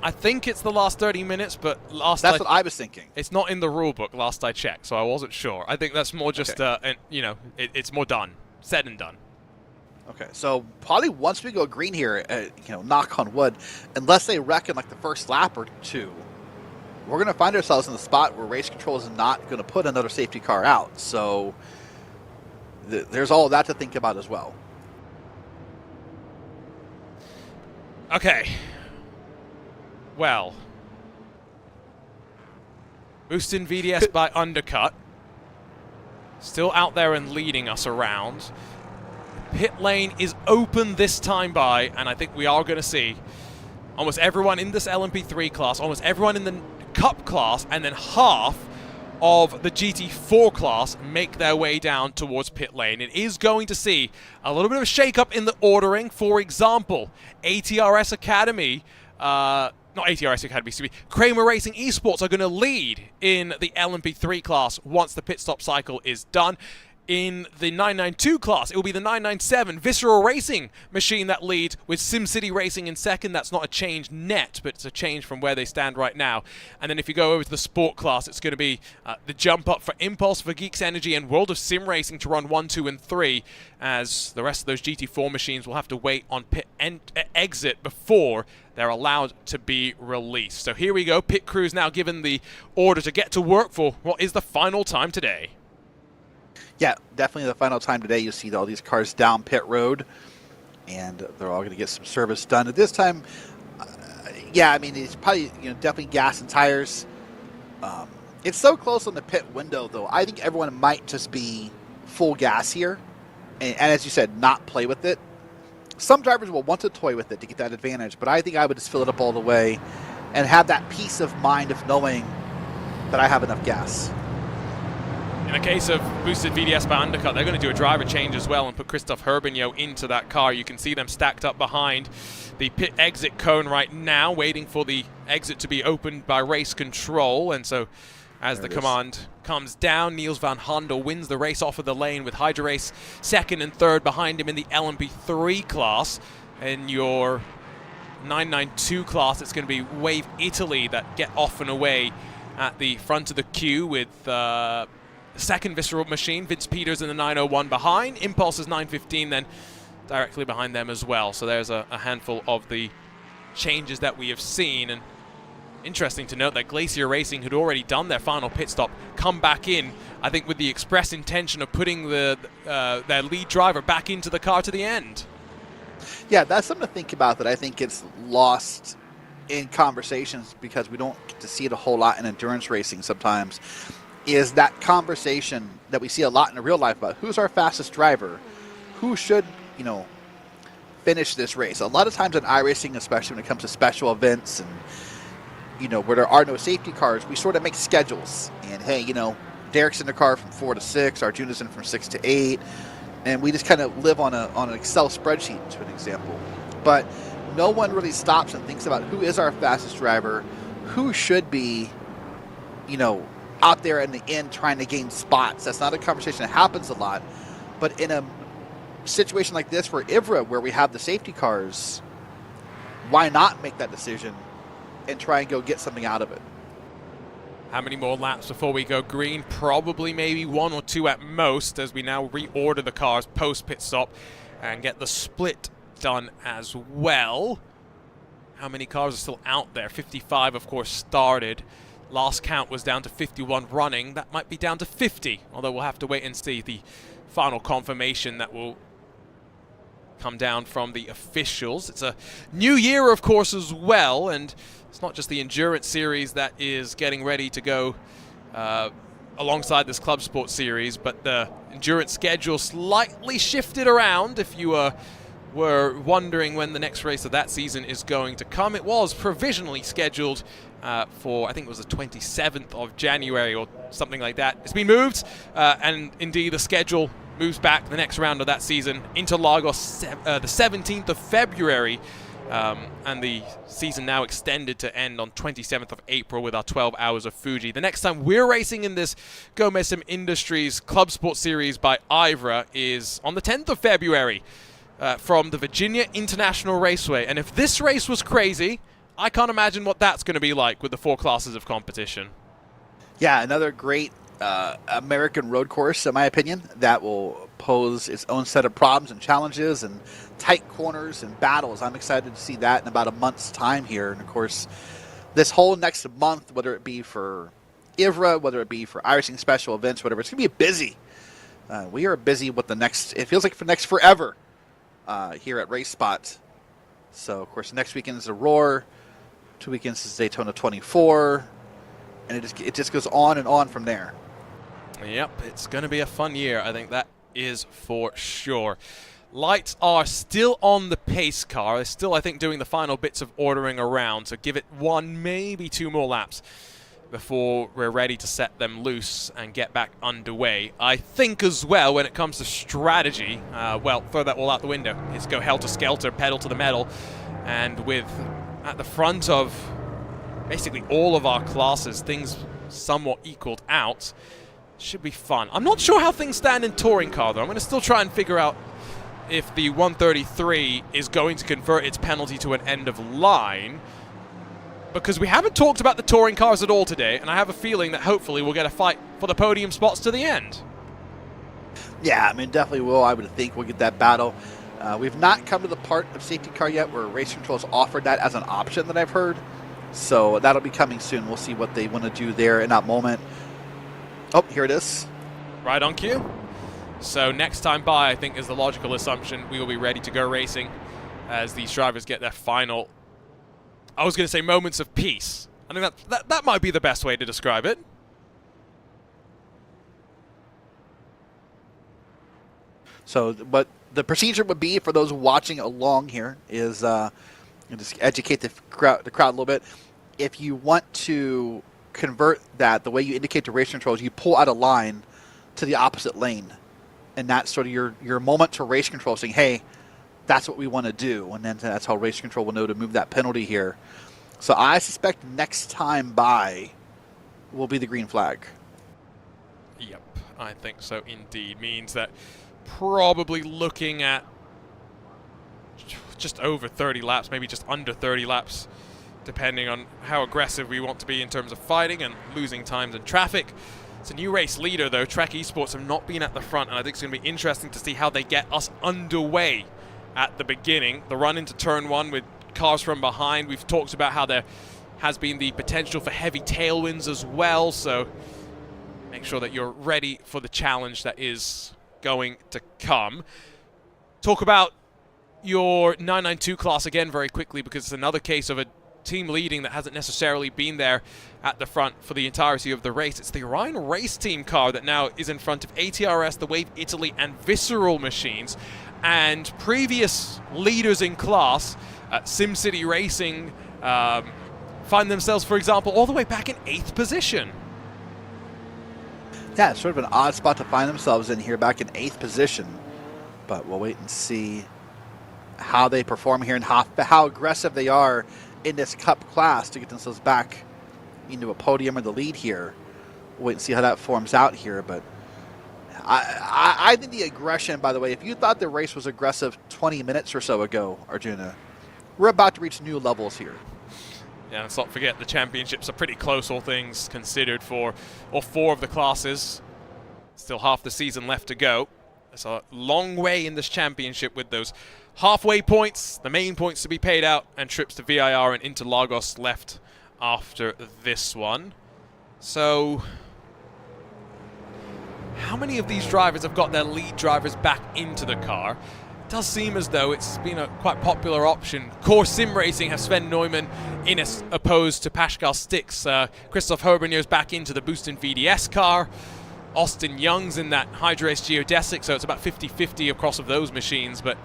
I think it's the last 30 minutes, but that's what I was thinking. It's not in the rule book last I checked, so I wasn't sure. I think that's more just, it's more done, said and done. Okay, so probably once we go green here, knock on wood, unless they wreck in like the first lap or two, we're going to find ourselves in the spot where Race Control is not going to put another safety car out. So there's all of that to think about as well. Okay. Well, Boosting VDS by undercut. Still out there and leading us around. Pit lane is open this time by, and I think we are going to see almost everyone in this LMP3 class, almost everyone in the Cup class, and then half of the GT4 class make their way down towards pit lane. It is going to see a little bit of a shake-up in the ordering. For example, ATRS Academy, not ATRS Academy, excuse me, Kramer Racing Esports are going to lead in the LMP3 class once the pit stop cycle is done. In the 992 class, it will be the 997 Visceral Racing machine that leads, with SimCity Racing in second. That's not a change net, but it's a change from where they stand right now. And then if you go over to the Sport class, it's going to be the jump up for Impulse, for Geeks Energy, and World of Sim Racing to run 1, 2, and 3, as the rest of those GT4 machines will have to wait on pit exit before they're allowed to be released. So here we go. Pit crew's now given the order to get to work for what is the final time today. Yeah, definitely the final time today. You see all these cars down pit road, and they're all going to get some service done. At this time, yeah, I mean, it's probably, definitely gas and tires. It's so close on the pit window, though. I think everyone might just be full gas here, and as you said, not play with it. Some drivers will want to toy with it to get that advantage, but I think I would just fill it up all the way and have that peace of mind of knowing that I have enough gas. In the case of boosted VDS by undercut, they're going to do a driver change as well and put Christophe Herbigno into that car. You can see them stacked up behind the pit exit cone right now, waiting for the exit to be opened by race control. And so as the command comes down, Niels van Handel wins the race off of the lane, with Hydra Race second and third behind him in the LMP3 class. In your 992 class, it's going to be Wave Italy that get off and away at the front of the queue, with second Visceral machine, Vince Peters in the 901 behind. Impulse is 915 then directly behind them as well. So there's a handful of the changes that we have seen. And interesting to note that Glacier Racing, who'd already done their final pit stop, come back in, I think with the express intention of putting their lead driver back into the car to the end. Yeah, that's something to think about that I think gets lost in conversations because we don't get to see it a whole lot in endurance racing sometimes. Is that conversation that we see a lot in real life about who's our fastest driver, who should, finish this race. A lot of times in iRacing, especially when it comes to special events and, where there are no safety cars, we sort of make schedules. And, hey, Derek's in the car from 4 to 6, Arjuna's in from 6 to 8, and we just kind of live on an Excel spreadsheet, to an example. But no one really stops and thinks about who is our fastest driver, who should be, out there in the end trying to gain spots. That's not a conversation that happens a lot. But in a situation like this for IVRA, where we have the safety cars, why not make that decision and try and go get something out of it? How many more laps before we go green? Probably maybe 1 or 2 at most, as we now reorder the cars post pit stop and get the split done as well. How many cars are still out there? 55, of course, started. Last count was down to 51 running. That might be down to 50, although we'll have to wait and see the final confirmation that will come down from the officials. It's a new year, of course, as well, and it's not just the Endurance Series that is getting ready to go alongside this ClubSport Series, but the Endurance schedule slightly shifted around. If you were wondering when the next race of that season is going to come, it was provisionally scheduled for, I think it was the 27th of January or something like that. It's been moved, and indeed the schedule moves back the next round of that season into Lagos the 17th of February, and the season now extended to end on 27th of April with our 12 hours of Fuji. The next time we're racing in this Gomez Sim Industries ClubSport Series by IVRA is on the 10th of February from the Virginia International Raceway. And if this race was crazy, I can't imagine what that's going to be like with the 4 classes of competition. Yeah, another great American road course, in my opinion, that will pose its own set of problems and challenges and tight corners and battles. I'm excited to see that in about a month's time here. And, of course, this whole next month, whether it be for IVRA, whether it be for iRacing special events, whatever, it's going to be busy. We are busy with the next, it feels like for next forever here at RaceSpot. So, of course, next weekend is Aurora. 2 weekends is Daytona 24. and it just goes on and on from there. Yep, it's going to be a fun year. I think that is for sure. Lights are still on the pace car. They're still, I think, doing the final bits of ordering around. So give it 1, maybe 2 more laps before we're ready to set them loose and get back underway. I think as well, when it comes to strategy, well, throw that all out the window. It's go helter-skelter, pedal to the metal. And with, at the front of basically all of our classes, things somewhat equaled out, should be fun. I'm not sure how things stand in touring car, though. I'm going to still try and figure out if the 133 is going to convert its penalty to an end of line, because we haven't talked about the touring cars at all today, and I have a feeling that hopefully we'll get a fight for the podium spots to the end. Yeah, I mean, definitely will. I would think we'll get that battle. We've not come to the part of safety car yet where Race Control's offered that as an option that I've heard, so that'll be coming soon. We'll see what they want to do there in that moment. Oh, here it is. Right on cue. So next time by, I think, is the logical assumption. We will be ready to go racing as these drivers get their final, I was going to say moments of peace. I think that might be the best way to describe it. So what the procedure would be for those watching along here is just educate the crowd a little bit. If you want to convert that, the way you indicate to race control is you pull out a line to the opposite lane. And that's sort of your moment to race control, saying, hey, that's what we want to do. And then that's how race control will know to move that penalty here. So I suspect next time by will be the green flag. Yep, I think so indeed. Means that probably looking at just over 30 laps, maybe just under 30 laps, depending on how aggressive we want to be in terms of fighting and losing times in traffic. It's a new race leader, though. Trek Esports have not been at the front, and I think it's going to be interesting to see how they get us underway at the beginning. The run into turn 1 with cars from behind. We've talked about how there has been the potential for heavy tailwinds as well, so make sure that you're ready for the challenge that is going to come. Talk about your 992 class again very quickly, because it's another case of a team leading that hasn't necessarily been there at the front for the entirety of the race. It's the Orion Race Team car that now is in front of ATRS, the Wave Italy, and Visceral machines. And previous leaders in class, SimCity Racing, find themselves, for example, all the way back in 8th position. Yeah, it's sort of an odd spot to find themselves in here, back in 8th position. But we'll wait and see how they perform here and how aggressive they are in this Cup class to get themselves back into a podium or the lead here. We'll wait and see how that forms out here. But I think the aggression, by the way, if you thought the race was aggressive 20 minutes or so ago, Arjuna, we're about to reach new levels here. Yeah, let's not forget the championships are pretty close, all things considered, for all 4 of the classes. Still half the season left to go. It's a long way in this championship with those halfway points, the main points to be paid out, and trips to VIR and Interlagos left after this one. So, how many of these drivers have got their lead drivers back into the car? It does seem as though it's been a quite popular option. Core Sim Racing have Sven Neumann in opposed to Pascal Stix. Christoph Herbernier's back into the Boost and VDS car. Austin Young's in that Hydrace Geodesic, so it's about 50-50 across of those machines. But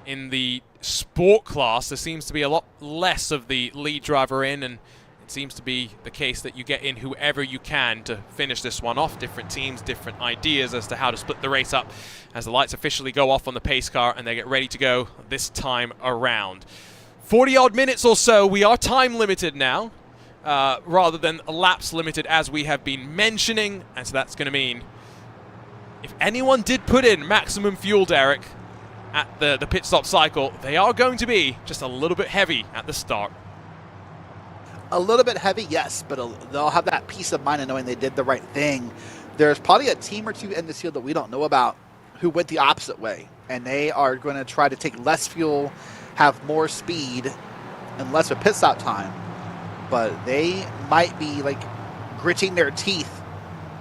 in the sport class, there seems to be a lot less of the lead driver in, and it seems to be the case that you get in whoever you can to finish this one off. Different teams, different ideas as to how to split the race up as the lights officially go off on the pace car and they get ready to go this time around. 40-odd minutes or so. We are time limited now, rather than laps limited as we have been mentioning, and so that's going to mean if anyone did put in maximum fuel, Derek, at the pit stop cycle, they are going to be just a little bit heavy at the start. A little bit heavy, yes, but they'll have that peace of mind of knowing they did the right thing. There's probably a team or two in this field that we don't know about who went the opposite way, and they are going to try to take less fuel, have more speed, and less of a pit stop time. But they might be like gritting their teeth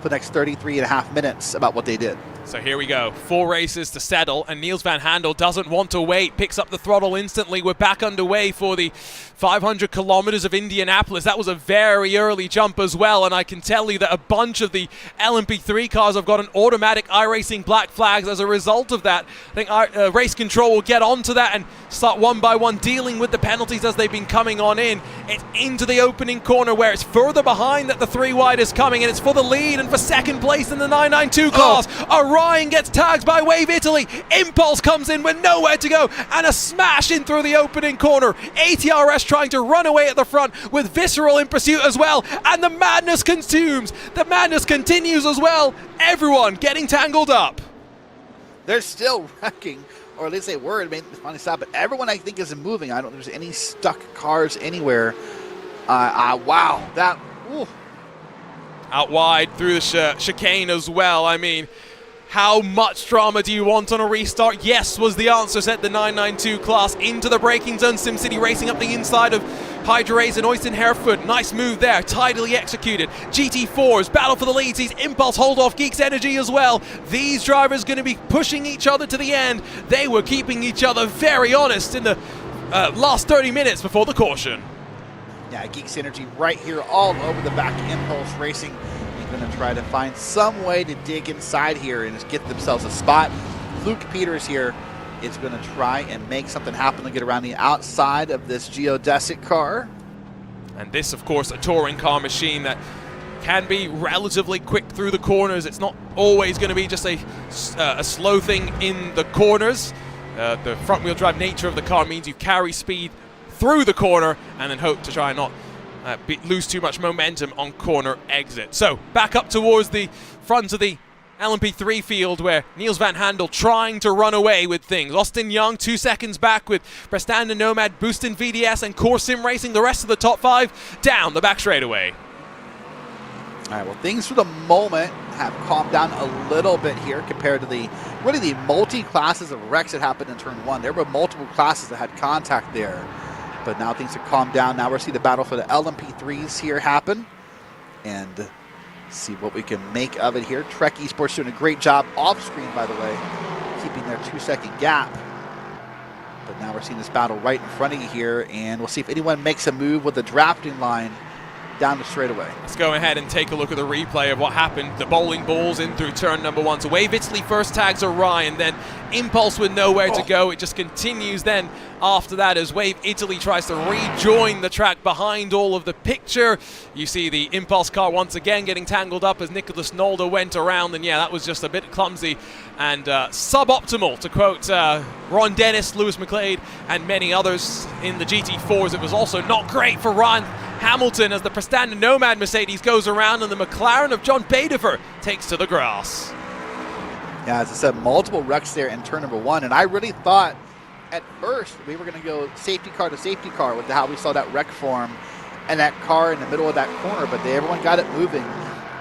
for the next 33.5 minutes about what they did. So here we go, 4 races to settle, and Niels van Handel doesn't want to wait, picks up the throttle instantly. We're back underway for the 500 kilometers of Indianapolis. That was a very early jump as well, and I can tell you that a bunch of the LMP3 cars have got an automatic iRacing black flags as a result of that. I think Race Control will get onto that and start one by one dealing with the penalties as they've been coming on in. It's into the opening corner where it's further behind that the 3 wide is coming, and it's for the lead and for second place in the 992 class. Orion gets tagged by Wave Italy. Impulse comes in with nowhere to go, and a smash in through the opening corner. ATRS trying to run away at the front with Visceral in pursuit as well, and the madness consumes. The madness continues as well. Everyone getting tangled up. They're still wrecking, or at least they were. It may finally stop, but everyone I think is moving. I don't think there's any stuck cars anywhere. Wow, that. Ooh. Out wide through the chicane as well. I mean, how much drama do you want on a restart? Yes was the answer. Set the 992 class into the braking zone. SimCity racing up the inside of Hydra Race and Oystein Hereford. Nice move there, tidily executed. GT4s battle for the lead. Sees Impulse hold off Geeks Energy as well. These drivers going to be pushing each other to the end. They were keeping each other very honest in the last 30 minutes before the caution. Yeah, Geeks Energy right here all over the back. Impulse Racing going to try to find some way to dig inside here and just get themselves a spot. Luke Peters here is going to try and make something happen to get around the outside of this geodesic car. And this, of course, a touring car machine that can be relatively quick through the corners. It's not always going to be just a slow thing in the corners. The front-wheel drive nature of the car means you carry speed through the corner and then hope to try and not lose too much momentum on corner exit. So back up towards the front of the LMP3 field where Niels van Handel trying to run away with things. Austin Young 2 seconds back with Prestanda Nomad, Boostin VDS and Core Sim Racing. The rest of the top 5 down the back straightaway. All right, well, things for the moment have calmed down a little bit here compared to the multi-classes of wrecks that happened in turn 1. There were multiple classes that had contact there. But now things have calmed down. Now we're seeing the battle for the LMP3s here happen. And see what we can make of it here. Trek Esports doing a great job off screen, by the way, keeping their 2-second gap. But now we're seeing this battle right in front of you here. And we'll see if anyone makes a move with the drafting line down the straightaway. Let's go ahead and take a look at the replay of what happened. The bowling balls in through turn number 1. So Wave Italy first tags Orion, then Impulse with nowhere to go. It just continues then after that as Wave Italy tries to rejoin the track behind all of the picture. You see the Impulse car once again getting tangled up as Nicholas Nolder went around, and yeah, that was just a bit clumsy and suboptimal, to quote Ron Dennis, Lewis McLeod, and many others in the GT4s. It was also not great for Ryan Hamilton as the Prestanda Nomad Mercedes goes around and the McLaren of John Baedefer takes to the grass. Yeah, as I said, multiple wrecks there in turn number 1, and I really thought at first we were going to go safety car to safety car with how we saw that wreck form and that car in the middle of that corner, but everyone got it moving.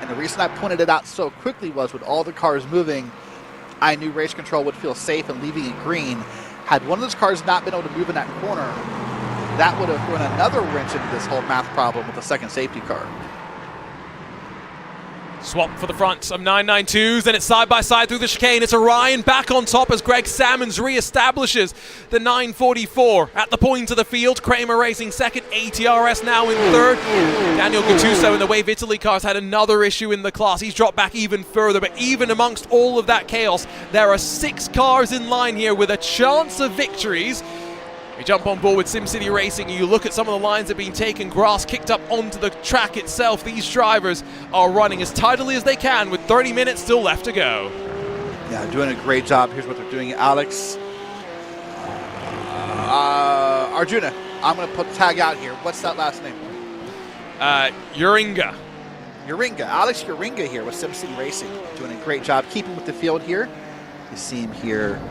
And the reason I pointed it out so quickly was with all the cars moving, I knew Race Control would feel safe in leaving it green. Had one of those cars not been able to move in that corner, that would have thrown another wrench into this whole math problem with the second safety car. Swap for the front of 992s, then it's side by side through the chicane. It's Orion back on top as Greg Salmons re-establishes the 944 at the point of the field. Kramer racing second, ATRS now in third. Daniel Gattuso in the Wave Italy cars had another issue in the class. He's dropped back even further, but even amongst all of that chaos, there are 6 cars in line here with a chance of victories. You jump on board with SimCity Racing and you look at some of the lines that have been taken, grass kicked up onto the track itself. These drivers are running as tidily as they can with 30 minutes still left to go. Yeah, doing a great job. Here's what they're doing. Alex Arjuna, I'm going to put tag out here. What's that last name? Uringa. Alex Uringa here with SimCity Racing. Doing a great job keeping with the field here. You see him here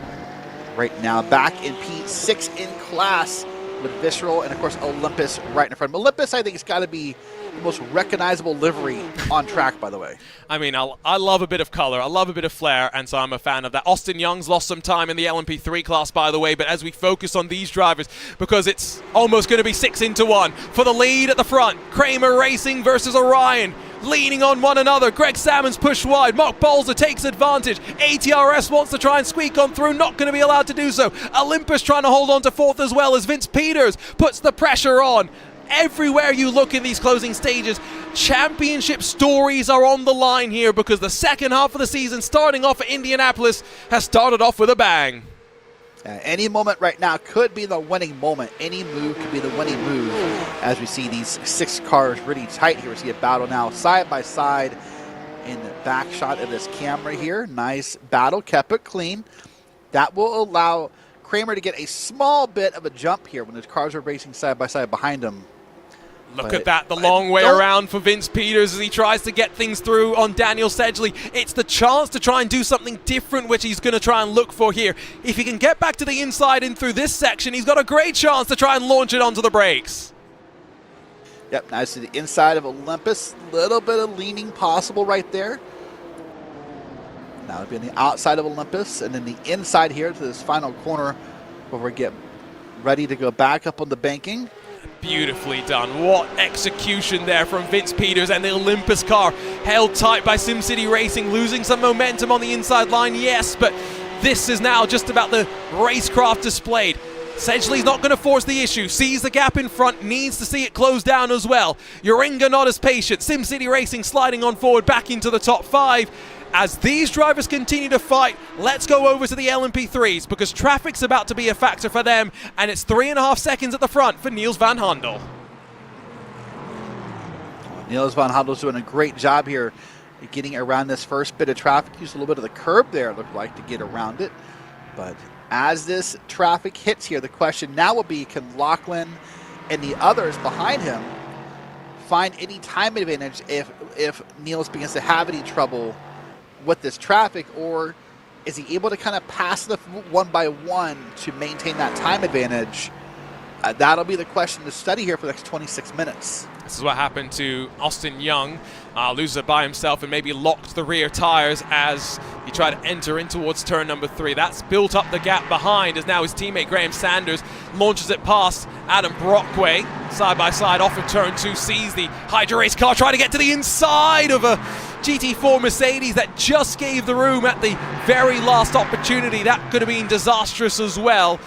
right now, back in P6 in class with Visceral and, of course, Olympus right in front. Olympus, I think, has got to be the most recognizable livery on track, by the way. I mean, I love a bit of color. I love a bit of flair, and so I'm a fan of that. Austin Young's lost some time in the LMP3 class, by the way, but as we focus on these drivers, because it's almost going to be 6 into 1 for the lead at the front. Kramer Racing versus Orion. leaning on one another. Greg Salmon's pushed wide. Mark Balzer takes advantage. ATRS wants to try and squeak on through, not going to be allowed to do so. Olympus trying to hold on to fourth as well as Vince Peters puts the pressure on. Everywhere you look in these closing stages, championship stories are on the line here because the second half of the season, starting off at Indianapolis, has started off with a bang. Any moment right now could be the winning moment. Any move could be the winning move as we see these 6 cars really tight here. We see a battle now side by side in the back shot of this camera here. Nice battle, kept it clean. That will allow Kramer to get a small bit of a jump here when his cars are racing side by side behind him. Look at that, the long way around for Vince Peters as he tries to get things through on Daniel Sedgley. It's the chance to try and do something different, which he's going to try and look for here. If he can get back to the inside in through this section, he's got a great chance to try and launch it onto the brakes. Yep, nice to the inside of Olympus. Little bit of leaning possible right there. Now it'll be on the outside of Olympus, and then the inside here to this final corner where we get ready to go back up on the banking. Beautifully done. What execution there from Vince Peters, and the Olympus car held tight by SimCity Racing, losing some momentum on the inside line, yes, but this is now just about the racecraft displayed. Sedgley's not going to force the issue, sees the gap in front, needs to see it close down as well. Uringa not as patient. SimCity Racing sliding on forward back into the top 5. As these drivers continue to fight, let's go over to the LMP3s because traffic's about to be a factor for them, and it's 3.5 seconds at the front for Niels van Handel. Niels van Handel's doing a great job here getting around this first bit of traffic. Used a little bit of the curb there, it looked like, to get around it. But as this traffic hits here, the question now will be, can Lachlan and the others behind him find any time advantage if Niels begins to have any trouble with this traffic, or is he able to kind of pass the one by one to maintain that time advantage? That'll be the question to study here for the next 26 minutes. This is what happened to Austin Young. Loses it by himself and maybe locked the rear tires as he tried to enter in towards turn number 3. That's built up the gap behind as now his teammate Graham Sanders launches it past Adam Brockway. Side by side off of turn 2, sees the Hydra Race car trying to get to the inside of a GT4 Mercedes that just gave the room at the very last opportunity. That could have been disastrous as well.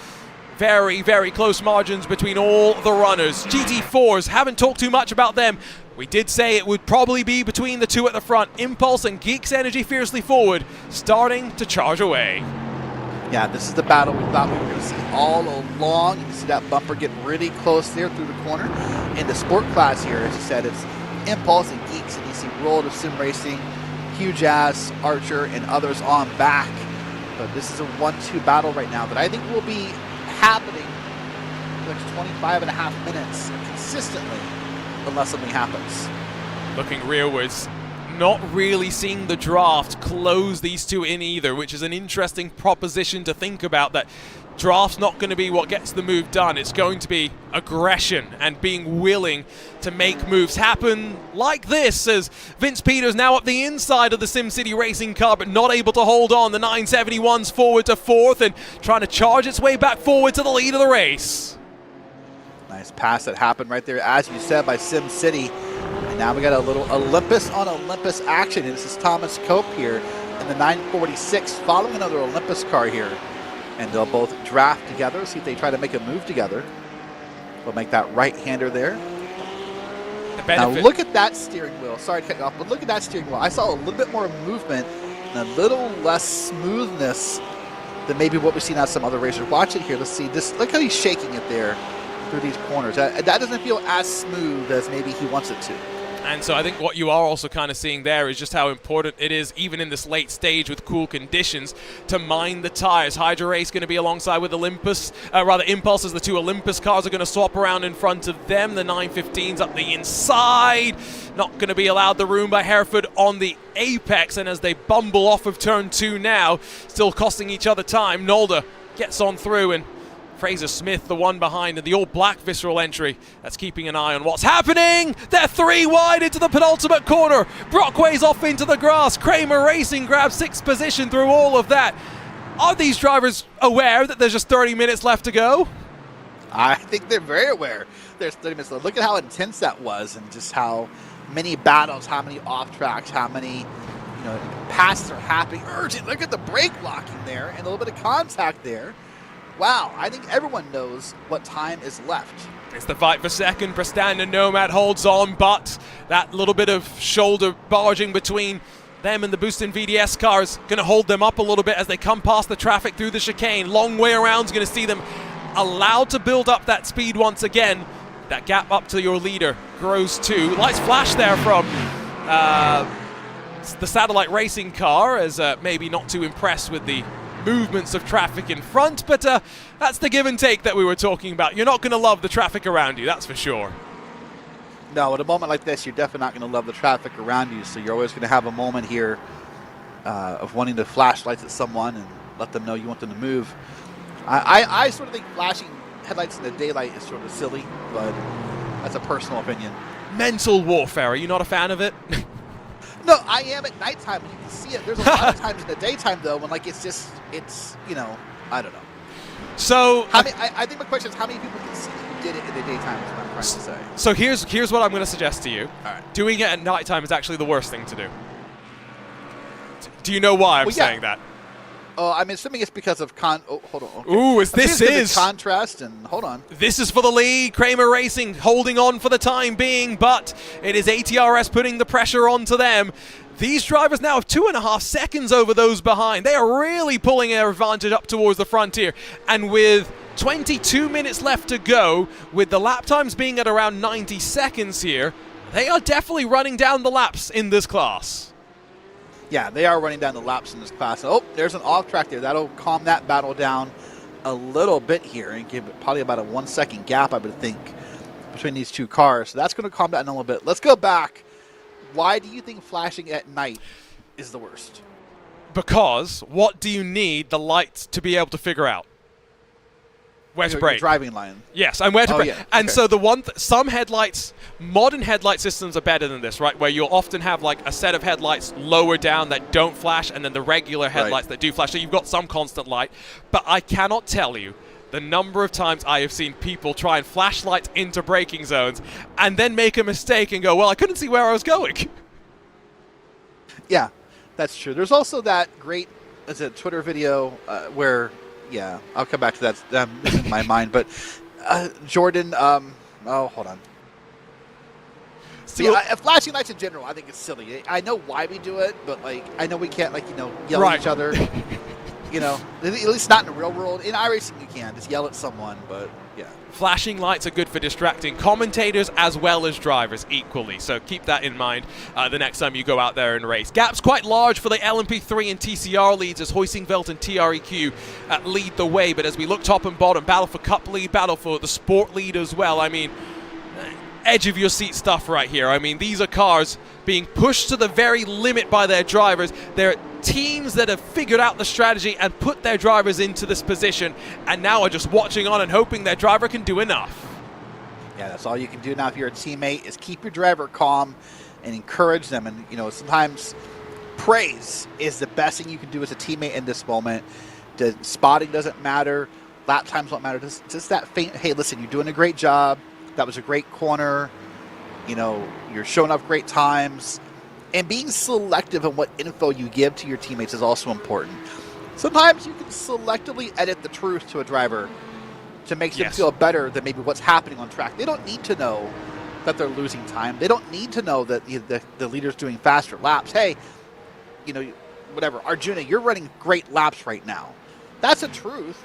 Very, very close margins between all the runners. GT4s, haven't talked too much about them. We did say it would probably be between the two at the front. Impulse and Geeks Energy fiercely forward, starting to charge away. Yeah, this is the battle we thought we were going to see all along. You can see that bumper getting really close there through the corner. In the sport class here, as you said, it's Impulse and Geeks, and you see World of Sim Racing, Huge Ass, Archer, and others on back. But this is a 1-2 battle right now that I think will be happening for the next 25.5 minutes consistently unless something happens. Looking rearwards, not really seeing the draft close these two in either, which is an interesting proposition to think about, that draft's not going to be what gets the move done. It's going to be aggression and being willing to make moves happen like this, as Vince Peters now up the inside of the SimCity Racing car but not able to hold on. The 971's forward to 4th and trying to charge its way back forward to the lead of the race. Nice pass that happened right there, as you said, by SimCity. And now we got a little Olympus on Olympus action. And this is Thomas Cope here in the 946 following another Olympus car here. And they'll both draft together, see if they try to make a move together. They'll make that right-hander there. Now look at that steering wheel. Sorry to cut you off, but look at that steering wheel. I saw a little bit more movement and a little less smoothness than maybe what we've seen out of some other racers. Watch it here. Let's see this. Look how he's shaking it there through these corners. That doesn't feel as smooth as maybe he wants it to. And so I think what you are also kind of seeing there is just how important it is, even in this late stage with cool conditions, to mind the tires. Hydra Race going to be alongside with Olympus, Impulse, as the two Olympus cars are going to swap around in front of them. The 915's up the inside, not going to be allowed the room by Hereford on the apex, and as they bumble off of turn 2 now, still costing each other time, Nolde gets on through, and Fraser Smith, the one behind, and the all-black visceral entry. That's keeping an eye on what's happening. They're 3 wide into the penultimate corner. Brockway's off into the grass. Kramer Racing grabs 6th position through all of that. Are these drivers aware that there's just 30 minutes left to go? I think they're very aware. There's 30 minutes left. Look at how intense that was and just how many battles, how many off tracks, how many passes are happening. Urgent. Look at the brake blocking there and a little bit of contact there. Wow, I think everyone knows what time is left. It's the fight for second. Prestan and Nomad holds on, but that little bit of shoulder barging between them and the Boostin VDS car is going to hold them up a little bit as they come past the traffic through the chicane. Long way around is going to see them allowed to build up that speed once again. That gap up to your leader grows too. Lights flash there from the satellite racing car, as maybe not too impressed with the movements of traffic in front, but that's the give and take that we were talking about. You're not going to love the traffic around you, that's for sure. No, at a moment like this, you're definitely not going to love the traffic around you, so you're always going to have a moment here of wanting to flash lights at someone and let them know you want them to move. I sort of think flashing headlights in the daylight is sort of silly, but that's a personal opinion. Mental warfare, are you not a fan of it? No, I am at nighttime. You can see it. There's a lot of times in the daytime, though, when like it's I don't know. So I think my question is how many people can see that you did it in the daytime is what I'm trying to say. So here's what I'm going to suggest to you. All right. Doing it at nighttime is actually the worst thing to do. Do you know why I'm saying that? Oh, I'm assuming it's because of hold on. Okay. Ooh, this is contrast and hold on. This is for the lead. Kramer Racing holding on for the time being, but it is ATRS putting the pressure onto them. These drivers now have 2.5 seconds over those behind. They are really pulling their advantage up towards the frontier. And with 22 minutes left to go, with the lap times being at around 90 seconds here, they are definitely running down the laps in this class. Yeah, they are running down the laps in this class. Oh, there's an off track there. That'll calm that battle down a little bit here and give it probably about a 1 second gap, I would think, between these two cars. So that's going to calm down a little bit. Let's go back. Why do you think flashing at night is the worst? Because what do you need the lights to be able to figure out? Where to brake. Your driving line. Yes, and where to brake. Yeah. And okay. so some headlights, modern headlight systems are better than this, right? Where you'll often have like a set of headlights lower down that don't flash, and then the regular headlights that do flash. So you've got some constant light. But I cannot tell you the number of times I have seen people try and flash lights into braking zones and then make a mistake and go, well, I couldn't see where I was going. Yeah, that's true. There's also that great Twitter video where, yeah, I'll come back to that. That's in my mind. But Jordan, hold on. See, flashing lights in general, I think it's silly. I know why we do it, but like, I know we can't yell at each other. At least not in the real world. In iRacing, you can just yell at someone, but yeah. Flashing lights are good for distracting commentators as well as drivers equally, so keep that in mind the next time you go out there and race. Gap's quite large for the LMP3 and TCR leads as Hoisingveld and TREQ lead the way, but as we look top and bottom, battle for Cup lead, battle for the Sport lead as well. I mean, edge of your seat stuff right here. I mean, these are cars being pushed to the very limit by their drivers. They're teams that have figured out the strategy and put their drivers into this position and now are just watching on and hoping their driver can do enough. Yeah, that's all you can do now if you're a teammate is keep your driver calm and encourage them. And, sometimes praise is the best thing you can do as a teammate in this moment. The spotting doesn't matter. Lap times don't matter. Just that faint, hey, listen, you're doing a great job. That was a great corner. You're showing off great times. And being selective on what info you give to your teammates is also important. Sometimes you can selectively edit the truth to a driver to make them feel better than maybe what's happening on track. They don't need to know that they're losing time. They don't need to know that the leader's doing faster laps. Hey, whatever, Arjuna, you're running great laps right now. That's a truth.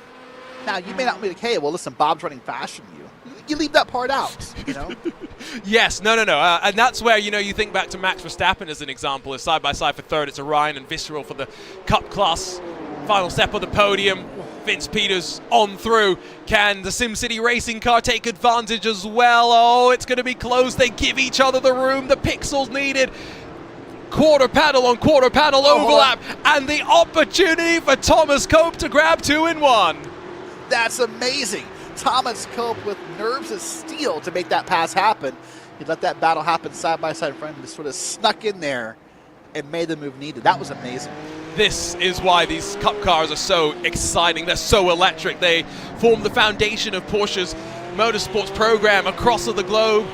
Now, you may not be like, hey, well, listen, Bob's running faster than you. You leave that part out, Yes, no. And that's where, you think back to Max Verstappen as an example. As side-by-side for third, it's Orion and Visceral for the Cup class. Final step of the podium. Vince Peters on through. Can the SimCity racing car take advantage as well? Oh, it's going to be close. They give each other the room, the pixels needed. Quarter panel on quarter panel overlap. And the opportunity for Thomas Cope to grab 2 in 1. That's amazing. Thomas Cope with nerves of steel to make that pass happen. He let that battle happen side by side in front of him, just sort of snuck in there and made the move needed. That was amazing. This is why these Cup cars are so exciting. They're so electric. They form the foundation of Porsche's motorsports program across the globe.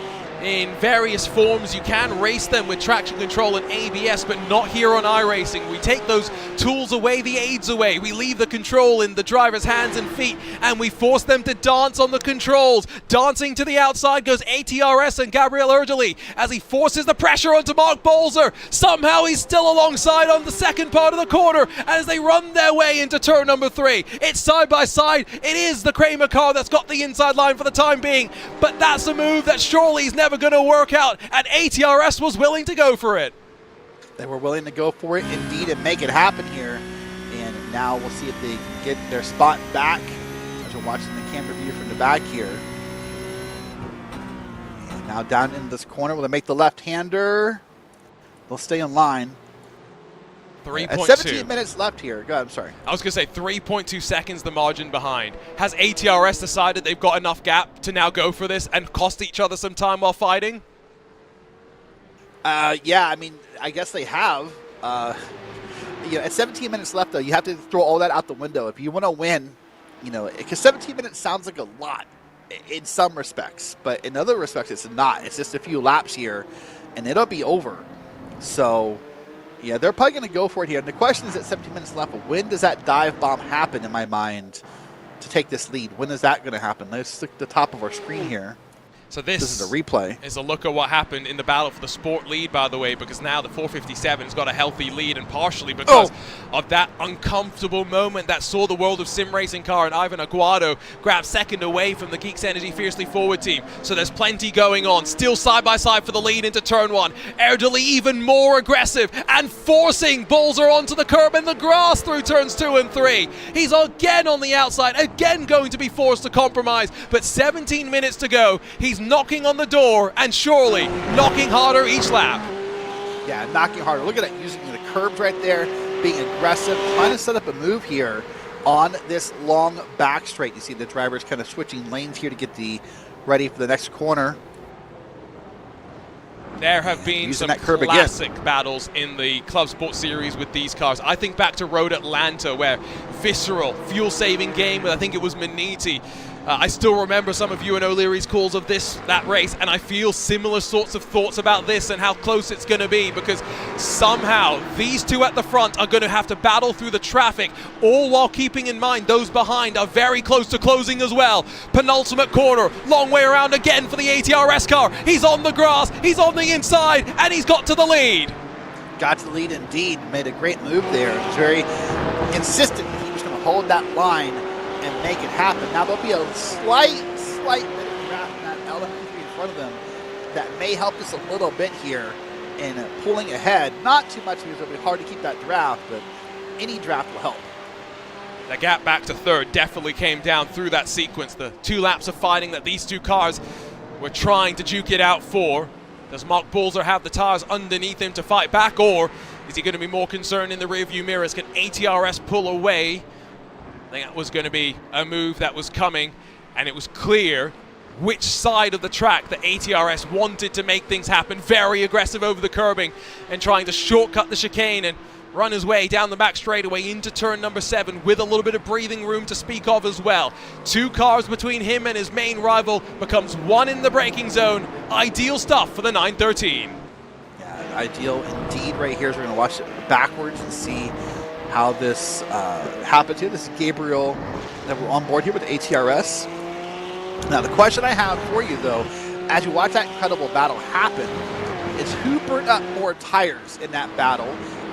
in various forms. You can race them with traction control and ABS, but not here on iRacing. We take those tools away, the aids away. We leave the control in the driver's hands and feet, and we force them to dance on the controls. Dancing to the outside goes ATRS and Gabriel Erdely as he forces the pressure onto Mark Bolzer. Somehow he's still alongside on the second part of the corner as they run their way into turn number 3. It's side by side. It is the Kramer car that's got the inside line for the time being, but that's a move that surely is never going to work out, and ATRS was willing to go for it. They were willing to go for it indeed and make it happen here. And now we'll see if they can get their spot back as we're watching the camera view from the back here. And now down in this corner, will they make the left-hander? They'll stay in line. 3.2. 17 minutes left here. Go ahead, I'm sorry. I was going to say 3.2 seconds the margin behind. Has ATRS decided they've got enough gap to now go for this and cost each other some time while fighting? Yeah, I mean, I guess they have. At 17 minutes left, though, you have to throw all that out the window. If you want to win, because 17 minutes sounds like a lot in some respects, but in other respects, it's not. It's just a few laps here, and it'll be over. So, yeah, they're probably going to go for it here. And the question is, at 17 minutes left, when does that dive bomb happen in my mind to take this lead? When is that going to happen? Let's look at the top of our screen here. So this is a replay. Is a look at what happened in the battle for the sport lead, by the way, because now the 457's got a healthy lead, and partially because of that uncomfortable moment that saw the World of Sim Racing car and Ivan Aguado grab second away from the Geeks Energy Fiercely Forward team. So there's plenty going on. Still side by side for the lead into turn 1. Erdely even more aggressive and forcing Bolzer onto the curb and the grass through turns 2 and 3. He's again on the outside, again going to be forced to compromise, but 17 minutes to go. He's knocking on the door and surely knocking harder each lap. Yeah, knocking harder. Look at that, using the curbs right there, being aggressive, trying to set up a move here on this long back straight. You see the drivers kind of switching lanes here to get ready for the next corner. There have been some classic battles in the ClubSport series with these cars. I think back to Road Atlanta, where visceral, fuel-saving game with, I think it was Maniti. I still remember some of you and O'Leary's calls of that race, and I feel similar sorts of thoughts about this and how close it's going to be, because somehow these two at the front are going to have to battle through the traffic, all while keeping in mind those behind are very close to closing as well. Penultimate corner, long way around again for the ATRS car. He's on the grass, he's on the inside, and he's got to the lead. Got to the lead indeed, made a great move there. He was very insistent that he was going to hold that line and make it happen. Now there'll be a slight bit of draft in that LF3 in front of them that may help us a little bit here in pulling ahead. Not too much because it'll be hard to keep that draft, but any draft will help. The gap back to third definitely came down through that sequence. The 2 laps of fighting that these two cars were trying to duke it out for. Does Mark Bolzer have the tires underneath him to fight back, or is he going to be more concerned in the rearview mirrors? Can ATRS pull away? I think that was going to be a move that was coming, and it was clear which side of the track that ATRS wanted to make things happen. Very aggressive over the curbing and trying to shortcut the chicane and run his way down the back straightaway into turn number 7 with a little bit of breathing room to speak of as well. 2 cars between him and his main rival, becomes 1 in the braking zone. Ideal stuff for the 913. Yeah, ideal indeed right here. So we're going to watch it backwards and see how this happens here. This is Gabriel that we're on board here with ATRS. Now the question I have for you though, as you watch that incredible battle happen, is who burned up more tires in that battle?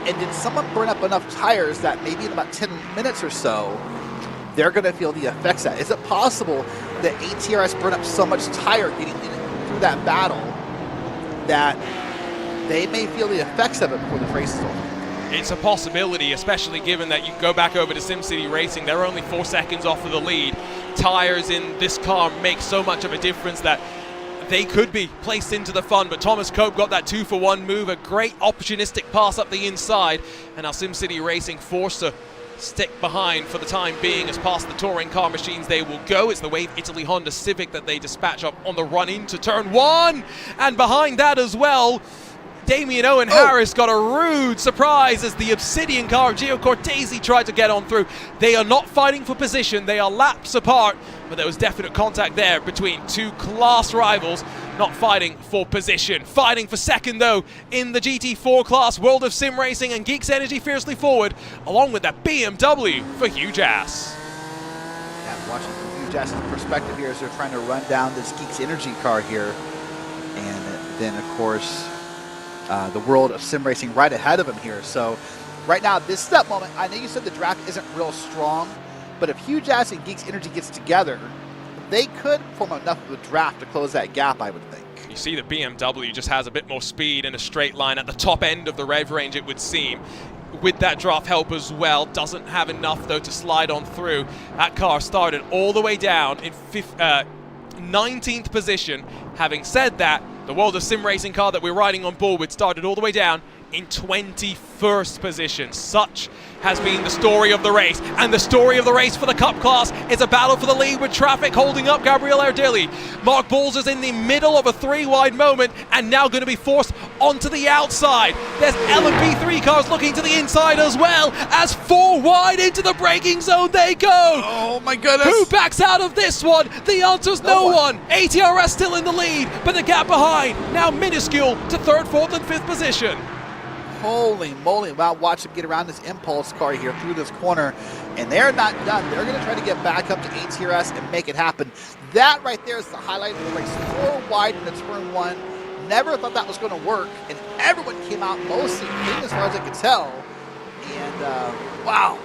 And did someone burn up enough tires that maybe in about 10 minutes or so, they're going to feel the effects of that? Is it possible that ATRS burned up so much tire getting through that battle that they may feel the effects of it before the race is over? It's a possibility, especially given that you go back over to SimCity Racing. They're only 4 seconds off of the lead. Tires in this car make so much of a difference that they could be placed into the fun, but Thomas Cope got that 2-for-1 move, a great opportunistic pass up the inside, and now SimCity Racing forced to stick behind for the time being as past the touring car machines they will go. It's the Wave Italy Honda Civic that they dispatch up on the run into turn 1, and behind that as well, Damian Owen Harris got a rude surprise as the Obsidian car of Gio Cortese tried to get on through. They are not fighting for position, they are laps apart, but there was definite contact there between 2 class rivals. not fighting for position. Fighting for second, though, in the GT4 class, World of Sim Racing, and Geeks Energy fiercely forward, along with that BMW for Huge Ass. Yeah, watching from Huge Ass's perspective here as they're trying to run down this Geeks Energy car here. And then, of course, the World of Sim Racing right ahead of him here. So right now, this is that moment. I know you said the draft isn't real strong, but if Huge Ass and Geeks Energy gets together, they could form enough of a draft to close that gap, I would think. You see the BMW just has a bit more speed in a straight line at the top end of the rev range, it would seem. With that draft help as well, doesn't have enough though to slide on through. That car started all the way down in 19th position. Having said that, the World of Sim Racing car that we're riding on board with started all the way down in 21st position. Such has been the story of the race, and the story of the race for the Cup class is a battle for the lead with traffic holding up Gabriel Ardilli. Mark Balzer's in the middle of a 3-wide moment and now going to be forced onto the outside. There's LMP3 cars looking to the inside as well, as 4 wide into the braking zone they go. Oh my goodness. Who backs out of this one? The answer's no one. ATRS still in the lead, but the gap behind now minuscule to 3rd, 4th, and 5th position. Holy moly, wow, watch them get around this Impulse car here through this corner, and they're not done. They're going to try to get back up to ATRS and make it happen. That right there is the highlight of the race. 4 wide in the turn 1. Never thought that was going to work, and everyone came out mostly clean as far as I could tell. And, wow.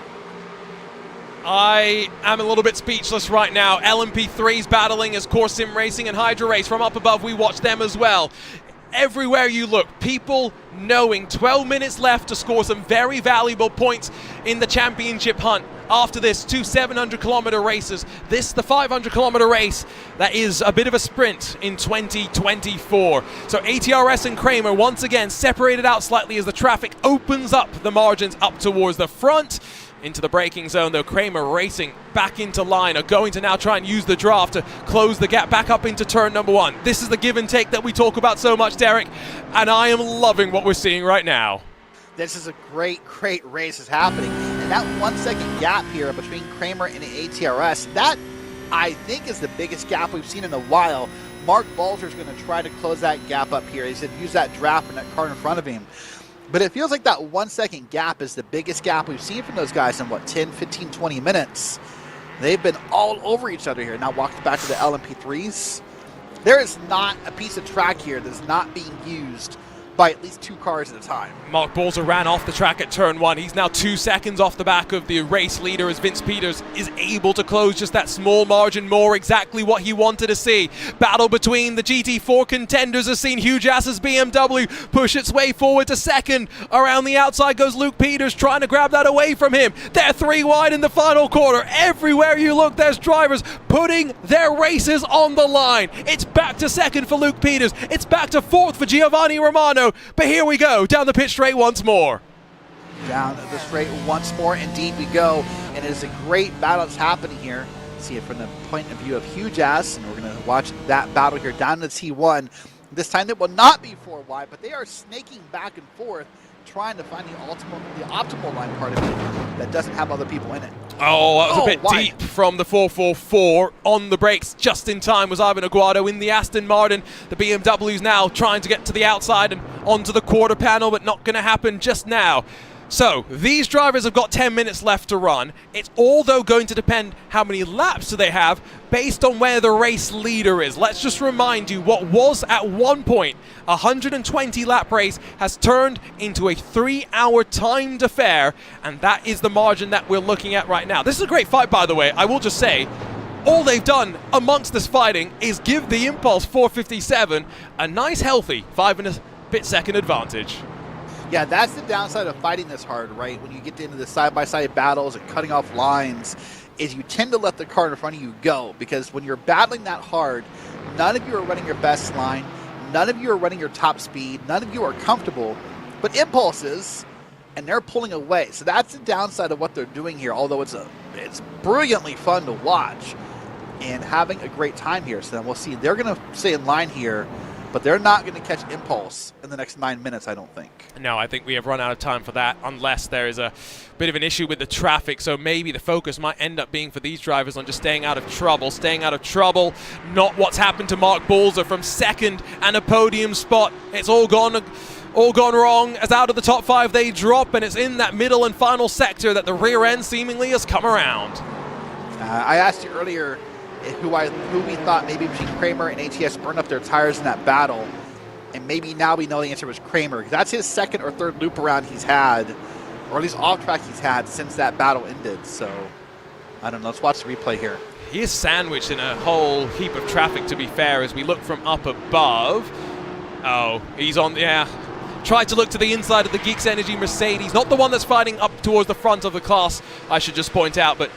I am a little bit speechless right now. LMP3's battling as Core Sim Racing and Hydra Race. From up above, we watch them as well. Everywhere you look, people knowing 12 minutes left to score some very valuable points in the championship hunt. After this, 2 700-kilometer races. This, the 500-kilometer race, that is a bit of a sprint in 2024. So ATRS and Kramer once again separated out slightly as the traffic opens up the margins up towards the front. Into the braking zone, though, Kramer racing back into line, are going to now try and use the draft to close the gap back up into turn number 1. This is the give and take that we talk about so much, Derek, and I am loving what we're seeing right now. This is a great, great race is happening. And that 1-second gap here between Kramer and ATRS, that I think is the biggest gap we've seen in a while. Mark Balzer's going to try to close that gap up here. He said use that draft in that car in front of him. But it feels like that 1-second gap is the biggest gap we've seen from those guys in, what, 10, 15, 20 minutes. They've been all over each other here. Now walks back to the LMP3s. There is not a piece of track here that's not being used by at least 2 cars at a time. Mark Balzer ran off the track at turn 1. He's now 2 seconds off the back of the race leader as Vince Peters is able to close just that small margin more, exactly what he wanted to see. Battle between the GT4 contenders has seen Huge Ass's BMW push its way forward to second. Around the outside goes Luke Peters trying to grab that away from him. They're 3 wide in the final quarter. Everywhere you look, there's drivers putting their races on the line. It's back to second for Luke Peters. It's back to 4th for Giovanni Romano. But here we go, down the pit straight once more. Down the straight once more, indeed we go. And it is a great battle that's happening here. See it from the point of view of Huge Ass, and we're going to watch that battle here down to T1. This time it will not be 4 wide, but they are snaking back and forth, trying to find the optimal line part of it that doesn't have other people in it. Oh, that was a bit wide. deep from the 444. On the brakes just in time was Ivan Aguado in the Aston Martin. The BMW's now trying to get to the outside and onto the quarter panel, but not going to happen just now. So, these drivers have got 10 minutes left to run. It's all, though, going to depend how many laps do they have based on where the race leader is. Let's just remind you, what was at one point a 120-lap race has turned into a 3-hour timed affair, and that is the margin that we're looking at right now. This is a great fight, by the way. I will just say, all they've done amongst this fighting is give the Impulse 457 a nice, healthy 5 and a bit second advantage. Yeah, that's the downside of fighting this hard, right? When you get into the side-by-side battles and cutting off lines, is you tend to let the car in front of you go, because when you're battling that hard, none of you are running your best line, none of you are running your top speed, none of you are comfortable, but Impulse is, and they're pulling away. So that's the downside of what they're doing here, although it's brilliantly fun to watch and having a great time here. So then we'll see. They're going to stay in line here but they're not going to catch Impulse in the next 9 minutes, I don't think. No, I think we have run out of time for that unless there is a bit of an issue with the traffic. So maybe the focus might end up being for these drivers on just staying out of trouble. Not what's happened to Mark Balzer from second and a podium spot. It's all gone wrong. As out of the top 5 they drop, and it's in that middle and final sector that the rear end seemingly has come around. I asked you earlier who we thought maybe between Kramer and ATS burned up their tires in that battle, and maybe now we know the answer was Kramer. That's his second or third loop around he's had, or at least off track he's had since that battle ended. So I don't know. Let's watch the replay here. He is sandwiched in a whole heap of traffic, to be fair, as we look from up above. Oh, he's on, yeah. Tried to look to the inside of the Geeks Energy Mercedes, not the one that's fighting up towards the front of the class, I should just point out, but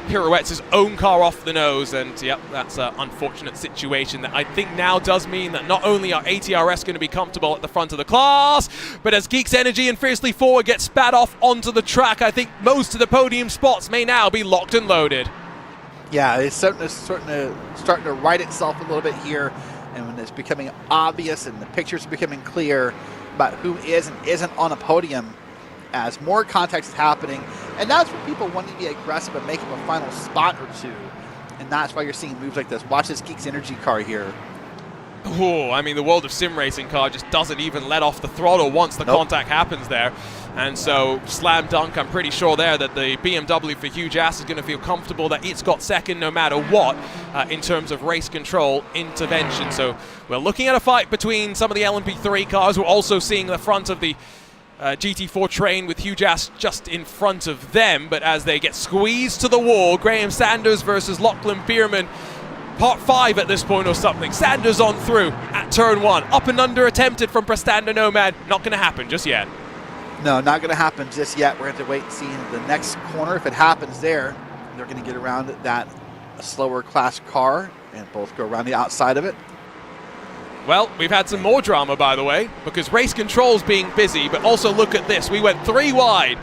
pirouettes his own car off the nose, and yep, that's an unfortunate situation that I think now does mean that not only are ATRS going to be comfortable at the front of the class, but as Geeks Energy and Fiercely Forward get spat off onto the track, I think most of the podium spots may now be locked and loaded. Yeah, it's starting to right itself a little bit here, and when it's becoming obvious and the pictures are becoming clear about who is and isn't on a podium, as more contact is happening, and that's where people want to be aggressive and make them a final spot or two, and that's why you're seeing moves like this. Watch this Geeks Energy car here. Oh, I mean, the World of Sim Racing car just doesn't even let off the throttle once the contact happens there. And so, slam dunk, I'm pretty sure there that the BMW for Huge Ass is going to feel comfortable that it's got second no matter what in terms of race control intervention. So, we're looking at a fight between some of the LMP3 cars. We're also seeing the front of the GT4 train with Huge Ass just in front of them. But as they get squeezed to the wall, Graham Sanders versus Lachlan Bierman. Part 5 at this point or something. Sanders on through at turn 1. Up and under attempted from Prestanda Nomad. Not going to happen just yet. No, not going to happen just yet. We're going to have to wait and see in the next corner. If it happens there, they're going to get around that slower class car and both go around the outside of it. Well, we've had some more drama, by the way, because race control's being busy, but also look at this. We went 3 wide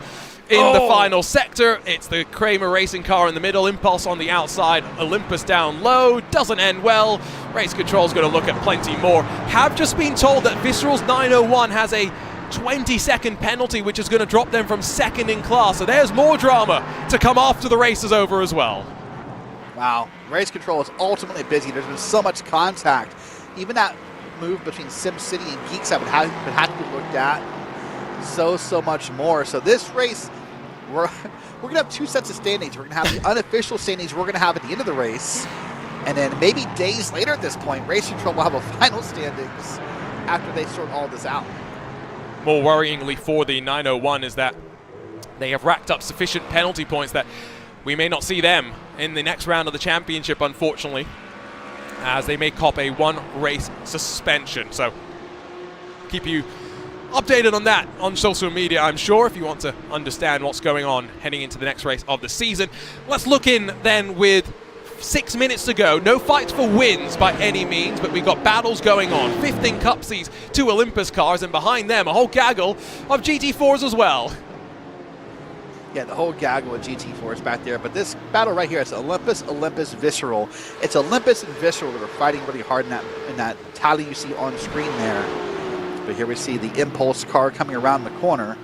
in the final sector. It's the Kramer racing car in the middle, Impulse on the outside, Olympus down low. Doesn't end well. Race control's going to look at plenty more. Have just been told that Visceral's 901 has a 20-second penalty, which is going to drop them from second in class. So there's more drama to come after the race is over as well. Wow. Race control is ultimately busy. There's been so much contact. Even that move between SimCity and Geeks would have to be looked at. So much more. So this race, we're going to have 2 sets of standings. We're going to have the unofficial standings we're going to have at the end of the race. And then maybe days later at this point, Race Control will have a final standings after they sort all this out. More worryingly for the 901 is that they have racked up sufficient penalty points that we may not see them in the next round of the championship, unfortunately, as they may cop a 1-race suspension. So keep you updated on that on social media, I'm sure, if you want to understand what's going on heading into the next race of the season. Let's look in then with 6 minutes to go. No fights for wins by any means, but we've got battles going on. 5th in Cup C's, 2 Olympus cars, and behind them a whole gaggle of GT4s as well. Yeah, the whole gaggle of GT4s back there. But this battle right here, it's Olympus, Visceral. It's Olympus and Visceral that are fighting really hard in that tally you see on screen there. But here we see the Impulse car coming around the corner.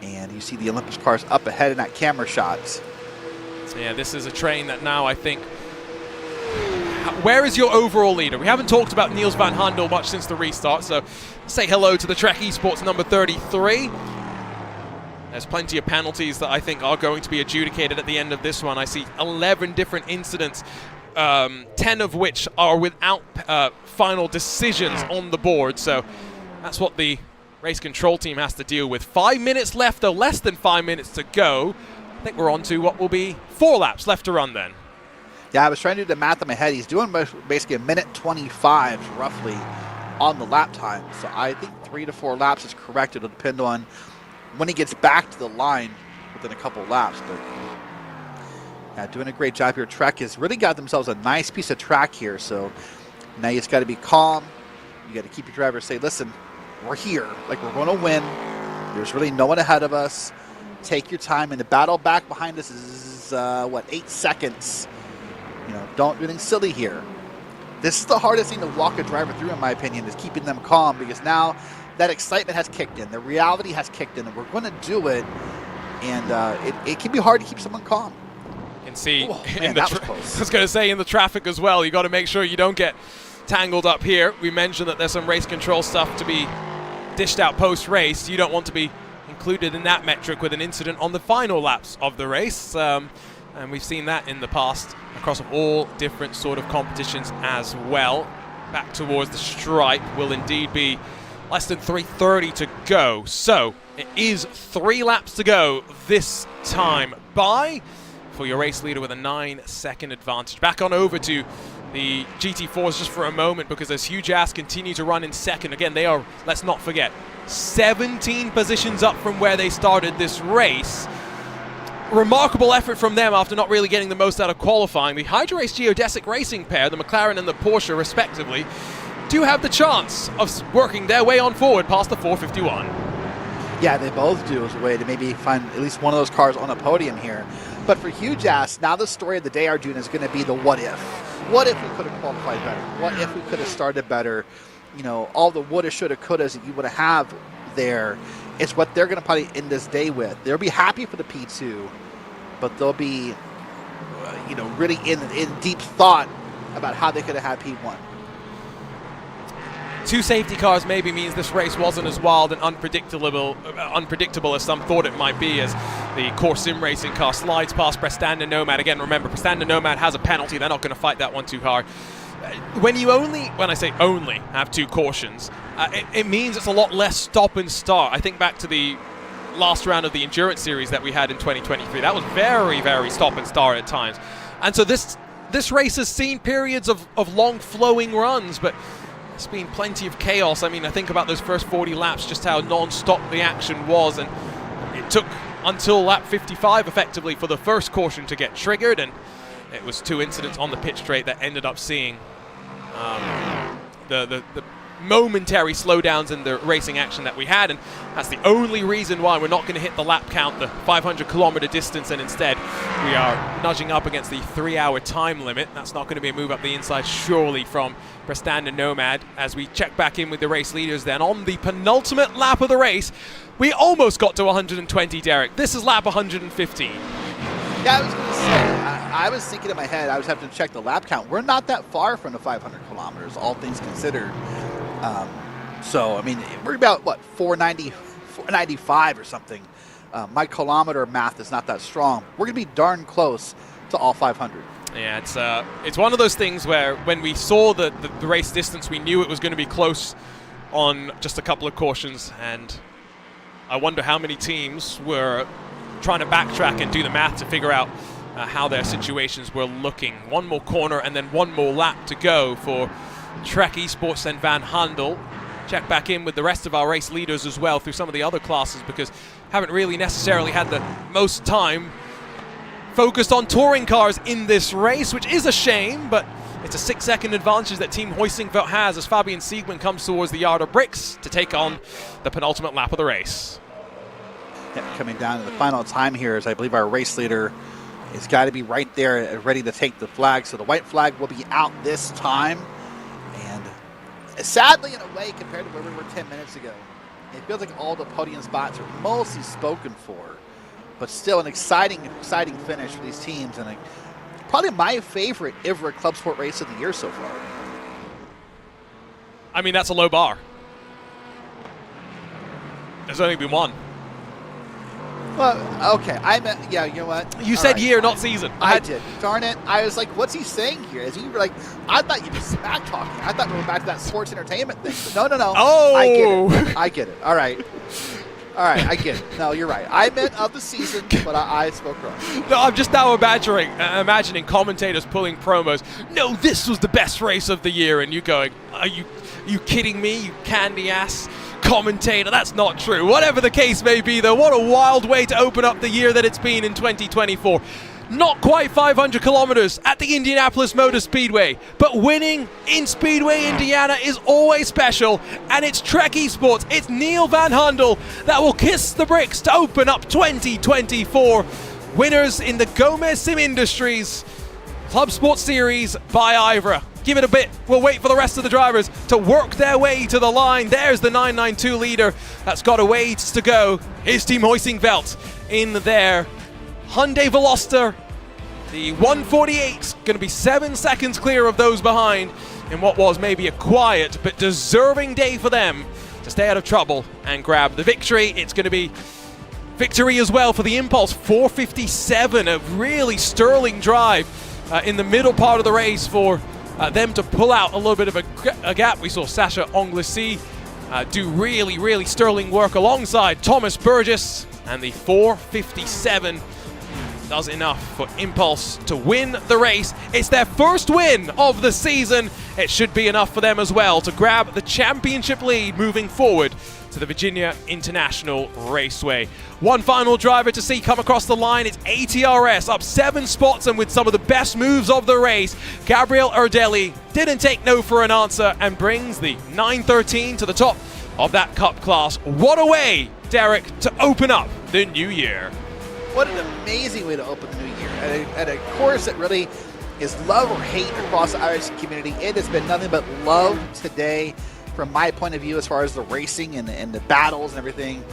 And you see the Olympus cars up ahead in that camera shot. Yeah, this is a train that now I think... Where is your overall leader? We haven't talked about Niels van Handel much since the restart, so say hello to the Trek Esports number 33. There's plenty of penalties that I think are going to be adjudicated at the end of this one. I see 11 different incidents, 10 of which are without final decisions on the board, so that's what the race control team has to deal with. 5 minutes left, though, less than 5 minutes to go. I think we're on to what will be 4 laps left to run then. Yeah, I was trying to do the math in my head. He's doing basically 1:25 roughly on the lap time. So I think 3 to 4 laps is correct. It'll depend on when he gets back to the line within a couple laps. But yeah, doing a great job here. Trek has really got themselves a nice piece of track here. So now you just got to be calm. You got to keep your driver say, listen, we're here. Like, we're going to win. There's really no one ahead of us. Take your time, and the battle back behind us is 8 seconds. You know, don't do anything silly here. This is the hardest thing to walk a driver through, in my opinion, is keeping them calm, because now that excitement has kicked in, the reality has kicked in, and we're going to do it, and it can be hard to keep someone calm. You can see man, that was close. I was going to say, in the traffic as well, you got to make sure you don't get tangled up here. We mentioned that there's some race control stuff to be dished out post-race. You don't want to be included in that metric with an incident on the final laps of the race. And we've seen that in the past across all different sort of competitions as well. Back towards the stripe will indeed be less than 3:30 to go. So it is 3 laps to go this time by for your race leader with a 9-second advantage. Back on over to the GT4s just for a moment, because as Huge Ass continue to run in second. Again, they are, let's not forget, 17 positions up from where they started this race. Remarkable effort from them after not really getting the most out of qualifying. The HydraRace Geodesic Racing pair, the McLaren and the Porsche respectively, do have the chance of working their way on forward past the 451. Yeah, they both do, as a way to maybe find at least one of those cars on a podium here. But for Huge Ass, now the story of the day, Arjun, is going to be the what if. What if we could have qualified better? What if we could have started better? You know, all the woulda, shoulda, couldas that you would have there, it's what they're going to probably end this day with. They'll be happy for the P2, but they'll be, you know, really in deep thought about how they could have had P1. 2 safety cars maybe means this race wasn't as wild and unpredictable as some thought it might be, as the Core Sim Racing car slides past Prestanda Nomad. Again, remember, Prestanda Nomad has a penalty. They're not going to fight that one too hard. When I say only, have 2 cautions, it means it's a lot less stop and start. I think back to the last round of the Endurance Series that we had in 2023. That was very, very stop and start at times. And so this race has seen periods of long flowing runs, but it's been plenty of chaos. I mean, I think about those first 40 laps, just how non-stop the action was, and it took until lap 55 effectively for the first caution to get triggered, and it was 2 incidents on the pit straight that ended up seeing the momentary slowdowns in the racing action that we had, and that's the only reason why we're not going to hit the lap count, the 500-kilometer distance, and instead we are nudging up against the 3-hour time limit. That's not going to be a move up the inside, surely, from Prestanda Nomad. As we check back in with the race leaders then on the penultimate lap of the race, we almost got to 120, Derek. This is lap 115. Yeah, I was going to say, I was thinking in my head, I was having to check the lap count. We're not that far from the 500 kilometers, all things considered. So, I mean, we're about, what, 490, 495 or something. My kilometer math is not that strong. We're going to be darn close to all 500. Yeah, it's one of those things where when we saw the race distance, we knew it was going to be close on just a couple of cautions, and I wonder how many teams were trying to backtrack and do the math to figure out how their situations were looking. One more corner and then one more lap to go for Trek Esports and Van Handel. Check back in with the rest of our race leaders as well through some of the other classes, because haven't really necessarily had the most time focused on touring cars in this race, which is a shame, but it's a 6-second advantage that Team Hoisingveld has as Fabian Siegman comes towards the yard of bricks to take on the penultimate lap of the race. Yeah, coming down to the final time here, is I believe our race leader has got to be right there ready to take the flag. So the white flag will be out this time. And sadly, in a way, compared to where we were 10 minutes ago, it feels like all the podium spots are mostly spoken for. But still an exciting finish for these teams. And probably my favorite IVRA ClubSport race of the year so far. I mean, that's a low bar. There's only been one. Well, okay. I meant, yeah, you know what? You said year, not season. I did. Darn it. I was like, what's he saying here? Is he like, I thought you were smack talking. I thought we were back to that sports entertainment thing. But no. Oh. I get it. All right. I get it. No, you're right. I meant of the season, but I spoke wrong. No, I'm just now imagining commentators pulling promos. No, this was the best race of the year, and you going, are you kidding me, you candy ass commentator? That's not true. Whatever the case may be, though, what a wild way to open up the year that it's been in 2024. Not quite 500 kilometers at the Indianapolis Motor Speedway, but winning in Speedway, Indiana is always special, and it's Trek Esports, it's Neil Van Handel that will kiss the bricks to open up 2024. Winners in the Gomez Sim Industries ClubSport Series by IVRA. give it a bit. We'll wait for the rest of the drivers to work their way to the line. There's the 992 leader. That's got a ways to go. Here's Team Hoisingveld in there. Hyundai Veloster, the 148, going to be 7 seconds clear of those behind in what was maybe a quiet but deserving day for them to stay out of trouble and grab the victory. It's going to be victory as well for the Impulse. 457, a really sterling drive in the middle part of the race for them to pull out a little bit of a gap. We saw Sasha Anglesey do really sterling work alongside Thomas Burgess, and the 457 does enough for Impulse to win the race. It's their first win of the season. It should be enough for them as well to grab the championship lead moving forward to the Virginia International Raceway. One final driver to see come across the line. It's ATRS, up 7 spots and with some of the best moves of the race. Gabriel Erdelli didn't take no for an answer and brings the 913 to the top of that cup class. What a way, Derek, to open up the new year. What an amazing way to open the new year. At a course that really is love or hate across the iRacing community. It has been nothing but love today from my point of view as far as the racing and the battles and everything.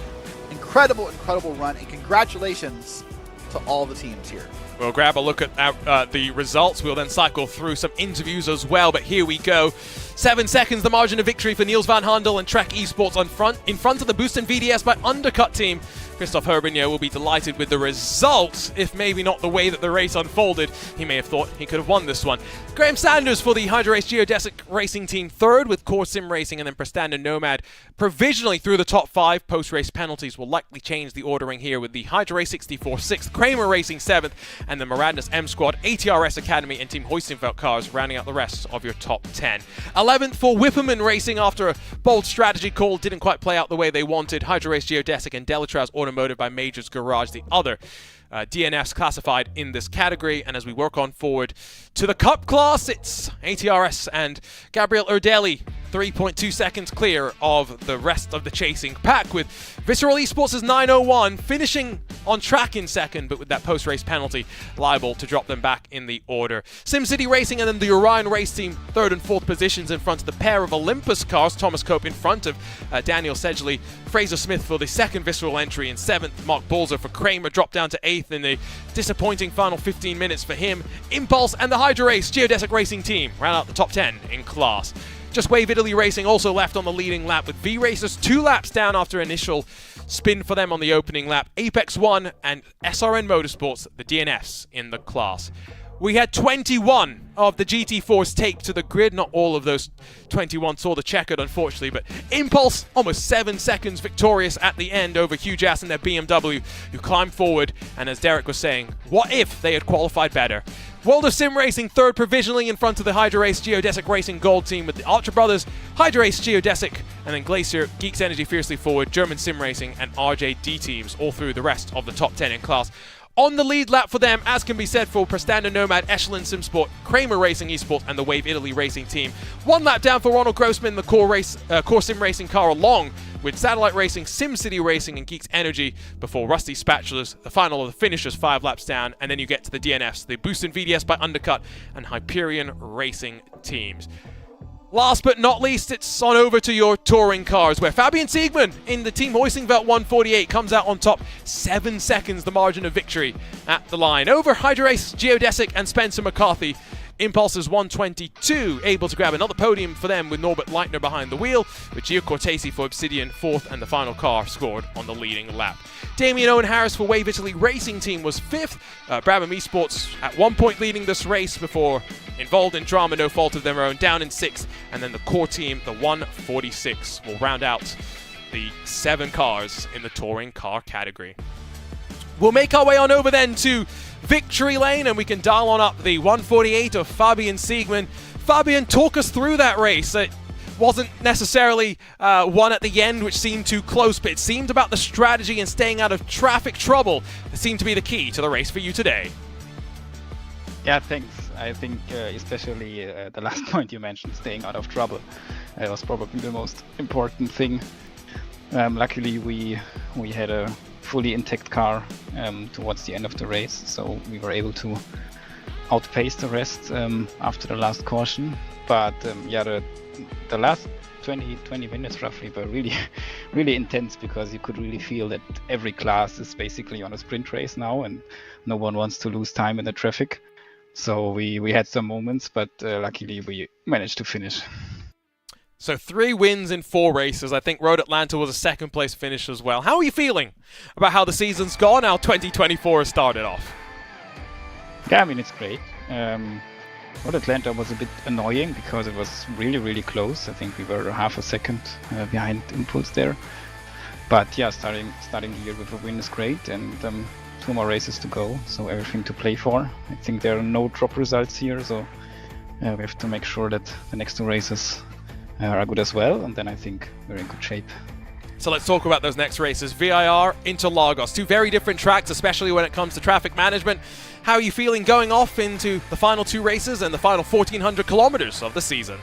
Incredible run, and congratulations to all the teams here. We'll grab a look at the results. We'll then cycle through some interviews as well, but here we go. 7 seconds, the margin of victory for Niels van Handel and Trek Esports in front of the Boost and VDS by Undercut team. Christoph Herbigno will be delighted with the result, if maybe not the way that the race unfolded. He may have thought he could have won this one. Graham Sanders for the HydroRace Geodesic Racing team third, with Core Sim Racing and then Prestanda Nomad provisionally through the top 5. Post-race penalties will likely change the ordering here, with the HydroRace 64 6th, Kramer Racing 7th, and the Mirandus M Squad, ATRS Academy and Team Hoistingveld cars rounding out the rest of your top 10. 11th for Whipperman Racing after a bold strategy call didn't quite play out the way they wanted. HydroRace Geodesic and Delatraz Automotive by Majors Garage, the other DNFs classified in this category. And as we work on forward to the Cup class, it's ATRS and Gabriel Erdelli 3.2 seconds clear of the rest of the chasing pack, with Visceral Esports' 901 finishing on track in second, but with that post-race penalty liable to drop them back in the order. SimCity Racing and then the Orion Race Team third and fourth positions in front of the pair of Olympus cars. Thomas Cope in front of Daniel Sedgley. Fraser Smith for the second Visceral entry in seventh. Mark Balzer for Kramer dropped down to eighth in the disappointing final 15 minutes for him. Impulse and the HydroRace Geodesic Racing team round out the top 10 in class. Just Wave Italy Racing also left on the leading lap, with V-Racers 2 laps down after initial spin for them on the opening lap. Apex 1 and SRN Motorsports, the DNFs in the class. We had 21 of the GT4s taped to the grid. Not all of those 21 saw the checkered, unfortunately, but Impulse almost 7 seconds victorious at the end over Hugh Jass and their BMW, who climbed forward. And as Derek was saying, what if they had qualified better? World of Sim Racing third provisionally in front of the HydroRace Geodesic Racing Gold team, with the Ultra Brothers, HydroRace Geodesic, and then Glacier, Geeks Energy Fiercely Forward, German Sim Racing, and RJD teams all through the rest of the top 10 in class. On the lead lap for them, as can be said for Prestanda Nomad, Echelon Simsport, Kramer Racing Esports, and the Wave Italy Racing team. 1 lap down for Ronald Grossman, the Core Sim Racing car, along with Satellite Racing, SimCity Racing, and Geeks Energy, before Rusty Spatulas, the final of the finishers, 5 laps down, and then you get to the DNFs, the Boost and VDS by Undercut, and Hyperion Racing teams. Last but not least, it's on over to your touring cars, where Fabian Siegmann in the Team Hoisingveld 148 comes out on top, 7 seconds the margin of victory at the line. Over HydroRace Geodesic and Spencer McCarthy. Impulse's 122, able to grab another podium for them with Norbert Leitner behind the wheel, with Gio Cortesi for Obsidian 4th, and the final car scored on the leading lap. Damien Owen Harris for Wave Italy Racing Team was 5th. Brabham Esports at 1 point leading this race before involved in drama, no fault of their own, down in 6th. And then the core team, the 146, will round out the 7 cars in the touring car category. We'll make our way on over then to Victory Lane, and we can dial on up the 148 of Fabian Siegmann. Fabian, talk us through that race. It wasn't necessarily one at the end, which seemed too close, but it seemed about the strategy and staying out of traffic trouble that seemed to be the key to the race for you today. Yeah, thanks. I think especially the last point you mentioned, staying out of trouble, was probably the most important thing. Luckily, we had a fully intact car towards the end of the race, so we were able to outpaced the rest after the last caution. But yeah, the last 20 minutes roughly were really, really intense, because you could really feel that every class is basically on a sprint race now, and no one wants to lose time in the traffic. So we had some moments, but luckily we managed to finish. So 3 wins in 4 races. I think Road Atlanta was a second place finish as well. How are you feeling about how the season's gone, how 2024 has started off? Yeah, I mean, it's great. Road Atlanta was a bit annoying because it was really, really close. I think we were half a second behind Impulse there. But yeah, starting the year with a win is great, and 2 more races to go, so everything to play for. I think there are no drop results here, so we have to make sure that the next 2 races are good as well, and then I think we're in good shape. So let's talk about those next races. VIR, Interlagos, 2 very different tracks, especially when it comes to traffic management. How are you feeling going off into the final 2 races and the final 1,400 kilometers of the season?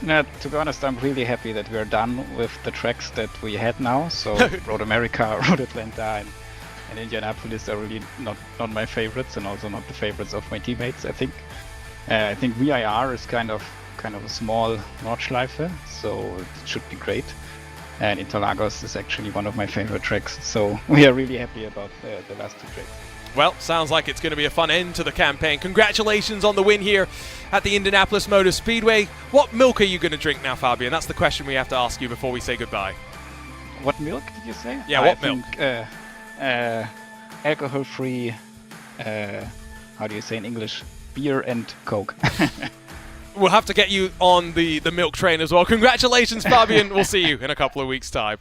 Yeah, to be honest, I'm really happy that we're done with the tracks that we had now. So Road America, Road Atlanta, and Indianapolis are really not my favorites, and also not the favorites of my teammates, I think. I think VIR is kind of a small Nordschleife, so it should be great. And Interlagos is actually one of my favorite tracks, so we are really happy about the last 2 tracks. Well, sounds like it's going to be a fun end to the campaign. Congratulations on the win here at the Indianapolis Motor Speedway. What milk are you going to drink now, Fabian? That's the question we have to ask you before we say goodbye. What milk did you say? Yeah, what milk? Alcohol-free, how do you say in English? Beer and Coke. We'll have to get you on the milk train as well. Congratulations, Fabian. We'll see you in a couple of weeks' time.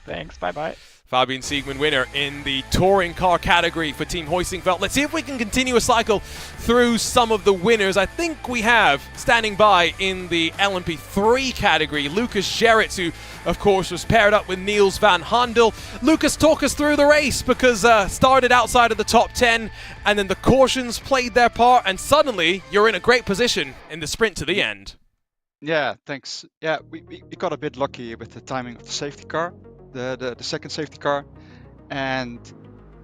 Thanks. Bye-bye. Fabian Siegmund, winner in the touring car category for Team Hoisingfeld. Let's see if we can continue a cycle through some of the winners. I think we have, standing by in the LMP3 category, Lucas Gerrits, who, of course, was paired up with Niels van Handel. Lucas, talk us through the race, because started outside of the top 10, and then the cautions played their part, and suddenly you're in a great position in the sprint to the end. Yeah, thanks. Yeah, we got a bit lucky with the timing of the safety car. The second safety car, and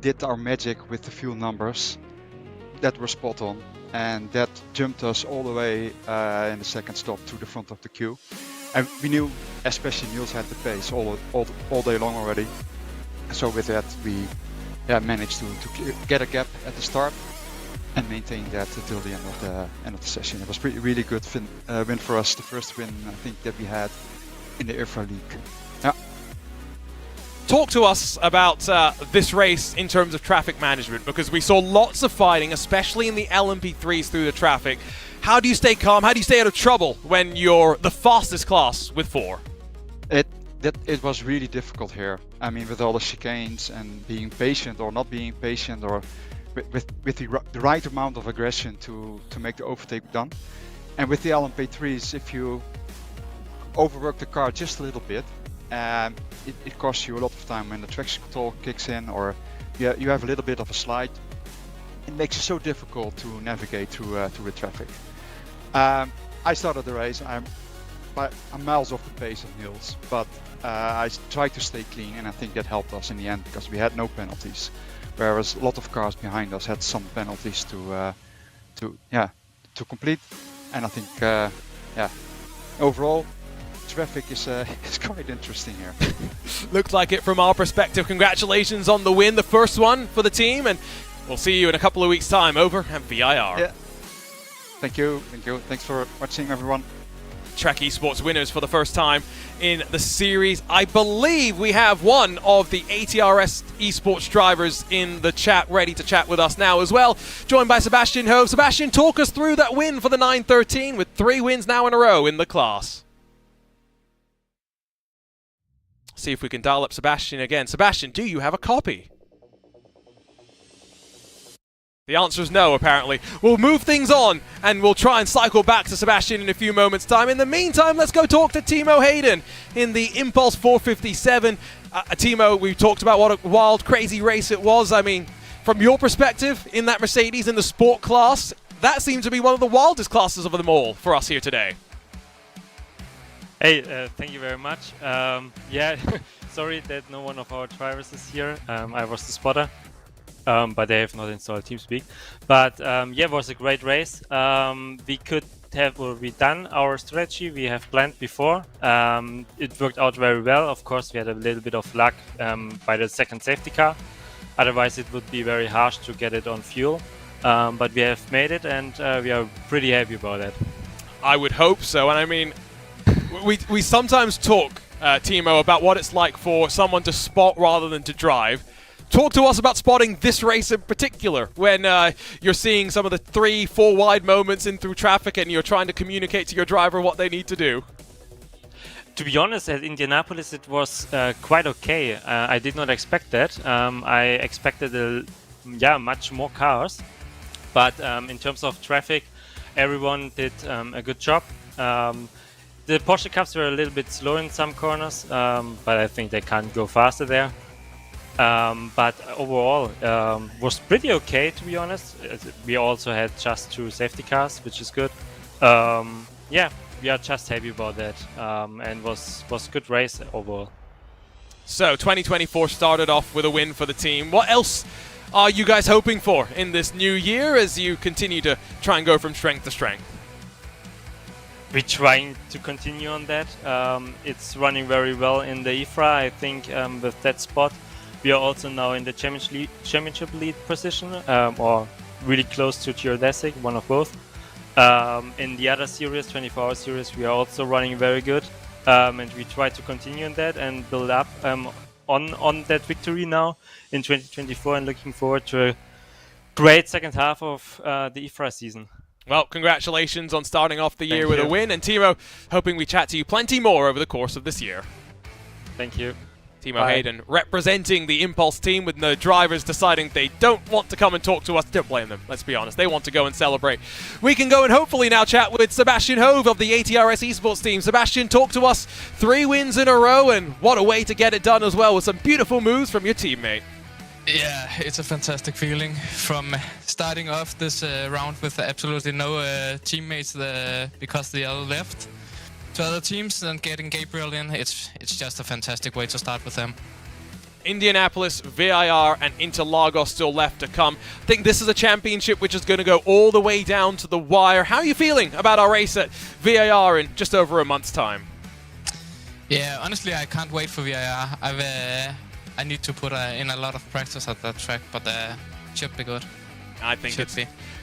did our magic with the fuel numbers that were spot on, and that jumped us all the way in the second stop to the front of the queue. And we knew, especially Niels had the pace all day long already. So with that, we managed to get a gap at the start and maintain that until the end of the session. It was really good win for us, the first win I think that we had in the IVRA League. Yeah. Talk to us about this race in terms of traffic management, because we saw lots of fighting, especially in the LMP3s through the traffic. How do you stay calm? How do you stay out of trouble when you're the fastest class with 4? It was really difficult here. I mean, with all the chicanes and being patient or not being patient, or with the right amount of aggression to make the overtake done. And with the LMP3s, if you overwork the car just a little bit, it costs you a lot of time when the traction control kicks in, or you have a little bit of a slide. It makes it so difficult to navigate through the traffic. I started the race. I'm miles off the pace of Niels, but I tried to stay clean, and I think that helped us in the end, because we had no penalties, whereas a lot of cars behind us had some penalties to complete. And I think overall, traffic is quite interesting here. Looks like it from our perspective. Congratulations on the win, the first one for the team, and we'll see you in a couple of weeks' time over at VIR. Yeah. Thank you. Thanks for watching, everyone. Trek Esports winners for the first time in the series. I believe we have one of the ATRS Esports drivers in the chat, ready to chat with us now as well, joined by Sebastian Hove. Sebastian, talk us through that win for the 913 with 3 wins now in a row in the class. See if we can dial up Sebastian again. Sebastian, do you have a copy? The answer is no, apparently. We'll move things on, and we'll try and cycle back to Sebastian in a few moments' time. In the meantime, let's go talk to Timo Hayden in the Impulse 457. Timo, we talked about what a wild, crazy race it was. I mean, from your perspective, in that Mercedes, in the sport class, that seemed to be one of the wildest classes of them all for us here today. Hey, thank you very much. Yeah, sorry that no one of our drivers is here. I was the spotter. but they have not installed TeamSpeak. But yeah, it was a great race. We could have already done our strategy we have planned before. It worked out very well. Of course, we had a little bit of luck by the second safety car. Otherwise, it would be very harsh to get it on fuel. But we have made it, and we are pretty happy about it. I would hope so. And I mean, we sometimes talk, Timo, about what it's like for someone to spot rather than to drive. Talk to us about spotting this race in particular, when you're seeing some of the 3-4 wide moments in through traffic and you're trying to communicate to your driver what they need to do. To be honest, at Indianapolis it was quite okay. I did not expect that. I expected much more cars, but in terms of traffic, everyone did a good job. The Porsche Cups were a little bit slow in some corners, but I think they can't go faster there. But overall, was pretty okay, to be honest. We also had just 2 safety cars, which is good. Yeah, we are just happy about that, and was a good race overall. So 2024 started off with a win for the team. What else are you guys hoping for in this new year as you continue to try and go from strength to strength? We're trying to continue on that. It's running very well in the IVRA. I think with that spot, we are also now in the championship lead position, or really close to geodesic, one of both. In the other series, 24-hour series, we are also running very good, and we try to continue in that and build up on that victory now in 2024, and looking forward to a great second half of the IVRA season. Well, congratulations on starting off the year with a win, and Timo, hoping we chat to you plenty more over the course of this year. Thank you. Timo Hayden representing the Impulse team, with the drivers deciding they don't want to come and talk to us. Don't blame them, let's be honest. They want to go and celebrate. We can go and hopefully now chat with Sebastian Hove of the ATRS Esports team. Sebastian, talk to us. 3 wins in a row, and what a way to get it done as well, with some beautiful moves from your teammate. Yeah, it's a fantastic feeling from starting off this round with absolutely no teammates because they all left to other teams, and getting Gabriel in. It's just a fantastic way to start with them. Indianapolis, VIR, and Interlagos still left to come. I think this is a championship which is going to go all the way down to the wire. How are you feeling about our race at VIR in just over a month's time? Yeah, honestly, I can't wait for VIR. I need to put in a lot of practice at that track, but should be good. I think it's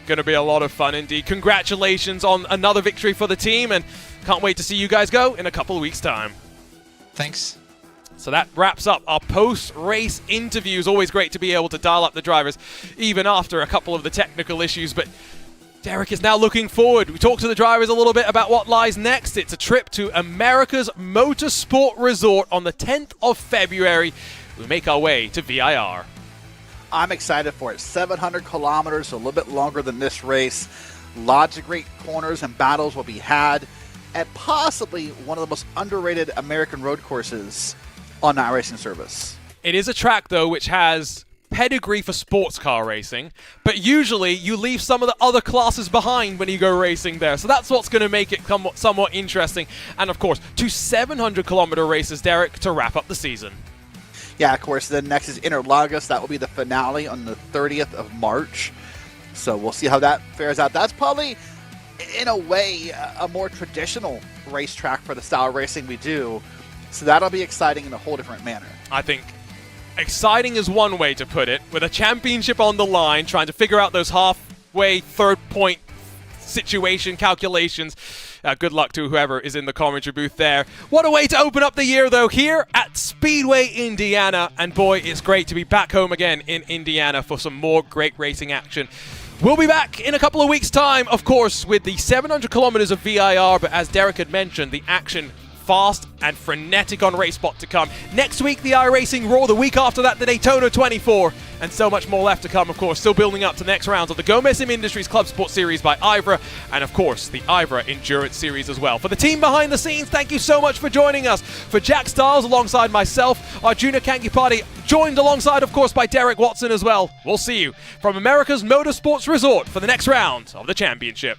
going to be a lot of fun indeed. Congratulations on another victory for the team, and can't wait to see you guys go in a couple of weeks' time. Thanks. So that wraps up our post-race interviews. Always great to be able to dial up the drivers, even after a couple of the technical issues. But Derek is now looking forward. We talked to the drivers a little bit about what lies next. It's a trip to America's Motorsport Resort on the 10th of February. We make our way to VIR. I'm excited for it. 700 kilometers, a little bit longer than this race. Lots of great corners and battles will be had, and possibly one of the most underrated American road courses on the iRacing service. It is a track, though, which has pedigree for sports car racing, but usually you leave some of the other classes behind when you go racing there. So that's what's going to make it somewhat interesting. And, of course, 2 700-kilometer races, Derek, to wrap up the season. Yeah, of course, then next is Interlagos. That will be the finale on the 30th of March. So we'll see how that fares out. That's probably, in a way, a more traditional racetrack for the style of racing we do. So that'll be exciting in a whole different manner. I think exciting is one way to put it. With a championship on the line, trying to figure out those halfway third point situation calculations. Good luck to whoever is in the commentary booth there. What a way to open up the year, though, here at Speedway Indiana. And boy, it's great to be back home again in Indiana for some more great racing action. We'll be back in a couple of weeks' time, of course, with the 700 kilometers of VIR. But as Derek had mentioned, the action fast and frenetic on RaceSpot to come. Next week, the iRacing Raw. The week after that, the Daytona 24. And so much more left to come, of course. Still building up to the next rounds of the Gomez Sim Industries ClubSport Series by IVRA. And, of course, the IVRA Endurance Series as well. For the team behind the scenes, thank you so much for joining us. For Jack Stiles alongside myself, Arjuna Kankipati, joined alongside, of course, by Derek Watson as well. We'll see you from America's Motorsports Resort for the next round of the championship.